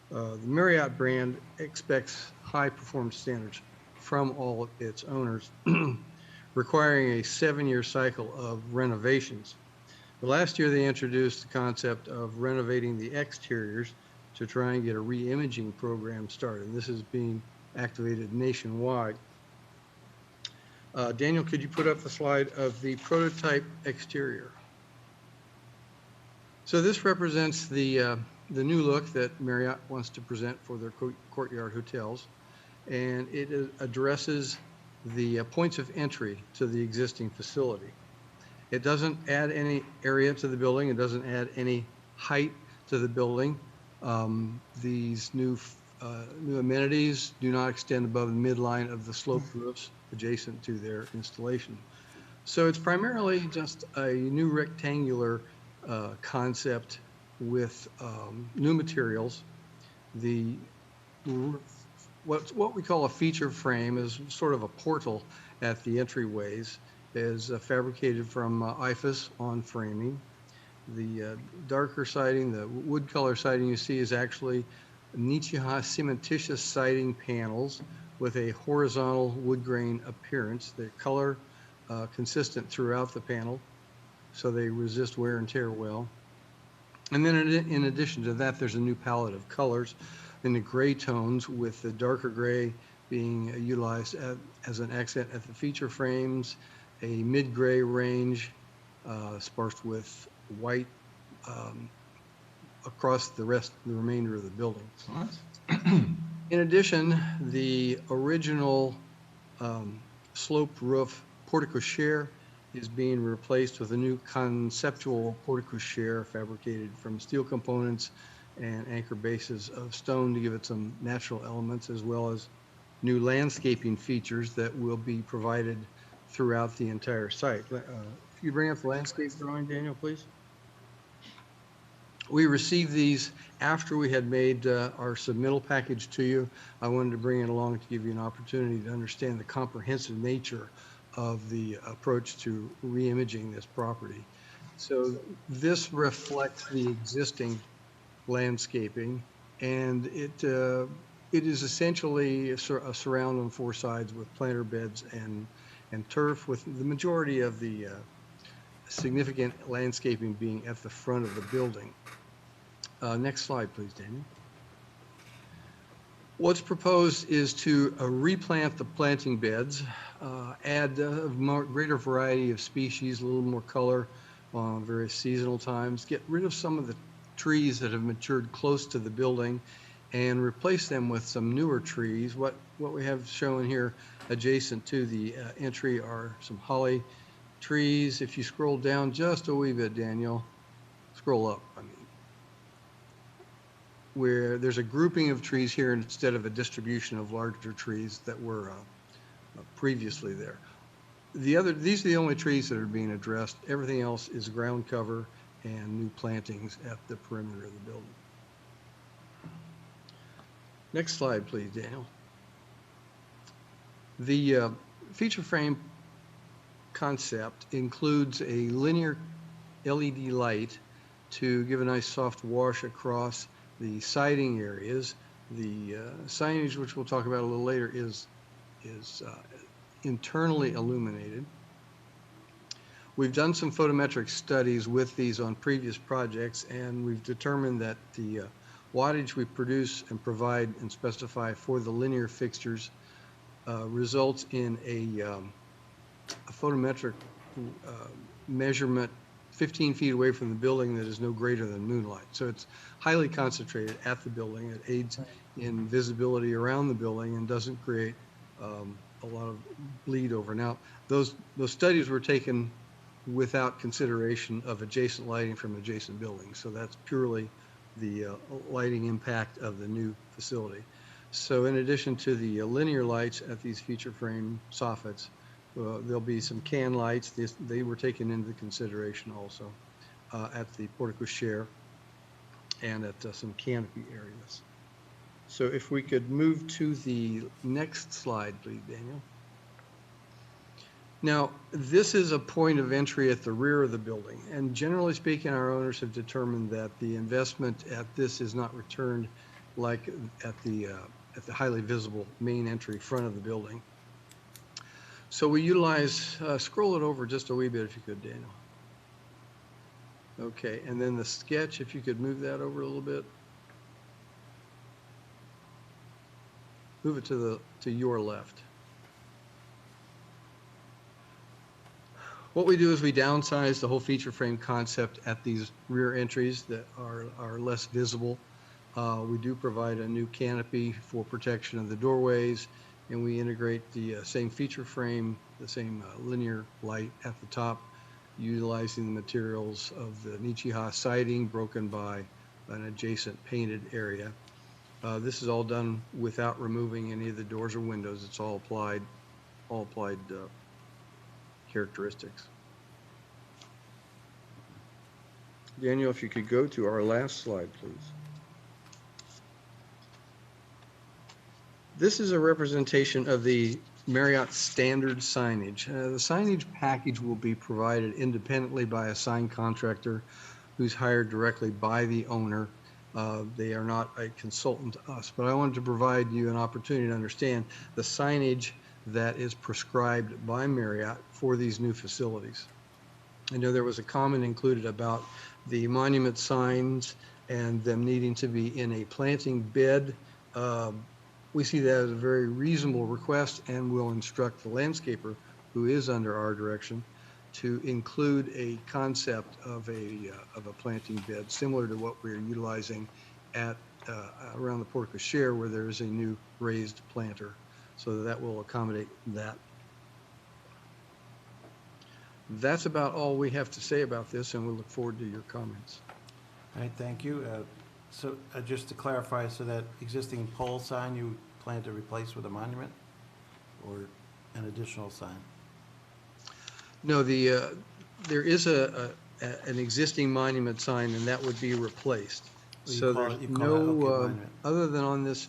The Marriott brand expects high performance standards from all its owners, requiring a 7-year cycle of renovations. But last year, they introduced the concept of renovating the exteriors to try and get a re-imaging program started. And this is being activated nationwide. Daniel, could you put up the slide of the prototype exterior? So this represents the new look that Marriott wants to present for their courtyard hotels, and it addresses the points of entry to the existing facility. It doesn't add any area to the building. It doesn't add any height to the building. These new amenities do not extend above the midline of the sloped roofs adjacent to their installation. So it's primarily just a new rectangular concept with new materials. What we call a feature frame is sort of a portal at the entryways, is fabricated from IFAS on framing. The darker siding, the wood color siding you see, is actually Nichiha cementitious siding panels with a horizontal wood grain appearance. The color consistent throughout the panel, so they resist wear and tear well. And then in addition to that, there's a new palette of colors in the gray tones, with the darker gray being utilized as an accent at the feature frames, a mid-gray range sparsed with white across the remainder of the building. In addition, the original sloped roof porte-cochere is being replaced with a new conceptual porte-cochere fabricated from steel components and anchor bases of stone to give it some natural elements, as well as new landscaping features that will be provided throughout the entire site. If you bring up the landscape drawing, Daniel, please. We received these after we had made our submittal package to you. I wanted to bring it along to give you an opportunity to understand the comprehensive nature of the approach to re-imaging this property. So this reflects the existing landscaping, and it is essentially a surround on 4 sides with planter beds and turf, with the majority of the significant landscaping being at the front of the building. Next slide, please, Daniel. What's proposed is to replant the planting beds, add a greater variety of species, a little more color on various seasonal times, get rid of some of the trees that have matured close to the building, and replace them with some newer trees. What we have shown here adjacent to the entry are some holly trees. If you scroll down just a wee bit, Daniel, scroll up, I mean, where there's a grouping of trees here instead of a distribution of larger trees that were previously there. These are the only trees that are being addressed. Everything else is ground cover and new plantings at the perimeter of the building. Next slide, please, Daniel. The feature frame concept includes a linear LED light to give a nice soft wash across the siding areas. The signage, which we'll talk about a little later, is internally illuminated. We've done some photometric studies with these on previous projects, and we've determined that the wattage we produce and provide and specify for the linear fixtures results in a photometric measurement 15 feet away from the building that is no greater than moonlight. So it's highly concentrated at the building. It aids in visibility around the building and doesn't create a lot of bleed over. Now, those studies were taken without consideration of adjacent lighting from adjacent buildings. So that's purely the lighting impact of the new facility. So in addition to the linear lights at these feature frame soffits, there'll be some can lights. They were taken into consideration also at the porte-cochere and at some canopy areas. So if we could move to the next slide, please, Daniel. Now, this is a point of entry at the rear of the building, and generally speaking, our owners have determined that the investment at this is not returned like at the highly visible main entry front of the building. So we utilize, scroll it over just a wee bit if you could, Daniel. Okay, and then the sketch, if you could move that over a little bit. Move it to your left. What we do is we downsize the whole feature frame concept at these rear entries that are less visible. We do provide a new canopy for protection of the doorways, and we integrate the same feature frame, the same linear light at the top, utilizing the materials of the Nichiha siding broken by an adjacent painted area. This is all done without removing any of the doors or windows. It's all applied characteristics. Daniel, if you could go to our last slide, please. This is a representation of the Marriott standard signage. The signage package will be provided independently by a sign contractor who's hired directly by the owner. They are not a consultant to us, but I wanted to provide you an opportunity to understand the signage that is prescribed by Marriott for these new facilities. I know there was a comment included about the monument signs and them needing to be in a planting bed. We see that as a very reasonable request, and will instruct the landscaper, who is under our direction, to include a concept of a planting bed similar to what we're utilizing at around the Porte Cochere, where there is a new raised planter, so that will accommodate that. That's about all we have to say about this, and we look forward to your comments. All right, thank you. So just to clarify, so that existing pole sign you plan to replace with a monument or an additional sign? No, there is an existing monument sign, and that would be replaced. So there's no, other than on this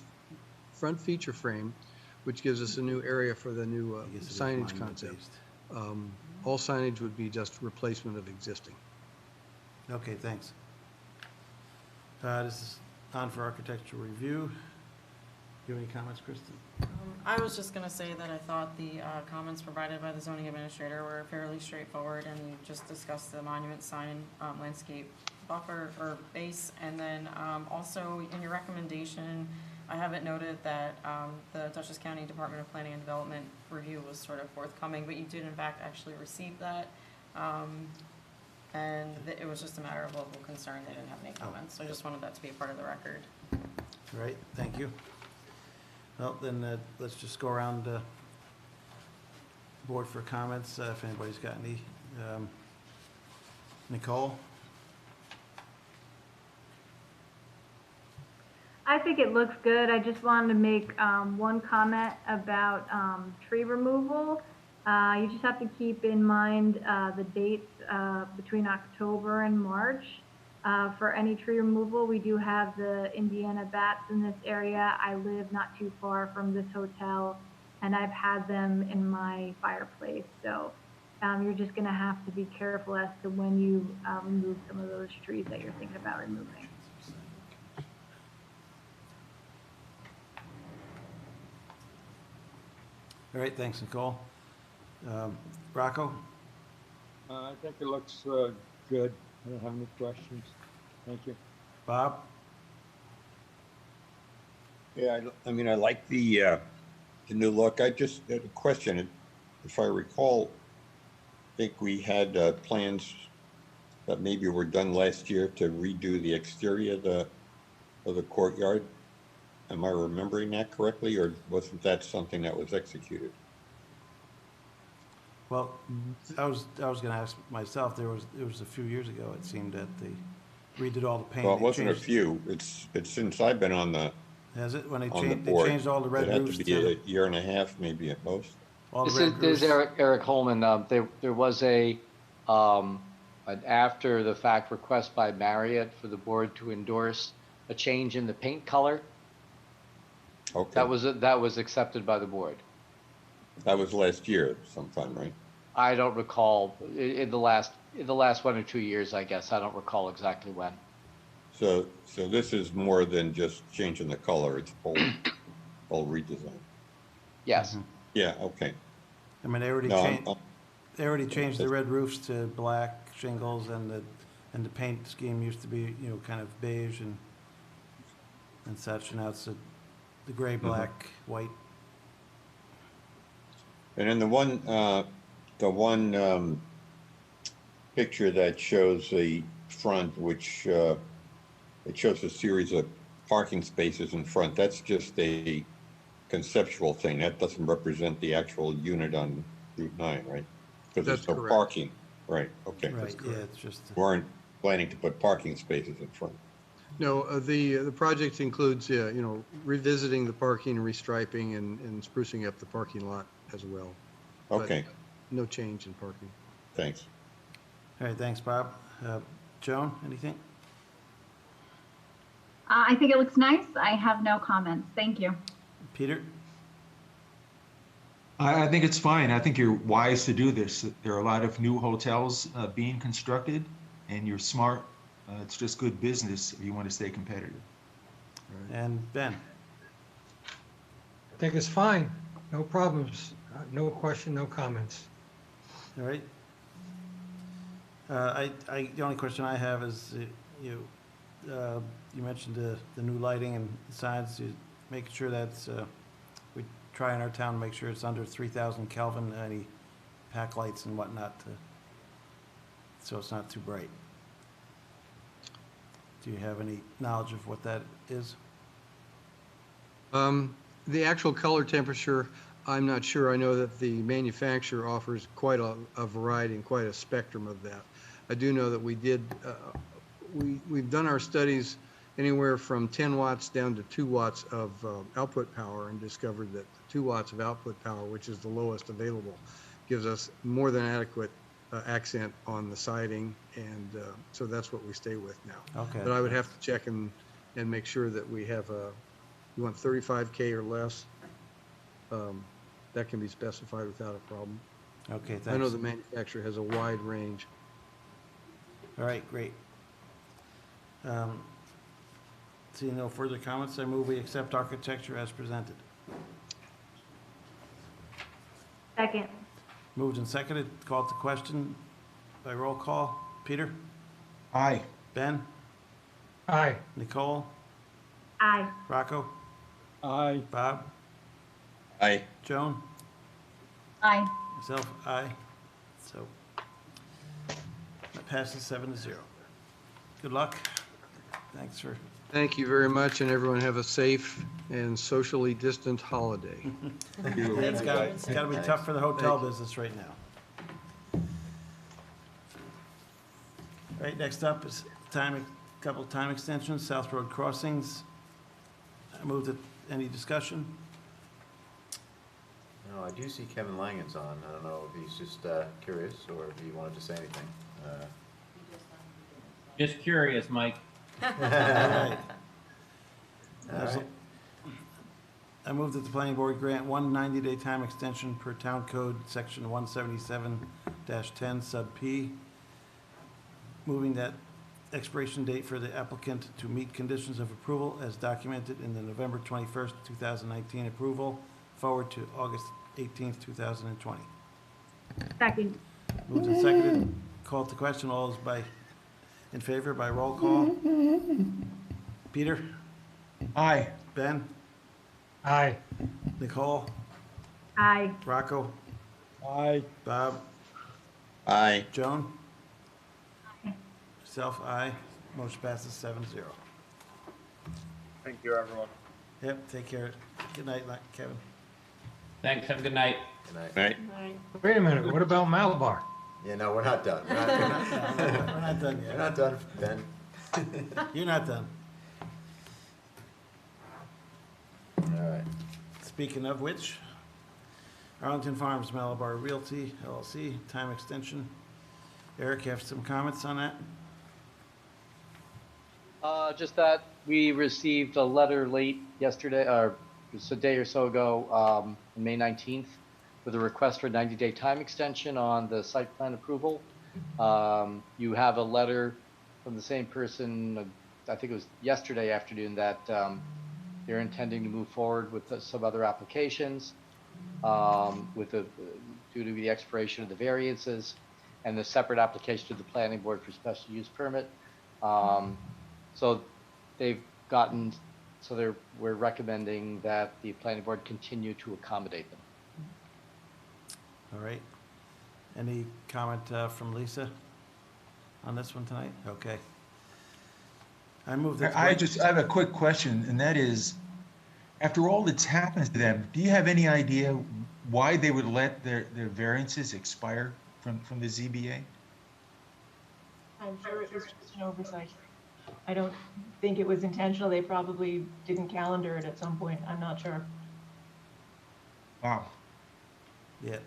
front feature frame, which gives us a new area for the new signage concept. All signage would be just replacement of existing. Okay, thanks. This is on for architectural review. Do you have any comments, Kristen? I was just going to say that I thought the comments provided by the zoning administrator were fairly straightforward, and you just discussed the monument sign landscape buffer or base, and then also in your recommendation, I haven't noted that the Dutchess County Department of Planning and Development review was sort of forthcoming, but you did in fact actually receive that. And it was just a matter of local concern. They didn't have any comments. So I just wanted that to be a part of the record. All right, thank you. Well, then let's just go around the board for comments, if anybody's got any. Nicole? I think it looks good. I just wanted to make one comment about tree removal. You just have to keep in mind the dates between October and March for any tree removal. We do have the Indiana bats in this area. I live not too far from this hotel, and I've had them in my fireplace. So you're just going to have to be careful as to when you remove some of those trees that you're thinking about removing. All right, thanks, Nicole. Rocco? I think it looks good. I don't have any questions. Thank you. Bob? Yeah, I mean, I like the new look. I just had a question. If I recall, I think we had plans that maybe were done last year to redo the exterior of the courtyard. Am I remembering that correctly, or wasn't that something that was executed? Well, I was going to ask myself. It was a few years ago. It seemed that they redid all the paint. Well, it wasn't a few. It's since I've been on the. Has it? When they changed all the red roofs. It had to be a year and a half, maybe at most. This is Eric Holman. There was an after the fact request by Marriott for the board to endorse a change in the paint color. Okay. That was accepted by the board. That was last year sometime, right? I don't recall in the last 1 or 2 years, I guess. I don't recall exactly when. So this is more than just changing the color, it's whole redesign. Yes. Yeah, okay. I mean, they already No, changed, they already changed the red roofs to black shingles, and the paint scheme used to be, you know, kind of beige and such, and now it's the gray, black, white. And then the one picture that shows the front, which it shows a series of parking spaces in front, that's just a conceptual thing. That doesn't represent the actual unit on Route 9, right? Because there's That's no correct. parking. Right, okay. Right, yeah, it's just, We weren't planning to put parking spaces in front. No, the project includes, you know, revisiting the parking, restriping, and sprucing up the parking lot as well. But Okay, no change in parking. thanks. all right, thanks, Bob. Joan, anything? I think it looks nice. I have no comments. Thank you. Peter? I think it's fine. I think you're wise to do this. There are a lot of new hotels being constructed, and you're smart. It's just good business if you want to stay competitive. And Ben? I think it's fine. No problems. No question, no comments. All right. The only question I have is, you mentioned the new lighting and signs, making sure that's, we try in our town to make sure it's under 3,000 Kelvin, any pack lights and whatnot, so it's not too bright. Do you have any knowledge of what that is? The actual color temperature, I'm not sure. I know that the manufacturer offers quite a variety and quite a spectrum of that. I do know that we did, we've done our studies anywhere from 10 watts down to 2 watts of output power, and discovered that 2 watts of output power, which is the lowest available, gives us more than adequate accent on the siding, and so that's what we stay with now. Okay. But I would have to check and make sure that we have you want 35K or less, that can be specified without a problem. Okay, thanks. I know the manufacturer has a wide range. All right, great. Seeing no further comments, I move we accept architecture as presented. Second. Moved and seconded, called to question by roll call. Peter? Aye. Ben? Aye. Nicole? Aye. Rocco? Aye. Bob? Aye. Joan? Aye. Myself, aye. So that passes 7-0. Good luck. Thanks for. Thank you very much, and everyone have a safe and socially distant holiday. It's gotta be tough for the hotel business right now. All right, next up is couple time extensions, South Road crossings. I move that, any discussion? No, I do see Kevin Langen's on. I don't know if he's just curious or if he wanted to say anything. Just curious, Mike. All right. All right. I move that the planning board grant one 90-day time extension per town code, section 177-10 sub P, moving that expiration date for the applicant to meet conditions of approval as documented in the November 21st, 2019 approval forward to August 18th, 2020. Second. Moved and seconded. Called to question. All those in favor by roll call. Peter? Aye. Ben? Aye. Nicole? Aye. Rocco? Aye. Bob? Aye. Joan? Myself, aye. Motion passes 7-0. Thank you, everyone. Yep, take care. Good night, Kevin. Thanks. Have a good night. Good night. Night. Wait a minute, what about Malabar? Yeah, no, we're not done. We're not, We're not done we're yet. not done, Ben. You're not done. All right. Speaking of which, Arlington Farms Malabar Realty LLC, time extension. Eric, you have some comments on that? Just that we received a letter late yesterday, or just a day or so ago, May 19th, with a request for a 90-day time extension on the site plan approval. You have a letter from the same person, I think it was yesterday afternoon, that they're intending to move forward with some other applications due to the expiration of the variances and the separate application to the planning board for special use permit. So we're recommending that the planning board continue to accommodate them. All right. Any comment from Lisa on this one tonight? Okay. I move that. I have a quick question, and that is, after all that's happened to them, do you have any idea why they would let their variances expire from the ZBA? I'm sure it was just an oversight. I don't think it was intentional. They probably didn't calendar it at some point. I'm not sure. Wow. Yeah,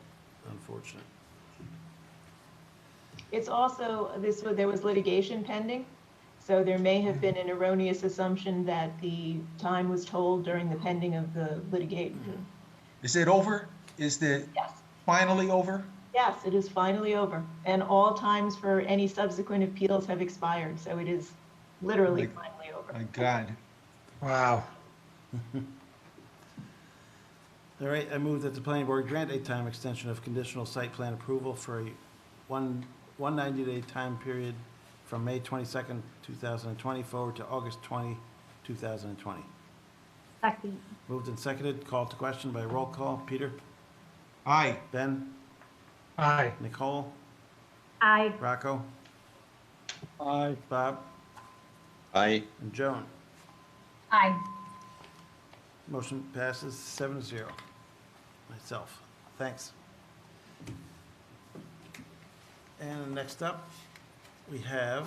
unfortunate. It's also, there was litigation pending, so there may have been an erroneous assumption that the time was told during the pending of the litigation. Is it over? Is the finally over? Yes, it is finally over, and all times for any subsequent appeals have expired, so it is literally finally over. My God. Wow. All right, I move that the planning board grant a time extension of conditional site plan approval for a 190-day time period from May 22nd, 2020 forward to August 20, 2020. Second. Moved and seconded, called to question by roll call. Peter? Aye. Ben? Aye. Nicole? Aye. Rocco? Aye. Bob? Aye. And Joan? Aye. Motion passes 7-0. Myself. Thanks. And next up, we have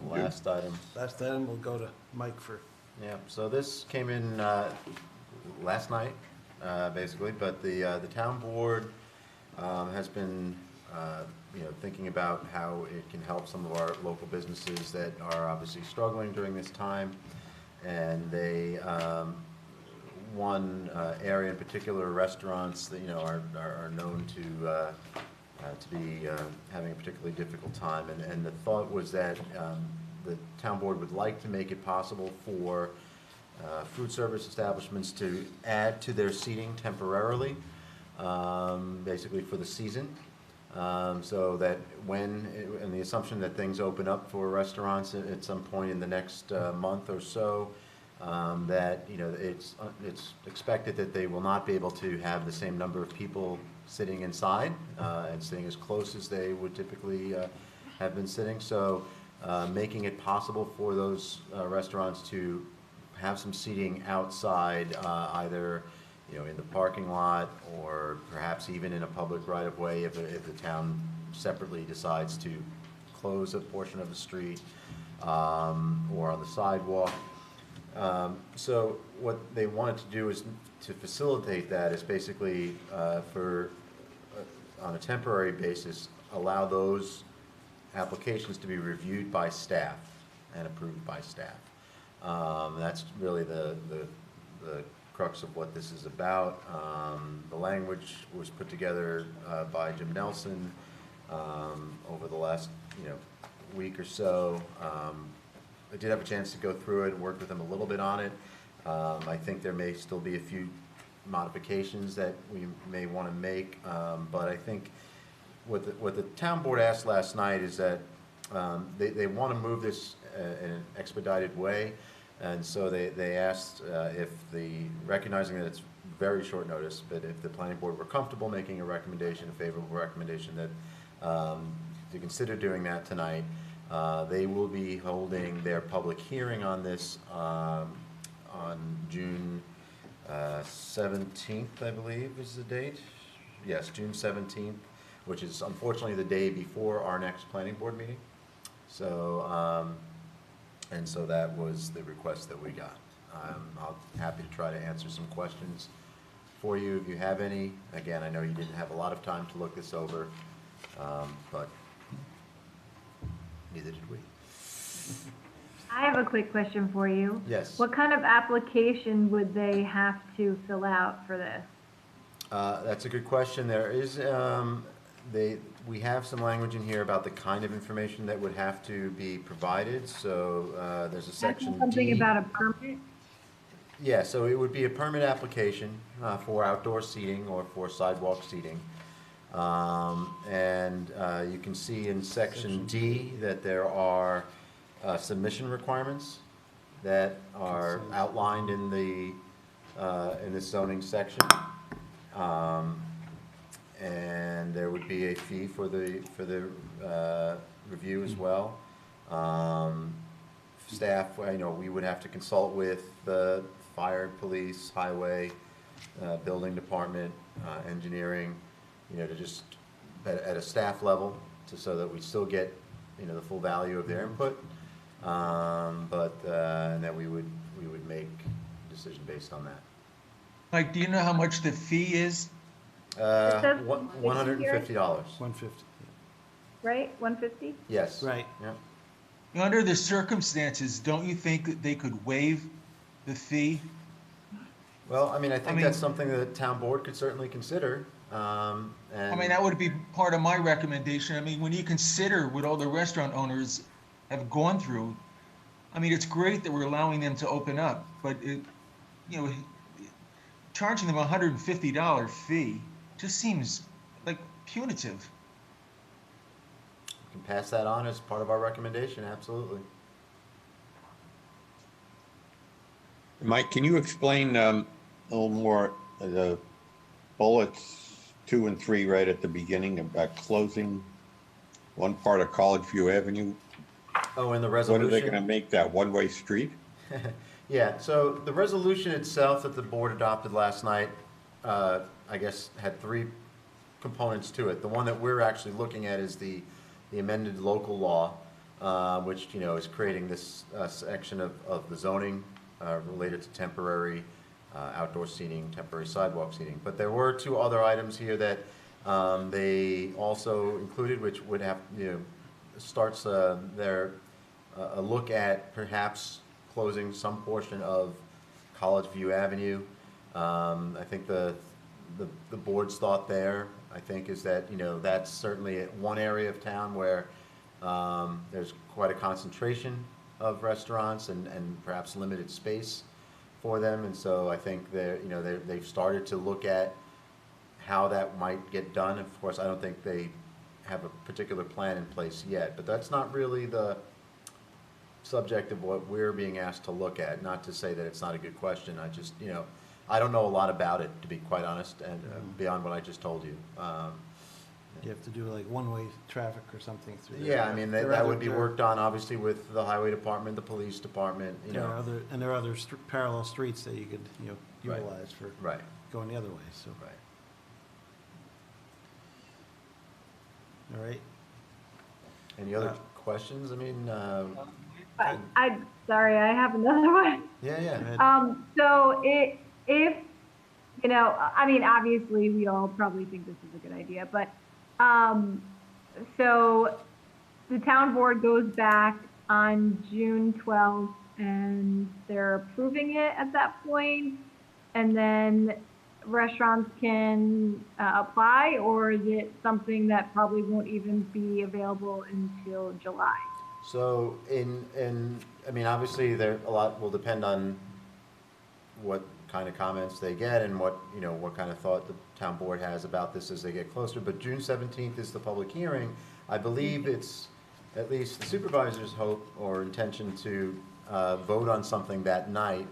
The last item. Last item, we'll go to Mike for. Yeah, so this came in last night, basically, but the town board has been, thinking about how it can help some of our local businesses that are obviously struggling during this time. And they, one area in particular, restaurants that, are known to be having a particularly difficult time. And the thought was that the town board would like to make it possible for food service establishments to add to their seating temporarily, basically for the season. So that and the assumption that things open up for restaurants at some point in the next month or so, that it's expected that they will not be able to have the same number of people sitting inside and sitting as close as they would typically have been sitting. So making it possible for those restaurants to have some seating outside, either in the parking lot or perhaps even in a public right-of-way if the town separately decides to close a portion of the street or on the sidewalk. So what they wanted to do is to facilitate that is basically on a temporary basis, allow those applications to be reviewed by staff and approved by staff. That's really the crux of what this is about. The language was put together by Jim Nelson over the last week or so. I did have a chance to go through it and work with him a little bit on it. I think there may still be a few modifications that we may want to make, but I think what the town board asked last night is that they want to move this in an expedited way. And so they asked if recognizing that it's very short notice, but if the planning board were comfortable making a recommendation, a favorable recommendation, that to consider doing that tonight. They will be holding their public hearing on this on June 17th, I believe is the date. Yes, June 17th, which is unfortunately the day before our next planning board meeting. So, and so that was the request that we got. I'm happy to try to answer some questions for you if you have any. Again, I know you didn't have a lot of time to look this over, but neither did we. I have have a quick question for you. Yes. What kind of application would they have to fill out for this? That's a good question. There is, we have some language in here about the kind of information that would have to be provided. So there's a section Something D. about a permit? Yeah, so it would be a permit application for outdoor seating or for sidewalk seating. And you can see in section D that there are submission requirements that are outlined in the zoning section. And there would be a fee for the review as well. Staff, we would have to consult with the fire, police, highway, building department, engineering, to just at a staff level, so that we still get, the full value of their input. And then we would make a decision based on that. Mike, do you know how much the fee is? $150. $150. Right, 150? Yes. Right. Yeah. Under the circumstances, don't you think that they could waive the fee? Well, I think that's something that the town board could certainly consider. And that would be part of my recommendation. When you consider what all the restaurant owners have gone through, it's great that we're allowing them to open up, but charging them a $150 fee just seems like punitive. We can pass that on as part of our recommendation, absolutely. Mike, can you explain a little more the bullets 2 and 3 right at the beginning about closing one part of College View Avenue? Oh, and the resolution? What are they going to make that one-way street? Yeah, so the resolution itself that the board adopted last night, I guess, had 3 components to it. The one that we're actually looking at is the amended local law, which, is creating this section of the zoning related to temporary outdoor seating, temporary sidewalk seating. But there were 2 other items here that they also included, which would have, starts a look at perhaps closing some portion of College View Avenue. I think the board's thought there, I think, is that, that's certainly one area of town where there's quite a concentration of restaurants and perhaps limited space for them. And so I think they've started to look at how that might get done. Of course, I don't think they have a particular plan in place yet, but that's not really the subject of what we're being asked to look at. Not to say that it's not a good question. I just, I don't know a lot about it, to be quite honest, and beyond what I just told you. You have to do like one-way traffic or something through there. Yeah, that would be worked on, obviously, with the highway department, the police department, There are other parallel streets that you could, utilize for going the other way, so. Right. All right. Any other questions? Sorry, I have another one. Yeah. So if obviously we all probably think this is a good idea, but so the town board goes back on June 12th and they're approving it at that point, and then restaurants can apply, or is it something that probably won't even be available until July? So obviously a lot will depend on what kind of comments they get and what kind of thought the town board has about this as they get closer. But June 17th is the public hearing. I believe it's at least the supervisor's hope or intention to vote on something that night,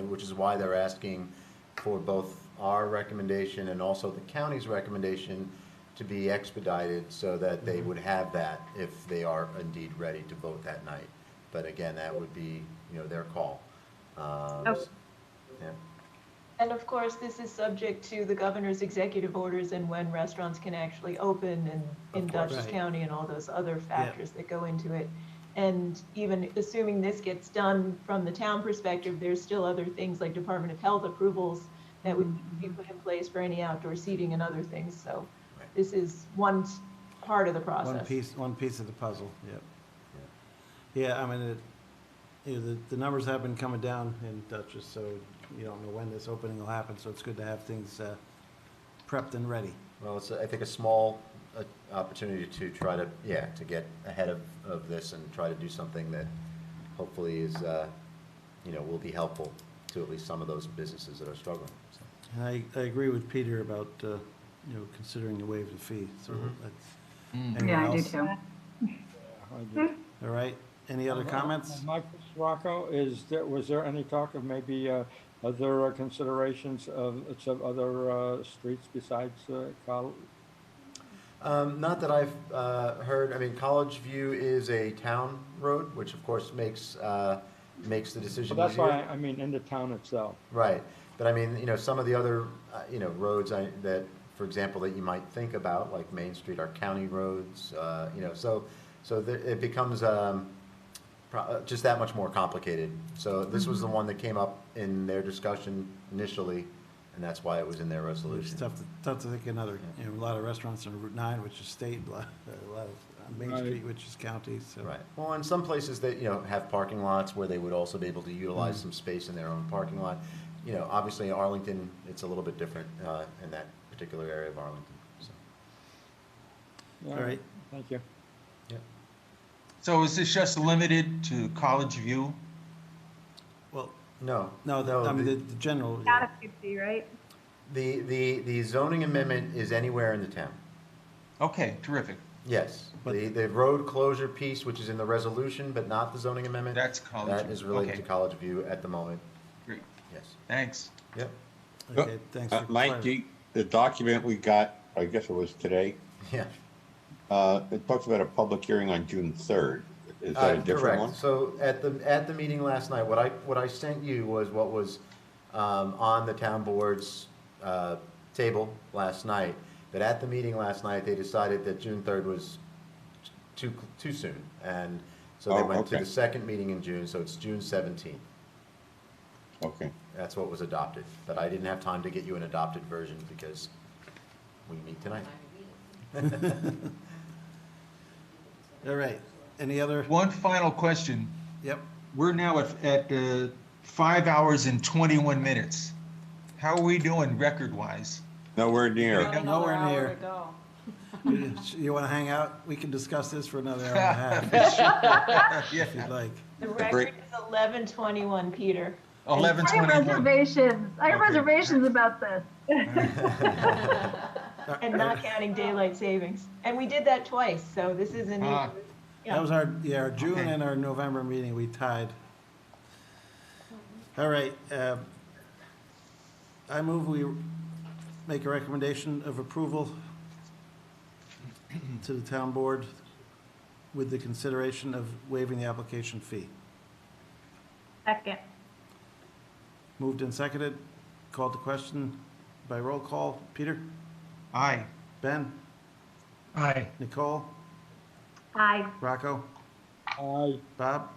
which is why they're asking for both our recommendation and also the county's recommendation to be expedited so that they would have that if they are indeed ready to vote that night. But again, that would be, their call. Yeah. And of course, this is subject to the governor's executive orders and when restaurants can actually open and in Dutchess County and all those other factors that go into it. And even assuming this gets done from the town perspective, there's still other things like Department of Health approvals that would be put in place for any outdoor seating and other things. So this is one part of the process. One piece of the puzzle. Yep. Yeah. you know, the numbers have been coming down in Dutchess, so you don't know when this opening will happen, so it's good to have things prepped and ready. Well, it's, I think, a small opportunity to try to, to get ahead of this and try to do something that hopefully is, will be helpful to at least some of those businesses that are struggling. So. And I agree with Peter about, considering to waive the fee, so that's. anyone Yeah, I do else? too. All right, any other comments? Michael Rocco, was there any talk of maybe other considerations of some other streets besides College? Not that I've heard. I mean, College View is a town road, which of course makes the decision Well, that's easier. why, I mean, in the town itself. Right, but I mean, some of the other, roads that, for example, that you might think about, like Main Street, are county roads. So it becomes just that much more complicated. So this was the one that came up in their discussion initially, and that's why it was in their resolution. It's tough to think another, a lot of restaurants on Route 9, which is state, a lot of on Main Street, which is county, so. Right. Well, in some places that, have parking lots where they would also be able to utilize some space in their own parking lot. Obviously in Arlington, it's a little bit different in that particular area of Arlington. So. All right. Thank you. Yeah. So is this just limited to College View? Well, No. I mean, the general. Gotta 50, right? The zoning amendment is anywhere in the town. Okay, terrific. Yes. The road closure piece, which is in the resolution, but not the zoning amendment. That's College That View. is related Okay. to College View at the moment. Great. Yes. Thanks. Yep. Okay, thanks for Mike, the document we got, I guess it was today, Yeah. it talks about a public hearing on June 3rd. Is that a different Correct. one? So at the meeting last night, what I sent you was what was on the town board's table last night. But at the meeting last night, they decided that June 3rd was too soon, and so they went to okay. the second meeting in June. So it's June 17th. Okay. That's what was adopted. But I didn't have time to get you an adopted version because we meet tonight. All right, any other? One final question. Yep. We're now at 5 hours and 21 minutes. How are we doing record-wise? Nowhere near. Nowhere near. You want to hang out? We can discuss this for another hour and a half, if you'd like. The record is 11:21, Peter. 11:21. I have reservations about this. And not counting daylight savings. And we did that twice, so this isn't even. That was our June and our November meeting, we tied. All right, I move we make a recommendation of approval to the town board with the consideration of waiving the application fee. Second. Moved and seconded, called to question by roll call. Peter? Aye. Ben? Aye. Nicole? Aye. Rocco? Aye. Bob?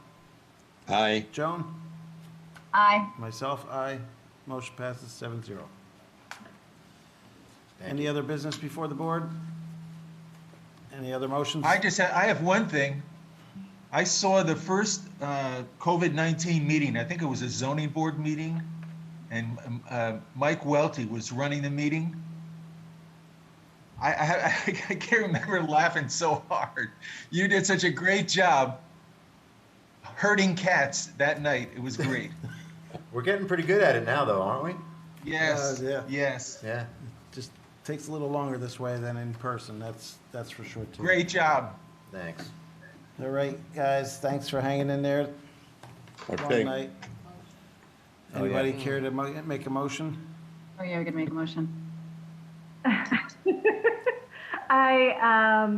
Aye. Joan? Aye. Myself, aye. Motion passes 7-0. Any other business before the board? Any other motions? I have one thing. I saw the first COVID-19 meeting. I think it was a zoning board meeting, and Mike Welty was running the meeting. I can't remember laughing so hard. You did such a great job herding cats that night. It was great. We're getting pretty good at it now, though, aren't we? Yes. Yeah. Yes. Yeah. Just takes a little longer this way than in person, that's for sure, too. Great job. Thanks. All right, guys, thanks for hanging in there. Okay. Long night. Oh, yeah. Anybody care to make a motion? Oh, yeah, we could make a motion. I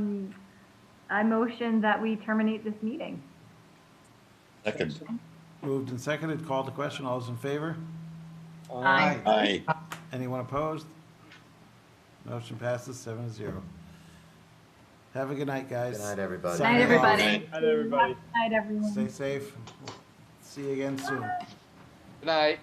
motion that we terminate this meeting. Second. Moved and seconded, called to question, all those in favor? Aye. Aye. Anyone opposed? Motion passes 7-0. Have a good night, guys. Good night, everybody. Sign Night, off. everybody. Night, everybody. Night, everyone. Stay safe. See you again soon. Good night.